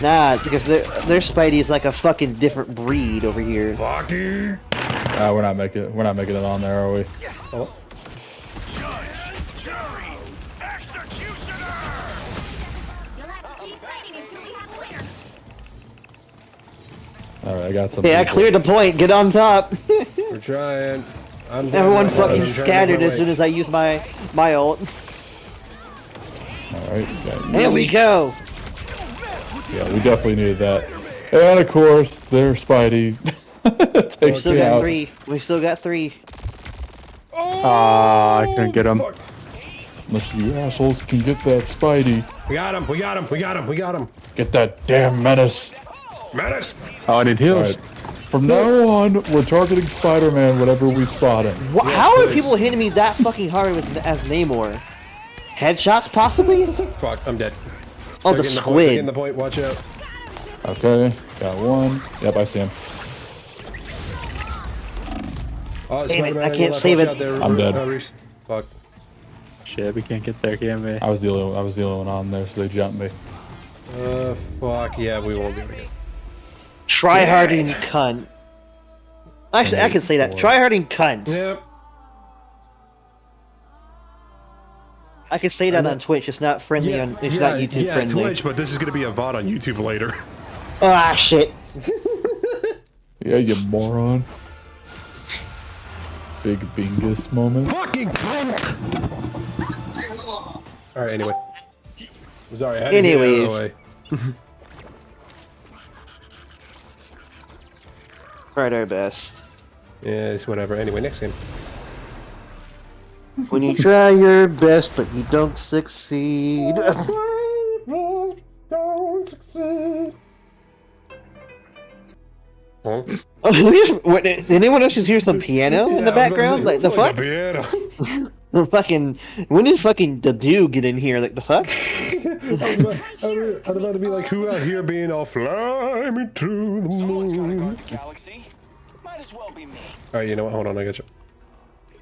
Nah, it's because their Spidey is like a fucking different breed over here. Fuck you. We're not making it on there, are we? Oh. Alright, I got some. Yeah, I cleared the point. Get on top. We're trying. Everyone fucking scattered as soon as I used my ult. Alright, There we go. Yeah, we definitely needed that. And of course, there's Spidey. We still got 3. We still got 3. I couldn't get him. Unless you assholes can get that Spidey. We got him. We got him. We got him. We got him. Get that damn menace. Menace. Oh, I need heals. Right. From now on, we're targeting Spider-Man whenever we spot him. How are people hitting me that fucking hard as Namor? Headshots, possibly? Fuck, I'm dead. Oh, They're the getting point, they're squid. getting the point. Watch out. Okay, got one. Yep, I see him. Oh, Damn it, Spider-Man I on your can't left. save Watch it. out there, I'm dead. Reese. Fuck. Shit, we can't get there, can we? I was the only one on there, so they jumped me. Fuck. Yeah, we won't be able to get. Tryharding cunt. Actually, I can say that. Tryharding cunts. Yep. I can say that on Twitch. It's not friendly on. It's not YouTube friendly. Twitch, but this is gonna be a VOD on YouTube later. Ah, shit. Yeah, you moron. Big Bingus moment. Fucking cunt! Alright, anyway. I'm sorry, I had to get out of the way. Tried our best. Yeah, it's whatever. Anyway, next game. When you try your best, but you don't succeed. Don't succeed. Huh? What, did anyone else just hear some piano in the background? Like, the fuck? Piano. Fucking, when did fucking the dude get in here? Like, the fuck? I'm about to be like, who out here being all fly me to the moon? Alright, you know what? Hold on, I got you.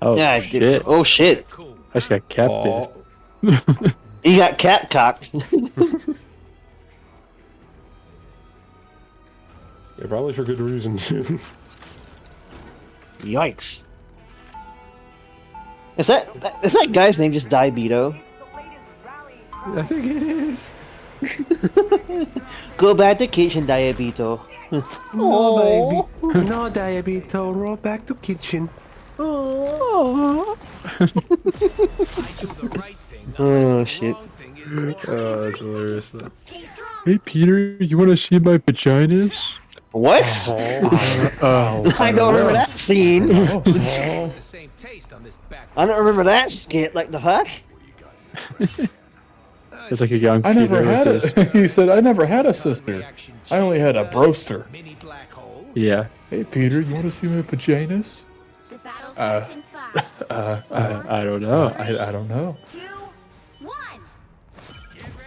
Oh, Yeah, shit. Oh, shit. I just got capped. He got cat cocked. Yeah, probably for good reason, too. Yikes. Is that guy's name just Diabeto? I think it is. Go back to kitchen, Diabeto. No, baby. No, diabetes. Roll back to kitchen. Oh shit. Oh, that's hilarious. Though. Hey Peter, you want to see my vaginas? What? Oh, I don't remember that scene. The same taste on this back. I don't remember that skit. Like the fuck? It's like a young I Peter never had with it. He said, I never had a sister. I only had a broster. Yeah. Hey, Peter, you want to see my vaginas? I don't know. I don't know. 2, 1.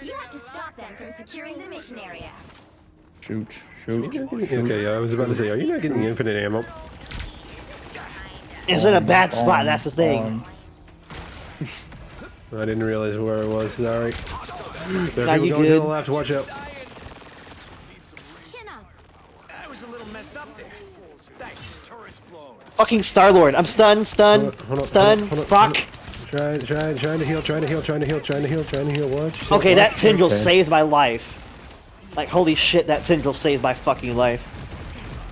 You have to stop them from securing the mission area. Shoot, shoot. Okay, I was about to say, are you not getting infinite ammo? It's in a bad spot. That's the thing. I didn't realize where it was. Sorry. There Nah, are people you going to good. the left. Watch out. I was a little messed up there. Thanks. Turret's blown. Fucking Star-Lord. I'm stunned. Stunned. Stunned. Fuck. Trying to heal. Trying to heal. Watch. Okay, that tendril Okay. saved my life. Like, holy shit, that tendril saved my fucking life.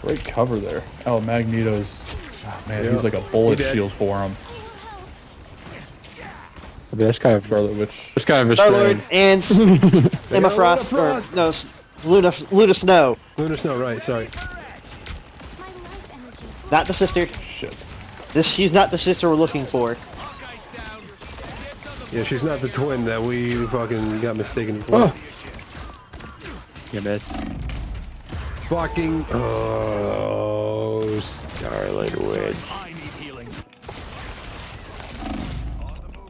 Great cover there. Oh, Magneto's. Oh, man, Yeah. he's like a bullet He dead. shield for him. That's kind of Scarlet Witch. It's kind of a Star-Lord and Emma got Frost. Luna Or, Frost. no, Luna Snow. Luna Snow, right, sorry. Not the sister. Shit. She's not the sister we're looking for. Yeah, she's not the twin that we fucking got mistaken for. Yeah, man. Fucking. Oh, Scarlet Witch.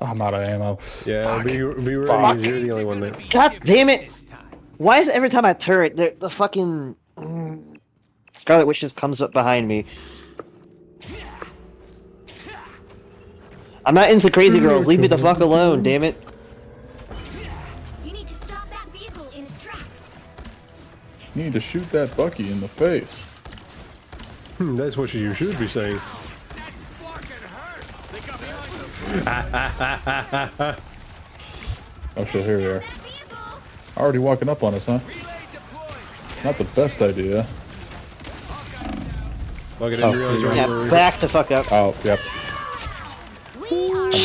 I'm out of ammo. Yeah, be ready. Fuck. You're the only one there. God damn it! Why is it every time I turret, the fucking Scarlet Witch just comes up behind me? I'm not into crazy girls. Leave me the fuck alone, damn it. You need to stop that vehicle in its tracks. You need to shoot that Bucky in the face. That's what you should be saying. Oh shit, here we are. Already walking up on us, huh? Not the best idea. Fuck, I didn't realize where we Yeah, were. back the fuck up. Oh, yep.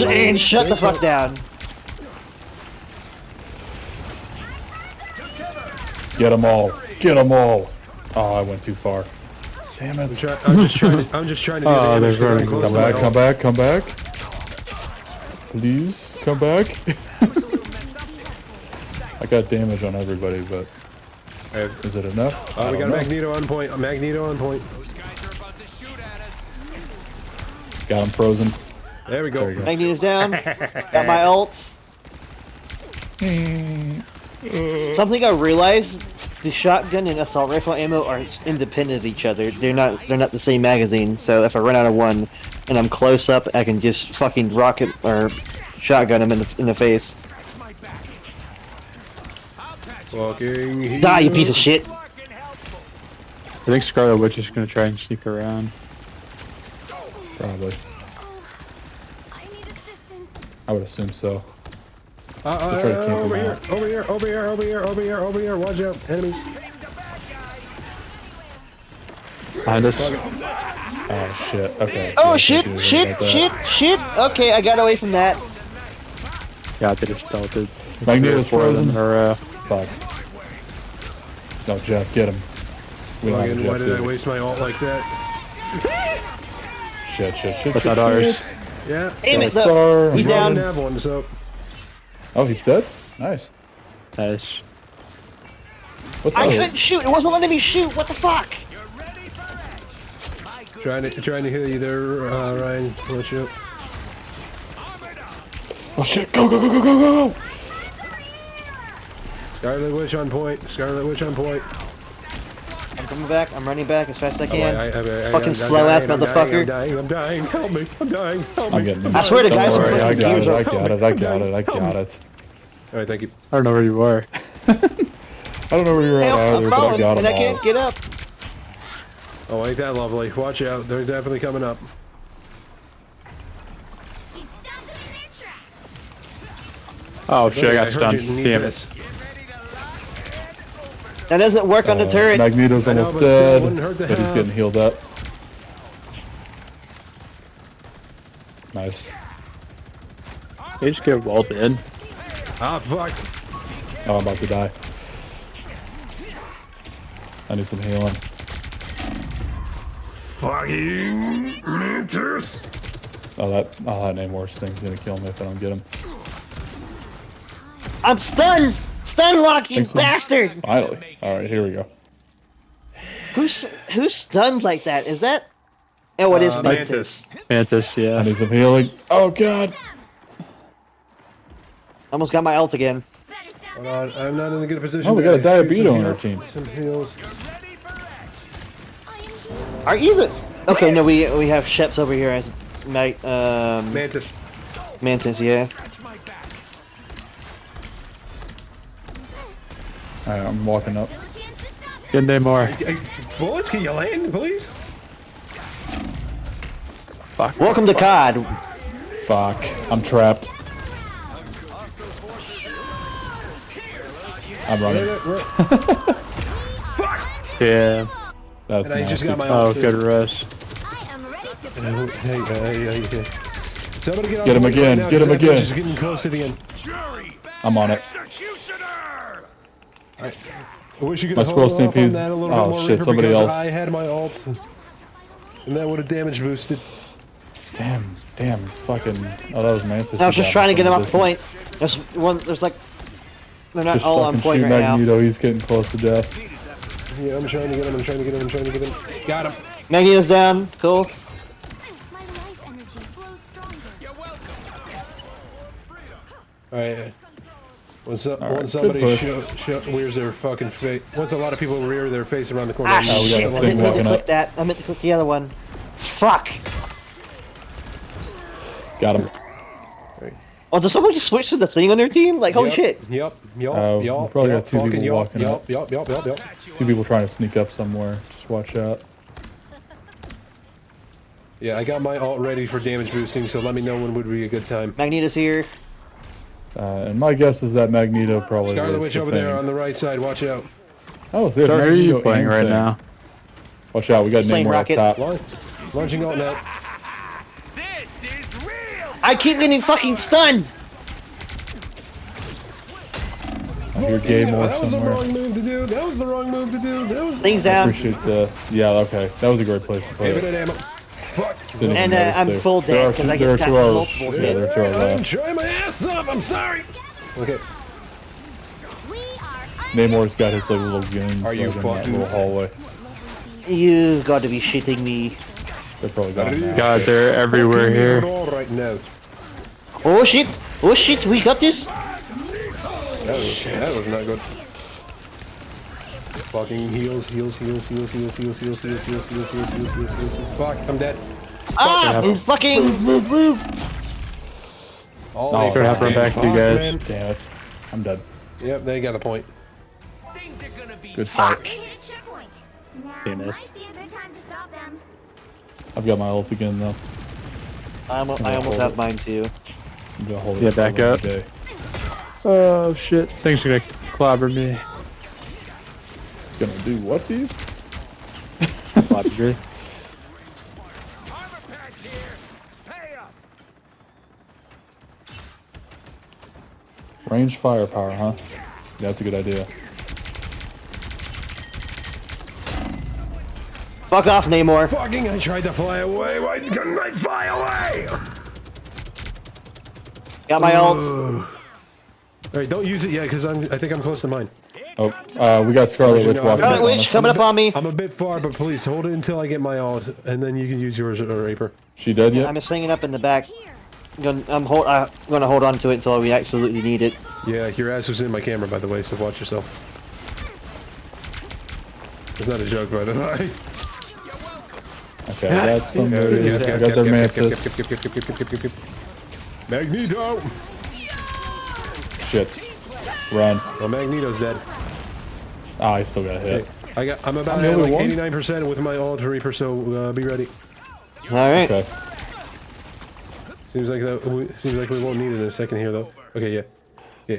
And shut the fuck down. Get them all. Get them all. Oh, I went too far. Damn it. I'm just trying to do Oh, damage. they're 'cause I'm very- close Come to my back, come ult. back, come back. Please, come back. I got damage on everybody, but is it enough? Oh, we got know. Magneto on point. Magneto on point. Got him frozen. There we go. There you go. Magneto's down. Got my ult. Something I realized: the shotgun and assault rifle ammo are independent of each other. They're not the same magazine. So if I run out of one and I'm close up, I can just fucking rocket or shotgun him in the face. Fucking Die, you piece of shit! I think Scarlet Witch is gonna try and sneak around. Probably. I need assistance. I would assume so. Try to keep him over here, out. over here, over here, over here, over here, over here. Watch out, enemies. Behind us. Oh shit. Okay. Oh Yeah, shit! thank you Shit! about that. Shit! Shit! Okay, I got away from that. Yeah, they just belted. Magneto's Four of them frozen. are, Fuck. No, Jeff, get him. We don't have Fucking, Jeff, why did do I we? waste my ult like that? Shit, shit, shit, That's shit, not ours. shit. Yeah. Damn it! Star, Look, he's I'm I down. didn't have one, so. Oh, he's dead? Nice. Nice. What's I up? couldn't shoot. It wasn't letting me shoot. What the fuck? Trying to heal you there, Ryan. Watch out. Oh shit, go, go, go, go, go, go, go! Scarlet Witch on point. Scarlet Witch on point. I'm coming back. I'm running back as fast as I can. I- Fucking I'm slow ass dying, motherfucker. I'm dying. Help me. I'm dying. Help me. I'm getting him. I swear to Don't guys, worry, I'm I putting got gears it, I up. got it, I got it, I got it. All right, thank you. I don't know where you are. I don't know where you're Hey, at I'm either, but I falling, got and I them can't all. get up. Oh, ain't that lovely? Watch out. They're definitely coming up. He stopped them in their tracks. Oh shit, I got heard stunned. you need Damn this. it. That doesn't work on the turret. Magneto's I know, almost but still, dead, wouldn't hurt to but he's have. getting healed up. Nice. They just get walled in. Ah, fuck. Oh, I'm about to die. I need some healing. Fucking Mantis. Oh, that Namor thing's gonna kill me if I don't get him. I'm stunned! Stun lock, you Thanks, man. bastard! Finally. Alright, here we go. Who's stunned like that? Is that... Oh, it is Mantis. Mantis, yeah. I need some healing. Oh, God. Almost got my ult again. Hold on, I'm not in a good position. Oh, we got a to shoot Diabeto some on our heals. team. Some heals. Are you the... Okay, no, we have Sheps over here as... Mantis. Mantis, yeah. Alright, I'm walking up. Get Namor. Bullets, can you land, please? Fuck. Welcome to COD. Fuck. I'm trapped. I'm running. Fuck! Yeah. That's And I just nasty. got my Oh, ult, too. good rush. Hey. Somebody get on Get him the again, right now, get him 'cause that bitch again. is getting close to the end. I'm on it. I wish you could My have Squirrel held off on Stampede's- that a little oh, bit more, shit, Reaper, somebody because else. I had my ult. And that would have damage boosted. Damn, fucking. Oh, that was Mantis. I was just trying to get him up off point. There's like... They're not Just all on fucking point shoot right now. Magneto, he's getting close to death. Yeah, I'm trying to get him. Got him. Magneto's down. Cool. Alright. When Alright, somebody good rears their fucking face, once a lot of people rear their face around the corner, Ah, I know we shit. got I a didn't mean to walking click up. that. I meant to click the other one. Fuck. Got him. Oh, does someone just switch to the thing on their team? Like, holy shit. Yep. We probably got two people walking up. Yup. Two people trying to sneak up somewhere. Just watch out. Yeah, I got my ult ready for damage boosting, so let me know when would be a good time. Magneto's here. And my guess is that Magneto probably Scarlet is Witch the over thing. there on the right side, watch out. Oh, there's Where are Magneto you playing aim right thing. now? Watch out, we got Flame Namor rocket. up top. Launching ult now. I keep getting fucking stunned. I hear Gaymore That was the somewhere. wrong move to do. That was the wrong move to do. That was. Things I down. appreciate the... Yeah, okay. That was a great place to put Give it it. an ammo. Fuck. Didn't And even notice I'm there. full There dead are because I two- just there got are two multiple hours. Yeah, hits. there are two hours I'm left. trying my ass off. I'm sorry. Okay. Namor's got his like little goons Are you like, in that fucking- little hallway. You've got to be shitting me. They're probably gone now. God, they're everywhere here. All right now. Oh shit! Oh shit! We got this. That was not good. Fucking heals. Fuck, I'm dead. Ah! Fucking. Move! All Oh, they Gonna have to run fucking back to you fuck, guys. man. Damn it. I'm dead. Yep, they got a point. Good fight. They hit a checkpoint. Now Damn it. might be a good time to stop them. I've got my ult again though. I almost have mine too. I'm gonna hold it Yeah, for back another up. day. Oh shit. Things gonna clobber me. Gonna do what to you? Clobber me. Range firepower, huh? That's a good idea. Fuck off, Namor. Fucking, I tried to fly away. Why couldn't I fly away? Got my ult. Alright, don't use it yet, because I think I'm close to mine. Oh, we got Scarlet Witch walking Scarlet up on Witch us. coming up on me. I'm a bit far, but please hold it until I get my ult, and then you can use yours, Raper. She dead yet? I'm just hanging up in the back. I'm gonna hold on to it until we absolutely need it. Yeah, your ass was in my camera, by the way, so watch yourself. It's not a joke, by the way. Okay, that's somebody. I got their Mantis. Magneto! Shit. Run. Well, Magneto's dead. Ah, I still got hit. I'm about I'm at the like only one? 89% with my ult Reaper, so be ready. Alright. Okay. Seems like we won't need it in a second here, though. Okay, yeah.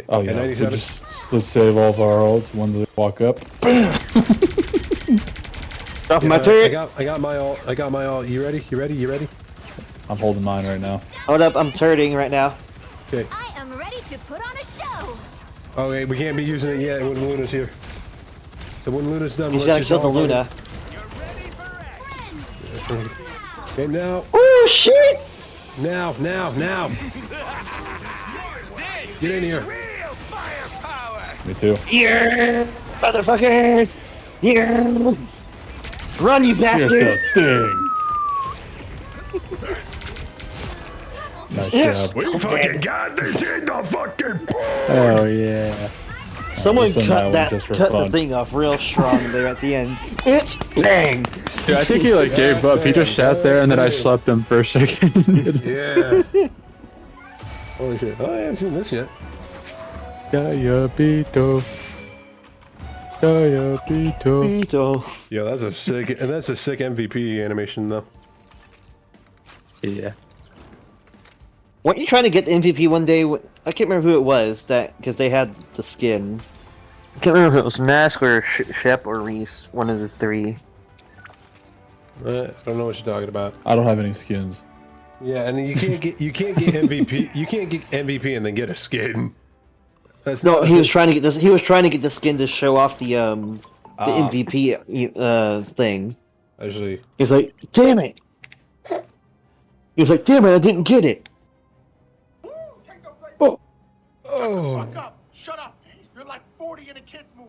Oh At yeah. We 97. just let's save all of our ults when they walk up. Bam! Stuff my turret. I got my ult. I got my ult. You ready? You ready? You ready? I'm holding mine right now. Hold up, I'm turreting right now. Okay. I am ready to put on a show. Oh wait, we can't be using it yet when Luna's here. So when Luna's done, You gotta kill the Luna. Okay, now. Oh shit! Now. Get in here. Me too. Yeah, motherfuckers! Yeah! Run, you bastard! Here's the thing. Nice Yes. job. We fucking got this in the fucking Oh yeah. Someone Listen, cut that one just for the fun. thing off real strong there at the end. It's bang! Dude, I think he like gave up. He just sat there and then I slept him for a second. Yeah. Holy shit. Oh, I haven't seen this yet. Gayabito. Bito. Yeah, that's a sick MVP animation though. Yeah. Weren't you trying to get the MVP one day? I can't remember who it was, because they had the skin. I can't remember if it was Mask or Shep or Reese, one of the three. I don't know what you're talking about. I don't have any skins. Yeah, and you can't get MVP. You can't get MVP and then get a skin. That's No, not he was trying to get this. He was trying to get the skin to show off the MVP thing. Actually, he was like, "Damn it!" He was like, "Damn it! I didn't get it." Oh. Fuck up. Shut up. You're like 40 in a kid's movie.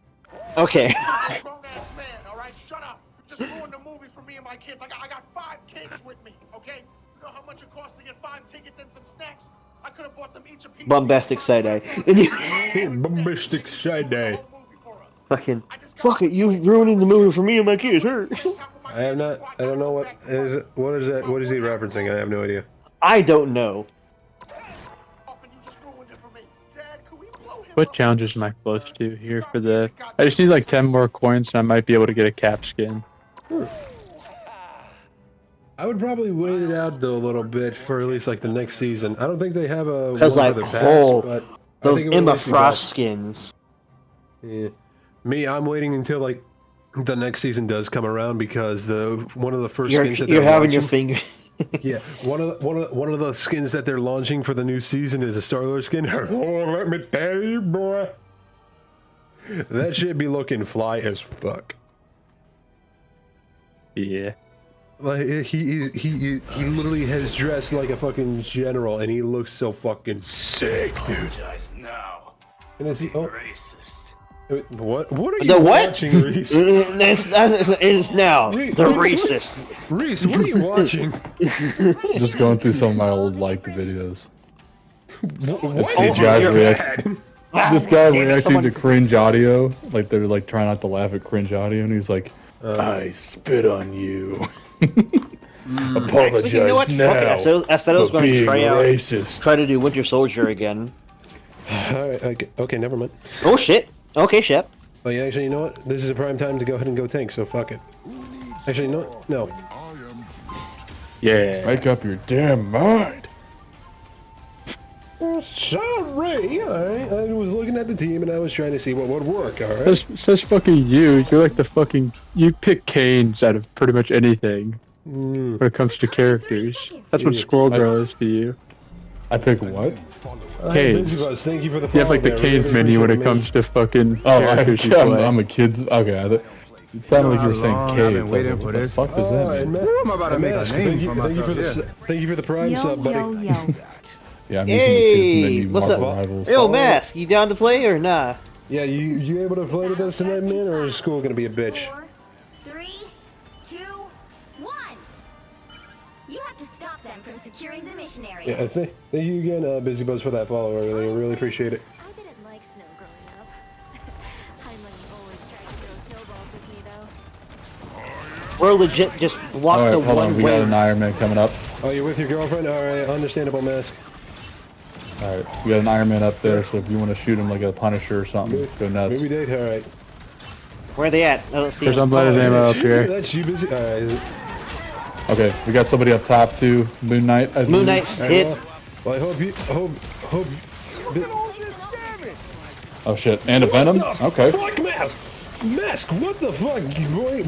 Okay. You're a grown-ass man, alright? Shut up. You just ruined the movie for me and my kids. I got 5 kids with me, okay? You know how much it costs to get 5 tickets and some snacks? I could have bought them each a piece. Bombastic side eye. Bombastic side eye. Fucking. Fuck it! You ruining the movie for me and my kids. I have not. I don't know what is. What is that? What is he referencing? I have no idea. I don't know. What challenges am I close to here for the... I just need like 10 more coins and I might be able to get a cap skin. I would probably wait it out though a little bit for at least like the next season. I don't think they have a Because one like, for the past, but I those think it would Emma at least be Frost best. skins. Yeah. Me, I'm waiting until like the next season does come around because one of the first skins that You're they're having your launching- finger. Yeah, one of the skins that they're launching for the new season is a Star-Lord skin. Oh, let me tell you, boy, that shit be looking fly as fuck. Yeah. Like he literally has dressed like a fucking general, and he looks so fucking sick, dude. Now. And is he? Oh. What are you The what? watching, Reese? It's now. The racist. Reese, what are you watching? Just going through some of my old liked videos. What These is guys your react. This guy reacting to cringe audio, like they're like trying not to laugh at cringe audio, and he's like, "I spit on you." Apologize You know what? now. Fuck it. I said I was for going to being try racist. try to do Winter Soldier again. Alright, okay, never mind. Oh shit. Okay, Shep. Oh yeah, actually, you know what? This is a prime time to go ahead and go tank, so fuck it. Actually, no. Yeah. Make up your damn mind. Sorry, alright. I was looking at the team and I was trying to see what would work, alright? Says fucking you. You're like the fucking... You pick Canes out of pretty much anything. When it comes to characters. That's what Squirrel Girl is to you. I pick what? Canes. Thank you for the You have like the follow Canes there. menu when it Really comes to fucking Oh, characters you play. I'm a kid's. Okay, it sounded like you were saying caves. I was like, what the fuck does that and mean? Ma- I'm about to and make a Mask, name thank you, for thank you for myself, the thank you for the prime sub, buddy. Yeah, I'm using the kids menu. What's Marvel up? Rivals. Yo, Mask, you down to play or nah? Yeah, you able to play with us tonight, man, or is school gonna be a bitch? 3, 2, 1. You have to stop them from securing the mission area. Yeah, thank you again, Busy Buzz, for that follow. I really appreciate it. I didn't like snow growing up. Heinlein always tried to throw snowballs with me, though. We're legit just blocked Alright, the hold on. one We got way. an Iron Man coming up. Oh, you with your girlfriend? Alright, understandable, Mask. Alright, we got an Iron Man up there, so if you want to shoot him like a Punisher or something, go nuts. Maybe date, alright. Where are they at? I don't see There's them. unblended ammo up here. That's you, Busy. Alright. Okay, we got somebody up top too. Moon Knight. I Moon believe. Knight's hit. Well, I hope. Oh shit, and a Venom? Okay. Fuck, Mask, what the fuck?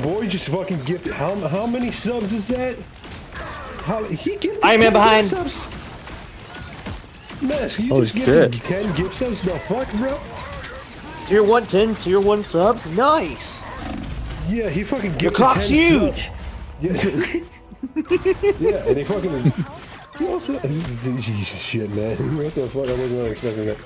Boy just fucking gifted. How many subs is that? He gifted Iron Man 10 behind. gift subs. Mask, you Holy just gifted shit. 10 gift subs? The fuck, bro? Tier 1 10, Tier 1 subs? Nice! Yeah, he fucking Your gifted cock's 10 huge! subs. Yeah. Yeah, and he fucking... He also... Jesus shit, man. What the fuck? I wasn't expecting that.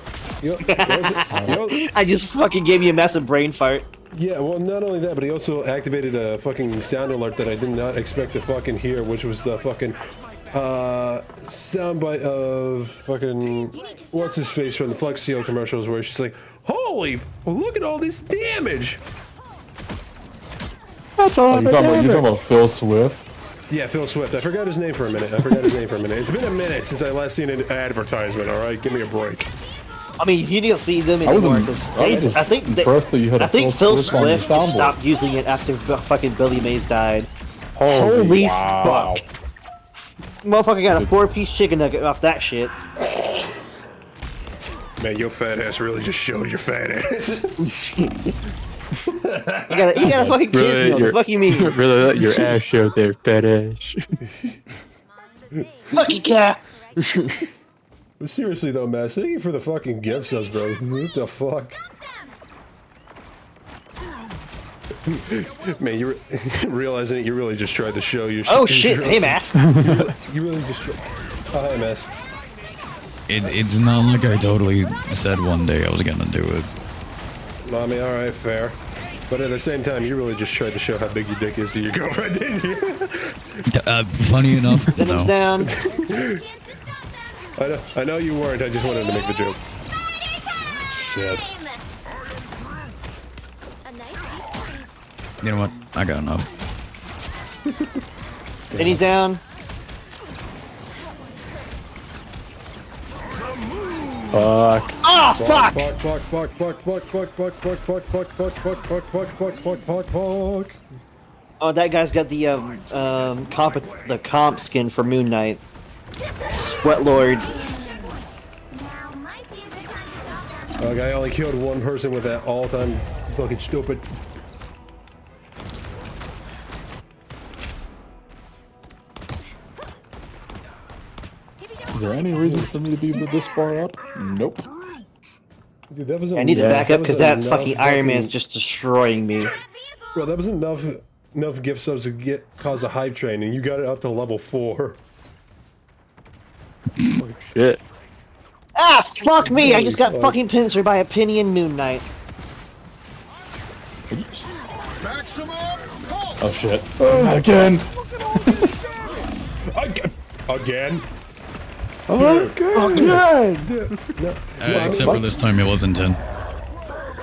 I just fucking gave you a massive brain fart. Yeah, well, not only that, but he also activated a fucking sound alert that I did not expect to fucking hear, which was the fucking, soundbite of fucking, what's-his-face from the Flexio commercials, where she's like, holy, look at all this damage! That's all you're talking about Phil Swift? Yeah, Phil Swift. I forgot his name for a minute. It's been a minute since I last seen an advertisement, alright? Give me a break. I mean, you don't see them anymore because I think Phil Swift stopped using it after fucking Billy Mays died. Holy fuck! Motherfucker got a 4-piece chicken nugget off that shit. Man, your fat ass really just showed your fat ass. You got a fucking kids meal. The fuck you mean? Really let your ass show there, fat ass. Fucking cat. But seriously though, man, thank you for the fucking gift subs, bro. What the fuck? Man, you're realizing it, you really just tried to show your Oh shit, hey Mask. You really just tried. Oh, hey Mask. It's not like I totally said one day I was gonna do it. Mommy, alright, fair. But at the same time, you really just tried to show how big your dick is to your girlfriend, didn't you? Funny enough, no. Down. I know you weren't, I just wanted to make the joke. Shit. You know what? I got enough. And he's down. Fuck. Oh fuck! Fuck. Oh, that guy's got the comp skin for Moon Knight. Sweat Lord. Like, I only killed one person with that all-time fucking stupid. Is there any reason for me to be this far up? Nope. Dude, that was I need to back up because that fucking Iron Man is just destroying me. Bro, that was enough gift subs to cause a hype train, and you got it up to level 4. Holy shit. Ah, fuck me! I just got fucking pincered by a penny in Moon Knight. Oh shit. Again! Again? Except for this time, it wasn't 10.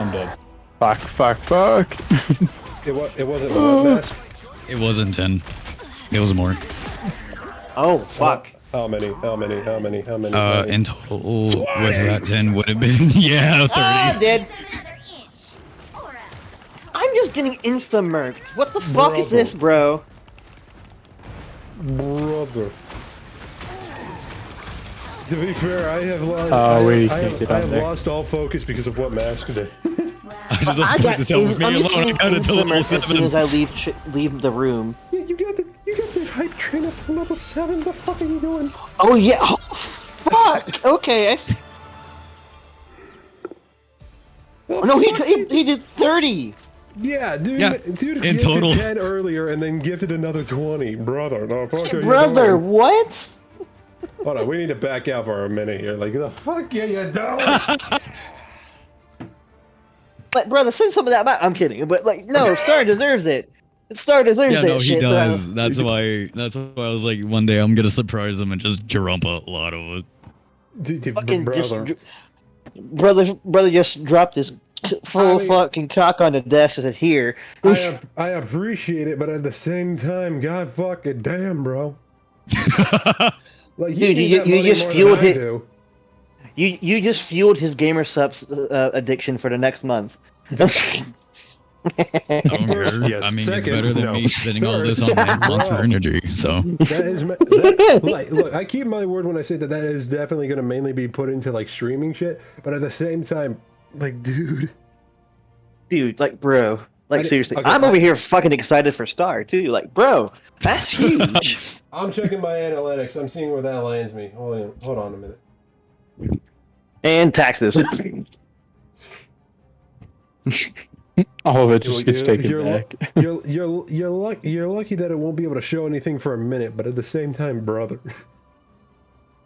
I'm dead. Fuck. It wasn't what, Mask? It wasn't 10. It was more. Oh, fuck. How many? In total, with that 10 would have been, yeah, 30. Ah, I'm dead. I'm just getting insta-murked. What the fuck is this, bro? Brother. To be fair, I have lost. I have lost all focus because of what Mask did. I just got this out with me alone. I got it to level 7. As soon as I leave the room. Yeah, you got the hype train up to level 7. The fuck are you doing? Oh yeah. Oh, fuck. Okay. Oh, no, he did 30. Yeah, dude. Yeah, dude in gifted total. 10 earlier and then gifted another 20. Brother, no fuck. Brother, what? Hold on, we need to back out for a minute here. Like, the fuck yeah, you don't. But brother, send some of that back. I'm kidding, but like, no, Star deserves it. Star deserves Yeah, that no, he shit. does. That's why I was like, one day I'm gonna surprise him and just jump a lot of it. Fucking brother just dropped his full fucking cock on the desk and said, "Here." I appreciate it, but at the same time, God fucking damn, bro. Like, dude, you just fueled it. You just fueled his gamer subs addiction for the next month. I don't care. Yes. I mean, Second, it's better than no. me spending all this on Monster Energy, so. Look, I keep my word when I say that is definitely going to mainly be put into, like, streaming shit, but at the same time, Like, dude. Dude, like, bro. Like, seriously. okay, I'm over here fucking excited for Star, too. Like, bro, that's huge. I'm checking my analytics. I'm seeing where that lands me. Hold on a minute. And taxes. All of it just gets taken you're, back. you're lucky that it won't be able to show anything for a minute, but at the same time, brother.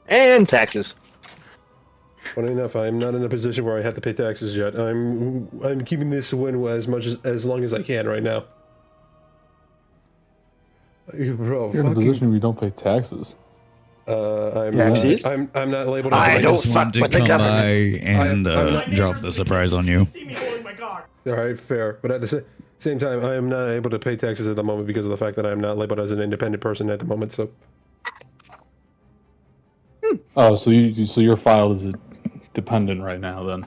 And taxes. Funny enough, I'm not in a position where I have to pay taxes yet. I'm keeping this win as long as I can right now. Bro, You're in a position where you don't pay taxes. I'm Taxes? I'm not labeled as I an just wanted to come by and drop the surprise on you. Alright, fair. But at the same time, I am not able to pay taxes at the moment because of the fact that I am not labeled as an independent person at the moment, so... Oh, so your file is a dependent right now, then?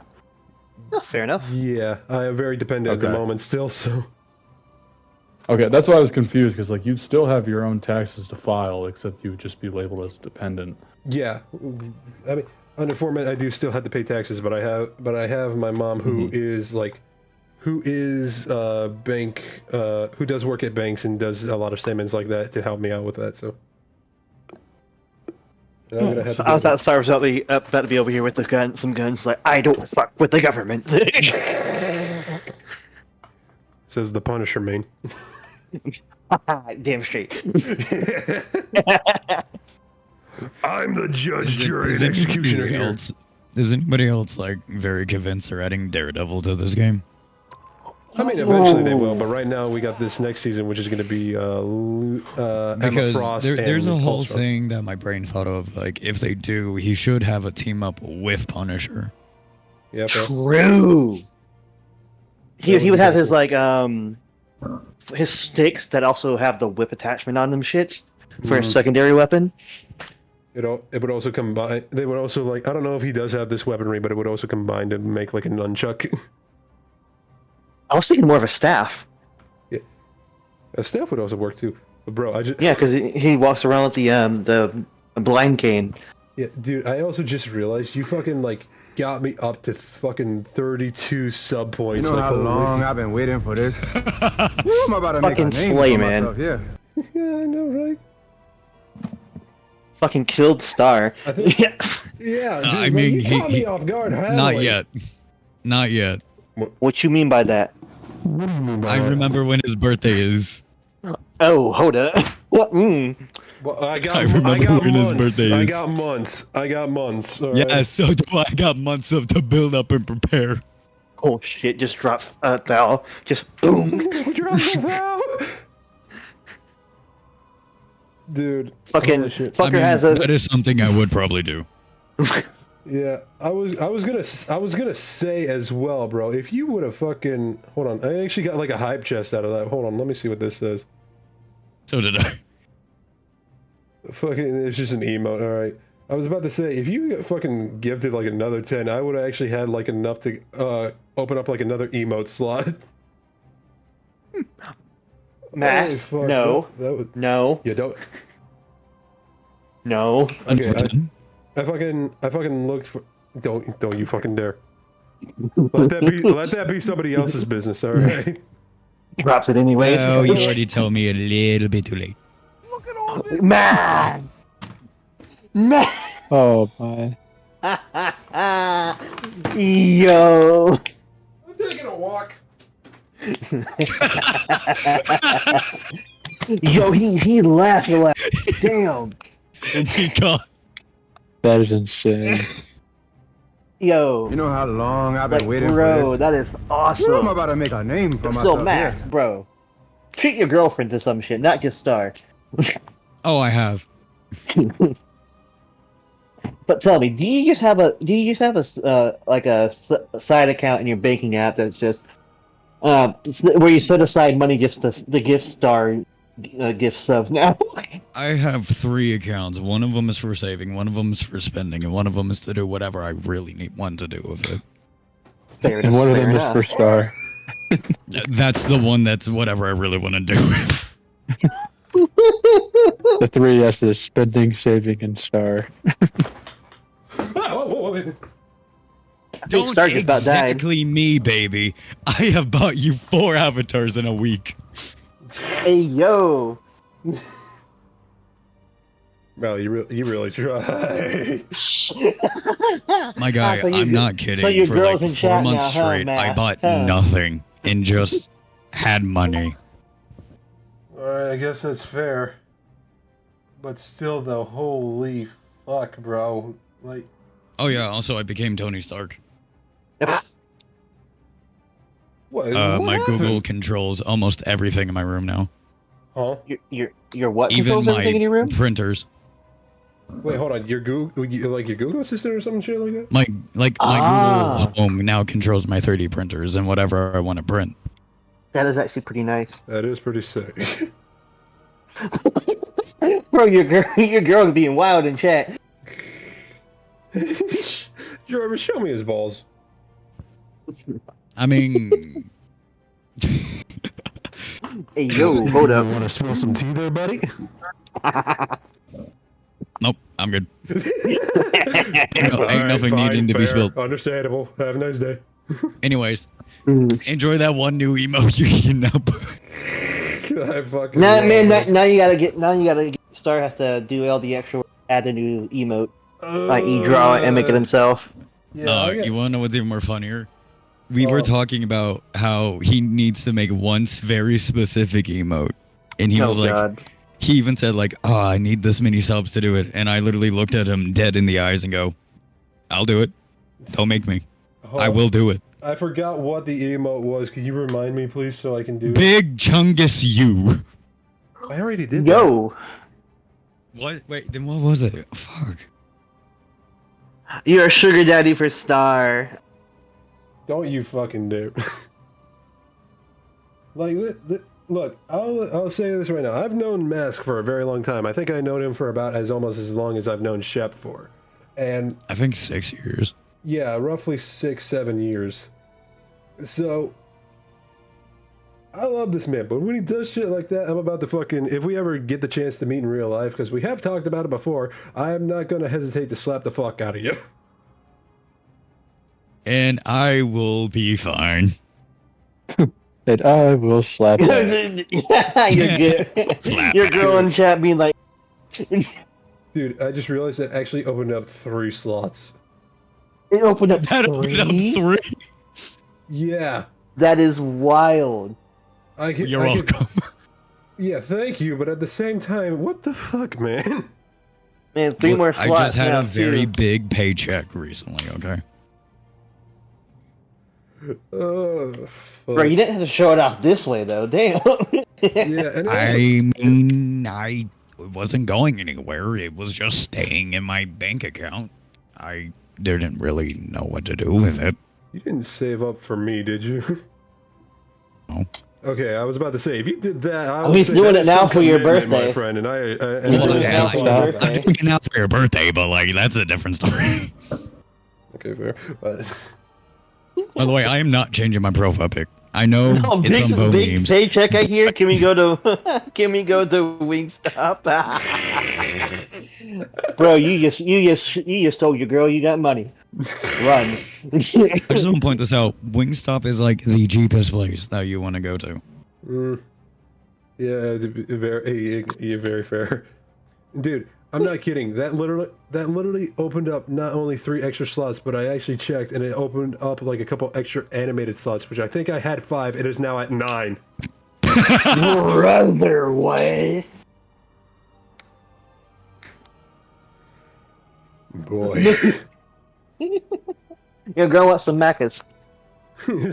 Oh, fair enough. Yeah, I am very dependent at the moment still, so... Okay, that's why I was confused, because, like, you'd still have your own taxes to file, except you would just be labeled as dependent. Yeah. I mean, under format, I do still have to pay taxes, but I have my mom who is, like... Who does work at banks and does a lot of statements like that to help me out with that, so... And I'm gonna have to I was about to be over here with some guns, like, I don't fuck with the government. Says the Punisher, main. Damn straight. I'm the judge, jury, and executioner here. Is anybody else, like, very convinced they're adding Daredevil to this game? I mean, eventually they will, but right now we got this next season, which is going to be Emma Frost there's a and whole Ultron. thing that my brain thought of, like, if they do, he should have a team up with Punisher. Yeah, True. He would have his like his sticks that also have the whip attachment on them shits for a secondary weapon. It would also combine. They would also, like, I don't know if he does have this weaponry, but it would also combine to make like a nunchuck. I was thinking more of a staff. Yeah, a staff would also work too. But bro, yeah, because he walks around with the blind cane. Yeah, dude. I also just realized you fucking like got me up to fucking 32 sub points. You know like, how long I've been waiting for this? I'm about to make a Fucking name slay, for man. myself, yeah. Yeah, I know, right? Fucking killed Star. I think, yeah, dude, I mean, he caught me off guard. Not yet. Not yet. What you mean by that? What do you mean by I that? remember when his birthday is. Oh, hold up. What? Well, I got remember when his months. birthday I is. got months. I got months. all Yeah, right? so do I. Got months of to build up and prepare. Oh shit! Just drops Thal. Just boom. Drops a Thal. Dude, Fucking holy shit. fucker has a. That is something I would probably do. Yeah, I was gonna say as well, bro. If you would have fucking hold on, I actually got like a hype chest out of that. Hold on, let me see what this says. So did I. Fucking, it's just an emote. All right. I was about to say, if you got fucking gifted like another 10, I would have actually had like enough to open up like another emote slot. Matt, Holy fuck, no, that would, no, yeah, don't. no. Okay, I fucking looked for. Don't you fucking dare. Let that be somebody else's business. All right. Drops it anyway. Oh, you already told me a little bit too late. Man. Man. Oh my. Yo. I'm taking a walk. Yo, he laughed. Damn. He got. That is insane. Yo. You know how long I've been Like, waiting bro, for this? that is awesome. I'm about to make a name for I'm myself. so mass, bro. Treat your girlfriend to some shit, not just Star. Oh, I have. But tell me, do you just have a side account in your banking app that's just where you set aside money just to the gift Star gift stuff now? I have 3 accounts. One of them is for saving, one of them is for spending, and one of them is to do whatever I really want to do with it. Fair And one of them is enough. for Star. That's the one that's whatever I really want to do. The 3 S's: spending, saving, and Star. Don't Stark just about died. exactly me, baby. I have bought you 4 avatars in a week. Hey, yo. Well, you really try. My guy, so I'm not kidding. So your For girls like in 4 chat months now, huh, straight, I Matt? bought Huh. nothing and just had money. Alright, I guess that's fair. But still, though, holy fuck, bro. Like. Oh yeah, also I became Tony Stark. What My happened? Google controls almost everything in my room now. Huh? Your what Even controls everything in your my room? printers. Wait, hold on. Your Google, like your Google Assistant or some shit like that? My Google Home now controls my 3D printers and whatever I want to print. That is actually pretty nice. That is pretty sick. Bro, your girl being wild in chat. Jarvis, show me his balls. I mean, hey yo, hold up. You want to spill some tea there, buddy? nope, I'm good. Ain't nothing Fine, needing to be fair, spilled. Understandable. Have a nice day. Anyways, enjoy that one new emote you can now put. I fucking Now, love man, it. now you gotta get. Star has to do all the extra work, add a new emote, i.e., draw it and make it himself. Yeah, You want to know what's even more funnier? We were talking about how he needs to make one very specific emote, and he was like, God. he even said like, "Oh, I need this many subs to do it," and I literally looked at him dead in the eyes and go, "I'll do it. Don't make me. I will do it." I forgot what the emote was. Can you remind me, please, so I can do it? Big Chungus you. I already did Yo. What? Wait, then what was it? Fuck. You're a sugar daddy for Star. Don't you fucking dare. Like, look, I'll say this right now. I've known Mask for a very long time. I think I known him for about almost as long as I've known Shep for. And I think 6 years. yeah, roughly 6-7 years. So I love this man, but when he does shit like that, I'm about to fucking, if we ever get the chance to meet in real life, because we have talked about it before, I'm not going to hesitate to slap the fuck out of you. And I will be fine. And I will slap you. Yeah, you're good. Slap Your girl in chat being like, Dude, I just realized that actually opened up 3 slots. it opened up That opened up 3. Yeah. That is wild. You're welcome. Yeah, thank you, but at the same time, what the fuck, man? Man, 3 more slots. I just had now, a very too. big paycheck recently, okay? Bro, you didn't have to show it off this way, though. Damn. Yeah, and I mean, I wasn't going anywhere. It was just staying in my bank account. I didn't really know what to do with it. You didn't save up for me, did you? No. Okay, I was about to say, if you did that, I would he's say doing that it is now some for your commitment, my birthday. friend, and I Well, really yeah, don't for your apologize. birthday. I'm doing it out for your birthday, but like that's a different story. Okay, fair. But By the way, I am not changing my profile pic. I know Oh, it's from Vo big memes. paycheck I hear. Can we go to Wingstop? Bro, you just told your girl you got money. Run. I just want to point this out. Wingstop is like the cheapest place that you want to go to. yeah, you're very fair, dude. I'm not kidding. That literally opened up not only 3 extra slots, but I actually checked, and it opened up like a couple extra animated slots, which I think I had 5. It is now at 9. Brother, what? Boy. Your girl wants some Macca's.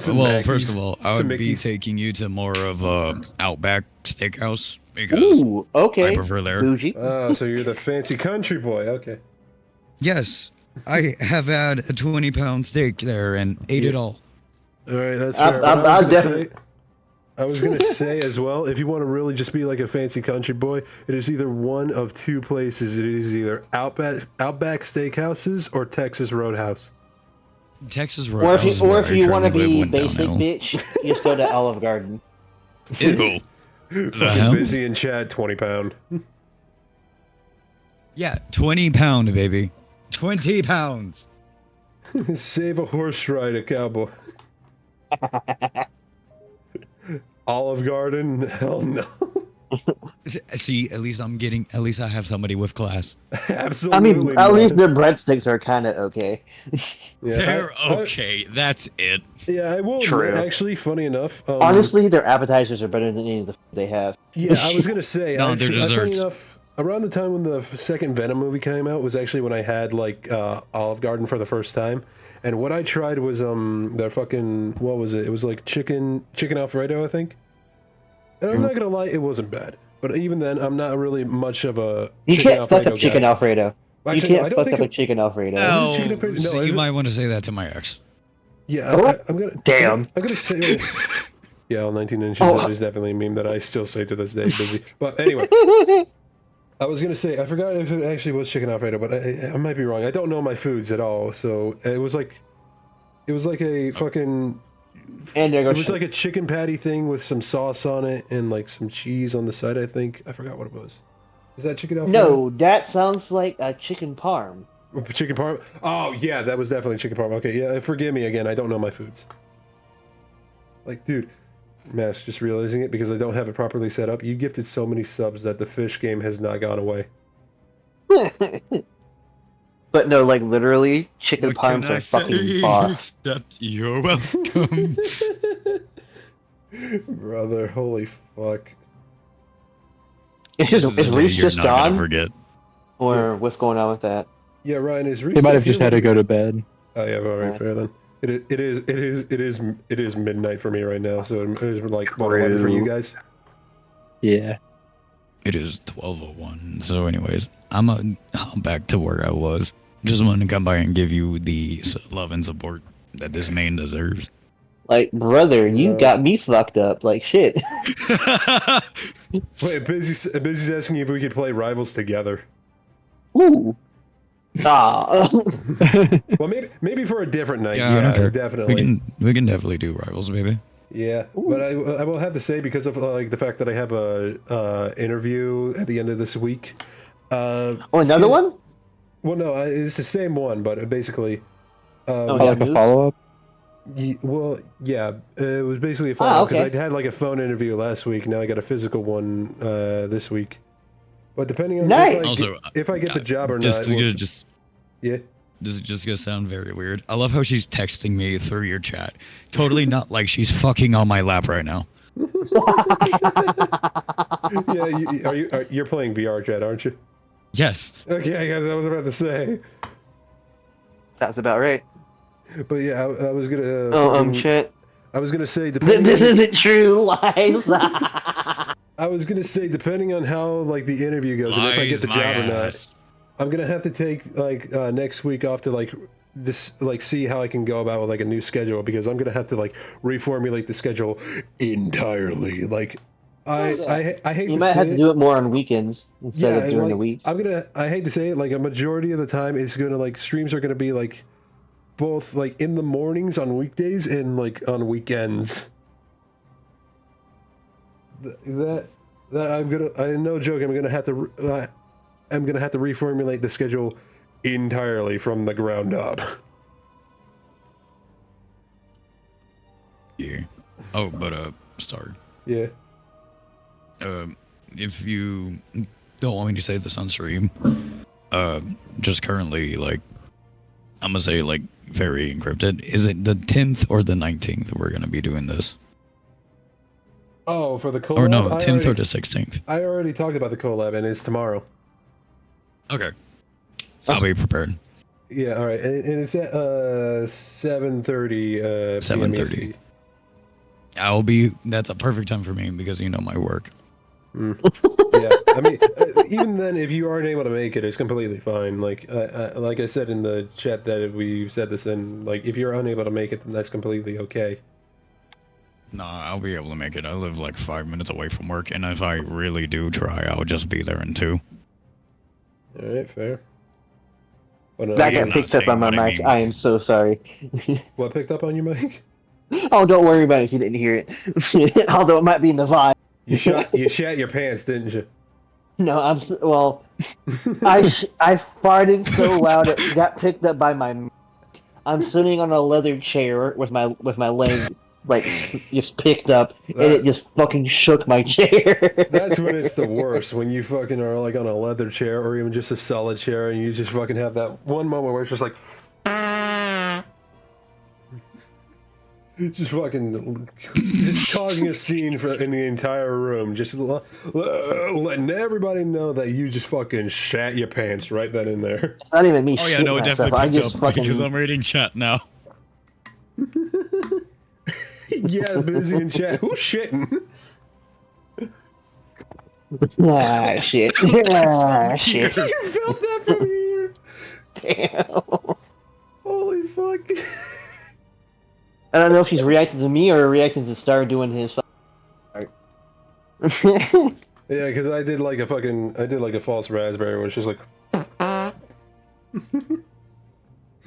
Well, first of all, I would be taking you to more of a Outback Steakhouse because okay. I prefer there. Bougie. Oh, so you're the fancy country boy. Okay. Yes, I have had a 20-pound steak there and ate it all. All right, that's fair. But I was gonna say as well, if you want to really just be like a fancy country boy, it is either one of 2 places. It is either Outback Steakhouses or Texas Roadhouse. Texas Or Roadhouse. if you want to be basic, bitch, you just go to Olive Garden. Ew. Fucking busy and Chad, 20 pound. Yeah, 20 pound, baby. 20 pounds. Save a horse ride, a cowboy. Olive Garden? Hell no. See, at least I have somebody with class. Absolutely. I mean, at not. least the breadsticks are kind of okay. Yeah, They're okay. That's it. Yeah, I will True. admit, actually, funny enough. Honestly, their appetizers are better than any of the food they have. Yeah, I was gonna say. No, they're actually, funny desserts. enough, around the time when the second Venom movie came out was actually when I had like Olive Garden for the first time, and what I tried was their fucking what was it? It was like chicken Alfredo, I think. And I'm not gonna lie, it wasn't bad. But even then, I'm not really much of a You chicken can't fuck Alfredo up chicken guy. Alfredo. Well, You actually, no, I can't don't fuck think up a chicken Alfredo. Oh, chicken Alfredo- so no, you I- might want to say that to my ex. Yeah, I'm gonna. Damn. I'm gonna say. Yeah, all 19 inches. Oh. That is definitely a meme that I still say to this day. Busy, but anyway. I was gonna say I forgot if it actually was chicken Alfredo, but I might be wrong. I don't know my foods at all, so it was like a fucking. And there It goes was like a chicken patty thing with some sauce on it and like some cheese on the side. I think I forgot what it was. Is that chicken Alfredo? No, that sounds like a chicken parm. Chicken parm. Oh yeah, that was definitely chicken parm. Okay, yeah. Forgive me again. I don't know my foods. Like, dude, Mass, just realizing it because I don't have it properly set up. You gifted so many subs that the fish game has not gone away. But no, like literally, chicken What can parms I are fucking boss. Except you're welcome. Brother, holy fuck. It's This just is a is day Reese you're just not gonna gone, forget. or what's going on with that? Yeah, Ryan, is Reese He might have still just here? had to go to bed. Oh yeah, all right, fair then. It is midnight for me right now, so it is like what, 11 for you guys. Yeah. It is 12:01. So, anyways, I'm back to where I was. Just wanted to come by and give you the love and support that this man deserves. Like, brother, you got me fucked up. Like shit. Wait, Busy's asking if we could play Rivals together. Ooh. Ah. Well, maybe for a different night. Yeah, I don't care. Definitely. We can definitely do Rivals, baby. Yeah, but I will have to say, because of like the fact that I have a interview at the end of this week. Oh, another one? Well, no, it's the same one, but basically. Like a follow up? Well, yeah, it was basically a follow-up because okay. I had like a phone interview last week. Now I got a physical one this week. But depending on Nice. if I get the job or This not, is we'll- gonna just yeah. This is just gonna sound very weird. I love how she's texting me through your chat. Totally not like she's fucking on my lap right now. Yeah, you're playing VR chat, aren't you? Yes. Okay, I was about to say. Sounds about right. But yeah, I was gonna. Shit. I was gonna say This isn't true, lies. I was gonna say depending on how like the interview goes and if I get the Lies my job or not, ass. I'm gonna have to take like next week off to like this like see how I can go about with like a new schedule because I'm gonna have to like reformulate the schedule entirely. Like I hate You to might say have to it. do it more on weekends instead of during the like, week. I hate to say it, like a majority of the time it's gonna like streams are gonna be like both like in the mornings on weekdays and like on weekends. That I'm no joke. I'm gonna have to reformulate the schedule entirely from the ground up. Yeah. Oh, but Star. Yeah. If you don't want me to say this on stream, just currently like I'm gonna say like very encrypted. Is it the 10th or the 19th we're gonna be doing this? Oh, for the collab? Or no, 10th or the 16th. I already talked about the collab, and it's tomorrow. Okay. I'll be prepared. Yeah, all right, and it's at 7:30. 7:30. I'll be. That's a perfect time for me because you know my work. Yeah, I mean, even then, if you aren't able to make it, it's completely fine. Like I said in the chat that we said this in, like, if you're unable to make it, then that's completely okay. Nah, I'll be able to make it. I live like 5 minutes away from work, and if I really do try, I'll just be there in 2. All right, fair. But, That got picked up on my mic. I am so sorry. What picked up on your mic? Oh, don't worry about it if you didn't hear it. Although it might be in the vibe. You shat your pants, didn't you? No, well, I farted so loud it got picked up by my mic. I'm sitting on a leather chair with my leg like just picked up, and it just fucking shook my chair. That's when it's the worst, when you fucking are like on a leather chair or even just a solid chair and you just fucking have that one moment where it's just like just fucking just causing a scene in the entire room, just letting everybody know that you just fucking shat your pants right then and there. It's not even me. Oh yeah, no, it definitely I picked just up fucking because I'm reading chat now. Yeah, busy in chat. Who's shitting? Ah, shit. Ah, shit. You felt that from here? Damn. Holy fuck. I don't know if he's reacting to me or reacting to Star doing his part. Yeah, because I did like a false raspberry, which is like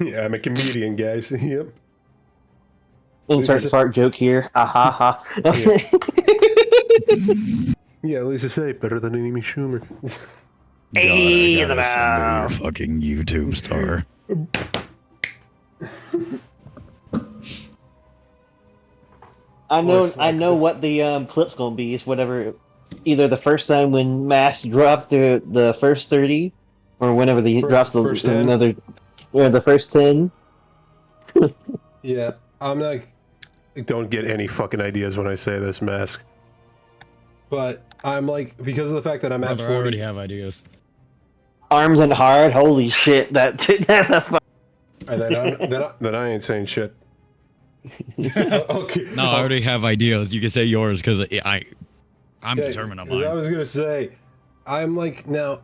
yeah, I'm a comedian, guys. Yep. Insert fart joke here. Ah ha ha. Yeah, Lisa say better than Amy Schumer. Hey, God, I gotta send her your fucking YouTube star. I know what the clip's gonna be. It's whatever, either the first time when Mass dropped the first 30, or whenever he drops the first 10? another, or the first 10. Yeah, I'm not. Don't get any fucking ideas when I say this, Mask. But I'm like, because of the fact that I'm Brother, at I 40. already have ideas. Arms and hard. Holy shit! That's a. And then I ain't saying shit. Okay. No, I already have ideas. You can say yours because I'm determined on mine. I was gonna say, I'm like now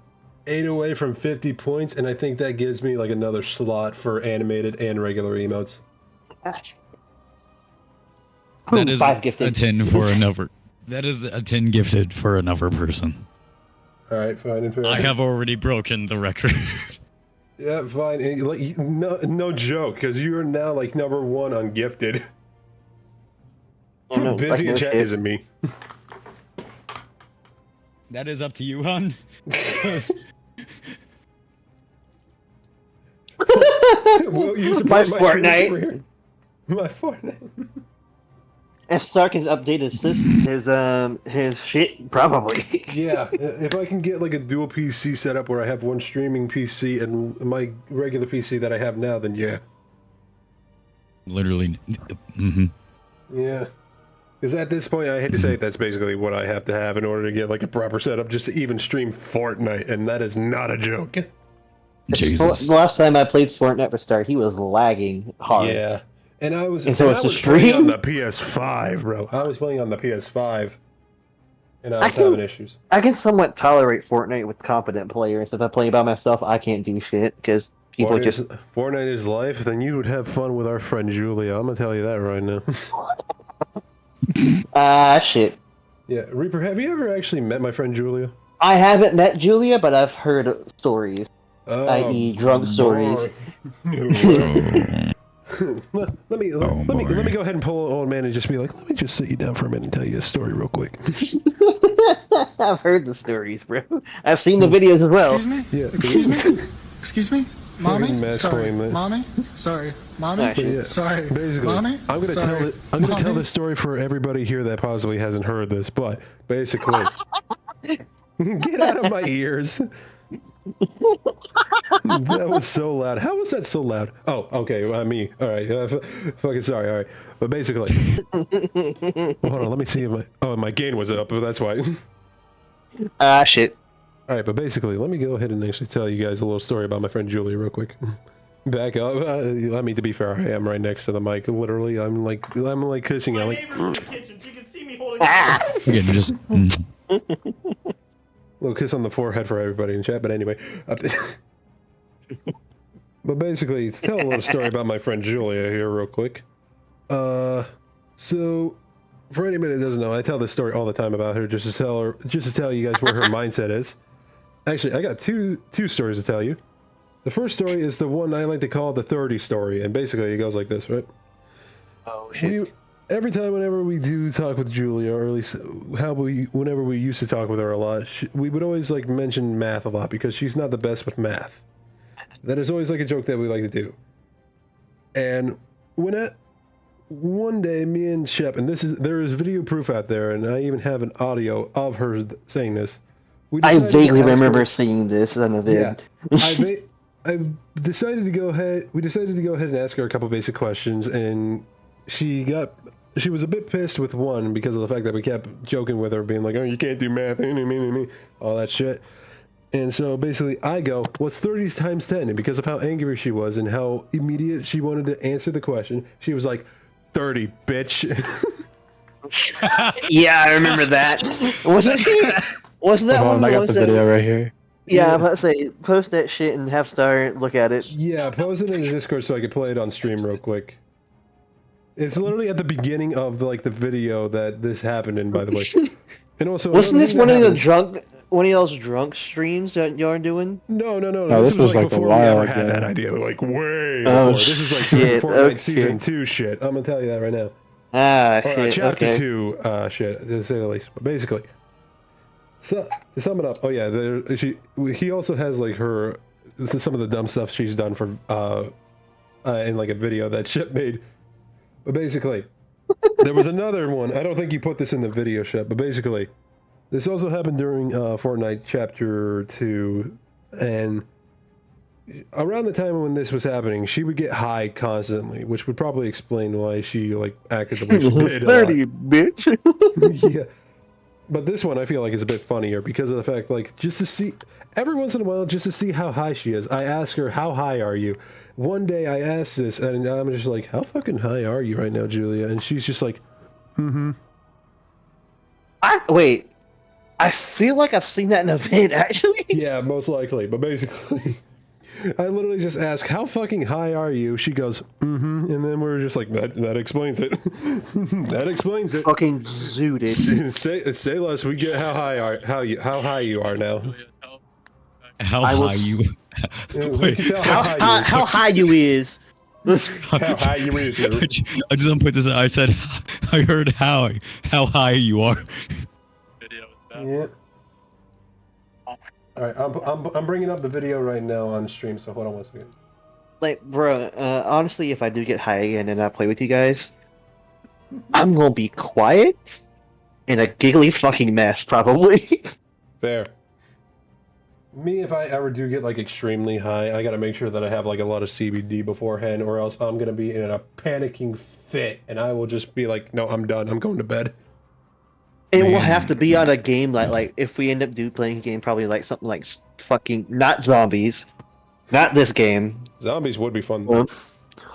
8 away from 50 points, and I think that gives me like another slot for animated and regular emotes. That is Five gifted. a 10 for another. That is a 10 gifted for another person. All right, fine and fair. I have already broken the record. Yeah, fine. And, like, no joke, because you are now like #1 on gifted. Oh, no, Busy in chat isn't me. That is up to you, hon. Will you support My my Fortnite. career? My Fortnite. If Star can update his shit, probably. Yeah, if I can get like a dual PC setup where I have one streaming PC and my regular PC that I have now, then yeah. Literally. Mm-hmm. Yeah. Because at this point, I hate to say it, that's basically what I have to have in order to get like a proper setup just to even stream Fortnite, and that is not a joke. Jesus. The last time I played Fortnite with Star, he was lagging hard. Yeah. And I was, And so and it's I a was playing on stream? the PS5, bro. I was playing on the PS5, and I was having issues. I can somewhat tolerate Fortnite with competent players. If I play by myself, I can't do shit because people just. Fortnite is life, then you would have fun with our friend Julia. I'm gonna tell you that right now. Ah, shit. Yeah, Reaper, have you ever actually met my friend Julia? I haven't met Julia, but I've heard stories, Oh, i.e., drunk stories. let me go ahead and pull an old man and just be like, let me just sit you down for a minute and tell you a story real quick. I've heard the stories, bro. I've seen the videos as well. Excuse me? Yeah. Excuse me? Excuse me? Mommy? Fucking Sorry. masculine, man. Mommy? Sorry. Mommy? Yeah. Sorry. Basically, Mommy? I'm gonna Sorry. tell this story for everybody here that possibly hasn't heard this, but basically, get out of my ears. That was so loud. How was that so loud? Oh, okay, me. All right, fucking sorry. All right, but basically, hold on. Let me see if my gain was up, but that's why. Ah, shit. All right, but basically, let me go ahead and actually tell you guys a little story about my friend Julia real quick. Back up. I mean, to be fair, I am right next to the mic. Literally, I'm like kissing My Ellie. neighbor's in the kitchen. She can see me holding Again, just. Little kiss on the forehead for everybody in chat, but anyway. But basically, tell a little story about my friend Julia here real quick. So, for anybody that doesn't know, I tell this story all the time about her just to tell you guys where her mindset is. Actually, I got two stories to tell you. The first story is the one I like to call the 30 story, and basically it goes like this, right? Oh, shit. Every time whenever we do talk with Julia, or at least whenever we used to talk with her a lot, we would always like mention math a lot because she's not the best with math. That is always like a joke that we like to do. And one day, me and Shep, and there is video proof out there, and I even have an audio of her saying this. I vaguely remember her, seeing this on a vid. Yeah, I decided to go ahead. We decided to go ahead and ask her a couple basic questions, and she was a bit pissed with one because of the fact that we kept joking with her, being like, "Oh, you can't do math," all that shit. And so basically, I go, "What's 30 times 10?" And because of how angry she was and how immediate she wanted to answer the question, she was like, 30, bitch. Yeah, I remember that. Wasn't that one of I the got ones the video right here. Yeah, I'm about to say, post that shit and have Star look at it. Yeah, post it in the Discord so I could play it on stream real quick. It's literally at the beginning of the video that this happened in, by the way. And also, wasn't this one of those drunk streams that y'all are doing? No. This was like before a while we ever ago. had that idea. Like way Oh, before. This is like shit, Fortnite okay. Season 2 shit. I'm gonna tell you that right now. Shit, Chapter okay. 2 shit, to say the least. But basically, so to sum it up, oh yeah, he also has like some of the dumb stuff she's done for in like a video that Shep made. But basically, there was another one. I don't think you put this in the video, Shep, but basically, this also happened during Fortnite Chapter 2, and around the time when this was happening, she would get high constantly, which would probably explain why she like acted the way she did. 30, bitch. Yeah. But this one I feel like is a bit funnier because of the fact, like, just to see, every once in a while, just to see how high she is, I ask her, how high are you? One day I asked this, and I'm just like, how fucking high are you right now, Julia? And she's just like, Wait, I feel like I've seen that in a vid, actually. Yeah, most likely. But basically, I literally just ask, how fucking high are you? She goes, and then we're just like, that explains it. That explains it. Fucking zooted. Say less. We get how high you are now. How high you? Wait, How high you is? How high you is? I just don't put this. I said, I heard how high you are. Yeah. All right, I'm bringing up the video right now on stream. So hold on one second. Like, bro, honestly, if I do get high again and I play with you guys, I'm gonna be quiet and a giggly fucking mess, probably. Fair. Me, if I ever do get like extremely high, I gotta make sure that I have like a lot of CBD beforehand, or else I'm gonna be in a panicking fit, and I will just be like, no, I'm done. I'm going to bed. It will have to be on a game like if we end up playing a game, probably like something like fucking not zombies, not this game. Zombies would be fun. Though.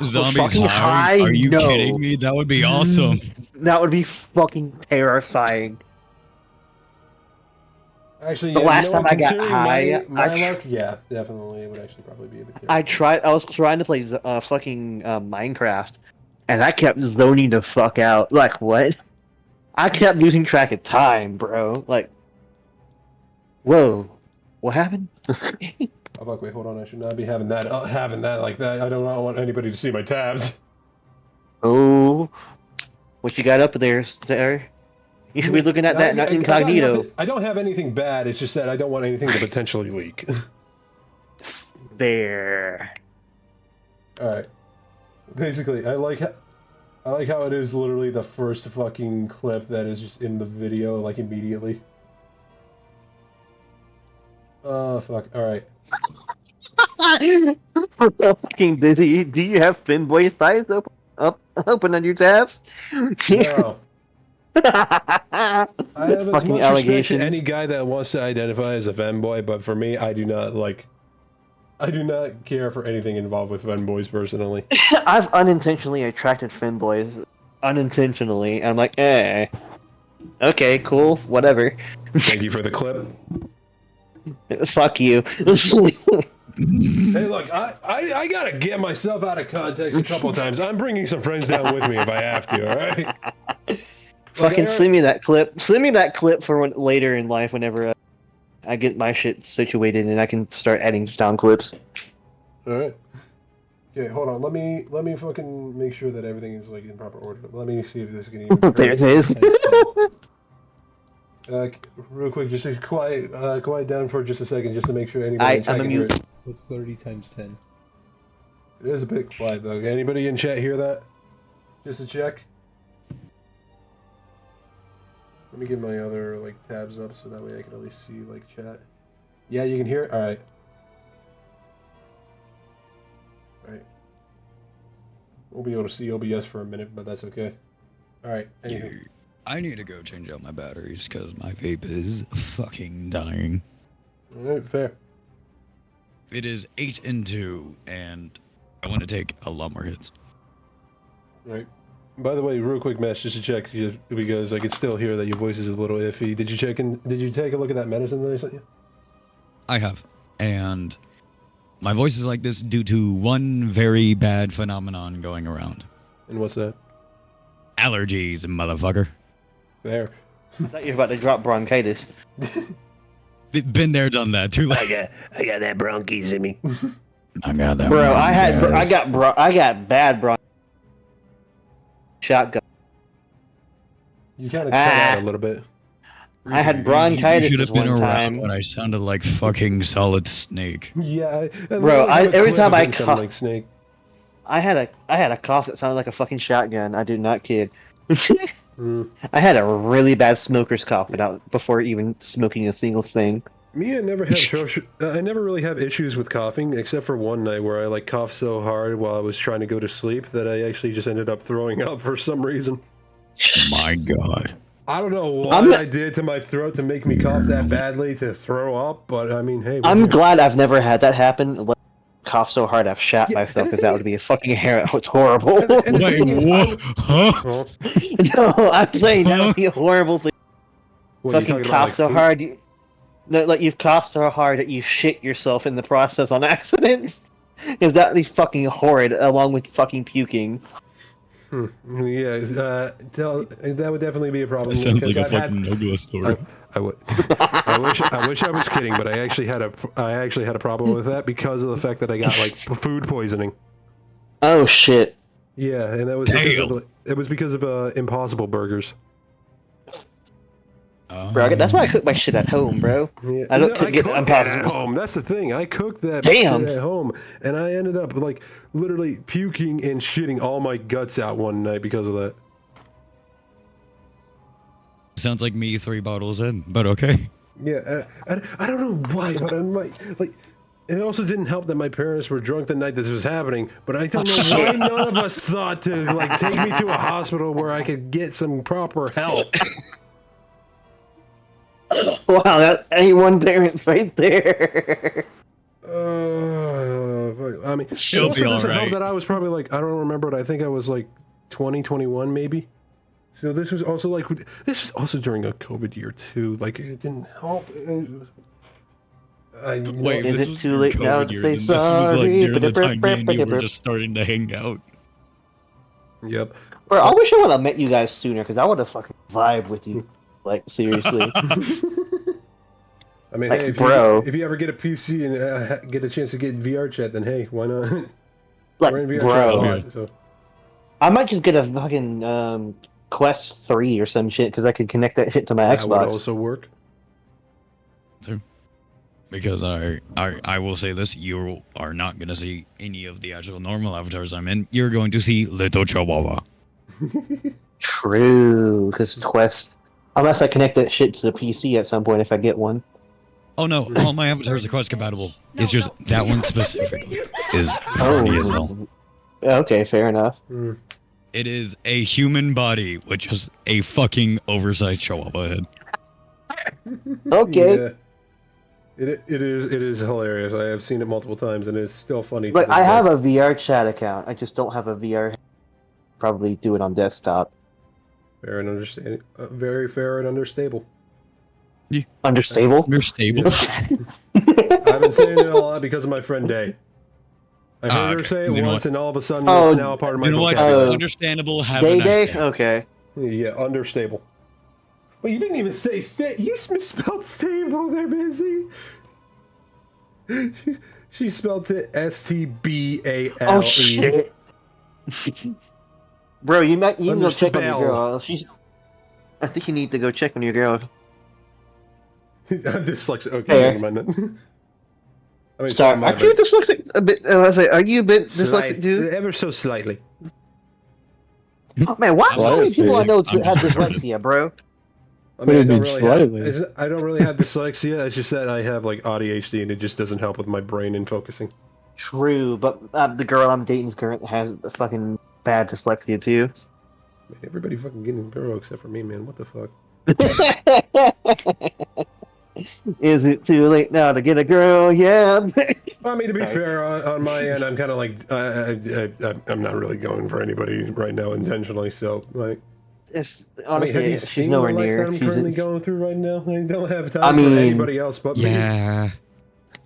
Zombies fucking high? Are you No. kidding me? That would be awesome. That would be fucking terrifying. Actually, The yeah, last you know time what, I got considering high, my luck, yeah, definitely, it would actually probably be a bit. I was trying to play fucking Minecraft, and I kept zoning the fuck out. Like what? I kept losing track of time, bro. Like, whoa, what happened? Oh fuck! Wait, hold on. I should not be having that like that. I don't want anybody to see my tabs. Oh, what you got up there, Star? You should be looking at that, not incognito. I don't have anything bad. It's just that I don't want anything to potentially leak. There. All right. Basically, I like how it is literally the first fucking clip that is just in the video, like immediately. Oh fuck! All right. Fucking busy. Do you have Finboy sites open on your tabs? No. I have as Fucking much respect allegations. to any guy that wants to identify as a femboy, but for me, I do not care for anything involved with femboys personally. I've unintentionally attracted Finboys. Unintentionally. I'm like, okay, cool, whatever. Thank you for the clip. Fuck you. Hey, look, I gotta get myself out of context a couple times. I'm bringing some friends down with me if I have to, alright? Fucking send me that clip. Send me that clip for later in life whenever I get my shit situated and I can start adding down clips. Alright. Okay, hold on. Let me fucking make sure that everything is like in proper order. Let me see if this can even. There it is. Real quick, just quiet down for just a second, just to make sure anybody. I'm a mute. What's 30 times 10? It is a bit quiet though. Anybody in chat hear that? Just to check. Let me get my other like tabs up so that way I can at least see like chat. Yeah, you can hear it? Alright. Alright. We'll be able to see OBS for a minute, but that's okay. Alright, anything. I need to go change out my batteries because my vape is fucking dying. Alright, fair. It is 8 and 2, and I want to take a lot more hits. Alright. By the way, real quick, Mesh, just to check, because I can still hear that your voice is a little iffy. Did you take a look at that medicine that I sent you? I have. And my voice is like this due to one very bad phenomenon going around. And what's that? Allergies, motherfucker. Fair. I thought you were about to drop bronchitis. Been there, done that. Too late. I got that bronchitis in me. I got that. Bro, I got bad bronchitis. Shotgun. You kind of cut out a little bit. I had bronchitis You should have been one around time. when I sounded like fucking Solid Snake. Yeah, bro. Every time I cough, like Snake. I had a cough that sounded like a fucking shotgun. I do not kid. I had a really bad smoker's cough before even smoking a single thing. Me, I never really have issues with coughing, except for one night where I like coughed so hard while I was trying to go to sleep that I actually just ended up throwing up for some reason. My God. I don't know what I did to my throat to make me cough that badly to throw up, but I mean, hey. I'm glad I've never had that happen. Cough so hard I've shat myself because that would be a fucking it's horrible. Wait, what? Huh? No, I'm saying that would be a horrible thing. Fucking cough so hard. You've coughed so hard that you shit yourself in the process on accident. Because that would be fucking horrid, along with fucking puking. Yeah, that would definitely be a problem. That sounds like a fucking Nogla story. I wish I was kidding, but I actually had a problem with that because of the fact that I got like food poisoning. Oh shit. Yeah, and that was because of Impossible Burgers. Bro, that's why I cook my shit at home, bro. Yeah. I don't get Impossible at home. That's the thing. I cooked that shit at home, and I ended up like literally puking and shitting all my guts out one night because of that. Sounds like me 3 bottles in, but okay. Yeah, I don't know why, but I'm like, it also didn't help that my parents were drunk the night this was happening. But I don't know why none of us thought to like take me to a hospital where I could get some proper help. Wow, that's A1 parents right there. I mean, She'll it also be all doesn't help right. that I was probably like, I don't remember, but I think I was like 2021 maybe. So this was also like, this was also during a COVID year too. Like it didn't help. Wait, is this it was too your late COVID now to year, say then this was like sorry? during the time me and you were just starting to hang out. Yep. Bro, I wish I would have met you guys sooner, because I would have fucking vibed with you. Like, seriously. I mean, like, hey, if you ever get a PC and get a chance to get VR chat, then hey, why not? Like, We're in VR bro. chat a lot, so. I might just get a fucking Quest 3 or some shit, because I could connect that shit to my That Xbox. would also work. True. Because I will say this, you are not going to see any of the actual normal avatars I'm in. You're going to see Little Chihuahua. True, because Quest... Unless I connect that shit to the PC at some point if I get one. Oh no, all my avatars are cross compatible. It's just that one specifically is funny as hell. Okay, fair enough. It is a human body with just a fucking oversized chihuahua head. Okay. Yeah. It is hilarious. I have seen it multiple times, and it's still funny. But I have a VR chat account. I just don't have a VR. Probably do it on desktop. Fair and understanding. Very fair and understable. Yeah. Understable? Understable. I've been saying it a lot because of my friend Day. I heard her say it once, and all of a sudden it's now a part of my vocabulary. Understandable. Have a nice day. Okay. Yeah, understable. Well, you didn't even say you misspelled stable there, Busy. She spelled it STBALE. Oh shit. Bro, you need to go check on your girl. I think you need to go check on your girl. I'm dyslexic. Okay, Fair. never mind that. I mean, Sorry, are you dyslexic a bit? I was like, are you a bit dyslexic too? Ever so slightly. Oh, man, why so many people I know have dyslexia, bro? I mean, I don't really have dyslexia. It's just that I have like ADHD, and it just doesn't help with my brain and focusing. True, but the girl I'm dating's current has fucking bad dyslexia too. Man, everybody fucking getting a girl except for me, man. What the fuck? Is it too late now to get a girl? Yeah. Well, I mean, to be fair, on my end, I'm kind of like, I'm not really going for anybody right now intentionally, so, like... It's, honestly, I mean, have you she's seen nowhere the life near. that I'm currently going through right now? I don't have time I mean, for anybody else but me.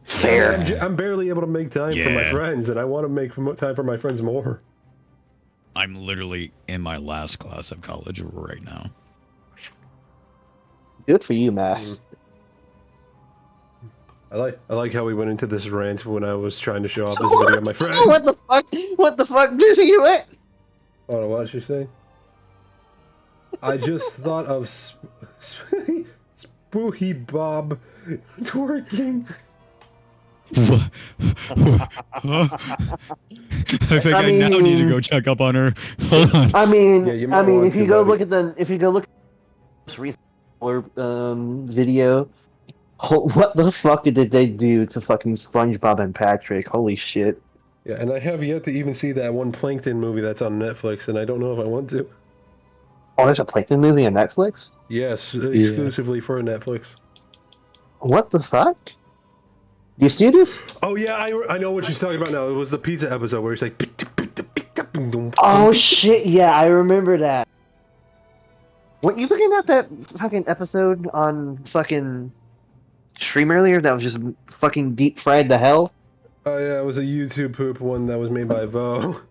Fair. I'm barely able to make time for my friends, and I want to make time for my friends more. I'm literally in my last class of college right now. Good for you, Max. I like how we went into this rant when I was trying to show off this video of my friend. What the fuck? What the fuck did you at? Hold on, what did she say? I just thought of Spooky Bob twerking. I think I now need to go check up on her. Hold on. I mean, Yeah, you I might mean, want if you to, go buddy. look at this recent video, what the fuck did they do to fucking SpongeBob and Patrick? Holy shit! Yeah, and I have yet to even see that one Plankton movie that's on Netflix, and I don't know if I want to. Oh, there's a Plankton movie on Netflix? Yes, exclusively for Netflix. What the fuck? Do you see this? Oh yeah, I know what she's talking about now. It was the pizza episode where he's like... Oh shit, yeah, I remember that. What, you looking at that fucking episode on fucking stream earlier that was just fucking deep fried to hell? Oh yeah, it was a YouTube poop one that was made by Vo.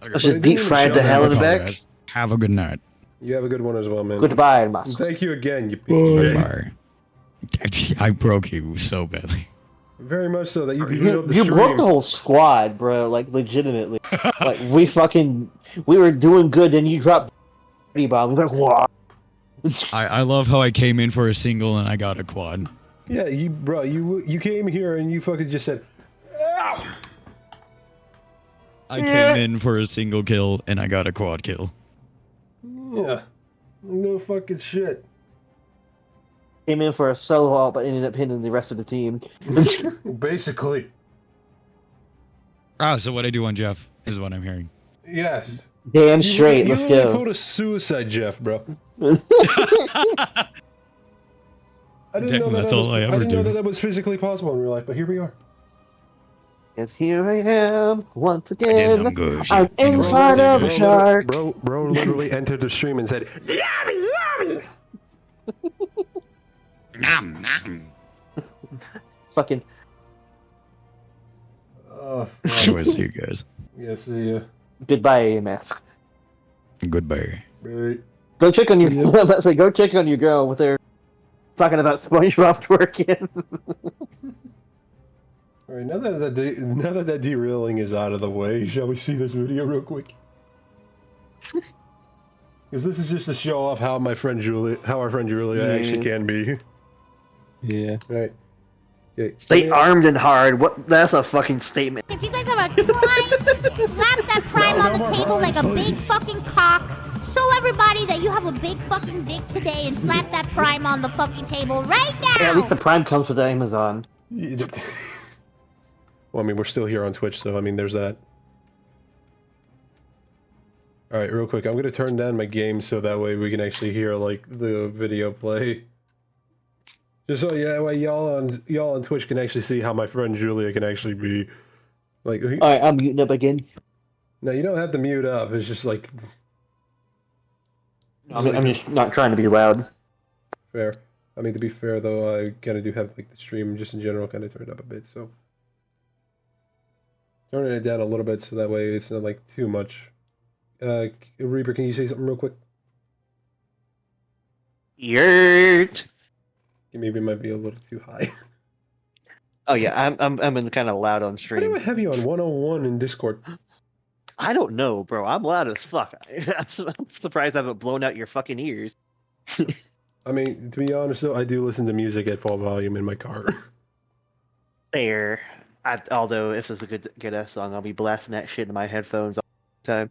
It was just deep fried to hell in the back? Have a good night. You have a good one as well, man. Goodbye, Master. Thank you again, you piece of shit. Goodbye. I broke you so badly. Very much so that you derailed the You stream. broke the whole squad, bro, like legitimately. Like we were doing good, then you dropped bomb. We're like, what? I love how I came in for a single and I got a quad. Yeah, you came here and you fucking just said, "Ow!" I came in for a single kill and I got a quad kill. Yeah, no fucking shit. Came in for a solo haul, but ended up hitting the rest of the team. Basically. Ah, so what I do on Jeff is what I'm hearing. Yes. Damn straight, let's You go. pulled a suicide, Jeff, bro. I didn't know That's all I ever didn't know do. that was physically possible in real life, but here we are. Yes, here I am once did some again. good shit. I'm inside of a shark. Bro literally entered the stream and said, "Yummy, yummy." Nom nom. Fucking. Oh, Anyways, see you guys. yeah, see ya. Goodbye, AMS. Goodbye. Right. Go check on your. Let's say, go check on your girl with her talking about SpongeBob twerking. All right, now that that derailing is out of the way, shall we see this video real quick? Because this is just to show off how our friend Julia actually can be. Yeah. Right. Okay. Stay armed and hard. What? That's a fucking statement. If you guys have a prime, slap that prime on the table like a big fucking cock. Show everybody that you have a big fucking dick today and slap that prime on the fucking table right now. Yeah, at least the Prime comes with Amazon. Well, I mean, we're still here on Twitch, so I mean, there's that. All right, real quick, I'm gonna turn down my game so that way we can actually hear like the video play. Just so yeah, way y'all on Twitch can actually see how my friend Julia can actually be. Like, All right, I'm muting up again. no, you don't have to mute up. It's just like. I'm just not trying to be loud. Fair. I mean, to be fair though, I kind of do have like the stream just in general kind of turned up a bit, so turning it down a little bit so that way it's not like too much. Reaper, can you say something real quick? Yurt. Maybe it might be a little too high. Oh yeah, I'm in kind of loud on Why stream. do I have you on 101 in Discord? I don't know, bro. I'm loud as fuck. I'm surprised I haven't blown out your fucking ears. I mean, to be honest though, I do listen to music at full volume in my car. Fair. Although if it's a good ass song, I'll be blasting that shit in my headphones all the time.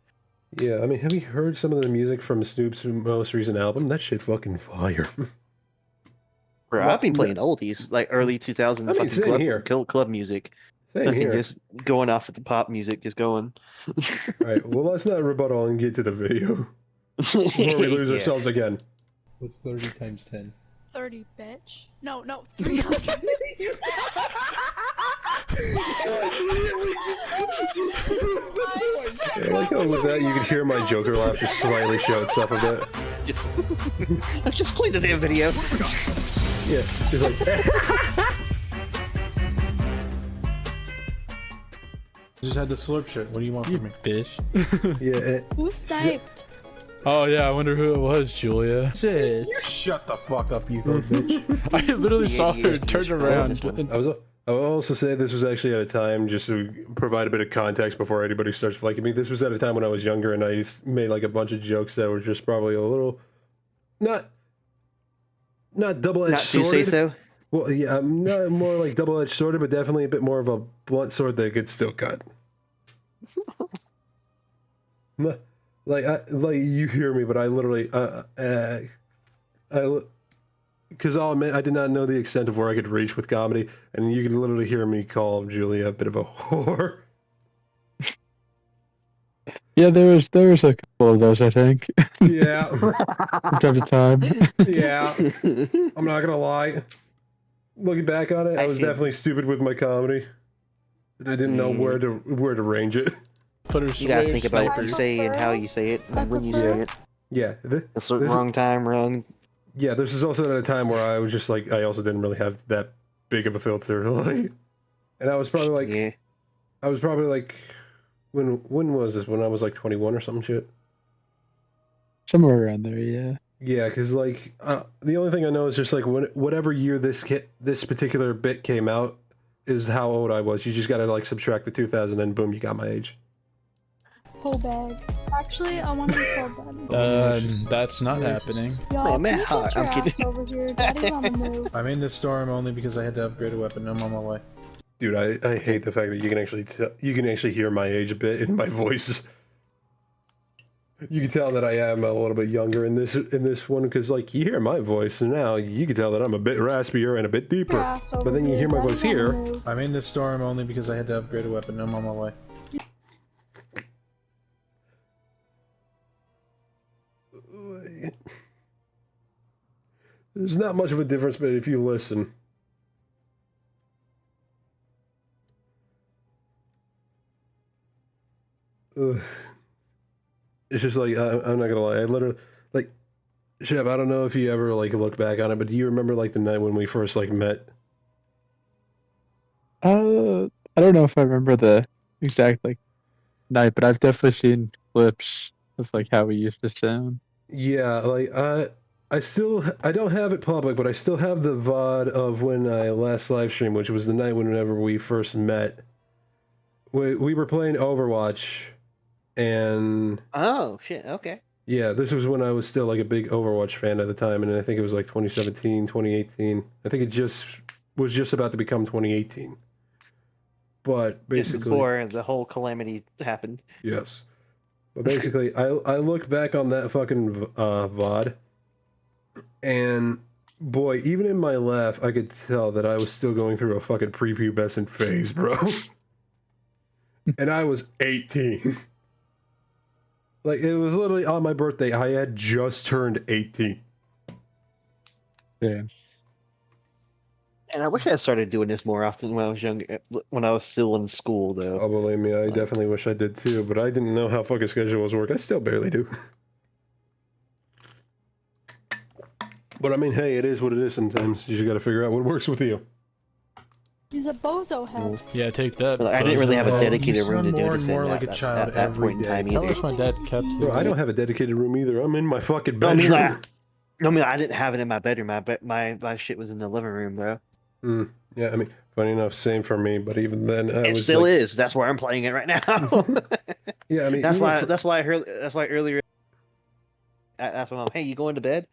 Yeah, I mean, have you heard some of the music from Snoop's most recent album? That shit fucking fire. Bro, I've been playing oldies, like early 2000 I mean, fucking same here. club music. Same Fucking here. just going off with the pop music, just going. Alright, well, let's not rebuttal and get to the video. Before we lose Yeah. ourselves again. What's 30 times 10? 30, bitch. No, 300. I like how with that you could hear my Joker laugh just slightly show itself a bit. Just play the damn video. Yeah, just like. Just had the slurp shit. What do you want from me? Bitch. Yeah. Who sniped? Oh yeah, I wonder who it was, Julia. Shit. You shut the fuck up, you little bitch. I literally saw her turn around. I will also say this was actually at a time, just to provide a bit of context before anybody starts flaking me, this was at a time when I was younger and I made like a bunch of jokes that were just probably a little, not double-edged Not to sworded. say so. Well, yeah, not more like double-edged sworded, but definitely a bit more of a blunt sword that could still cut. Like you hear me, but I literally, because I'll admit I did not know the extent of where I could reach with comedy, and you could literally hear me call Julia a bit of a whore. Yeah, there was a couple of those, I think. Yeah. From time to time. Yeah. I'm not gonna lie. Looking back on it, I was definitely stupid with my comedy, and I didn't know where to range it. You gotta think about what you say and how you say it and when you say it. Yeah. Wrong time, wrong. Yeah, this is also at a time where I was just like, I also didn't really have that big of a filter, like, and I was probably like, when was this? When I was like 21 or some shit. Somewhere around there, yeah. Yeah, because like the only thing I know is just like whatever year this particular bit came out is how old I was. You just gotta like subtract the 2000 and boom, you got my age. Pull bag. Actually, I want to be called daddy. That's not happening. Y'all, Man, can you get I'm your kidding. ass over here? Daddy's on the move. I'm in the storm only because I had to upgrade a weapon. I'm on my way. Dude, I hate the fact that you can actually hear my age a bit in my voice. You can tell that I am a little bit younger in this one because like you hear my voice and now you can tell that I'm a bit raspier and a bit deeper. But then you hear my voice here. I'm in the storm only because I had to upgrade a weapon. I'm on my way. There's not much of a difference, but if you listen. It's just like, I'm not gonna lie, I literally, like, Shep, I don't know if you ever, like, look back on it, but do you remember, like, the night when we first, like, met? I don't know if I remember the exact, like, night, but I've definitely seen clips of, like, how we used to sound. Yeah, like, I don't have it public, but I still have the VOD of when I last live streamed, which was the night whenever we first met. We were playing Overwatch, and... Oh, shit, okay. Yeah, this was when I was still, like, a big Overwatch fan at the time, and I think it was, like, 2017, 2018. I think it was just about to become 2018. But, basically... Before the whole calamity happened. Yes. But basically, I look back on that fucking VOD, and boy, even in my laugh, I could tell that I was still going through a fucking prepubescent phase, bro. And I was 18. Like, it was literally on my birthday. I had just turned 18. Yeah. And I wish I had started doing this more often when I was younger, when I was still in school, though. Oh, believe me, I definitely wish I did too, but I didn't know how fucking schedules work. I still barely do. But I mean, hey, it is what it is sometimes. You just gotta figure out what works with you. He's a bozo head. Yeah, take that. I didn't really have a dedicated room to do more this and more in like at a child that every point in day. time How either. much my dad kept you? Bro, I don't have a dedicated room either. I'm in my fucking No, bedroom. I mean, I didn't have it in my bedroom. My shit was in the living room, bro. Yeah, I mean, funny enough, same for me. But even then, I It was still like, is. That's where I'm playing it right now. Yeah, I mean, that's even why earlier. That's when I'm. Hey, you going to bed?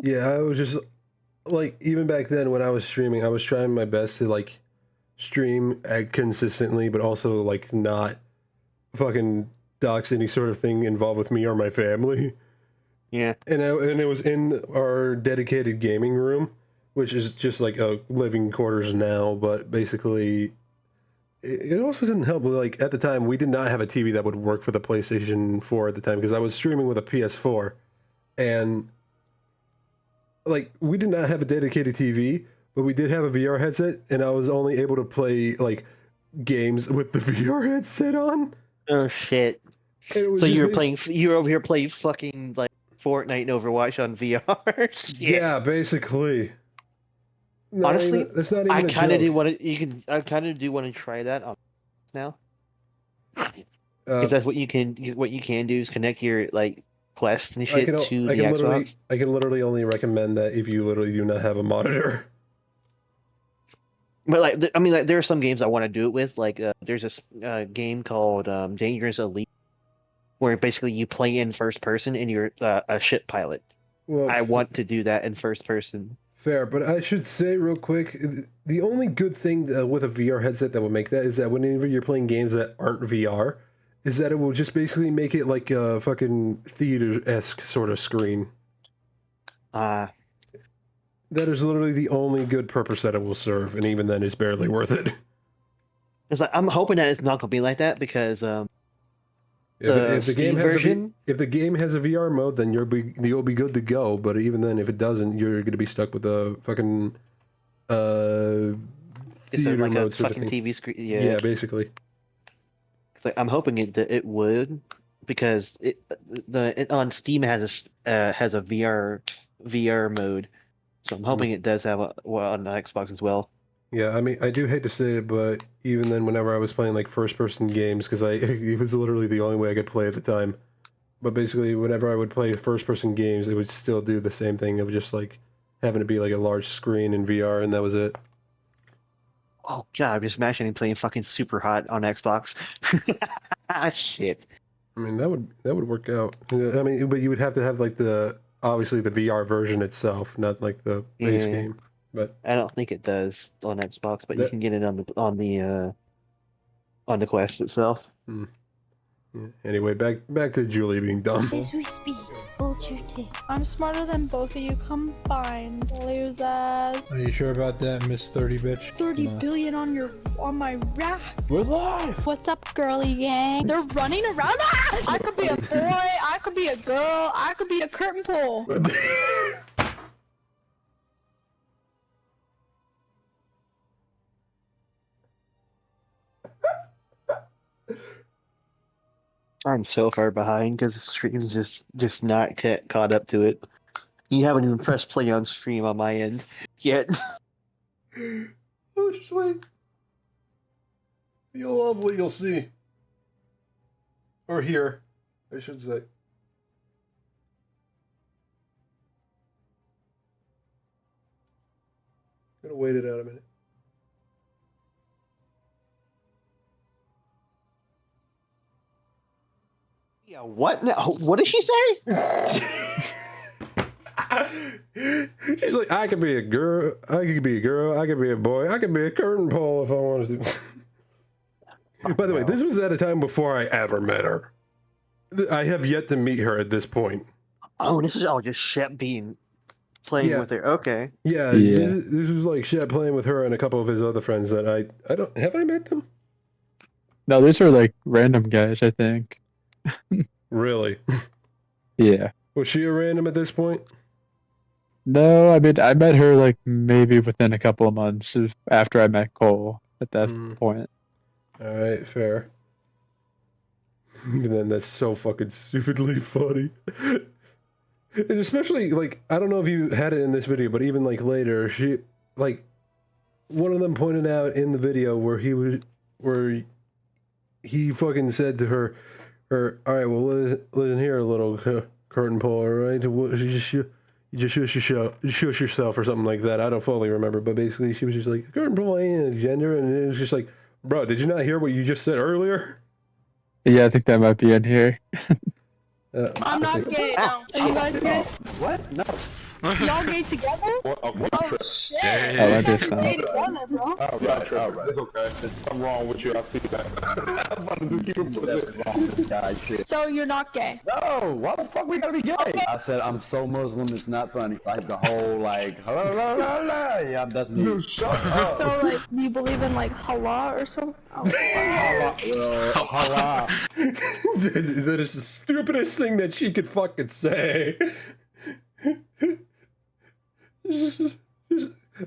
Yeah, I was just like even back then when I was streaming, I was trying my best to like stream consistently, but also like not fucking dox any sort of thing involved with me or my family. Yeah. And it was in our dedicated gaming room, which is just like a living quarters now, but basically it also didn't help. Like at the time, we did not have a TV that would work for the PlayStation 4 at the time because I was streaming with a PS4, and like we did not have a dedicated TV, but we did have a VR headset, and I was only able to play like games with the VR headset on. Oh shit! So you were over here playing fucking like Fortnite and Overwatch on VR. Shit. Yeah, basically. Honestly, that's not even I kind of joke. do want to. I kind of do want to try that on now, because that's what you can. What you can do is connect your like Quest and shit to the Xbox. I can literally only recommend that if you literally do not have a monitor. But like, I mean, like there are some games I want to do it with. Like, there's this game called Dangerous Elite, where basically you play in first person and you're a ship pilot. Well, I want to do that in first person. Fair, but I should say real quick, the only good thing with a VR headset that would make that is that whenever you're playing games that aren't VR, is that it will just basically make it like a fucking theater-esque sort of screen. That is literally the only good purpose that it will serve, and even then it's barely worth it. It's like I'm hoping that it's not gonna be like that because if the game has a VR mode, then you'll be good to go. But even then, if it doesn't, you're gonna be stuck with a fucking theater like mode a sort of fucking thing. TV screen. Yeah, basically. Like, I'm hoping it would because it on Steam has a VR mode, so I'm hoping it does have one on the Xbox as well. Yeah, I mean, I do hate to say it, but even then, whenever I was playing like first-person games, because it was literally the only way I could play at the time. But basically, whenever I would play first-person games, it would still do the same thing of just like having to be like a large screen in VR, and that was it. Oh god, I'm just imagining playing fucking Super Hot on Xbox. Shit. I mean, that would work out. I mean, but you would have to have like obviously the VR version itself, not like the base game. But I don't think it does on Xbox, but you can get it on the Quest itself. Yeah. Anyway, back to Julie being dumb. As we speak, hold your tit. I'm smarter than both of you combined. Lose ass. Are you sure about that, Miss 30 bitch? 30 billion on my rack. We're live. What's up, girly gang? They're running around. Ah! I could be a boy. I could be a girl. I could be a curtain pole. I'm so far behind because the stream's just not caught up to it. You haven't even pressed play on stream on my end yet. Oh, just wait. You'll love what you'll see. Or hear, I should say. I'm gonna wait it out a minute. Yeah, what now? What did she say? She's like, I could be a girl, I could be a boy, I could be a curtain pole if I wanted to. By the way, this was at a time before I ever met her. I have yet to meet her at this point. Oh, this is all just Shep being playing with her. Okay. Yeah. This was like Shep playing with her and a couple of his other friends that I don't have I met them? No, these are like random guys, I think. Really? Yeah. Was she a random at this point? No, I mean I met her like maybe within a couple of months after I met Cole at that point. All right, fair. Even then, that's so fucking stupidly funny. And especially, like, I don't know if you had it in this video, but even, like, later, she, like, one of them pointed out in the video where he fucking said to her, all right, well, listen here, little curtain pole, all right? You just shush yourself or something like that. I don't fully remember, but basically she was just like, curtain pole ain't a gender, and it was just like, bro, did you not hear what you just said earlier? Yeah, I think that might be in here. I'm not gay, no. Are you guys gay? What? No. Y'all gay together? Oh shit! Oh, that is fun. Gay together, bro. Alright. It's okay. There's something wrong with you. I see that. I'm about to keep it pushing. So you're not gay? No, why the fuck we gotta be gay? I said I'm so Muslim, it's not funny. Like the whole like, yeah, that's me. Dude, shut up. So like, do you believe in like Allah or something? Allah. That is the stupidest thing that she could fucking say.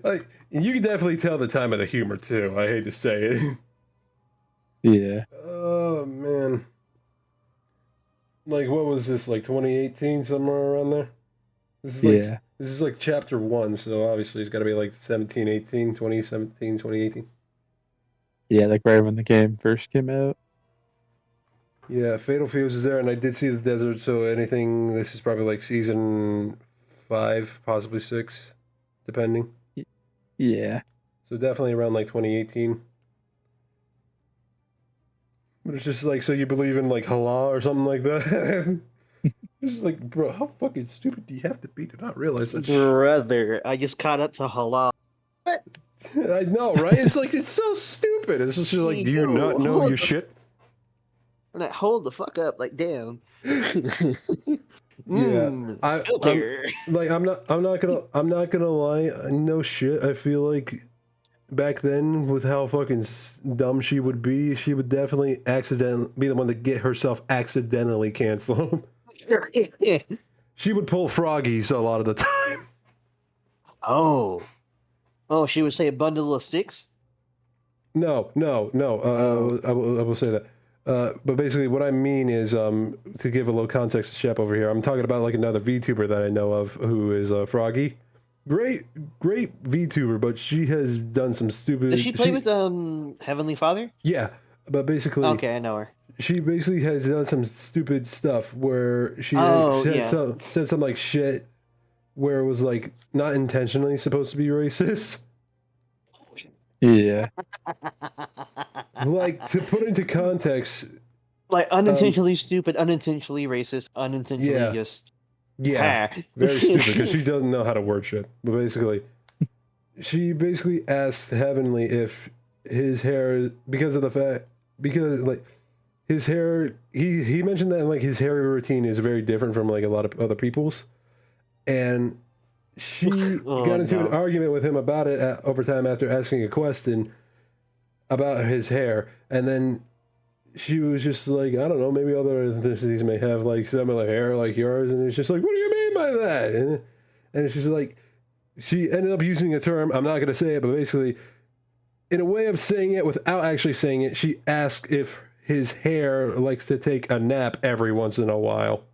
Like, you can definitely tell the time of the humor too. I hate to say it. Yeah. Oh man. Like, what was this? Like 2018, somewhere around there. This is like this is like chapter 1, so obviously it's got to be like 17, 18, 2017, 2018. Yeah, like right when the game first came out. Yeah, Fatal Fuse is there, and I did see the desert. So anything, this is probably like season 5, possibly 6, depending. Yeah. So definitely around like 2018. But it's just like, so you believe in like halal or something like that? It's like, bro, how fucking stupid do you have to be to not realize that? Brother, I just caught up to halal. What? I know, right? It's like, it's so stupid. It's just like, do you not know your shit? Like, hold the fuck up, like, damn. Yeah, filter. I'm not gonna lie. No shit. I feel like back then, with how fucking dumb she would be, she would definitely be the one to get herself accidentally canceled. She would pull froggies a lot of the time. Oh, she would say a bundle of sticks. No. I will say that. But basically, what I mean is, to give a little context to Shep over here, I'm talking about like another VTuber that I know of who is Froggy. Great VTuber, but she has done some stupid. Does she play with Heavenly Father? Yeah, but basically, okay, I know her. She basically has done some stupid stuff where she said some like shit where it was like not intentionally supposed to be racist. Yeah. Like, to put into context, like unintentionally stupid, unintentionally racist, unintentionally just. Yeah, very stupid because she doesn't know how to word shit. But basically, she basically asked Heavenly if his hair, because like his hair, he mentioned that like his hair routine is very different from like a lot of other people's, and she got into an argument with him about it over time after asking a question about his hair, and then she was just like, I don't know, maybe other ethnicities may have like similar hair like yours, and it's just like, what do you mean by that? And it's just like, she ended up using a term, I'm not gonna say it, but basically, in a way of saying it without actually saying it, she asked if his hair likes to take a nap every once in a while.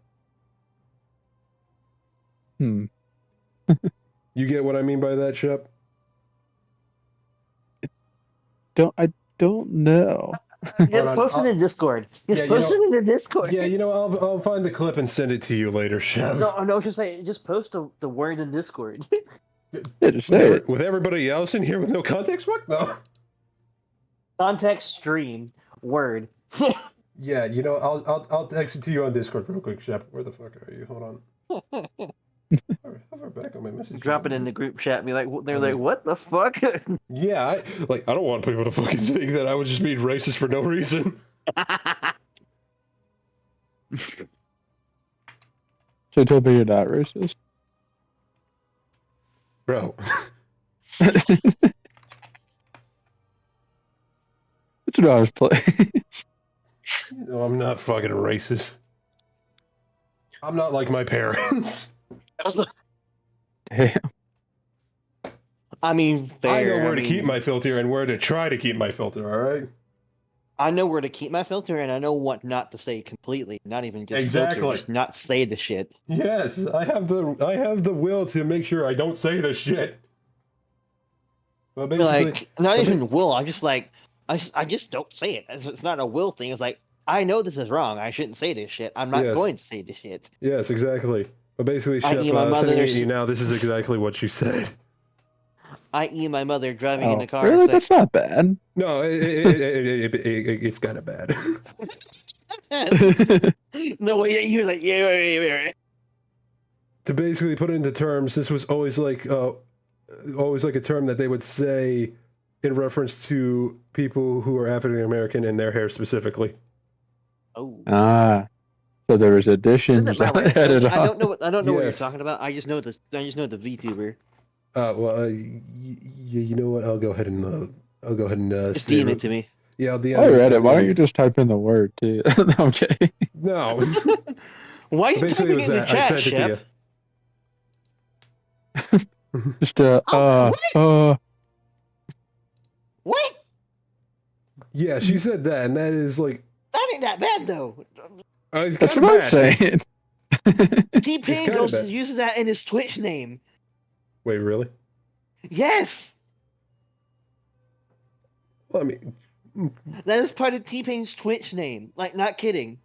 You get what I mean by that, Shep? I don't know. Yeah, post it in Discord. Post it in the Discord. Yeah, I'll find the clip and send it to you later, Shep. No, just post the word in Discord. With everybody else in here with no context? What? No. Context stream word. Yeah, I'll text it to you on Discord real quick, Shep. Where the fuck are you? Hold on. Hover back on my message. Drop it in the group chat and be like, they're like, what the fuck? Yeah, I don't want people to fucking think that I was just being racist for no reason. So tell me you're not racist? Bro. That's what I was playing. No, I'm not fucking racist. I'm not like my parents. Damn. I mean, fair. I know where to keep my filter and where to try to keep my filter, alright? I know where to keep my filter and I know what not to say completely. Not even just filter, just not say the shit. Yes, I have the will to make sure I don't say the shit. Well, basically, like, not even will, I just don't say it. It's not a will thing. It's like, I know this is wrong. I shouldn't say this shit. I'm not going to say this shit. Yes, exactly. But basically, Shep, sending it to you now, this is exactly what she said. I.e. my mother driving in the car. Really? That's not bad. No, it's kind of bad. No, wait, you're like, yeah. to basically put it into terms, this was always like a term that they would say in reference to people who are African American and their hair specifically. Oh. Ah. So there was additions added on. I don't know what you're Yes. talking about. I just know the VTuber. You know what? I'll go ahead and Just DM it to me. Yeah, I'll DM While it. you're at it, why don't you just type in the word too? Okay. No. Why are you Basically, typing it in the I chat, sent it to you. Just What? Yeah, she said that, and that is like. That ain't that bad though. That's what I'm saying. T-Pain uses that in his Twitch name. Wait, really? Yes. Well, I mean, that is part of T-Pain's Twitch name. Like, not kidding.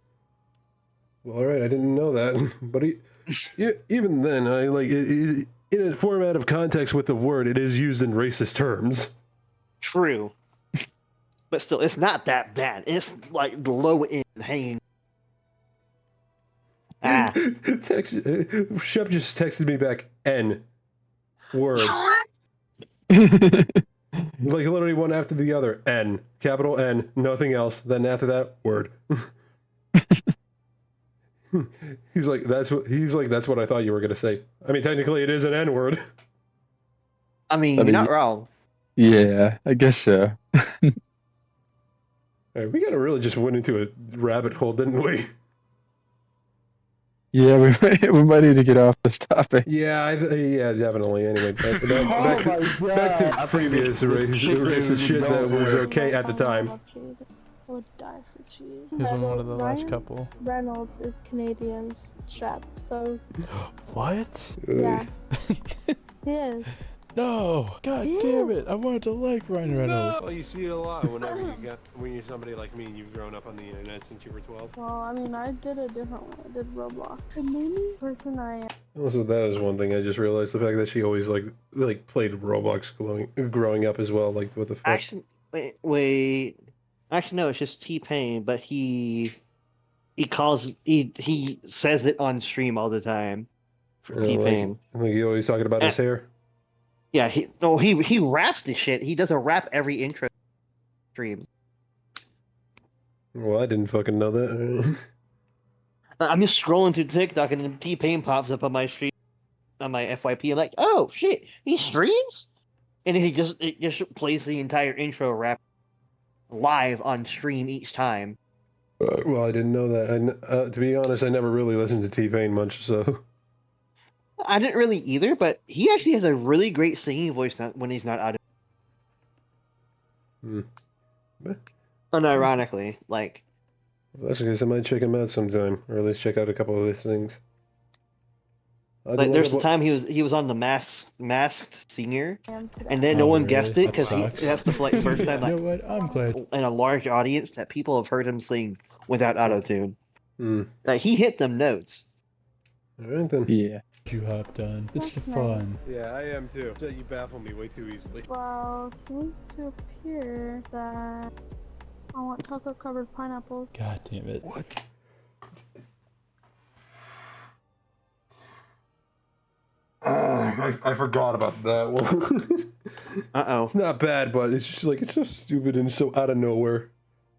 Well, all right, I didn't know that, but even then, I like it, in a format of context with the word, it is used in racist terms. True, but still, it's not that bad. It's like the low end hanging. Shep just texted me back N word. Like literally one after the other. N, capital N, nothing else. Then after that, word. He's like, that's what I thought you were gonna say. I mean, technically, it is an N word. I mean, you're not wrong. Yeah, I guess so. Right, we gotta really just went into a rabbit hole, didn't we? Yeah, we might need to get off this topic. Yeah, yeah, definitely. Anyway, back to previous racist shit that was okay at the time. I would die for cheese. He was on one of the last Ryan couple. Reynolds is Canadian's chef, so What? yeah, he is. No! God damn it! I wanted to like Ryan Reynolds. Well, you see it a lot whenever when you're somebody like me and you've grown up on the internet since you were 12. Well, I mean, I did a different one. I did Roblox. The main person I am. Also, that is one thing I just realized, the fact that she always like played Roblox growing up as well. Like, what the fuck? Actually, wait. Actually, no, it's just T-Pain, but he says it on stream all the time. For T-Pain. Like he always talking about his hair. Yeah, he raps the shit. He does a rap every intro streams. Well, I didn't fucking know that. I'm just scrolling through TikTok and then T-Pain pops up on my stream, on my FYP. I'm like, oh shit, he streams, and then it just plays the entire intro rap live on stream each time. Well, I didn't know that. To be honest, I never really listened to T-Pain much, so. I didn't really either, but he actually has a really great singing voice when he's not out of. Unironically, like. Well, that's because I might check him out sometime, or at least check out a couple of his things. Like, there's the time he was on the Masked Singer, and then no one guessed it because that's the first time. Like, you know what? I'm glad. In a large audience that people have heard him sing without autotune. Like, he hit them notes. All right then. Yeah. You hopped on. It's That's fun. Yeah, I am too. You baffle me way too easily. Well, seems to appear that I want taco covered pineapples. God damn it. What? I forgot about that one. Uh-oh. It's not bad, but it's just like, it's so stupid and so out of nowhere.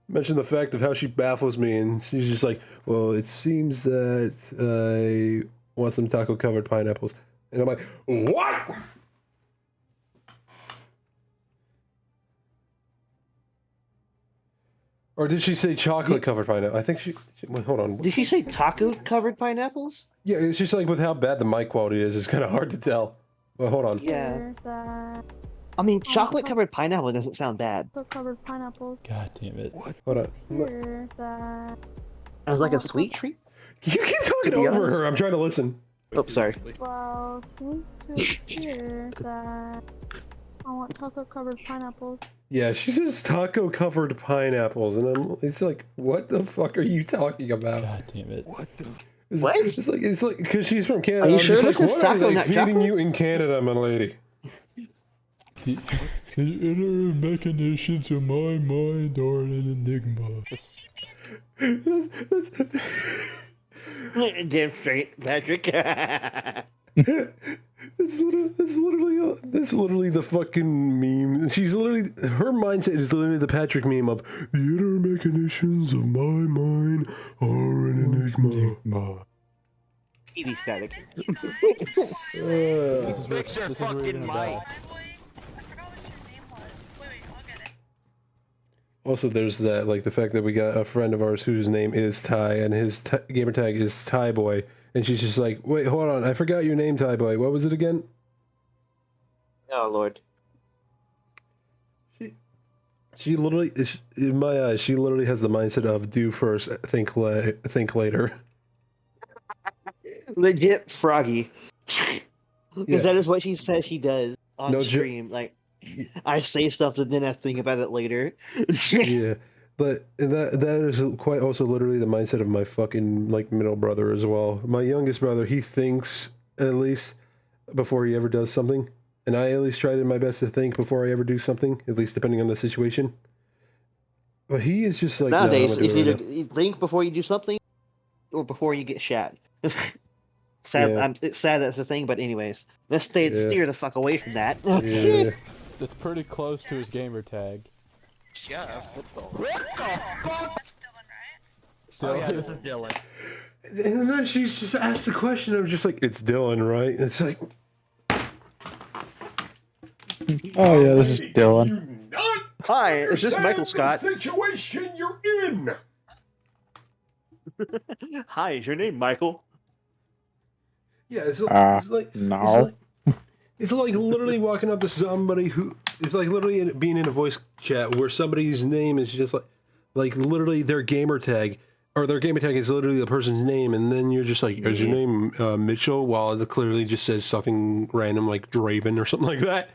Mention the fact of how she baffles me, and she's just like, well, it seems that I want some taco covered pineapples. And I'm like, what? Or did she say chocolate covered pineapple? I think she wait, hold on. Did she say taco covered pineapples? Yeah, it's just like with how bad the mic quality is, it's kind of hard to tell. Well, hold on. Yeah. I mean, chocolate covered pineapple doesn't sound bad. Taco covered pineapples. God damn it. What? Hold on. Appear that As like a sweet treat? You keep talking over her. I'm trying to listen. Oh, sorry. Well, seems to appear that I want taco covered pineapples. Yeah, she says taco covered pineapples, and it's like, what the fuck are you talking about? God damn it. What the? What? It's like, because she's from Canada. Are you I'm sure just this like, is what are taco, they not feeding chocolate? you in Canada, my lady? The inner machinations of my mind are an enigma. Damn straight, Patrick. It's literally the fucking meme. She's literally, her mindset is literally the Patrick meme of the inner machinations of my mind are an enigma. TV static. Fix your fucking mic. Also, there's that, like, the fact that we got a friend of ours whose name is Ty, and his gamer tag is Ty Boy, and she's just like, wait, hold on, I forgot your name, Ty Boy. What was it again? Oh, Lord. She literally, in my eyes, she literally has the mindset of do first, think later. Legit Froggy. Because Yeah. that is what she says she does on No stream. Like, I say stuff and then I think about it later. Yeah, but that is quite also literally the mindset of my fucking, like, middle brother as well. My youngest brother, he thinks, at least, before he ever does something. And I at least try my best to think before I ever do something, at least depending on the situation. But he is just like, Nowadays, no, it's either you think before you do something or before you get shot. Sad, Yeah. it's sad that's the thing, but anyways, let's steer the fuck away from that. Yeah. That's pretty close to his gamer tag. Yeah. What the fuck? Oh, yeah, this is Dylan. And then she's just asked the question. I was just like, it's Dylan, right? It's like, Oh yeah, this is Dylan. Hi, is this Michael Scott? Situation you're in. Hi, is your name Michael? yeah, it's like, no. It's like literally walking up to somebody who, it's like literally being in a voice chat where somebody's name is just like literally their gamer tag, or their gamer tag is literally the person's name, and then you're just like, is your name Mitchell? While it clearly just says something random like Draven or something like that.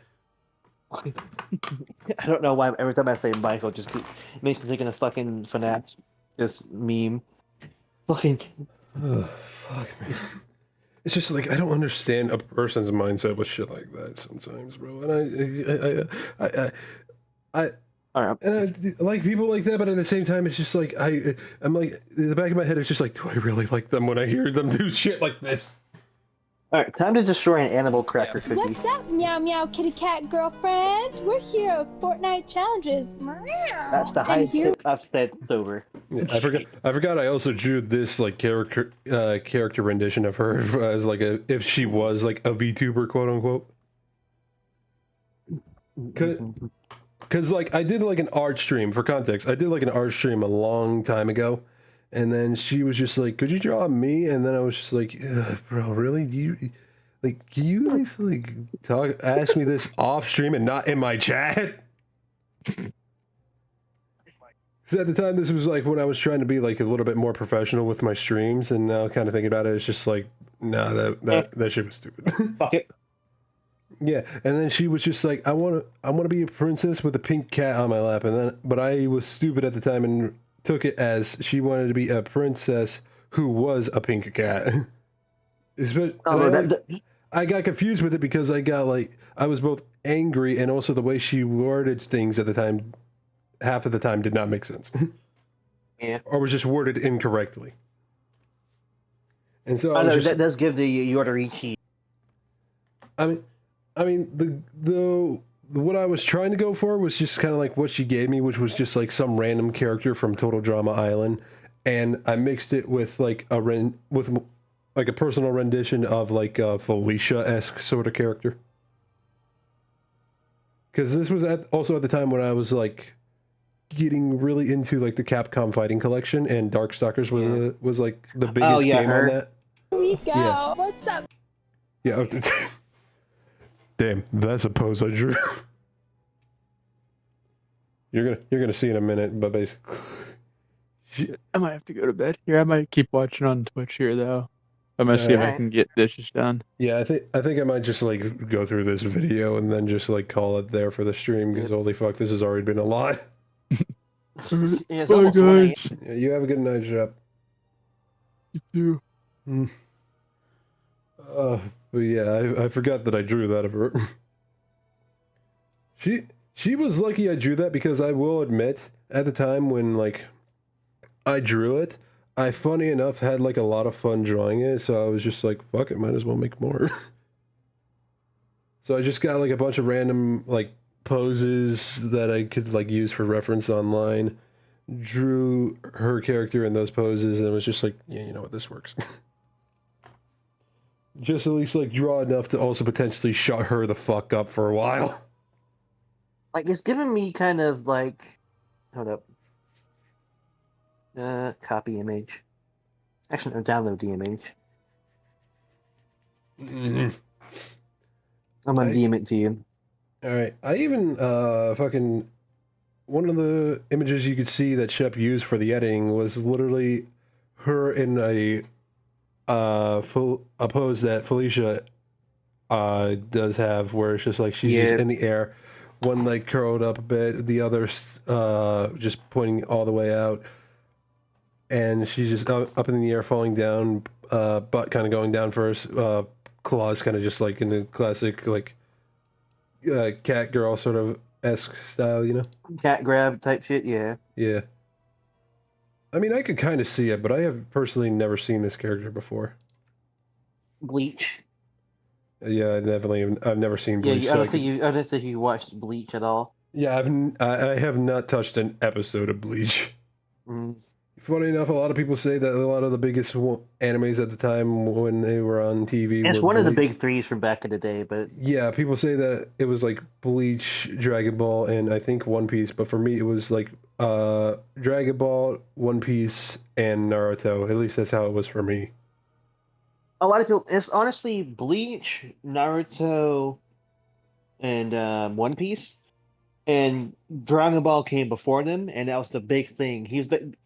I don't know why every time I say Michael, it makes me think of this fucking FNAF, this meme. Fucking. Oh, fuck, man. It's just like, I don't understand a person's mindset with shit like that sometimes, bro. And I like people like that, but at the same time, it's just like, I'm like, in the back of my head, it's just like, do I really like them when I hear them do shit like this? Alright, time to destroy an animal cracker cookie. What's up, meow meow kitty cat girlfriends? We're here at Fortnite challenges. Meow. That's the And highest here- kick I've said sober. Yeah, I forgot. I also drew this like character rendition of her as like if she was like a VTuber, quote unquote. Cause like I did like an art stream, for context. I did like an art stream a long time ago, and then she was just like, "Could you draw me?" And then I was just like, "Bro, really? Do you like? Can you at least like ask me this off stream and not in my chat?" Because at the time, this was like when I was trying to be like a little bit more professional with my streams, and now kind of thinking about it, it's just like, nah, that shit was stupid. Fuck it. Yeah, and then she was just like, I want to be a princess with a pink cat on my lap, but I was stupid at the time and took it as she wanted to be a princess who was a pink cat. I got confused with it because I was both angry and also the way she worded things at the time, half of the time did not make sense. Yeah. Or was just worded incorrectly. And so I know, that does give the Yordarichi. I mean, what I was trying to go for was just kind of like what she gave me, which was just like some random character from Total Drama Island, and I mixed it with like a personal rendition of like a Felicia-esque sort of character. Because this was also at the time when I was like getting really into like the Capcom fighting collection, and Darkstalkers was like the biggest game on that. Here we go. Yeah. What's up? Yeah. Damn, that's a pose I drew. You're gonna see in a minute, but basically, I might have to go to bed here. I might keep watching on Twitch here though. I'm gonna see if I can get dishes done. yeah, I think I might just like go through this video and then just like call it there for the stream because holy fuck, this has already been a lot. Yeah, Bye guys. Yeah, you have a good night, Shep. You too. But yeah, I forgot that I drew that of her. She was lucky I drew that because I will admit, at the time when like I drew it, I, funny enough, had like a lot of fun drawing it, so I was just like, fuck it, might as well make more. So I just got like a bunch of random like poses that I could like use for reference online, drew her character in those poses, and it was just like, yeah, you know what, this works. Just at least like draw enough to also potentially shut her the fuck up for a while. Like, it's giving me kind of like, hold up. Copy image. Actually, no, download the image. I'm gonna DM it to you. Alright, I even, fucking, one of the images you could see that Shep used for the editing was literally her in a pose that Felicia, does have, where it's just like, she's just in the air, one leg curled up a bit, the other, just pointing all the way out, and she's just up in the air, falling down, butt kind of going down first, claws kind of just like in the classic, like, cat girl sort of esque style, you know? Cat grab type shit, yeah. Yeah. I mean, I could kind of see it, but I have personally never seen this character before. Bleach. Yeah, I've never seen Bleach. Yeah, I don't think you watched Bleach at all. Yeah, I have not touched an episode of Bleach. Mm. Funny enough, a lot of people say that a lot of the biggest animes at the time when they were on TV It's were one of the big threes from back in the day, but... Yeah, people say that it was like Bleach, Dragon Ball, and I think One Piece, but for me it was like Dragon Ball, One Piece, and Naruto. At least that's how it was for me. A lot of people... It's honestly Bleach, Naruto, and One Piece. And Dragon Ball came before them, and that was the big thing.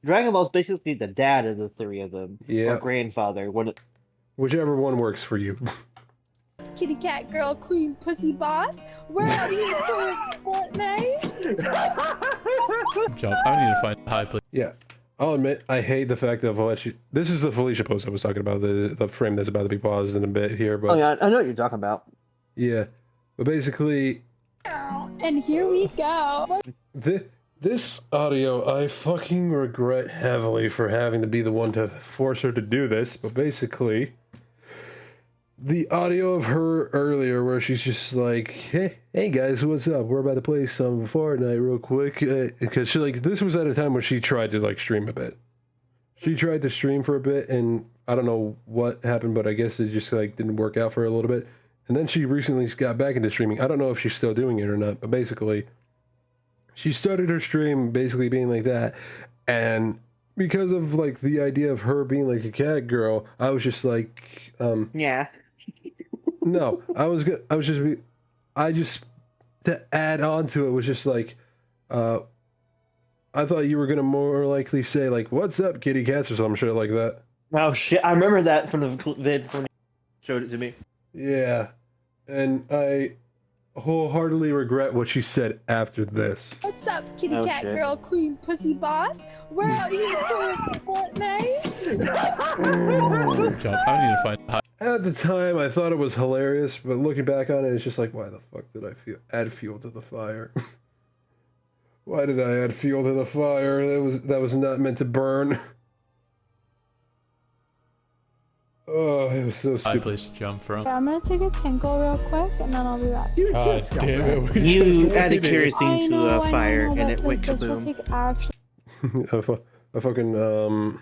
Dragon Ball's basically the dad of the three of them. Yeah. Or grandfather. Whichever one works for you. Kitty cat girl queen pussy boss. Where are you going, Fortnite? Jump. I need to find a high place. Yeah. I'll admit, I hate the fact that this is the Felicia post I was talking about, the frame that's about to be paused in a bit here, but... Oh yeah, I know what you're talking about. Yeah. But basically... And here we go. This audio, I fucking regret heavily for having to be the one to force her to do this, but basically, the audio of her earlier where she's just like, hey guys, what's up? We're about to play some Fortnite real quick, because this was at a time where she tried to like stream a bit. She tried to stream for a bit, and I don't know what happened, but I guess it just like didn't work out for her a little bit. And then she recently got back into streaming. I don't know if she's still doing it or not, but basically, she started her stream basically being like that. And because of like the idea of her being like a cat girl, I was just like, yeah. No, I just to add on to it was just like, I thought you were gonna more likely say like, "What's up, kitty cats?" or some shit like that. Oh shit! I remember that from the vid when you showed it to me. Yeah, and I wholeheartedly regret what she said after this. What's up, kitty cat girl queen pussy boss? Where are you going, Fortnite? I need to find a high. At the time, I thought it was hilarious, but looking back on it, it's just like, why the fuck did I add fuel to the fire? Why did I add fuel to the fire? That was not meant to burn. Oh, it was so stupid. High place to jump from. Yeah, I'm gonna take a tinkle real quick, and then I'll be back. God damn it! You added kerosene to a fire, and it went kaboom. I fucking no.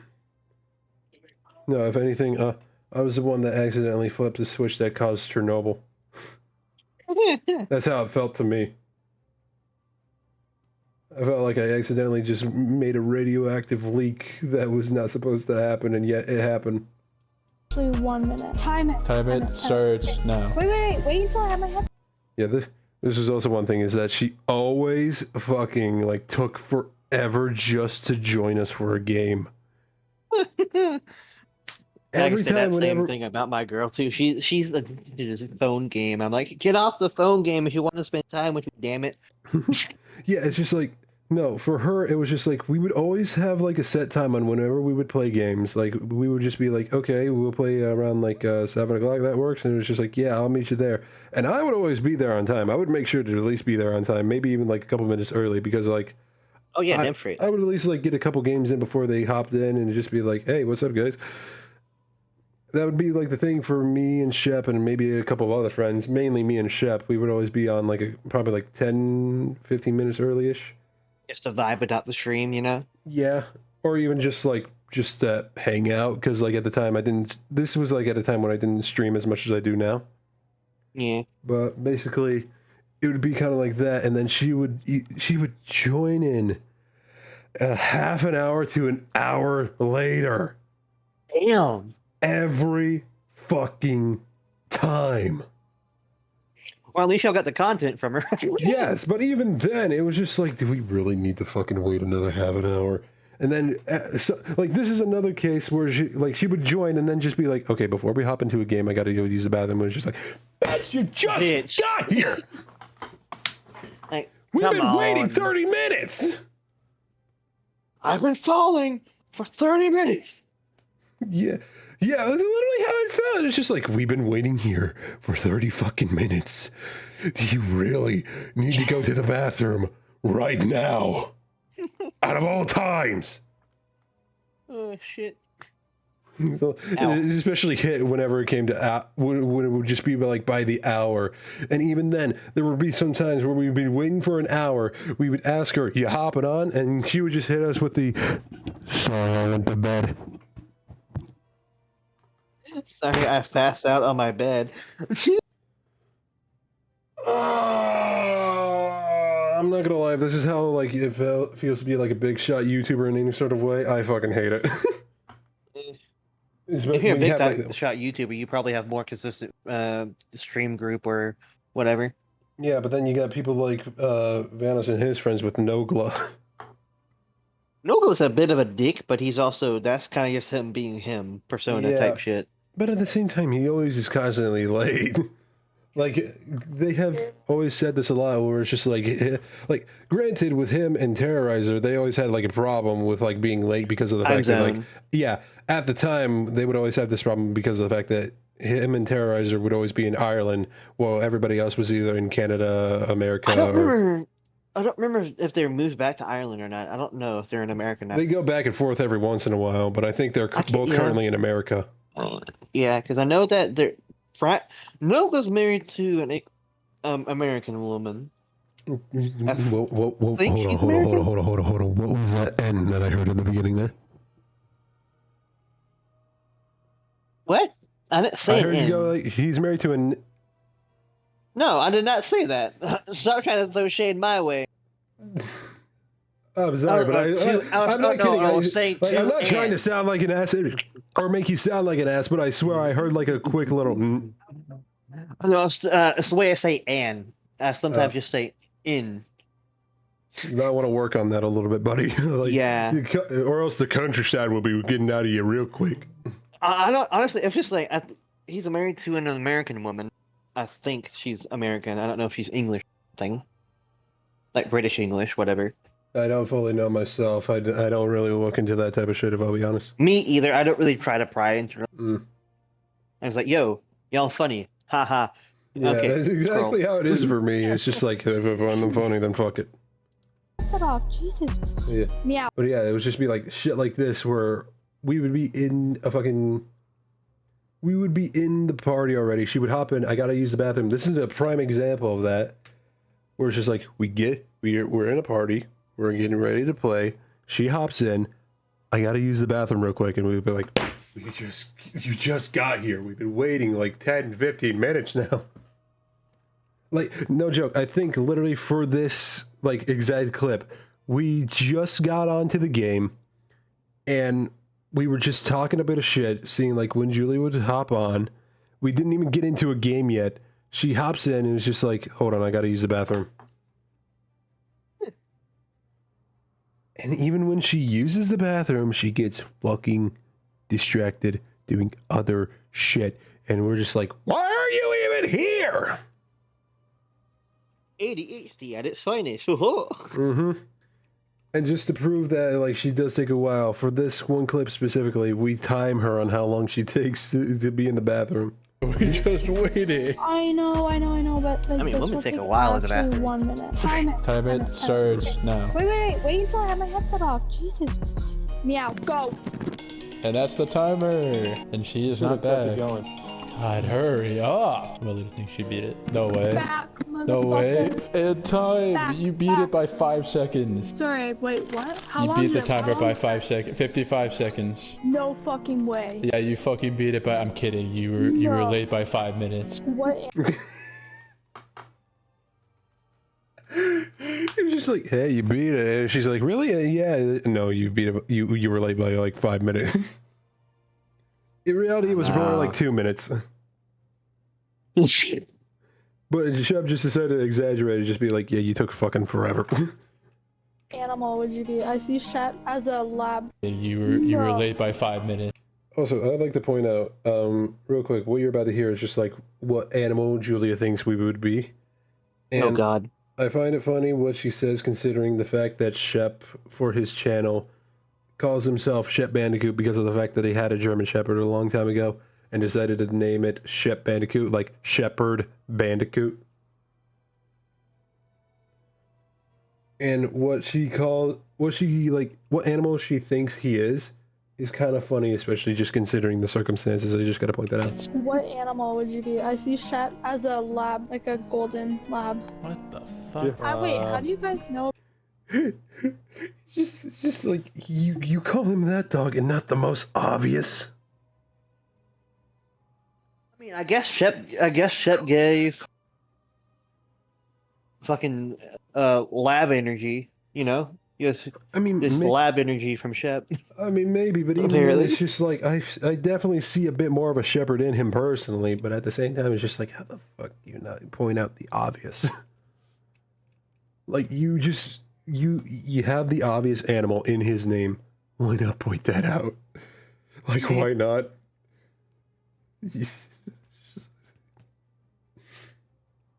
If anything, I was the one that accidentally flipped the switch that caused Chernobyl. That's how it felt to me. I felt like I accidentally just made a radioactive leak that was not supposed to happen, and yet it happened. Actually, 1 minute. Time it. Time it starts now. Wait until I have my head. Yeah, this is also one thing, is that she always fucking like took forever just to join us for a game. Every time, that same thing about my girl too. She's addicted to this phone game. I'm like, get off the phone game if you want to spend time with me. Damn it. Yeah, it's just like, no, for her it was just like we would always have like a set time on whenever we would play games. Like we would just be like, okay, we'll play around like 7 o'clock. That works. And it was just like, yeah, I'll meet you there. And I would always be there on time. I would make sure to at least be there on time, maybe even like a couple minutes early, because like Oh yeah, damn straight. I would at least like get a couple games in before they hopped in and just be like, "Hey, what's up, guys?" That would be like the thing for me and Shep and maybe a couple of other friends, mainly me and Shep. We would always be on like probably like 10, 15 minutes early-ish. Just to vibe without the stream, you know? Yeah, or even just hang out, because like at the time this was like at a time when I didn't stream as much as I do now. Yeah. But basically, it would be kind of like that, and then she would join in a half an hour to an hour later. Damn. Every fucking time. Or at least y'all got the content from her. Yes, but even then, it was just like, do we really need to fucking wait another half an hour? And then, this is another case where she would join and then just be like, okay, before we hop into a game, I gotta go use the bathroom. And it's just like, bitch, you just got here! Like, we've been waiting 30 minutes! I've been stalling for 30 minutes! Yeah. Yeah, that's literally how it felt. It's just like, we've been waiting here for 30 fucking minutes. Do you really need to go to the bathroom right now? Out of all times. Oh, shit. It especially hit whenever it came to, when it would just be like by the hour. And even then, there would be some times where we'd be waiting for an hour. We would ask her, you hopping on? And she would just hit us with the, sorry, I went to bed. Sorry, I passed out on my bed. I'm not gonna lie, if this is how like it feels to be like a big shot YouTuber in any sort of way, I fucking hate it. If you're a big time shot YouTuber, you probably have more consistent stream group or whatever. Yeah, but then you got people like Vanos and his friends with Nogla. Nogla's a bit of a dick, but he's also, that's kind of just him being him, persona type shit. But at the same time, he always is constantly late. Like, they have always said this a lot, where it's just like, granted, with him and Terrorizer, they always had, like, a problem with, like, being late because of the fact that, like, yeah, at the time, they would always have this problem because of the fact that him and Terrorizer would always be in Ireland, while everybody else was either in Canada, America, I don't remember if they moved back to Ireland or not. I don't know if they're in America now. They go back and forth every once in a while, but I think they're both currently in America. Yeah, because I know that Nogla's married to an American woman. Hold on. What was that N that I heard in the beginning there? What? I didn't say I heard you go like, he's married to an... No, I did not say that. Stop trying to throw shade my way. I'm sorry, but I'm not kidding. I'm not trying to sound like an ass or make you sound like an ass, but I swear I heard like a quick little... No, it's the way I say "and." I sometimes just say "in." You might want to work on that a little bit, buddy. Yeah. Or else the countryside will be getting out of you real quick. I don't, honestly, it's just like, he's married to an American woman. I think she's American. I don't know if she's English or something. Like British English, whatever. I don't fully know myself. I don't really look into that type of shit, if I'll be honest. Me either. I don't really try to pry into it. I was like, yo, y'all funny. Ha ha. Yeah, okay, that's exactly how it is for me. It's just like, if I find them funny, then fuck it. Set off. Jesus. Yeah. Meow. But yeah, it would just be like shit like this where we would be in the party already. She would hop in. I gotta use the bathroom. This is a prime example of that, where it's just like we're in a party. We're getting ready to play. She hops in. I gotta use the bathroom real quick, and we'd be like, you just got here. We've been waiting like 10, 15 minutes now. Like, no joke. I think literally for this like exact clip, we just got onto the game, and we were just talking a bit of shit, seeing like when Julie would hop on. We didn't even get into a game yet. She hops in and is just like, hold on, I gotta use the bathroom. And even when she uses the bathroom, she gets fucking distracted doing other shit. And we're just like, why are you even here? ADHD at its finest. And just to prove that, like, she does take a while, for this one clip specifically, we time her on how long she takes to be in the bathroom. We just waited. I know, but like I mean, this women will take take a while in the actually bathroom. 1 minute. Time it. Time it starts now. Wait until I have my headset off. Jesus Christ. Meow, go. And that's the timer. And she is not back. Going. God, hurry up. Mother thinks she beat it. No way. Back, No way. motherfucker. And time. Back, You beat it by 5 seconds. Sorry, wait, what? How You long beat the is it? How timer long by is 5 it? seconds. 55 seconds. No fucking way. Yeah, you fucking beat it, but I'm kidding. You were No. late by 5 minutes. What? It was just like, hey, you beat it. And she's like, really? Yeah. No, you beat it. You were late by like 5 minutes. In reality, it was more like 2 minutes. But Shep just decided to exaggerate and just be like, yeah, you took fucking forever. Animal would you be? I see Shet as a lab. You were late by 5 minutes. Also, I'd like to point out, real quick, what you're about to hear is just like what animal Julia thinks we would be. And Oh God. I find it funny what she says, considering the fact that Shep, for his channel, calls himself Shep Bandicoot because of the fact that he had a German Shepherd a long time ago and decided to name it Shep Bandicoot, like Shepherd Bandicoot. And what animal she thinks he is kind of funny, especially just considering the circumstances. I just gotta point that out. What animal would you be? I see Shet as a lab, like a golden lab. What the fuck? Wait, how do you guys know? Just like you call him that, dog, and not the most obvious. I mean, I guess Shep gave fucking lab energy, you know? Yes. I mean, this lab energy from Shep. I mean, maybe, but even then, it's just like I definitely see a bit more of a shepherd in him personally, but at the same time, it's just like, how the fuck do you not point out the obvious? Like you have the obvious animal in his name. Why not point that out? Like, why not?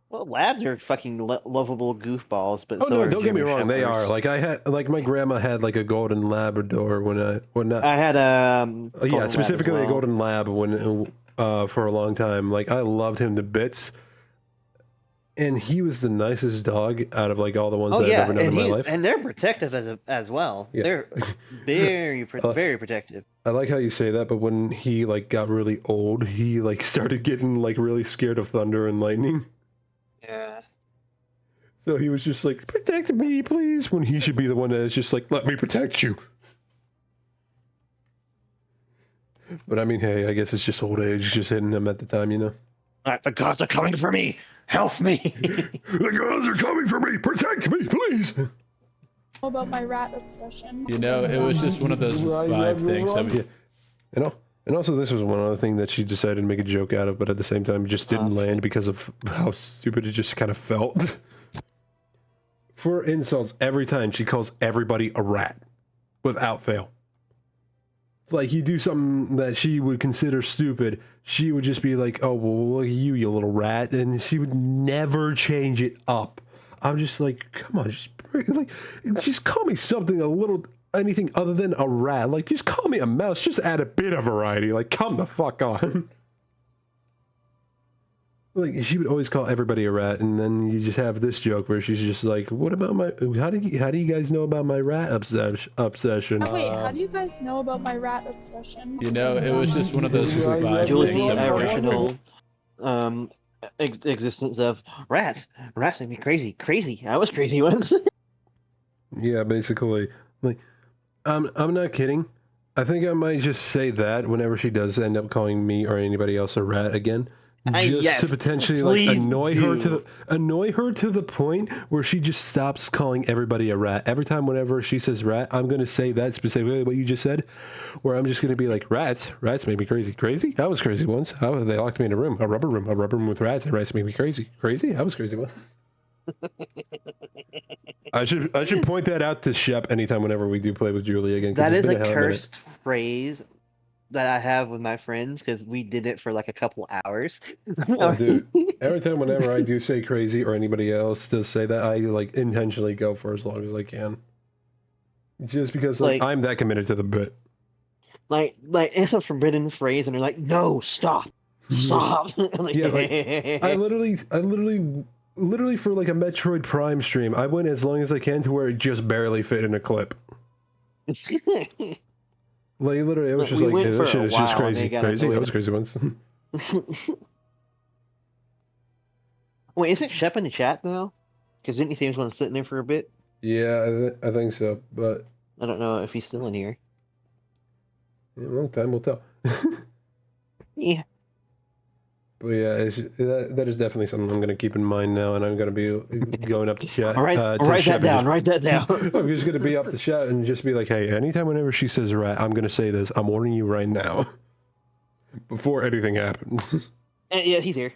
Well, labs are fucking lovable goofballs, but Oh no, don't get me wrong, they are. Like my grandma had like a golden Labrador when I had yeah, specifically a golden lab when for a long time. Like I loved him to bits. And he was the nicest dog out of like all the ones that I've ever known in my life. And they're protective as well. Yeah. They're very protective. I like how you say that, but when he like got really old, he like started getting like really scared of thunder and lightning. Yeah. So he was just like, protect me, please, when he should be the one that is just like, let me protect you. But I mean, hey, I guess it's just old age just hitting him at the time, you know? The gods are coming for me! Help me! The gods are coming for me! Protect me, please! About my rat obsession. You know, it was just one of those vibe things that we... And also, this was one other thing that she decided to make a joke out of, but at the same time, just didn't land because of how stupid it just kind of felt. For insults, every time she calls everybody a rat, without fail. Like, you do something that she would consider stupid, she would just be like, oh, well, look at you, you little rat, and she would never change it up. I'm just like, come on, just call me something a little... anything other than a rat. Like, just call me a mouse. Just add a bit of variety. Like, come the fuck on. Like, she would always call everybody a rat, and then you just have this joke where she's just like, what about my... How do you guys know about my rat obsession? Wait, how do you guys know about my rat obsession? You know, it was just one of those vibe Julie's things. the original existence of rats. Rats make me crazy. I was crazy once. Yeah, basically. Like, I'm not kidding. I think I might just say that whenever she does end up calling me or anybody else a rat again, just to potentially like annoy her to the point where she just stops calling everybody a rat. Every time whenever she says rat, I'm gonna say that specifically what you just said, where I'm just gonna be like, rats make me crazy. I was crazy once. They locked me in a rubber room with rats, and rats make me crazy. I was crazy once. I should point that out to Shep anytime whenever we do play with Julie again. That is a cursed phrase that I have with my friends because we did it for like a couple hours. Oh, dude, every time whenever I do say crazy or anybody else does say that, I like intentionally go for as long as I can. Just because like I'm that committed to the bit. Like it's a forbidden phrase and they're like, no, stop. Stop. Yeah, like I literally for like a Metroid Prime stream, I went as long as I can to where it just barely fit in a clip. Like literally, it was just We like, went hey, for this shit a is just while, and crazy, they got crazy. That annoyed. was crazy once. Wait, isn't Shep in the chat now? Because didn't he say he was going to sit in there for a bit? Yeah, I think so, but I don't know if he's still in here. yeah, well, time will tell. Yeah. But yeah, that is definitely something I'm going to keep in mind now, and I'm going to be going up to chat. Write that down. Write that down. I'm just going to be up to chat and just be like, hey, anytime whenever she says rat, I'm going to say this. I'm warning you right now. Before anything happens. Yeah, he's here.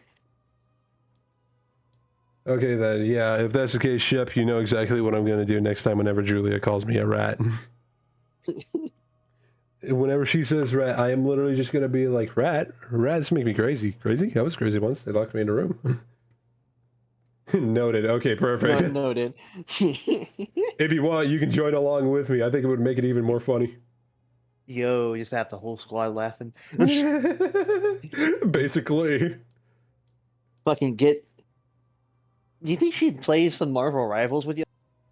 Okay, then, yeah, if that's the case, Shep, you know exactly what I'm going to do next time whenever Julia calls me a rat. Whenever she says rat, I am literally just going to be like, rat? Rats make me crazy. Crazy? I was crazy once. They locked me in a room. Noted. Okay, perfect. Noted. If you want, you can join along with me. I think it would make it even more funny. Yo, you just have the whole squad laughing. Basically. Fucking get... Do you think she'd play some Marvel Rivals with you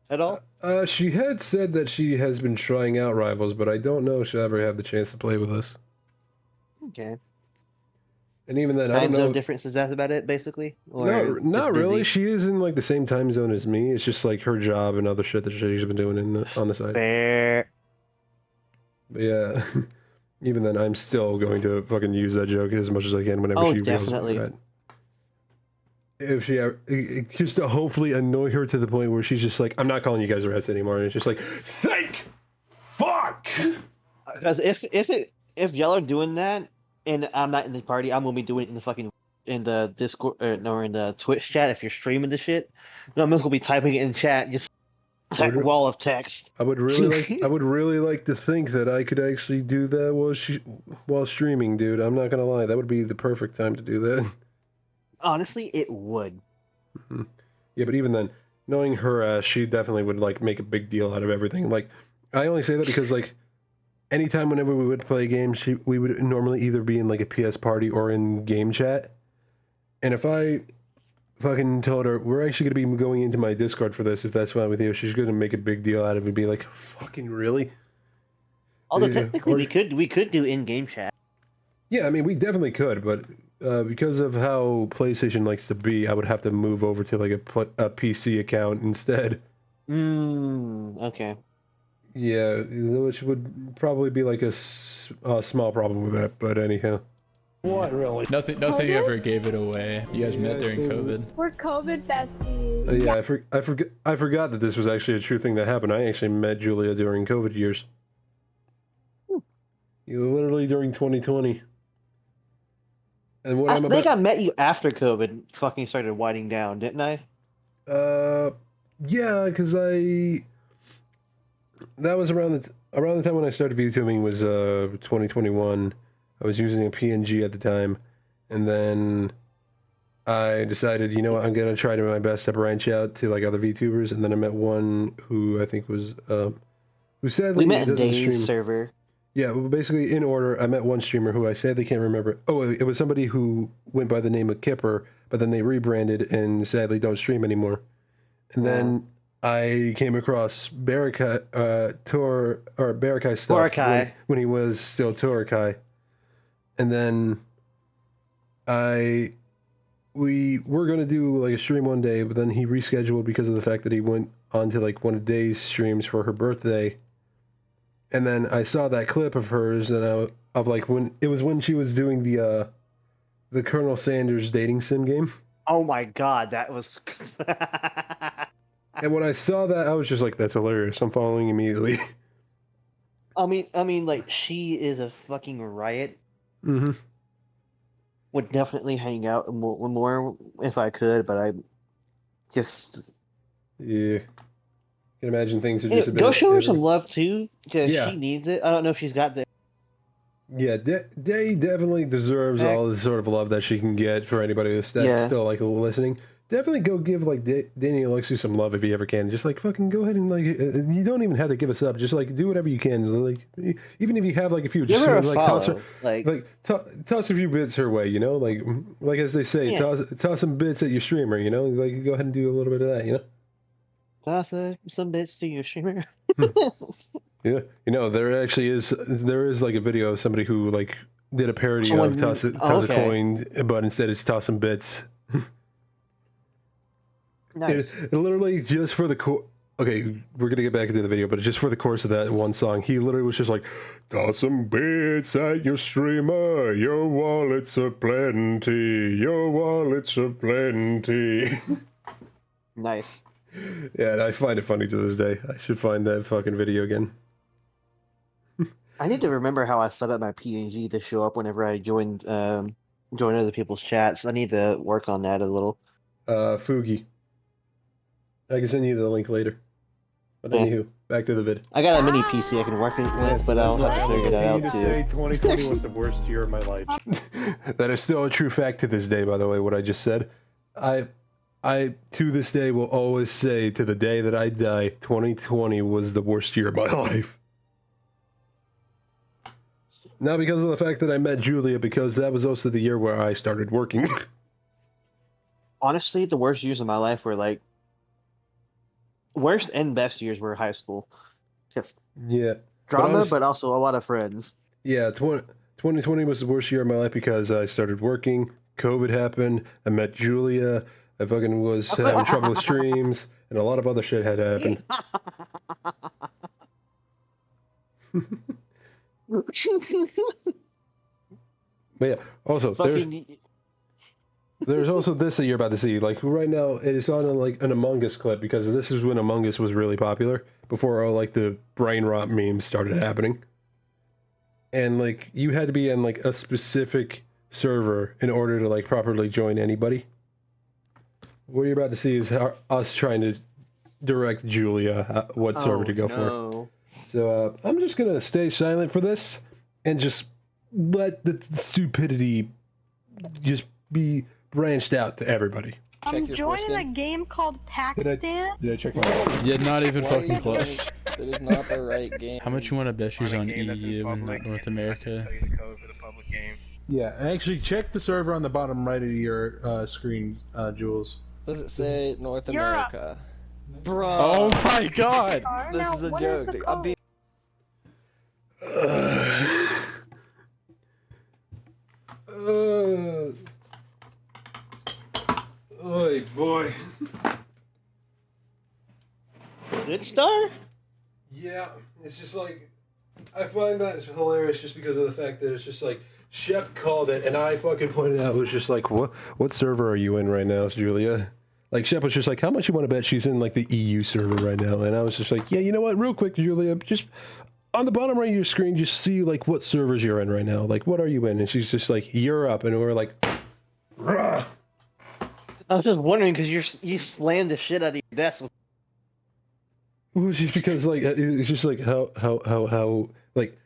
at all? She had said that she has been trying out Rivals, but I don't know if she'll ever have the chance to play with us. Okay. And even then, I Time don't know. zone differences, that's about it, basically? Or No, just not busy? really. She is in like the same time zone as me. It's just like her job and other shit that she's been doing on the side. Fair. But yeah, even then, I'm still going to fucking use that joke as much as I can whenever she definitely. reels it. If she ever, just to hopefully annoy her to the point where she's just like, I'm not calling you guys rats anymore. And it's just like, fuck! Because if y'all are doing that, and I'm not in the party, I'm gonna be doing it in the Discord or in the Twitch chat. If you're streaming the shit, I'm just gonna be typing it in chat, just wall of text. I would really like to think that I could actually do that while streaming, dude. I'm not gonna lie, that would be the perfect time to do that. Honestly, it would. Mm-hmm. Yeah, but even then, knowing her, she definitely would like make a big deal out of everything. Like, I only say that because like, anytime whenever we would play games, we would normally either be in like a PS party or in game chat. And if I fucking told her, we're actually going to be going into my Discord for this, if that's fine with you, she's going to make a big deal out of it and be like, fucking really? Although technically we could do in-game chat. Yeah, I mean, we definitely could, but because of how PlayStation likes to be, I would have to move over to like a PC account instead. Okay. Yeah, which would probably be like a small problem with that, but anyhow. What, really? Nothing ever gave it away. You guys met during COVID. We're COVID besties. Yeah, I forgot that this was actually a true thing that happened. I actually met Julia during COVID years. Literally during 2020. And what I think I met you after COVID fucking started winding down, didn't I? Yeah, because that was around the time when I started VTubing was 2021. I was using a PNG at the time, and then I decided, you know what, I'm gonna try to my best to branch out to like other VTubers, and then I met one who I think was who sadly we met doesn't Dave's stream. server. Yeah, well, basically in order, I met one streamer who I sadly can't remember. Oh, it was somebody who went by the name of Kipper, but then they rebranded and sadly don't stream anymore. And then I came across Barakai stuff when he was still Torakai. And then we were going to do like a stream one day, but then he rescheduled because of the fact that he went on to like one of Day's streams for her birthday. And then I saw that clip of hers, and when she was doing the Colonel Sanders dating sim game. Oh my god, that was. And when I saw that, I was just like, "That's hilarious!" I'm following immediately. I mean, like she is a fucking riot. Mm-hmm. Would definitely hang out more if I could, but I just. Yeah. Can imagine things are just a bit. Go show her some love too, because Yeah. she needs it. I don't know if she's got the. Yeah, Day definitely deserves all the sort of love that she can get for anybody that's still like listening. definitely go give like Danny and Alexi some love if you ever can. Just like fucking go ahead and like you don't even have to give us up. Just like do whatever you can. Like even if you have like a few, just Give her a like toss her follow, toss a few bits her way. You know, like as they say, Yeah. toss some bits at your streamer. You know, like go ahead and do a little bit of that. You know. Toss some bits to your streamer. Yeah, you know there is like a video of somebody who like did a parody Someone- of toss oh, a okay. coin, but instead it's toss some bits. Nice. It literally just for the okay, we're gonna get back into the video, but just for the course of that one song, he literally was just like, toss some bits at your streamer, your wallet's a plenty, your wallet's a plenty. Nice. Yeah, and I find it funny to this day. I should find that fucking video again. I need to remember how I set up my PNG to show up whenever I join other people's chats. I need to work on that a little. Fugi. I can send you the link later. But Yeah. anywho, back to the vid. I got a mini PC I can work it with, but I'll have to figure that out too. 2020 was the worst year of my life. That is still a true fact to this day, by the way, what I just said. I to this day will always say to the day that I die, 2020 was the worst year of my life. Not because of the fact that I met Julia, because that was also the year where I started working. Honestly, the worst years of my life were like worst and best years were high school. Just Yeah. drama, but also a lot of friends. Yeah, 2020 was the worst year of my life because I started working, COVID happened, I met Julia, I fucking was having trouble with streams, and a lot of other shit had happened. But yeah, also, there's also this that you're about to see. Like, right now, it is on an Among Us clip, because this is when Among Us was really popular, before all, like, the brain rot memes started happening. And, like, you had to be in, like, a specific server in order to, like, properly join anybody. What you're about to see is us trying to direct Julia what server to go for. So, I'm just gonna stay silent for this, and just let the stupidity just be branched out to everybody. I'm joining a game called Pakistan. Did I check my Yeah, not even Why fucking you close. It is not the right game. How much you want to bet she's on EU and not North America? Yeah, actually check the server on the bottom right of your screen, Jules. Does it say North Europe. America? Bro. Oh my god! This is a joke. I'm being. Oy boy. Good star? Yeah, it's just like, I find that it's hilarious just because of the fact that it's just like, Shep called it, and I fucking pointed out, it was just like, what server are you in right now, Julia? Like, Shep was just like, how much you want to bet she's in, like, the EU server right now? And I was just like, yeah, you know what, real quick, Julia, just on the bottom right of your screen, just see, like, what servers you're in right now. Like, what are you in? And she's just like, Europe, and we're like, rah. I was just wondering because you slammed the shit out of your desk. Well, just because, like, it's just like, how, like,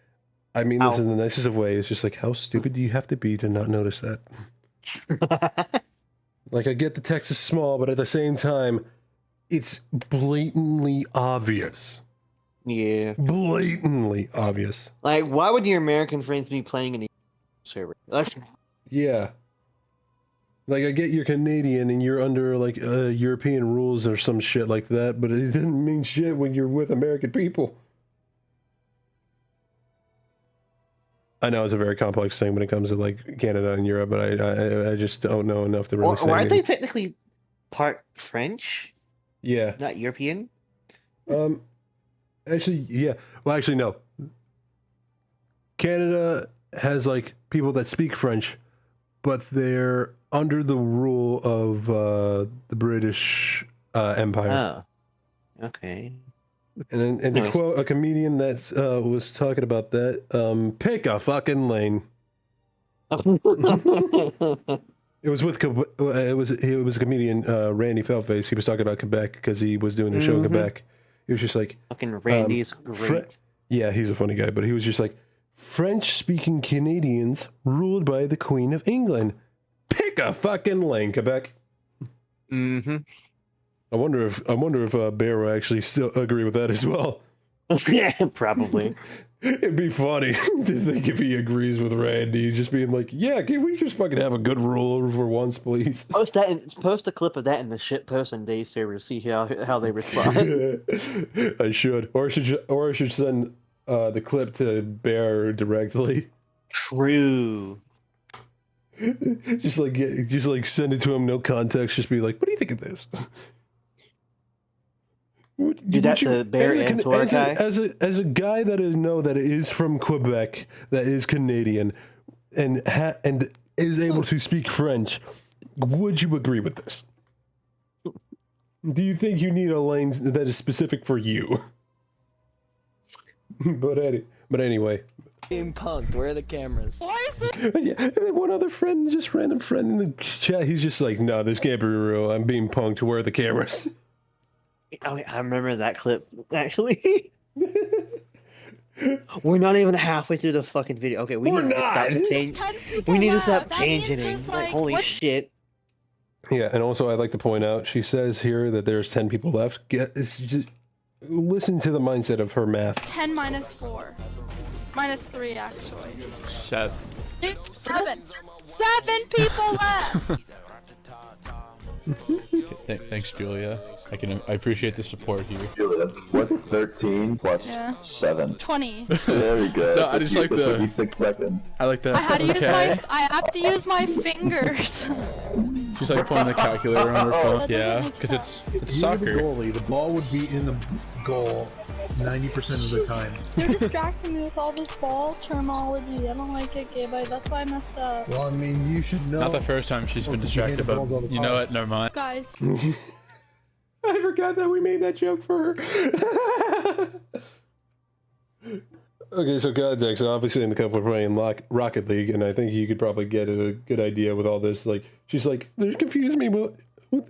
I mean this in the nicest of ways. It's just like, how stupid do you have to be to not notice that? Like, I get the text is small, but at the same time, it's blatantly obvious. Yeah. Blatantly obvious. Like, why would your American friends be playing in a server? Yeah. Like, I get you're Canadian and you're under, like, European rules or some shit like that, but it didn't mean shit when you're with American people. I know it's a very complex thing when it comes to, like, Canada and Europe, but I just don't know enough to really say Or aren't they anything. technically part French? Yeah. Not European? Actually, yeah. Well, actually, no. Canada has, like, people that speak French, but they're under the rule of the British Empire. Oh. Okay. And to Nice. quote a comedian that was talking about that, pick a fucking lane. It was with it was a comedian, Randy Feltface. He was talking about Quebec because he was doing a show in Mhm. Quebec. He was just like, Fucking Randy is great. yeah, he's a funny guy, but he was just like, French-speaking Canadians ruled by the Queen of England. Pick a fucking lane, Quebec. Mm-hmm. I wonder if Bear will actually still agree with that as well. Yeah, probably. It'd be funny to think if he agrees with Randy, just being like, "Yeah, can we just fucking have a good rule for once, please?" Post a clip of that in the shit post on Day server to see how they respond. I should, or I should send the clip to Bear directly. True. just like send it to him, no context. Just be like, "What do you think of this?" Do that to Bear and to our guy. As a guy that is from Quebec, that is Canadian, and is able to speak French, would you agree with this? Do you think you need a lane that is specific for you? but anyway. Being punked. Where are the cameras? Yeah, and then one other friend, just random friend in the chat, he's just like, "No, this can't be real. I'm being punked. Where are the cameras?" Oh, I remember that clip, actually. We're not even halfway through the fucking video. Okay, we need to stop changing. Like, holy shit. Yeah, and also I'd like to point out, she says here that there's 10 people left. Just listen to the mindset of her math. 10 minus 4. Minus 3, actually. 7. 7 people left! Thanks, Julia. I appreciate the support here. Julia, what's 13 plus 7? 20. There we go. No, I just like the 36 seconds. I like that. I have to use my fingers. She's like pulling the calculator on her phone. Yeah, because it's You were the soccer. goalie. The ball would be in the goal 90% of the time. You're distracting me with all this ball terminology. I don't like it, Gabe. That's why I messed up. Well, I mean, you should know. Not the first time she's been distracted, but you know what? Never mind. Guys. I forgot that we made that joke for her. Okay, so context. Obviously, in the couple are playing Rocket League, and I think you could probably get a good idea with all this. Like, she's like, they're confusing me with.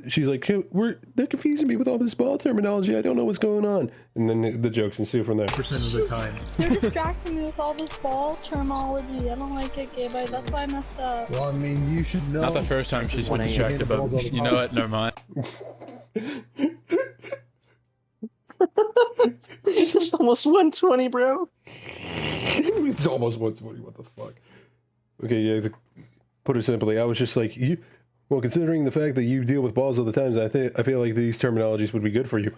She's like, they're confusing me with all this ball terminology. I don't know what's going on. And then the jokes ensue from there. Percent of the time. You're distracting me with all this ball terminology. I don't like it, Gabe. That's why I messed up. Well, I mean, you should know. Not the first time she's been distracted, but you know what? Never mind. It's almost 120, bro. It's almost 120. What the fuck? Okay, yeah. To put it simply, I was just like, well, considering the fact that you deal with balls all the time, I feel like these terminologies would be good for you.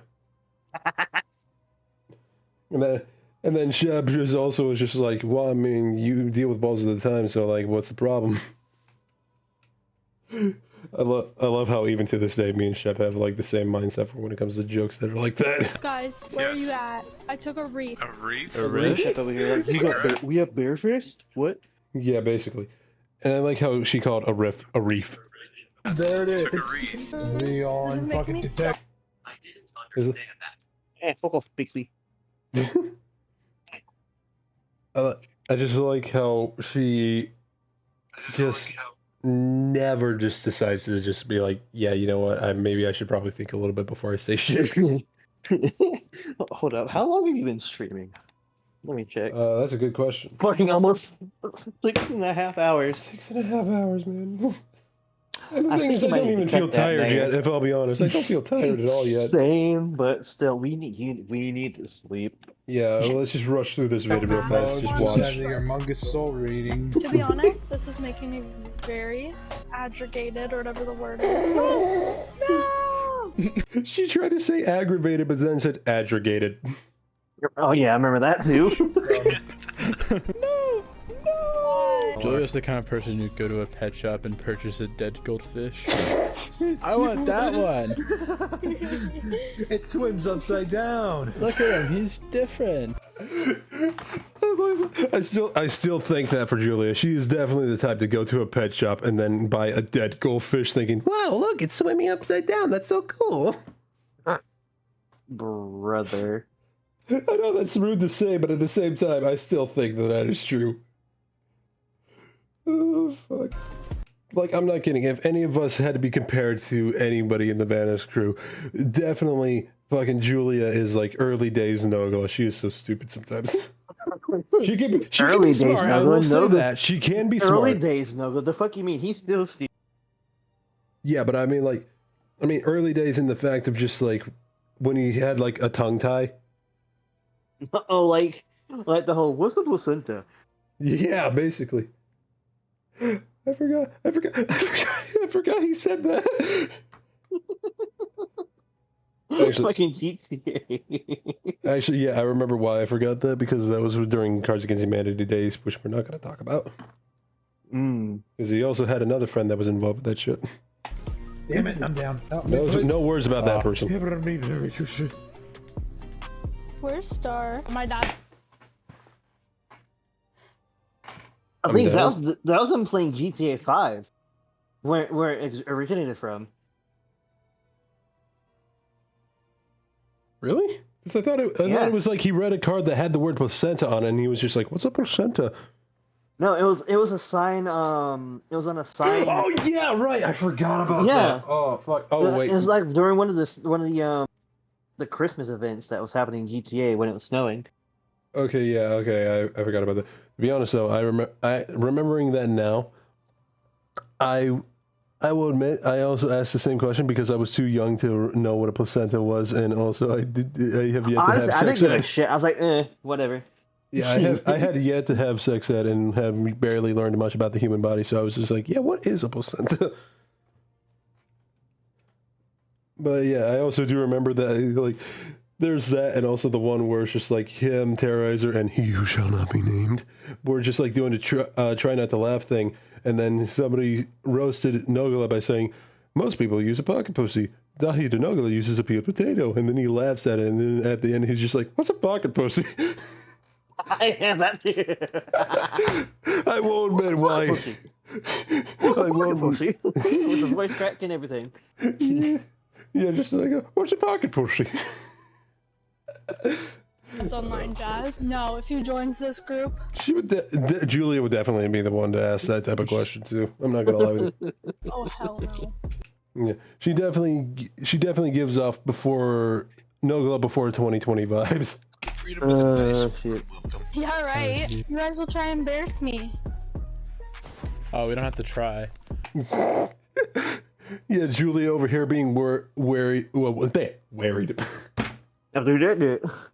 and then Shep was just like, well, I mean, you deal with balls all the time, so like, what's the problem? I love how even to this day, me and Shep have like the same mindset for when it comes to jokes that are like that. Guys, where are you at? I took a wreath. A wreath? A wreath? Shep over here. We have bear fist? What? Yeah, basically. And I like how she called a reef. There it is. We on fucking detect. Hey, fuck off, Bixby. I just like how she just never just decides to just be like, yeah, you know what? Maybe I should probably think a little bit before I say shit. Hold up. How long have you been streaming? Let me check. That's a good question. Fucking almost 6.5 hours. 6.5 hours, man. And the thing is, I don't even feel tired yet, if I'll be honest. I don't feel tired at all yet. Same, but still, we need to sleep. Yeah, well, let's just rush through this video real fast. Just watch. Your Mungus Soul reading. To be honest, this is making me very aggravated, or whatever the word is. No! She tried to say aggravated, but then said aggregated. Oh yeah, I remember that too. No! Julia's the kind of person who'd go to a pet shop and purchase a dead goldfish. I want that one. It swims upside down. Look at him, he's different. I still think that for Julia. She is definitely the type to go to a pet shop and then buy a dead goldfish thinking, wow, look, it's swimming upside down. That's so cool. Brother. I know that's rude to say, but at the same time, I still think that is true. Oh, fuck. Like, I'm not kidding. If any of us had to be compared to anybody in the Vanis crew, definitely fucking Julia is like early days Nogla. She is so stupid sometimes. She can be smart. I will say that. She can be smart. Early days Nogla. The fuck you mean? He's still stupid. Yeah, but I mean, like, I mean, early days in the fact of just like when he had like a tongue tie. Oh, like the whole what's the placenta? Yeah, basically. I forgot he said that. Fucking GTA. Actually, yeah, I remember why I forgot that, because that was during Cards Against Humanity days, which we're not going to talk about. Because he also had another friend that was involved with that shit. Damn it, I'm down. No words about that person. Where's Star? My dad. I think that was them playing GTA 5, where it originated from. Really? Because I thought it was like he read a card that had the word placenta on it, and he was just like, "What's a placenta?" No, it was a sign. It was on a sign. Oh yeah, right. I forgot about that. Oh fuck. Oh wait. It was like during one of the Christmas events that was happening in GTA when it was snowing. Okay, yeah, okay. I forgot about that. To be honest, though, remembering that now, I will admit I also asked the same question because I was too young to know what a placenta was, and also I have yet to have sex I didn't give ed. a shit. I was like, whatever. Yeah, I had yet to have sex ed and have barely learned much about the human body, so I was just like, yeah, what is a placenta? But yeah, I also do remember that, like, there's that, and also the one where it's just like him, Terrorizer, and he who shall not be named. We're just like doing the try not to laugh thing, and then somebody roasted Nogala by saying, most people use a pocket pussy. Dahi de Nogala uses a peeled potato, and then he laughs at it, and then at the end he's just like, what's a pocket pussy? I have that too. I won't admit why. I won't. With the voice crack and everything. Yeah, just like, what's a pocket pussy? It's online, Jazz. No, if he joins this group. She would. Julia would definitely be the one to ask that type of question too. I'm not gonna lie with you. Oh hell no. Yeah, she definitely gives off before Nogla before 2020 vibes. Shit. Yeah, right. You guys will try and embarrass me. Oh, we don't have to try. Yeah, Julia over here being worried.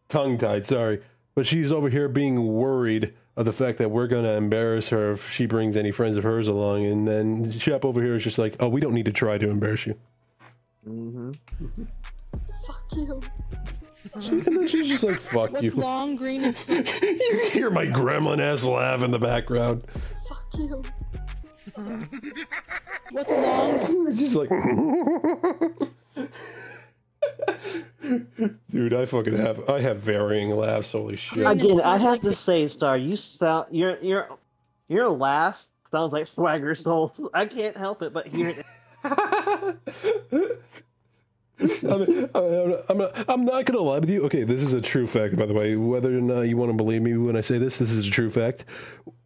Tongue-tied, sorry. But she's over here being worried of the fact that we're going to embarrass her if she brings any friends of hers along. And then Shep over here is just like, oh, we don't need to try to embarrass you. Fuck you. And then she's just like, fuck What's you. long, green, and You hear my gremlin-ass laugh in the background. fuck you. What's long? Just like... Dude, I have varying laughs, holy shit. Again, I have to say, Star, you sound your laugh sounds like Swagger Soul. I can't help it but hear it. I'm not gonna lie with you. Okay, this is a true fact, by the way. Whether or not you want to believe me when I say this is a true fact.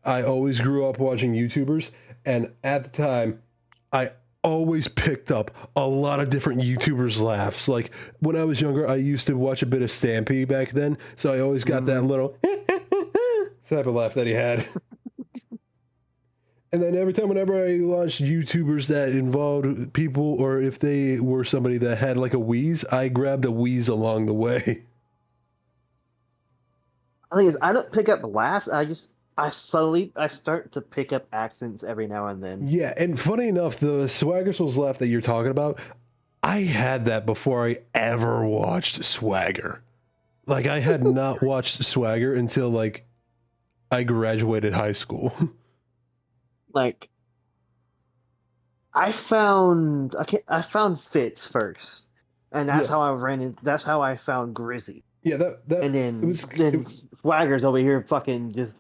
I always grew up watching YouTubers, and at the time, I always picked up a lot of different YouTubers' laughs. Like, when I was younger, I used to watch a bit of Stampy back then, so I always got that little type of laugh that he had. And then every time, whenever I watched YouTubers that involved people, or if they were somebody that had like a wheeze, I grabbed a wheeze along the way. I think I don't pick up laughs. I start to pick up accents every now and then. Yeah, and funny enough, the Swagger Souls laugh that you're talking about, I had that before I ever watched Swagger. Like, I had not watched Swagger until like I graduated high school. Like, I found Fitz first, and that's how I ran in. That's how I found Grizzy. Yeah, and then Swagger's over here fucking just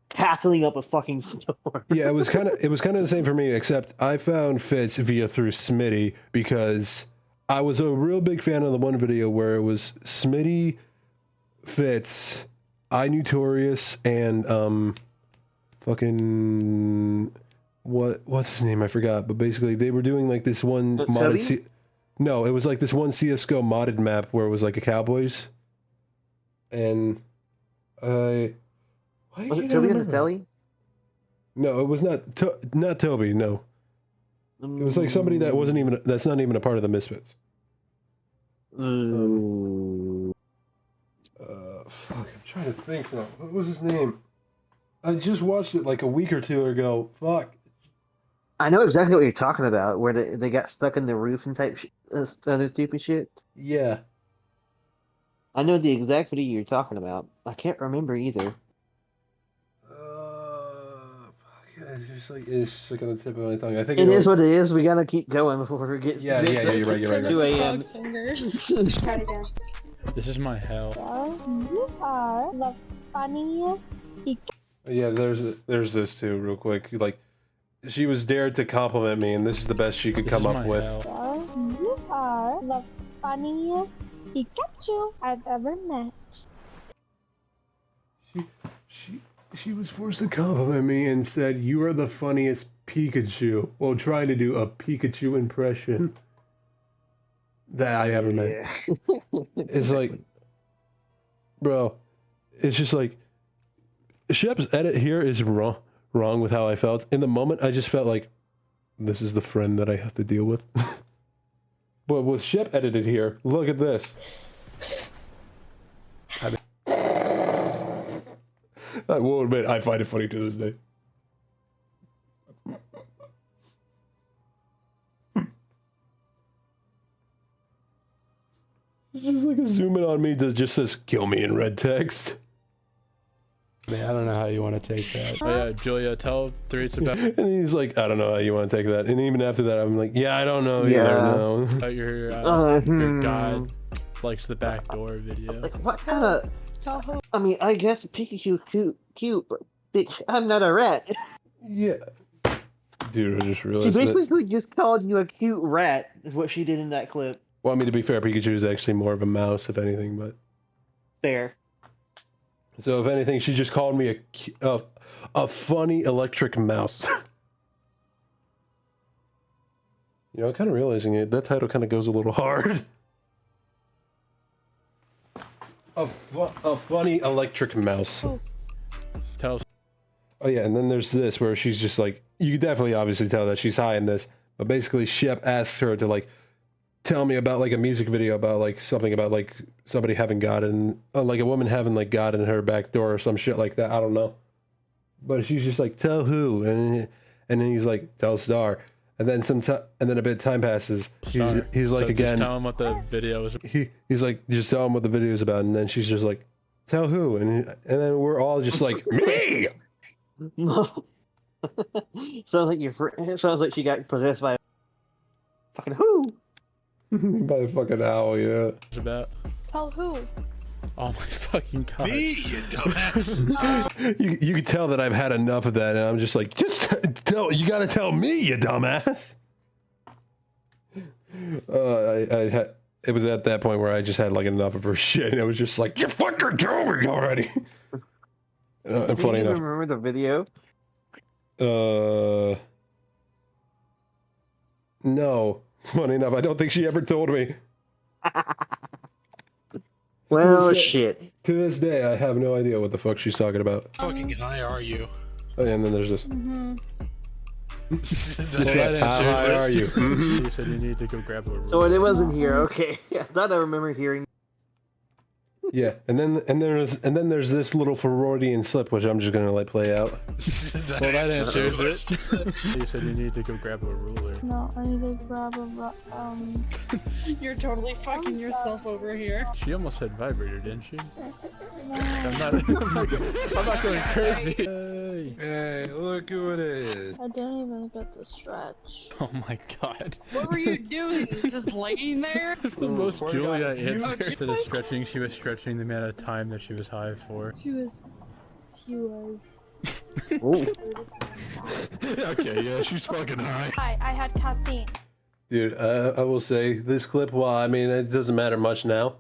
cackling up a fucking storm. Yeah, it was kind of the same for me, except I found Fitz through Smitty, because I was a real big fan of the one video where it was Smitty, Fitz, iNotorious, and fucking what's his name? I forgot. But basically, they were doing like this one modded. No, it was like this one CS:GO modded map where it was like a Cowboys, and was it Toby and the Telly? No, it was not Toby. No, It was like somebody that wasn't even, that's not even a part of the Misfits. Fuck, I'm trying to think now. What was his name? I just watched it like a week or two ago. Fuck. I know exactly what you're talking about, where they got stuck in the roof and type other stupid shit. Yeah. I know the exact video you're talking about. I can't remember either. It's just like on the tip of my tongue. I think It is what it is. We gotta keep going before we get. Yeah, you're right. 2 a.m. This is my hell. You are the funniest. Yeah, there's this too, real quick. Like, she was dared to compliment me, and this is the best she could come up with. You are the funniest Pikachu I've ever met. She was forced to compliment me and said, "You are the funniest Pikachu," while trying to do a Pikachu impression that I ever met. It's like, bro, it's just like, Shep's edit here is wrong with how I felt. In the moment, I just felt like, this is the friend that I have to deal with. But with Shep edited here, look at this. I will admit, I find it funny to this day. It's just like a zoom in on me that just says, "Kill me" in red text. Man, I don't know how you want to take that. Oh yeah, Julia, tell 3 it's about. And he's like, "I don't know how you want to take that." And even after that, I'm like, "Yeah, I don't know either." No. About your God likes the back door video. Like, what kind of... I mean, I guess Pikachu cute, but bitch, I'm not a rat. Yeah. Dude, I just She realized basically just called you a cute rat, is what she did in that clip. Well, I mean, to be fair, Pikachu is actually more of a mouse, if anything, but... Fair. So, if anything, she just called me a funny electric mouse. You know, kind of realizing it, that title kind of goes a little hard. A funny electric mouse. Tell us. Oh yeah, and then there's this where she's just like, you can definitely obviously tell that she's high in this, but basically Shep asks her to like tell me about like a music video about like something about like somebody having God in, like a woman having like God in her back door or some shit like that. I don't know, but she's just like, tell who, and then he's like, tell Star, and then and then a bit of time passes. He's like, so again, just tell him what the video is. He's like, just tell him what the video is about, and then she's just like, tell who, and then we're all just like, me. Sounds like sounds like she got possessed by fucking who? By a fucking owl, yeah. About. Tell who? Oh my fucking god. Me, you dumbass. You can tell that I've had enough of that, and I'm just like, just tell. You gotta tell me, you dumbass. It was at that point where I just had like enough of her shit, and it was just like, you fucking told me already. And funny enough, remember the video? No. Funny enough, I don't think she ever told me. Well, shit. To this day, I have no idea what the fuck she's talking about. Fucking high are you? Oh, yeah, and then there's this. That's how high are you? You said you need to go grab a roll. So it wasn't here. Okay, I thought I remember hearing. Yeah, and then there's this little Freudian slip which I'm just gonna let play out. Well, that answers it. You said you need to go grab a ruler. No, I need to grab You're totally fucking yourself over here. She almost said vibrator, didn't she? I'm not going crazy. Hey, look who it is. I don't even get to stretch. Oh my god. What were you doing? Just laying there? That's the most Julia answer to the stretching. She was stretching the amount of time that she was high for. She was. Okay, yeah, she's fucking high. Hi, I had caffeine. Dude, I will say, this clip, well, I mean, it doesn't matter much now.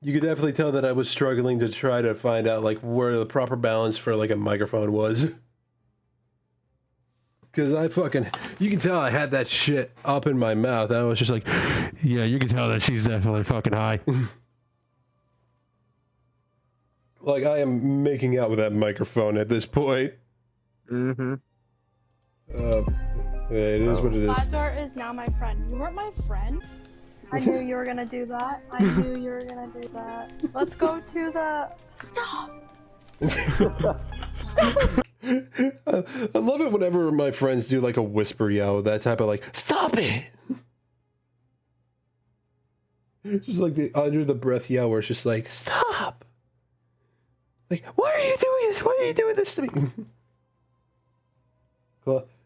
You could definitely tell that I was struggling to try to find out, like, where the proper balance for, like, a microphone was. Because you can tell I had that shit up in my mouth. I was just like, yeah, you can tell that she's definitely fucking high. Like, I am making out with that microphone at this point. Mm-hmm. Yeah, it is what it is. Lazar is now my friend. You weren't my friend. I knew you were gonna do that. I knew you were gonna do that. Let's go to the... Stop! I love it whenever my friends do like a whisper yell, that type of like, stop it! Just like the under the breath yell where it's just like, stop! Like, why are you doing this? Why are you doing this to me?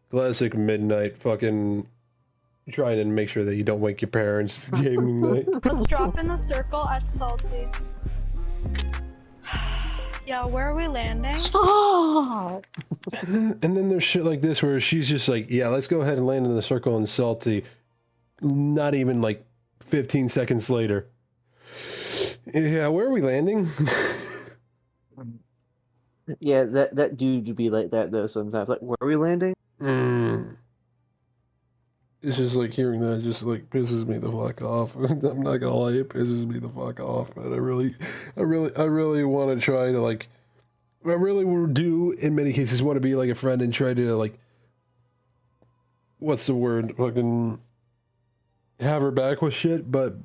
Classic midnight fucking trying to make sure that you don't wake your parents gaming night. Let's drop in the circle at Salty. Yeah, where are we landing? Stop! And then there's shit like this where she's just like, yeah, let's go ahead and land in the circle in Salty. Not even like 15 seconds later. Yeah, where are we landing? Yeah, that dude would be like that though sometimes. Like, where are we landing? It's just like hearing that just like pisses me the fuck off. I'm not gonna lie, it pisses me the fuck off. And I really want to try to like, I really do in many cases want to be like a friend and try to like, what's the word? Fucking have her back with shit, but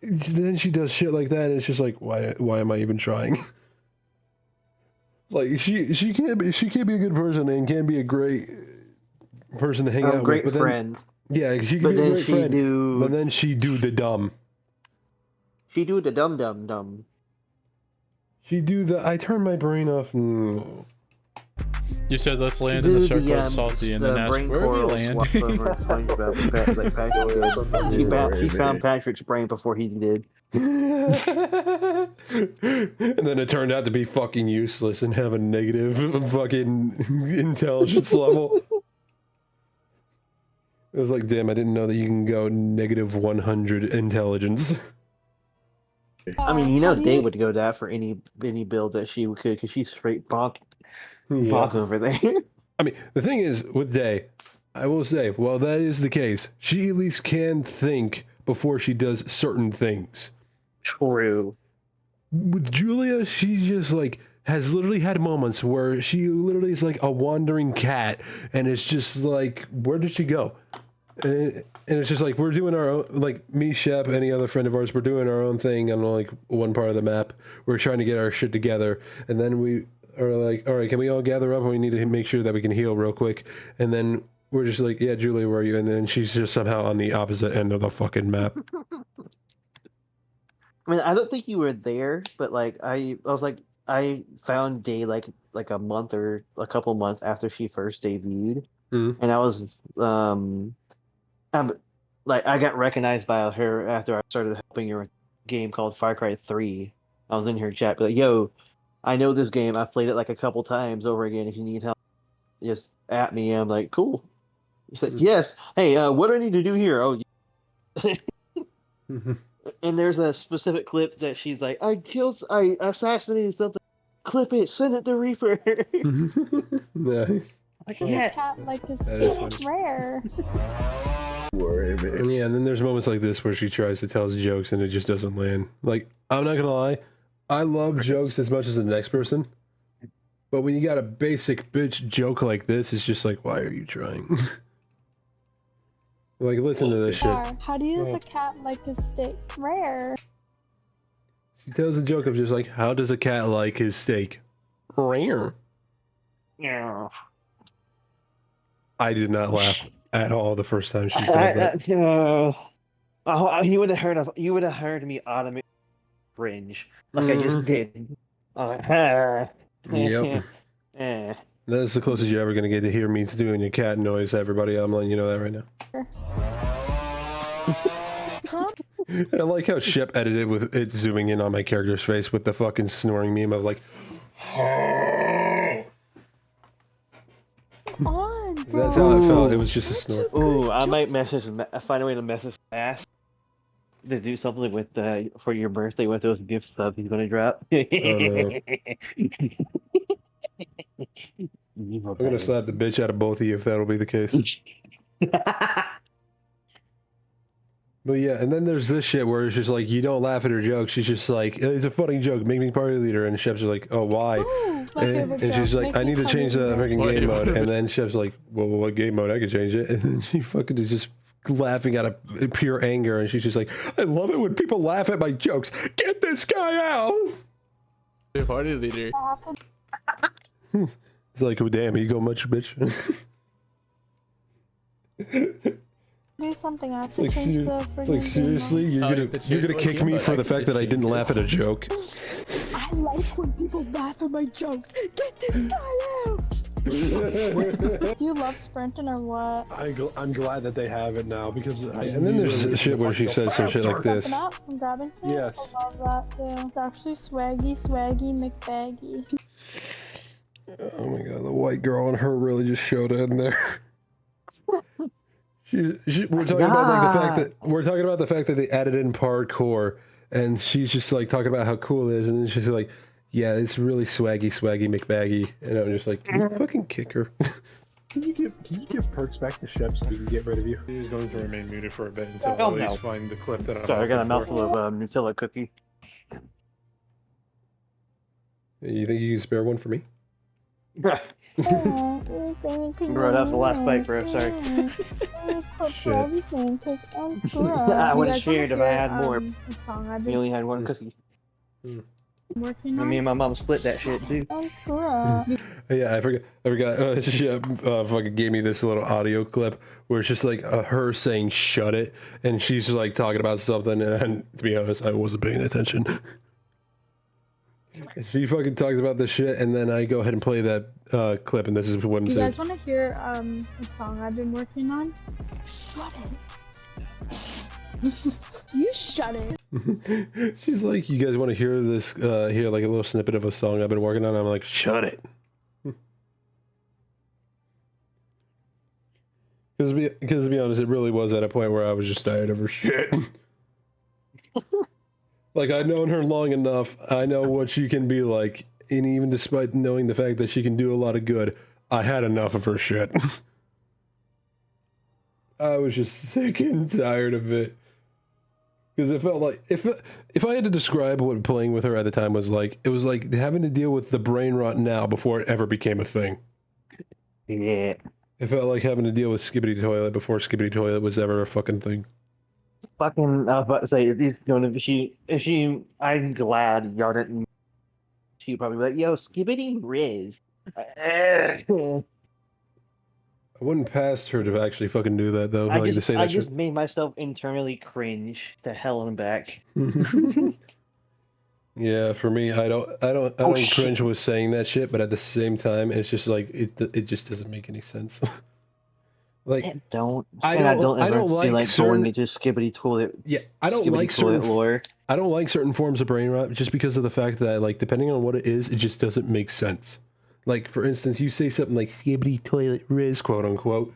then she does shit like that and it's just like, why am I even trying? Like she can't be a good person and can be a great person to hang out great with. Great friend. Yeah, she can be a great friend. But then she do the dumb. She do the dumb. She do the I turn my brain off. You said let's land in the circle of Salty and then ask where we land. She found Patrick's brain before he did. And then it turned out to be fucking useless and have a negative fucking intelligence level. It was like, damn, I didn't know that you can go negative 100 intelligence. I mean, you know, Dave would go that for any build that she could, because she's straight bonk over there. I mean, the thing is, with Day, I will say, well, that is the case. She at least can think before she does certain things. True. With Julia, she just like has literally had moments where she literally is like a wandering cat, and it's just like, where did she go? And it's just like, we're doing our own, like me, Shep, any other friend of ours, we're doing our own thing on like one part of the map. We're trying to get our shit together, and then we are like, all right, can we all gather up and we need to make sure that we can heal real quick? And then we're just like, yeah, Julia, where are you? And then she's just somehow on the opposite end of the fucking map. I mean, I don't think you were there, but like I was like, I found Day like a month or a couple months after she first debuted, and I was like I got recognized by her after I started helping her with a game called Far Cry 3. I was in her chat, be like, yo, I know this game. I've played it like a couple times over again. If you need help, just at me. I'm like, cool. She said, yes. Hey, what do I need to do here? Oh, and there's a specific clip that she's like, I assassinated something. Clip it, send it to Reaper. Nice. Like, yeah. Cat like a steak rare. And yeah, and then there's moments like this where she tries to tell us jokes and it just doesn't land. Like, I'm not gonna lie, I love jokes as much as the next person, but when you got a basic bitch joke like this, it's just like, why are you trying? Like, listen to this shit. How do you use a cat like a steak rare? She tells a joke of just like, how does a cat like his steak? Rare. Yeah. I did not laugh at all the first time she told that. You would have heard me automate cringe like I just did. Yep. That's the closest you're ever gonna get to hear me doing a cat noise, everybody. I'm letting you know that right now. And I like how Shep edited with it zooming in on my character's face with the fucking snoring meme of like, that's how it felt. It was just a snore. Ooh, I might find a way to message Ash to do something with for your birthday with those gift subs he's gonna drop. Oh, no. I'm gonna slap the bitch out of both of you if that'll be the case. But yeah, and then there's this shit where it's just like, you don't laugh at her joke. She's just like, it's a funny joke, make me party leader. And Shep's like, oh, why? my And favorite she's joke, like, make I me need to party change the leader. freaking game mode. And then Shep's like, well, what game mode? I could change it. And then she fucking is just laughing out of pure anger. And she's just like, I love it when people laugh at my jokes. Get this guy out! Party leader. It's like, oh, damn, ego much, bitch. Do something. I have to Like, change the friggin' like seriously, game you're gonna kick me for the fact that I didn't laugh at a joke. I like when people laugh at my jokes. Get this guy out! Do you love sprinting or what? I'm glad that they have it now because. And then there's shit where she says some shit like this. Up, I'm grabbing it. Yes. I love that too. It's actually swaggy, McBaggy. Oh my god, the white girl and her really just showed in there. We're talking about like the fact that they added in parkour, and she's just like talking about how cool it is, and then she's like, "Yeah, it's really swaggy, McBaggy," and I'm just like, "You fucking kick her." Can you give perks back to Shep so we can get rid of you? He's going to remain muted for a bit until Oh, I at least no. find the clip that I'm. Sorry, I got a looking mouthful of Nutella cookie. You think you can spare one for me? Bro, that was the last bite, bro. Sorry. Shit. I would have shared if I had more. The song I've We been only had one cookie. working And on. me and my mom split that shit too. Yeah, I forgot. She fucking gave me this little audio clip where it's just like her saying "shut it," and she's like talking about something, and to be honest, I wasn't paying attention. She fucking talks about this shit, and then I go ahead and play that clip, and this is what I'm You saying. guys want to hear a song I've been working on? Shut it. You shut it. She's like, you guys want to hear this? Hear like a little snippet of a song I've been working on? I'm like, shut it. Because to be honest, it really was at a point where I was just tired of her shit. Like, I've known her long enough. I know what she can be like. And even despite knowing the fact that she can do a lot of good, I had enough of her shit. I was just sick and tired of it. Because it felt like, if I had to describe what playing with her at the time was like, it was like having to deal with the brain rot now before it ever became a thing. Yeah. It felt like having to deal with Skibbity Toilet before Skibbity Toilet was ever a fucking thing. Fucking, I was about to say, if she, I'm glad y'all didn't. She'd probably be like, yo, Skibbity Riz. I wouldn't past her to actually fucking do that though. I To say that just shit. made myself internally cringe to hell and back. Yeah, for me, I don't cringe with saying that shit, but at the same time, it's just like it just doesn't make any sense. Like I don't feel like going into Skibbity Toilet. Yeah, I don't Skibbity like Toilet certain lore. I don't like certain forms of brain rot just because of the fact that like depending on what it is, it just doesn't make sense. Like for instance, you say something like Skibbity Toilet Riz, quote unquote,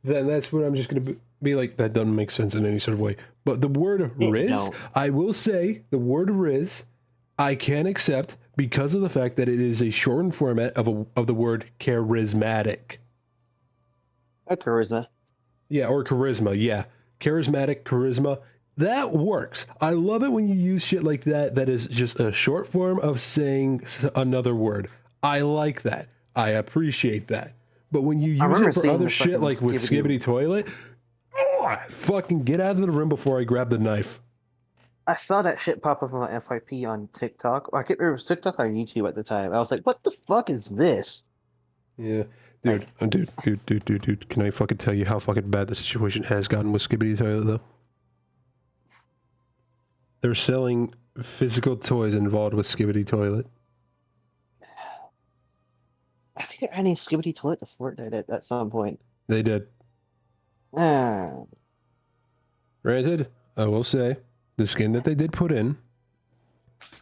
then that's what I'm just gonna be like. That doesn't make sense in any sort of way. But the word Riz, I will say the word Riz, I can accept because of the fact that it is a shortened format of the word charismatic. A charisma. Yeah, or charisma. Yeah, charismatic, charisma. That works. I love it when you use shit like that. That is just a short form of saying another word. I like that. I appreciate that. But when you use it for other shit, like with Skibbity Toilet, fucking get out of the room before I grab the knife. I saw that shit pop up on my FYP on TikTok. I can't remember if it was TikTok or YouTube at the time. I was like, what the fuck is this? Yeah. Dude, can I fucking tell you how fucking bad the situation has gotten with Skibbity Toilet, though? They're selling physical toys involved with Skibbity Toilet. I think I need Skibbity Toilet to Fortnite at some point. They did. Granted, I will say, the skin that they did put in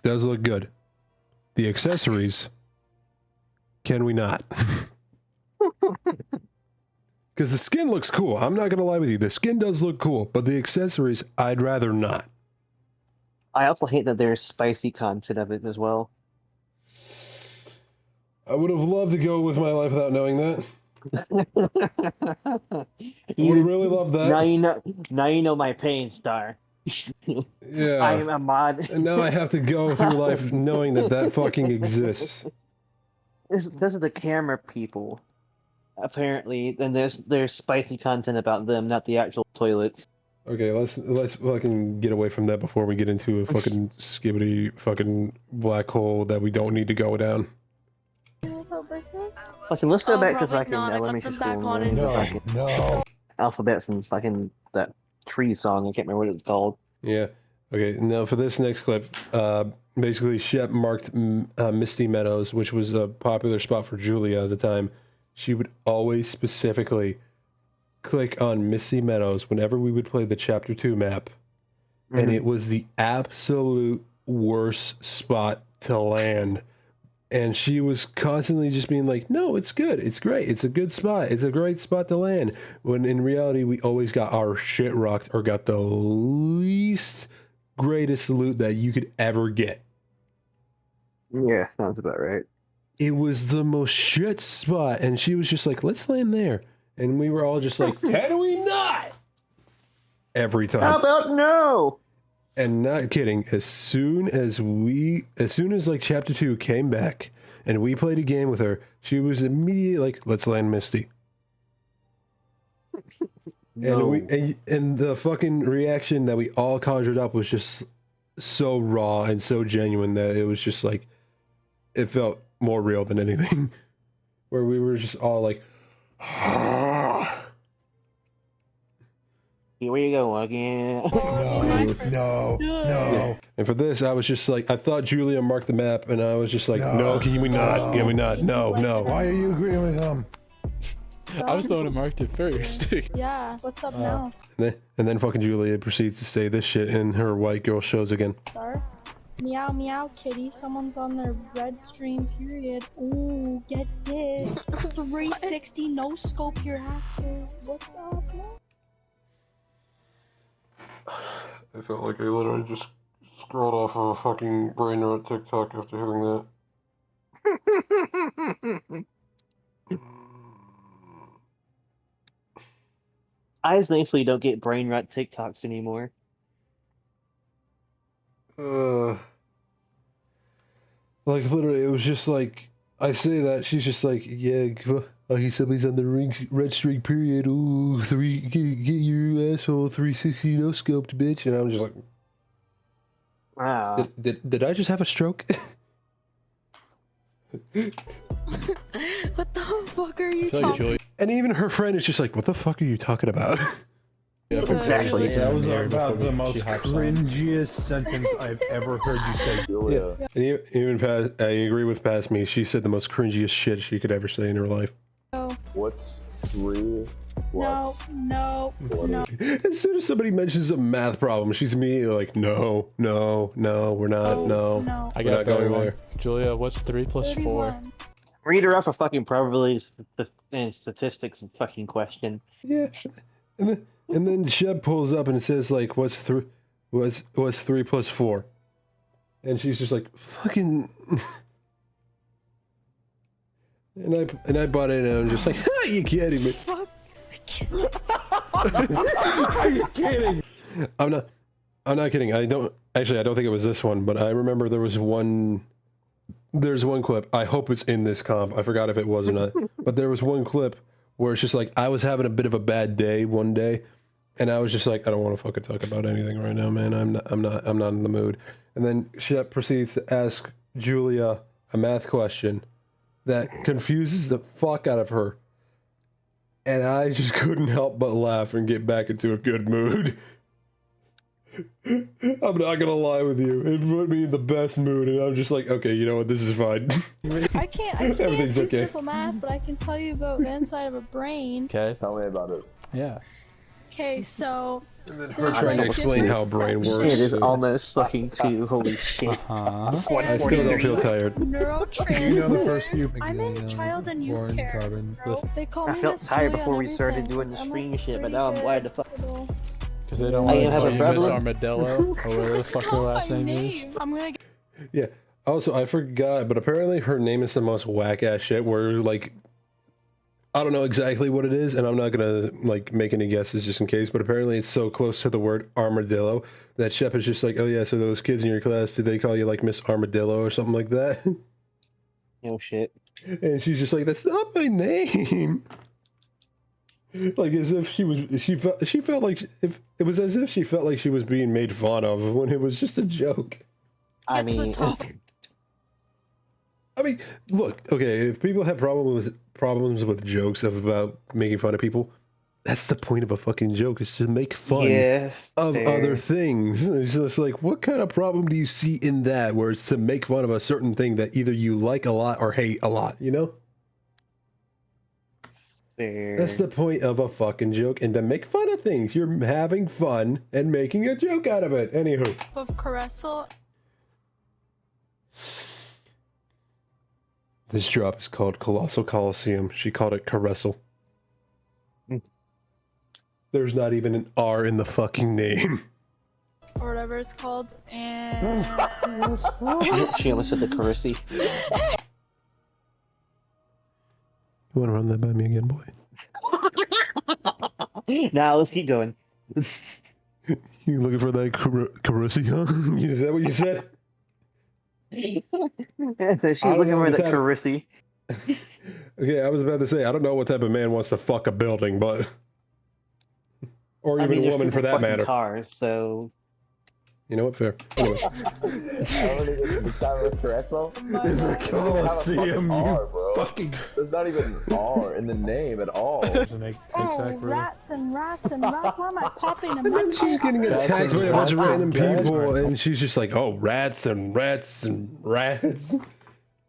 does look good. The accessories, can we not? Because the skin looks cool. I'm not going to lie with you. The skin does look cool, but the accessories, I'd rather not. I also hate that there's spicy content of it as well. I would have loved to go with my life without knowing that. would really love that. Now you know my pain, Star. Yeah. I am a mod. And now I have to go through life knowing that that fucking exists. Those are the camera people. Apparently, and there's spicy content about them, not the actual toilets. Okay, let's fucking get away from that before we get into a fucking skibbity fucking black hole that we don't need to go down. Okay, let's go back to probably fucking not. I put elementary them school back and on learn the and- fucking No. alphabet from fucking that tree song. I can't remember what it's called. Yeah. Okay, now for this next clip, basically Shep marked Misty Meadows, which was a popular spot for Julia at the time. She would always specifically click on Misty Meadows whenever we would play the Chapter 2 map. And it was the absolute worst spot to land. And she was constantly just being like, no, it's good. It's great. It's a good spot. It's a great spot to land. When in reality, we always got our shit rocked or got the least greatest loot that you could ever get. Yeah, sounds about right. It was the most shit spot. And she was just like, let's land there. And we were all just like, can we not? Every time. How about no? And not kidding, as soon as like Chapter 2 came back and we played a game with her, she was immediately like, let's land Misty. No. And the fucking reaction that we all conjured up was just so raw and so genuine that it was just like, it felt more real than anything. Where we were just all like, here we go again. No. Yeah. And for this, I was just like, I thought Julia marked the map, and I was just like, no, can we not? Can we not? No, no. Why are you agreeing with him? I was the one who marked it first. Yeah, what's up now? And then fucking Julia proceeds to say this shit in her white girl shows again. Star? Meow meow kitty, someone's on their red stream period. Ooh, get this. 360 no scope your ass for what's up now? I felt like I literally just scrolled off of a fucking brain rot TikTok after hearing that. I thankfully don't get brain rot TikToks anymore. Like literally, it was just like, I say that, she's just like, yeah, like somebody's on the red streak period. Ooh, get your asshole 360 no scoped, bitch. And I'm just like, wow. Did I just have a stroke? What the fuck are you talking? And even her friend is just like, what the fuck are you talking about? Yeah, exactly. That was about the most cringiest sentence I've ever heard you say. Yeah. And even I agree with past me. She said the most cringiest shit she could ever say in her life. No. What's 3 No, plus? no, no. As soon as somebody mentions a math problem, she's immediately like, no, we're not, no. I We're got not going there. Julia, what's 3 plus 4? Read her off a fucking probabilities and statistics and fucking question. Yeah. And then Shep pulls up and it says like, what's 3 plus 4? And she's just like, fucking. and I butt in and I'm just like, are you kidding me? Are you kidding? I'm not kidding. I don't think it was this one, but I remember there's one clip. I hope it's in this comp. I forgot if it was or not. But there was one clip where it's just like, I was having a bit of a bad day one day, and I was just like, I don't want to fucking talk about anything right now, man. I'm not in the mood. And then Shep proceeds to ask Julia a math question that confuses the fuck out of her. And I just couldn't help but laugh and get back into a good mood. I'm not gonna lie with you. It put me in the best mood, and I'm just like, okay, you know what? This is fine. I can't Everything's do okay. simple math, but I can tell you about the inside of a brain. Okay. Tell me about it. Yeah. Okay, so. Her trying to explain how brain works. It is almost fucking 2. Holy shit. I still don't feel tired. Neurotransmitters. You know the first few I'm in child and youth care. Bro. They call me I felt Miss tired Julia before and we started everything. doing the I'm, stream like, shit, but pretty now I'm good. glad to fuck. Because they don't I want to have a call you Miss problem. Armadillo, or whatever the fuck her last name is. I'm gonna get Yeah. Also, I forgot, but apparently her name is the most whack ass shit. Where like, I don't know exactly what it is, and I'm not gonna like make any guesses just in case. But apparently, it's so close to the word armadillo that Shep is just like, oh yeah, so those kids in your class, did they call you like Miss Armadillo or something like that? No shit. And she's just like, that's not my name. Like as if she felt like if it was as if she felt like she was being made fun of when it was just a joke. I mean, look, okay, if people have problems with jokes about making fun of people, that's the point of a fucking joke, is to make fun of other things. It's just like, what kind of problem do you see in that, where it's to make fun of a certain thing that either you like a lot or hate a lot, you know? That's the point of a fucking joke, and to make fun of things. You're having fun and making a joke out of it. Anywho. Of Caressel. This drop is called Colossal Coliseum. She called it Caressel. There's not even an R in the fucking name. Or whatever it's called, and... She almost said the Carissy. You want to run that by me again, boy? Now let's keep going. You looking for that Carissy, huh? Is that what you said? She's looking for the Carissy. Okay, I was about to say, I don't know what type of man wants to fuck a building, but... Or even a woman for that matter. Cars, so... You know what? Fair. Anyway. It's a Colosseum, you fucking... There's not even an R in the name at all. Oh, rats and rats and rats. Why am I popping a And she's getting attacked by a bunch of random people, and she's just like, oh, rats and rats and rats.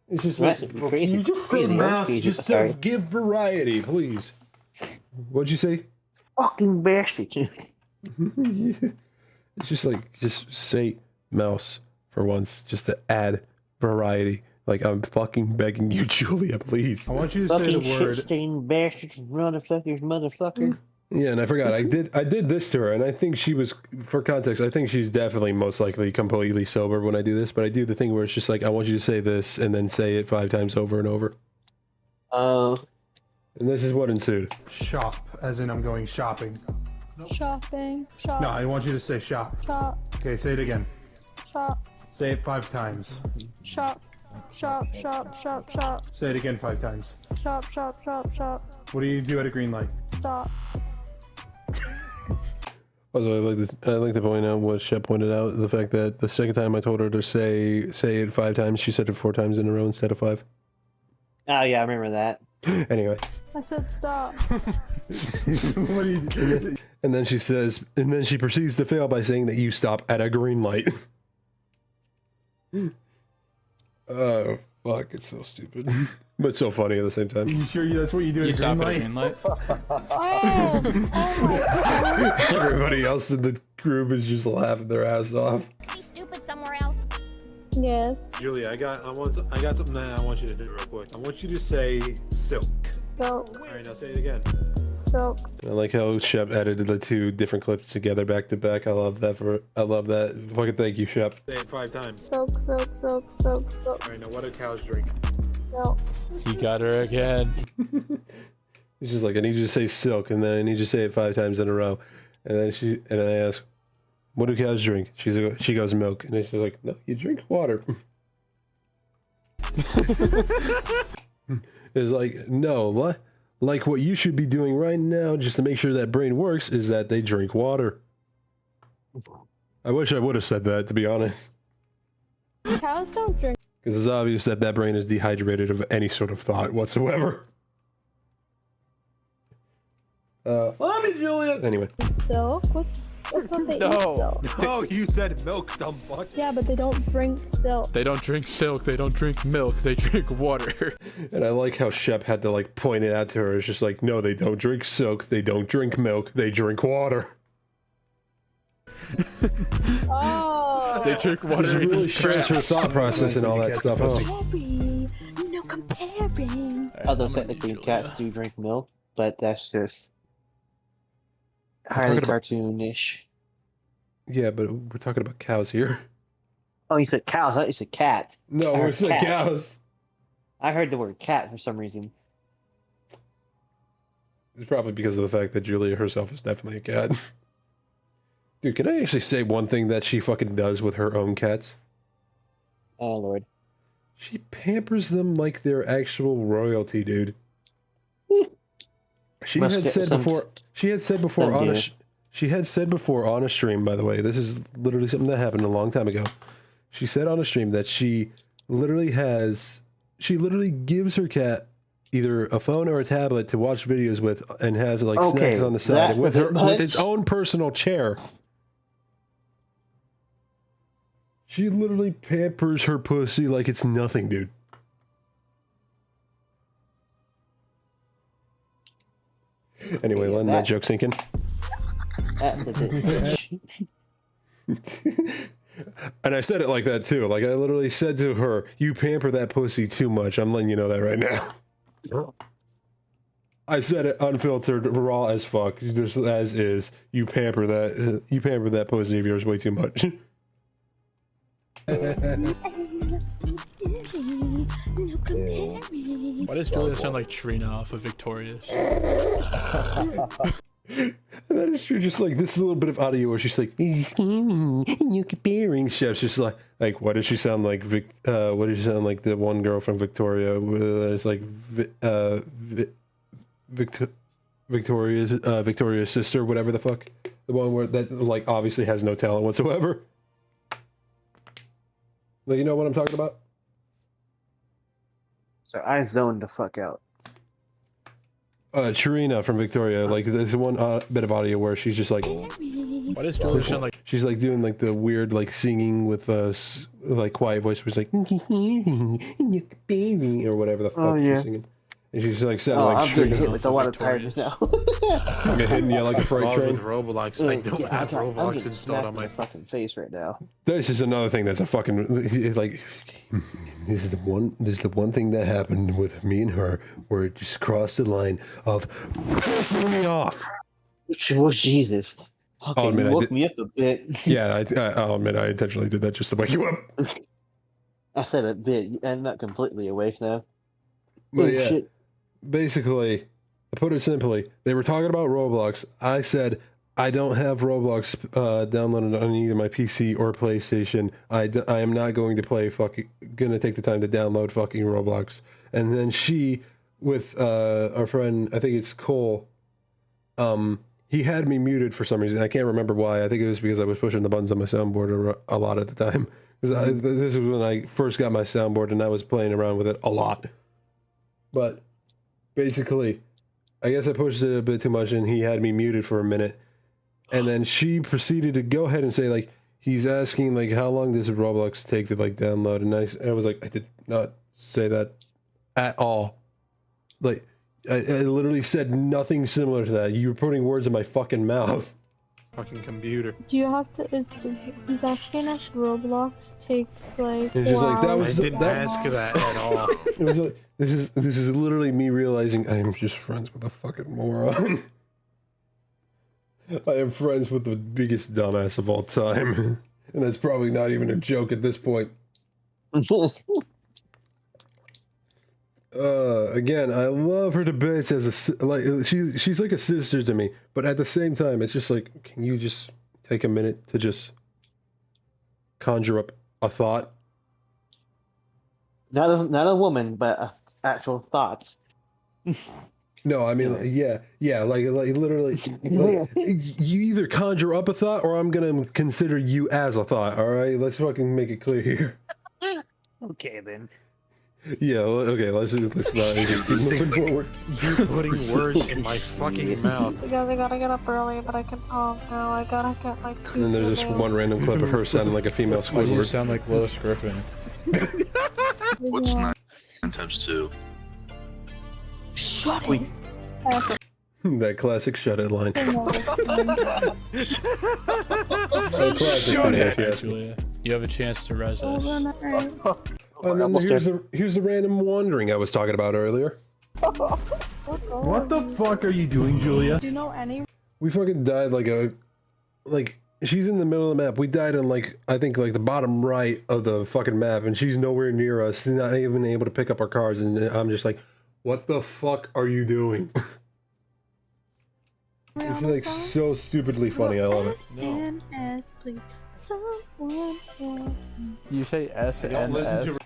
It's just like, you just say mouse, just give variety, please. What'd you say? Fucking bastard. It's just like, just say mouse for once, just to add variety. Like, I'm fucking begging you, Julia, please. I want you to say the word. Fucking bastards, motherfucker. Yeah, and I forgot. I did this to her, and I think she was, for context, I think she's definitely most likely completely sober when I do this, but I do the thing where it's just like, I want you to say this, and then say it 5 times over and over. Oh. And this is what ensued. Shop, as in I'm going shopping. Shopping. Shop. No, I want you to say shop. Shop. Okay, say it again. Shop. Say it 5 times. Shop. Shop. Shop. Shop. Shop. Say it again 5 times. Shop. Shop. Shop. Shop. What do you do at a green light? Stop. Also, I like to point out what Shep pointed out, the fact that the second time I told her to say it 5 times, she said it 4 times in a row instead of 5. Oh yeah, I remember that. Anyway. I said stop. What do you do? And then she proceeds to fail by saying that you stop at a green light. Oh, fuck, it's so stupid. But so funny at the same time. You sure that's what you do at a green light? Oh my god. Everybody else in the group is just laughing their ass off. Be stupid somewhere else. Yes. Julia, I got something that I want you to do real quick. I want you to say silk. Silk. Alright, now say it again. Silk. I like how Shep edited the 2 different clips together back to back. I love that. Fucking thank you, Shep. Say it 5 times. Silk. Silk. Silk. Silk. Silk. Alright, now what do cows drink? Silk. He got her again. He's just like, I need you to say silk, and then I need you to say it 5 times in a row. And then I ask, what do cows drink? She goes milk. And then she's like, no, you drink water. It's like, no, like what you should be doing right now just to make sure that brain works is that they drink water. I wish I would have said that, to be honest. Cows don't drink. Because it's obvious that brain is dehydrated of any sort of thought whatsoever. Love you, Julia! Anyway. Silk? That's what they eat silk. No, you said milk, dumb fuck. Yeah, but they don't drink silk. They don't drink silk, they don't drink milk, they drink water. And I like how Shep had to like point it out to her. It's just like, no, they don't drink silk, they don't drink milk, they drink water. Oh. They drink water. It really shows her thought process and all that stuff. Comparing. No comparing. Although technically cats do drink milk, but that's just highly cartoonish. Yeah, but we're talking about cows here. Oh, you said cows. I thought you said cat. No, we said cows. I heard the word cat for some reason. It's probably because of the fact that Julia herself is definitely a cat. Dude, can I actually say one thing that she fucking does with her own cats? Oh, Lord. She pampers them like they're actual royalty, dude. She had said before on a stream, by the way, this is literally something that happened a long time ago. She said on a stream that she literally gives her cat either a phone or a tablet to watch videos with and has like snacks on the side with its own personal chair. She literally pampers her pussy like it's nothing, dude. Anyway, letting that joke sink in. And I said it like that too. Like I literally said to her, "You pamper that pussy too much." I'm letting you know that right now. I said it unfiltered, raw as fuck, just as is. You pamper that pussy of yours way too much. Why does Julia sound like Trina off of Victorious? And that is true. Just like this little bit of audio where she's like, "You comparing." Chef's just like, what does she sound like? What does she sound like? The one girl from Victoria. It's like Victoria's sister, whatever the fuck. The one where that like obviously has no talent whatsoever. Like, you know what I'm talking about? So I zoned the fuck out. Trina from Victoria, like there's one bit of audio where she's just like, what is Julia sound like? She's like doing like the weird like singing with like quiet voice, where she's like, or whatever the fuck she's singing. And she's like sounding like I'm getting hit with a lot of tires now. I'm hitting you like a freight train. With Roblox, I don't have Roblox installed on my fucking face right now. This is another thing that's a fucking like. This is the one thing that happened with me and her where it just crossed the line of pissing me off. Oh, Jesus. Okay, I'll admit you woke me up a bit. Yeah, I'll admit I intentionally did that just to wake you up. I said a bit. I'm not completely awake now. But yeah, basically, to put it simply, they were talking about Roblox. I said, I don't have Roblox downloaded on either my PC or PlayStation. I am not going to gonna take the time to download fucking Roblox. And then she, with our friend, I think it's Cole, he had me muted for some reason. I can't remember why. I think it was because I was pushing the buttons on my soundboard a lot at the time. Because this was when I first got my soundboard and I was playing around with it a lot. But basically, I guess I pushed it a bit too much and he had me muted for a minute. And then she proceeded to go ahead and say, like, he's asking, like, how long does Roblox take to, like, download? And I was like, I did not say that at all. Like, I literally said nothing similar to that. You were putting words in my fucking mouth. Fucking computer. Do you have to? He's asking if Roblox takes like. It's just like that was. I didn't ask that at all. It was like, this is literally me realizing I am just friends with a fucking moron. I am friends with the biggest dumbass of all time, and that's probably not even a joke at this point. Again, I love her debates as she's like a sister to me, but at the same time, it's just like, can you just take a minute to just conjure up a thought? Not a woman, but actual thoughts. No, I mean, yeah, like literally, like, you either conjure up a thought, or I'm gonna consider you as a thought. All right, let's fucking make it clear here. Okay then. Yeah, okay, let's not keep moving forward. You're putting words in my fucking mouth. Guys, I gotta get up early, but I can. Oh no, I gotta get like 2. And then there's this one random clip of her sounding like a female Why do you Squidward. sound like Lois Griffin? What's 9 times 2? Shut it. That classic shut it line. Shut it, Julia. You have a chance to res us. And then here's the random wandering I was talking about earlier. What the fuck are you doing, Julia? Do you know any? We fucking died like she's in the middle of the map. We died in I think the bottom right of the fucking map, and she's nowhere near us. She's not even able to pick up our cars, and I'm just like, what the fuck are you doing? It's like so stupidly funny. I love it. S, please. Someone help me. You say SNS?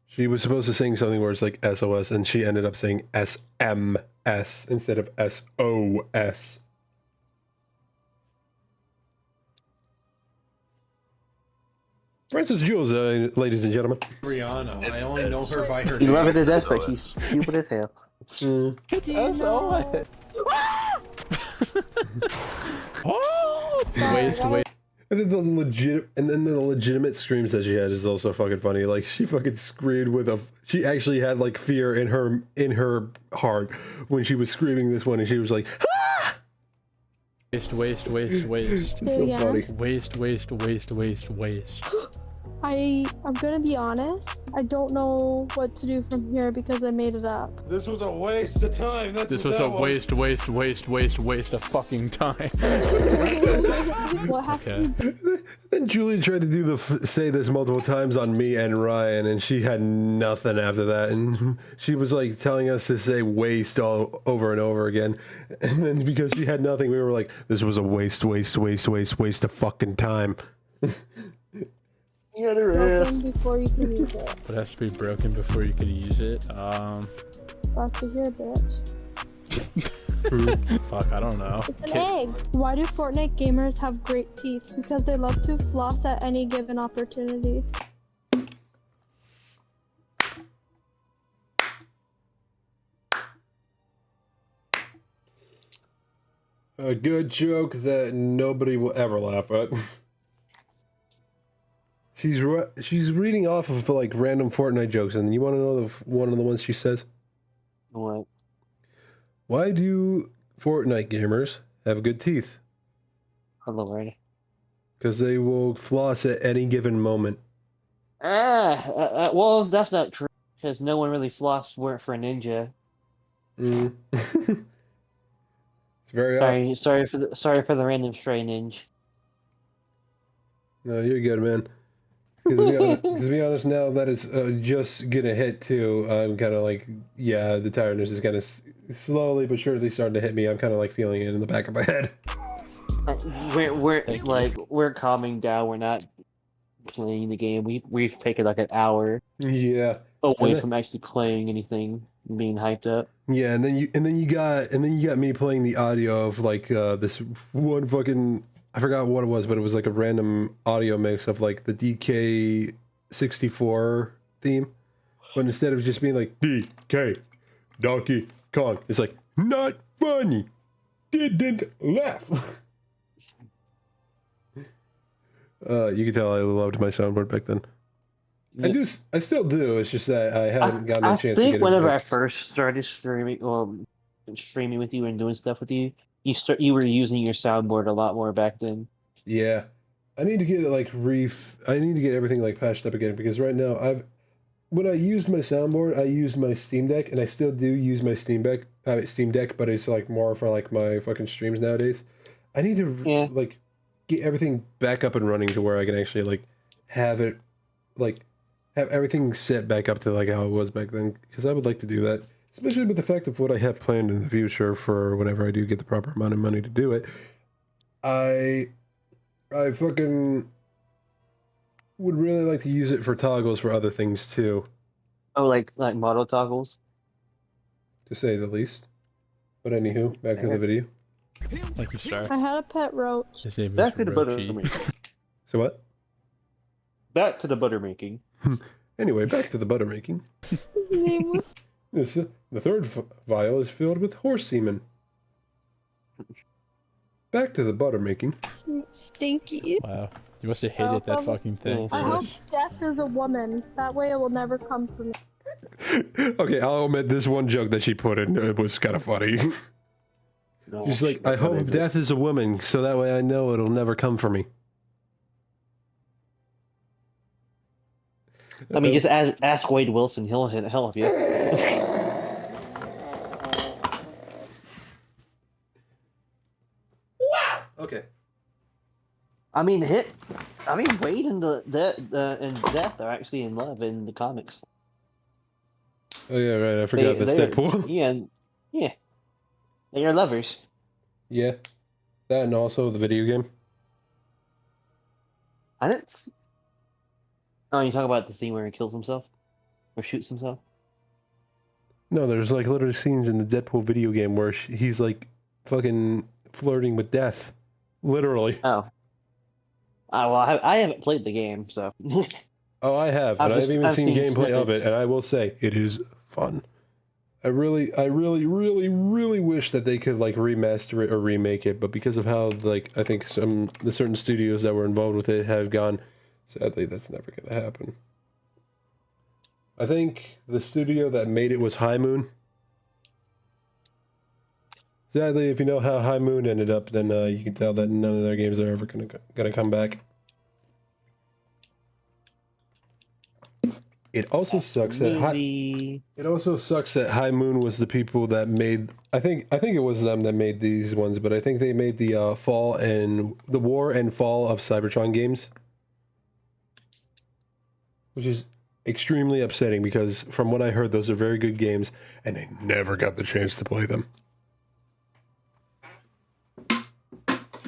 She was supposed to sing something where it's like SOS, and she ended up saying SMS instead of SOS. Francis Jules, ladies and gentlemen. Rihanna. I only know her by her You name. love her to death, but she's stupid as hell. SOS. Waste. And then the legitimate screams that she had is also fucking funny. Like she fucking screamed she actually had like fear in her heart when she was screaming this one, and she was like, ah! Waste. Say it again. funny. Waste. I'm gonna be honest. I don't know what to do from here because I made it up. This was a waste of time. This was a waste of fucking time. What has to be Then Julie tried to do say this multiple times on me and Ryan, and she had nothing after that. And she was like telling us to say waste all over and over again. And then because she had nothing, we were like, this was a waste of fucking time. broken before you can use it? It has to be broken before you can use it. Glad to hear, bitch. Fuck, I don't know. It's an egg. Why do Fortnite gamers have great teeth? Because they love to floss at any given opportunity. A good joke that nobody will ever laugh at. She's reading off of like random Fortnite jokes, and you want to know one of the ones she says? What? Why do Fortnite gamers have good teeth? Hello, Lord. Because they will floss at any given moment. Well, that's not true. Because no one really flossed for a ninja. It's very sorry for the random stray ninja. No, you're good, man. Because to be honest, now that it's just gonna hit too, I'm kind of like, yeah, the tiredness is kind of slowly but surely starting to hit me. I'm kind of like feeling it in the back of my head. We're calming down. We're not playing the game. We've taken like an hour. Yeah. Away from actually playing anything, being hyped up. Yeah, and then you got me playing the audio of like this one fucking. I forgot what it was, but it was like a random audio mix of like the DK64 theme. But instead of just being like DK Donkey Kong, it's like not funny. Didn't laugh. You can tell I loved my soundboard back then. Yeah. I still do. It's just that I haven't gotten a chance to get it. I think whenever I first started streaming with you and doing stuff with you, you were using your soundboard a lot more back then. Yeah, I need to get it like I need to get everything like patched up again, because right now when I used my soundboard, I used my Steam Deck, and I still do use my Steam Deck, but it's like more for like my fucking streams nowadays. I need to like get everything back up and running to where I can actually like have everything set back up to like how it was back then, because I would like to do that. Especially with the fact of what I have planned in the future for whenever I do get the proper amount of money to do it. I fucking would really like to use it for toggles for other things too. Oh, like model toggles? To say the least. But anywho, back to the video. Thank you, sir. I had a pet roach. Back to the butter making. So what? Back to the butter making. Anyway, back to the butter making. His name was... The third vial is filled with horse semen. Back to the butter making. Stinky. Wow. You must have hated that fucking thing. I hope death is a woman. That way it will never come for me. Okay, I'll admit this one joke that she put in, it was kind of funny. She's like, I hope death is a woman, so that way I know it'll never come for me. I mean, just ask Wade Wilson. He'll help you. Wow. Okay. I mean, Wade and Death are actually in love in the comics. Oh yeah, right. I forgot that's Deadpool. Yeah. They are lovers. Yeah. That and also the video game. I didn't. Oh, you talk about the scene where he kills himself? Or shoots himself? No, there's like literally scenes in the Deadpool video game where he's like fucking flirting with death. Literally. Oh. Well, I haven't played the game, so. Oh, I have, and I've even seen gameplay of it, snippets. and I will say it is fun. I really, really wish that they could like remaster it or remake it, but because of how like I think the certain studios that were involved with it have gone, sadly that's never gonna happen. I think the studio that made it was High Moon. Sadly, if you know how High Moon ended up, then you can tell that none of their games are ever gonna come back. It also sucks that High Moon was the people that made. I think it was them that made these ones, but I think they made the the War and Fall of Cybertron games, which is extremely upsetting because from what I heard, those are very good games, and I never got the chance to play them.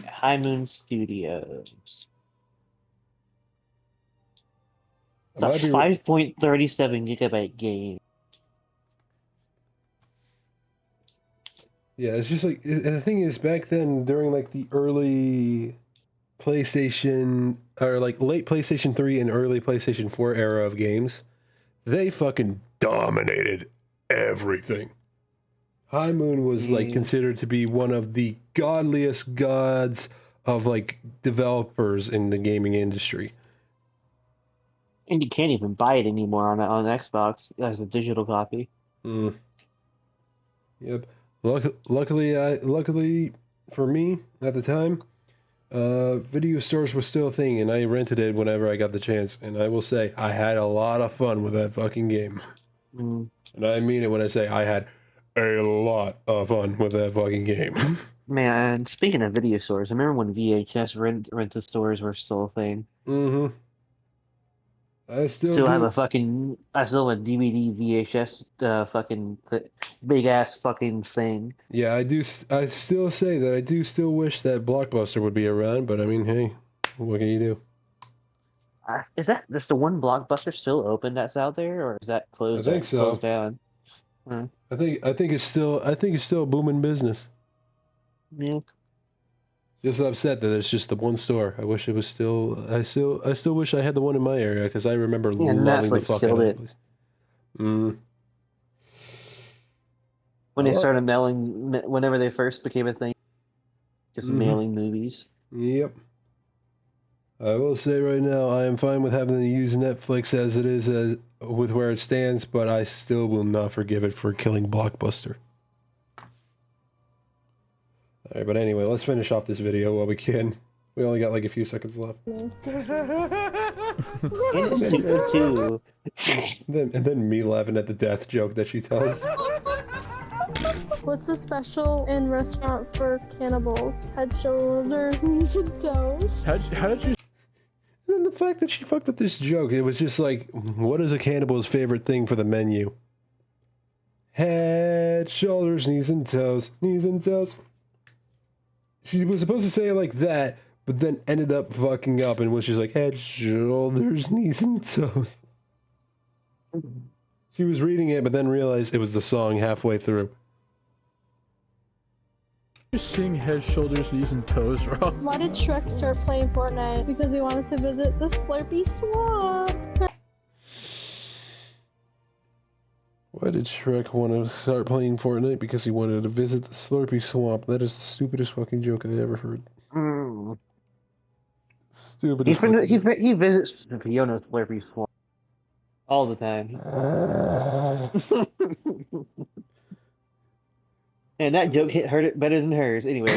High Moon Studios. It's a 5.37 gigabyte game. Yeah, it's just like, and the thing is, back then, during like the early PlayStation, or like late PlayStation 3 and early PlayStation 4 era of games, they fucking dominated everything. High Moon was like considered to be one of the godliest gods of like developers in the gaming industry. And you can't even buy it anymore on Xbox as a digital copy. Yep. Luckily for me at the time, video stores were still a thing, and I rented it whenever I got the chance. And I will say, I had a lot of fun with that fucking game. And I mean it when I say I had a lot of fun with that fucking game. Man, speaking of video stores, I remember when VHS rental stores were still a thing. I still have a fucking. I still have a DVD VHS fucking big ass fucking thing. Yeah, I do. I still say that I do still wish that Blockbuster would be around, but I mean, hey, what can you do? Is that just the one Blockbuster still open that's out there, or is that closed? I think so. Closed down. I think it's still a booming business. Yeah. Just upset that it's just the one store. I wish it was still. I still wish I had the one in my area because I remember loving the fuck out of it. When they started mailing, whenever they first became a thing, just mailing movies. Yep. I will say right now, I am fine with having to use Netflix as it is, with where it stands, but I still will not forgive it for killing Blockbuster. Alright, but anyway, let's finish off this video while we can. We only got like a few seconds left. And then me laughing at the death joke that she tells. What's the special in restaurant for cannibals? Head, shoulders, knees, and toes. How did you? And then the fact that she fucked up this joke, it was just like, what is a cannibal's favorite thing for the menu? Head, shoulders, knees, and toes. Knees and toes. She was supposed to say it like that, but then ended up fucking up and was just like, head, shoulders, knees, and toes. She was reading it, but then realized it was the song halfway through. You sing head, shoulders, knees, and toes wrong. Why did Shrek start playing Fortnite? Because he wanted to visit the Slurpy Swamp. Why did Shrek want to start playing Fortnite? Because he wanted to visit the Slurpy Swamp. That is the stupidest fucking joke I ever heard. Stupidest. He visits Fiona's Slurpy Swamp all the time. And that joke hurt it better than hers. Anyway.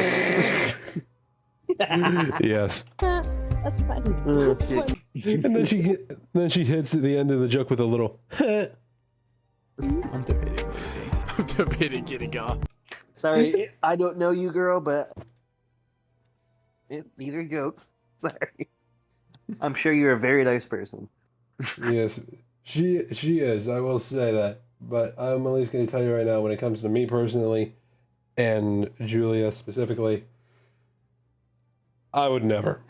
Yes. That's fine. And then she hits at the end of the joke with a little. I'm debating. I'm debating getting off. Sorry, I don't know you, girl, but these are jokes. Sorry. I'm sure you're a very nice person. Yes, she is. I will say that. But I'm at least going to tell you right now, when it comes to me personally, and Julia specifically, I would never.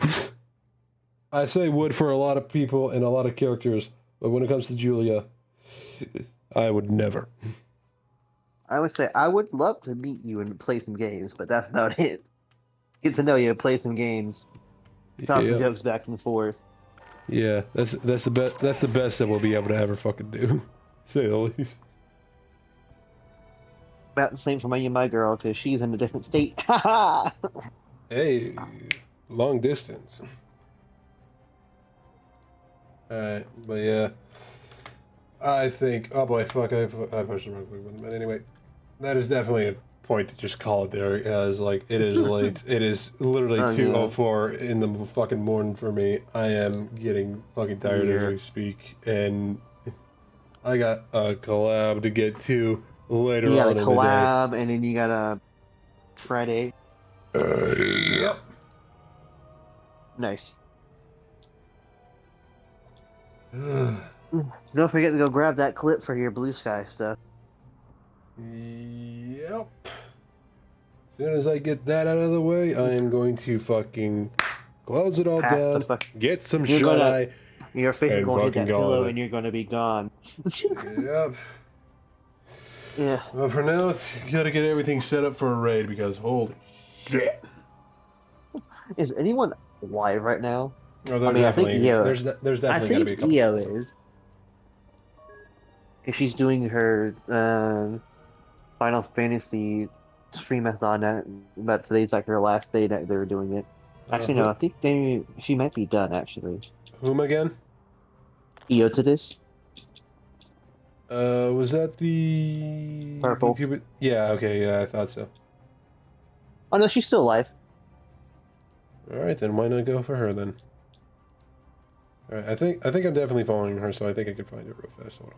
I say would for a lot of people and a lot of characters, but when it comes to Julia, I would never. I would say I would love to meet you and play some games, but that's about it. Get to know you, play some games, toss some jokes back and forth. Yeah, that's the best. That's the best that we'll be able to ever fucking do. Say the least. About the same for my girl, because she's in a different state. Ha Hey, long distance. Alright, but yeah. I think, oh boy, fuck, I pushed the wrong button. But anyway, that is definitely a point to just call it there, as like, it is late. It is literally 2:04 in the fucking morning for me. I am getting fucking tired as we speak, and I got a collab to get to later on in the day. You got a collab, and then you got a Friday. Yep. Nice. Don't forget to go grab that clip for your Blue Sky stuff. Yep. As soon as I get that out of the way, I am going to fucking close it all down, get some shut-eye, your face is going to hit that fucking pillow, go. and you're going to be gone. Yep. Yeah. Well, for now, you gotta get everything set up for a raid, because holy shit. Is anyone live right now? Oh, I mean, I think EO. There's definitely gonna be a couple. EO is. Because she's doing her Final Fantasy streamathon, but today's like her last day that they're doing it. Actually, no, I think she might be done, actually. Whom again? EO to this. Was that the... Purple? Yeah, okay, yeah, I thought so. Oh no, she's still alive. Alright, then why not go for her, then? Alright, I think I'm definitely following her, so I think I can find it real fast. Hold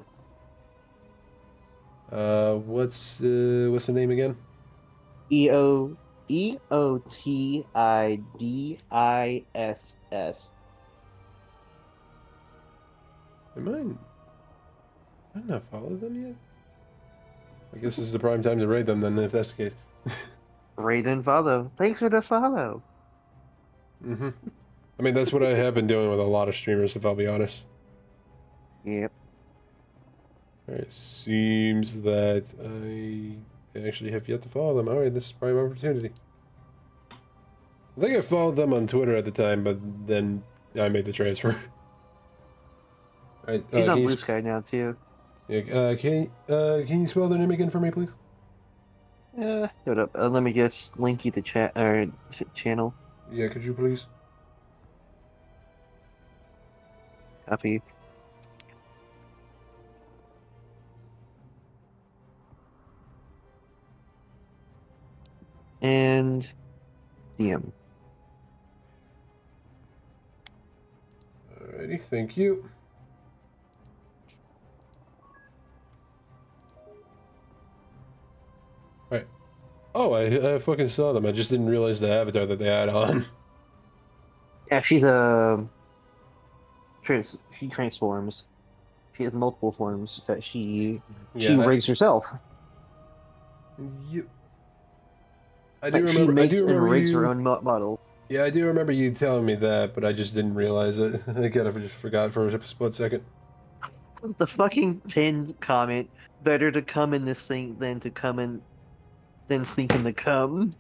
on. What's the name again? EOTIDISS. Am I not followed them yet? I guess this is the prime time to raid them then, if that's the case. Raid and follow. Thanks for the follow. Mm-hmm. I mean, that's what I have been doing with a lot of streamers, if I'll be honest. Yep. Alright, seems that I actually have yet to follow them. Alright, this is prime opportunity. I think I followed them on Twitter at the time, but then I made the transfer. Alright, She's on Blue Sky now, too. Yeah, can you spell their name again for me, please? Hold up. Let me just link you the chat or channel. Yeah, could you please? Copy. And DM. Alrighty, thank you. Alright. Oh, I fucking saw them. I just didn't realize the avatar that they had on. Yeah, she's a she transforms. She has multiple forms that she rigs herself. You. She makes and rigs her own model. Yeah, I do remember you telling me that, but I just didn't realize it. I kind of just forgot for a split second. The fucking pinned comment: better to come in this thing than to come in, than sneak in the cum.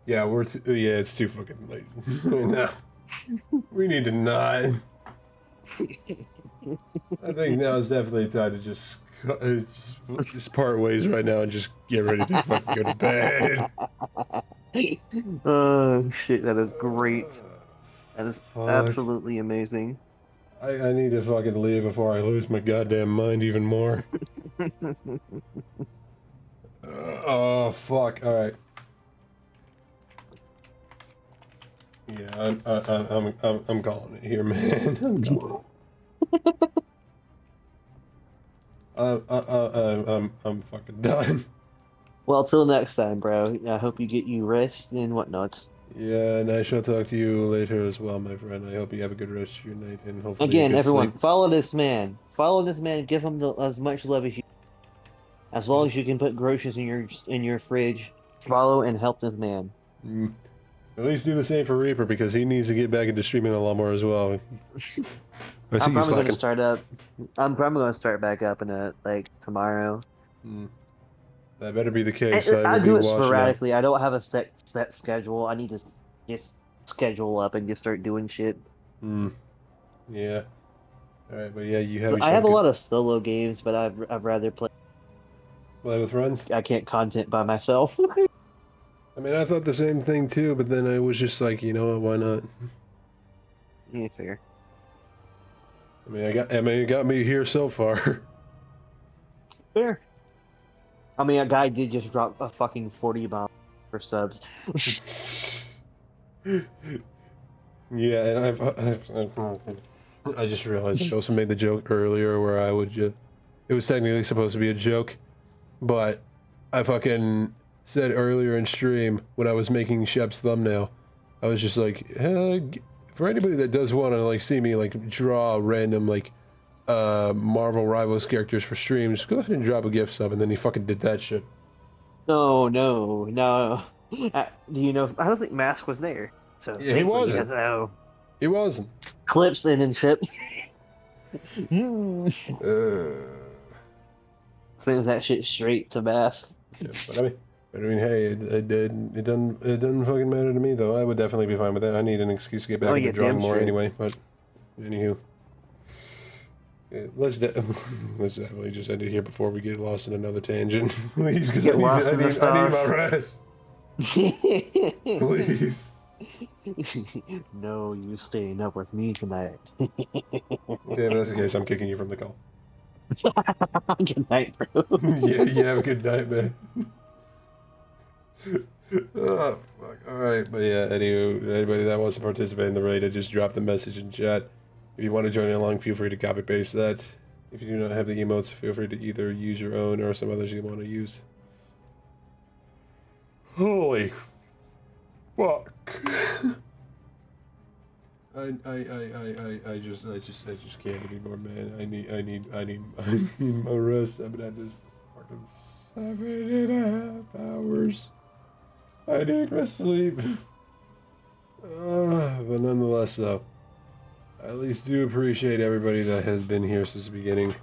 Yeah, yeah, it's too fucking late right now. We need to not. I think now is definitely time to just part ways right now and just get ready to fucking go to bed. Oh shit, that is great. That is absolutely amazing. I need to fucking leave before I lose my goddamn mind even more. Oh fuck! All right. Yeah, I'm calling it here, man. I'm calling it. I'm fucking done. Well, till next time, bro. I hope you get you rest and whatnot. Yeah, and I shall talk to you later as well, my friend. I hope you have a good rest of your night and hopefully Again, you get everyone, sleep. follow this man. Follow this man. Give him as much love as you. As long as you can put groceries in your fridge, follow and help this man. At least do the same for Reaper because he needs to get back into streaming a lot more as well. I see I'm you probably going slacking. to start up. I'm probably going to start back up in like tomorrow. That better be the case. I I will be do it watching sporadically. I don't have a set schedule. I need to just schedule up and just start doing shit. that. Yeah. All right, but yeah, you have. I have a lot of solo games, but I'd rather play with friends. I can't content by myself. I mean, I thought the same thing too, but then I was just like, you know what? Why not? Yeah, fair. I mean, it got me here so far. Fair. I mean, a guy did just drop a fucking 40 bomb for subs. Yeah, and I just realized I also made the joke earlier where I would just, it was technically supposed to be a joke, but I fucking said earlier in stream when I was making Shep's thumbnail, I was just like, for anybody that does want to like see me like draw random like Marvel Rivals characters for streams, go ahead and drop a gift sub, and then he fucking did that shit. No. Do you know? I don't think Mask was there. So Yeah, he wasn't. No. He wasn't. Clips in and shit. Sends that shit straight to Mask. Yeah, but I mean, hey, it doesn't fucking matter to me though. I would definitely be fine with that. I need an excuse to get back into drawing more anyway. But anywho, yeah, let's definitely just end it here before we get lost in another tangent, please, because I need my rest. Please. No, you staying up with me tonight. Yeah, if that's the case, I'm kicking you from the call. Good night, bro. Yeah, you have a good night, man. Oh, fuck. Alright, but yeah, anybody that wants to participate in the raid, just drop the message in chat. If you want to join along, feel free to copy paste that. If you do not have the emotes, feel free to either use your own or some others you want to use. Holy fuck. I just can't anymore, man. I need my rest. I've been at this for fucking 7.5 hours. I need my sleep. But nonetheless, though, I at least do appreciate everybody that has been here since the beginning.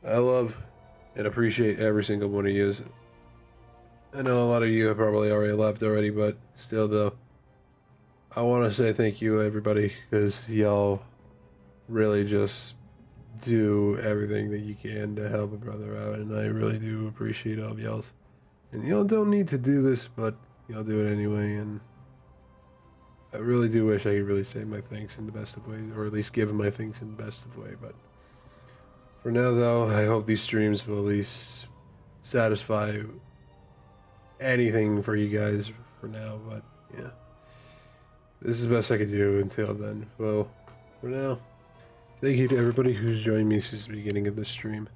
I love and appreciate every single one of you. I know a lot of you have probably already left already, but still, though, I want to say thank you, everybody, because y'all really just do everything that you can to help a brother out, and I really do appreciate all of y'all's. And y'all don't need to do this, but y'all do it anyway, and I really do wish I could really say my thanks in the best of ways, or at least give my thanks in the best of way, but for now, though, I hope these streams will at least satisfy anything for you guys for now, but yeah. This is the best I could do until then. Well, for now, thank you to everybody who's joined me since the beginning of this stream.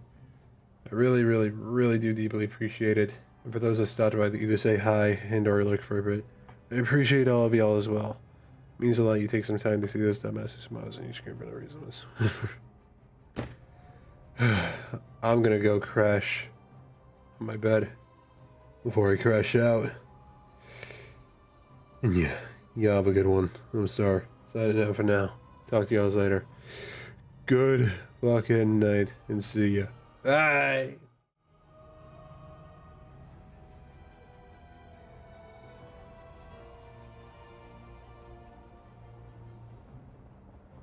I really, really, really do deeply appreciate it. And for those that stopped by to either say hi and or look for a bit, I appreciate all of y'all as well. It means a lot you take some time to see this dumbass who smiles on your screen for no reason. I'm gonna go crash on my bed before I crash out. And yeah, y'all have a good one. I'm sorry. Signing out for now. Talk to y'all later. Good fucking night and see ya. Bye!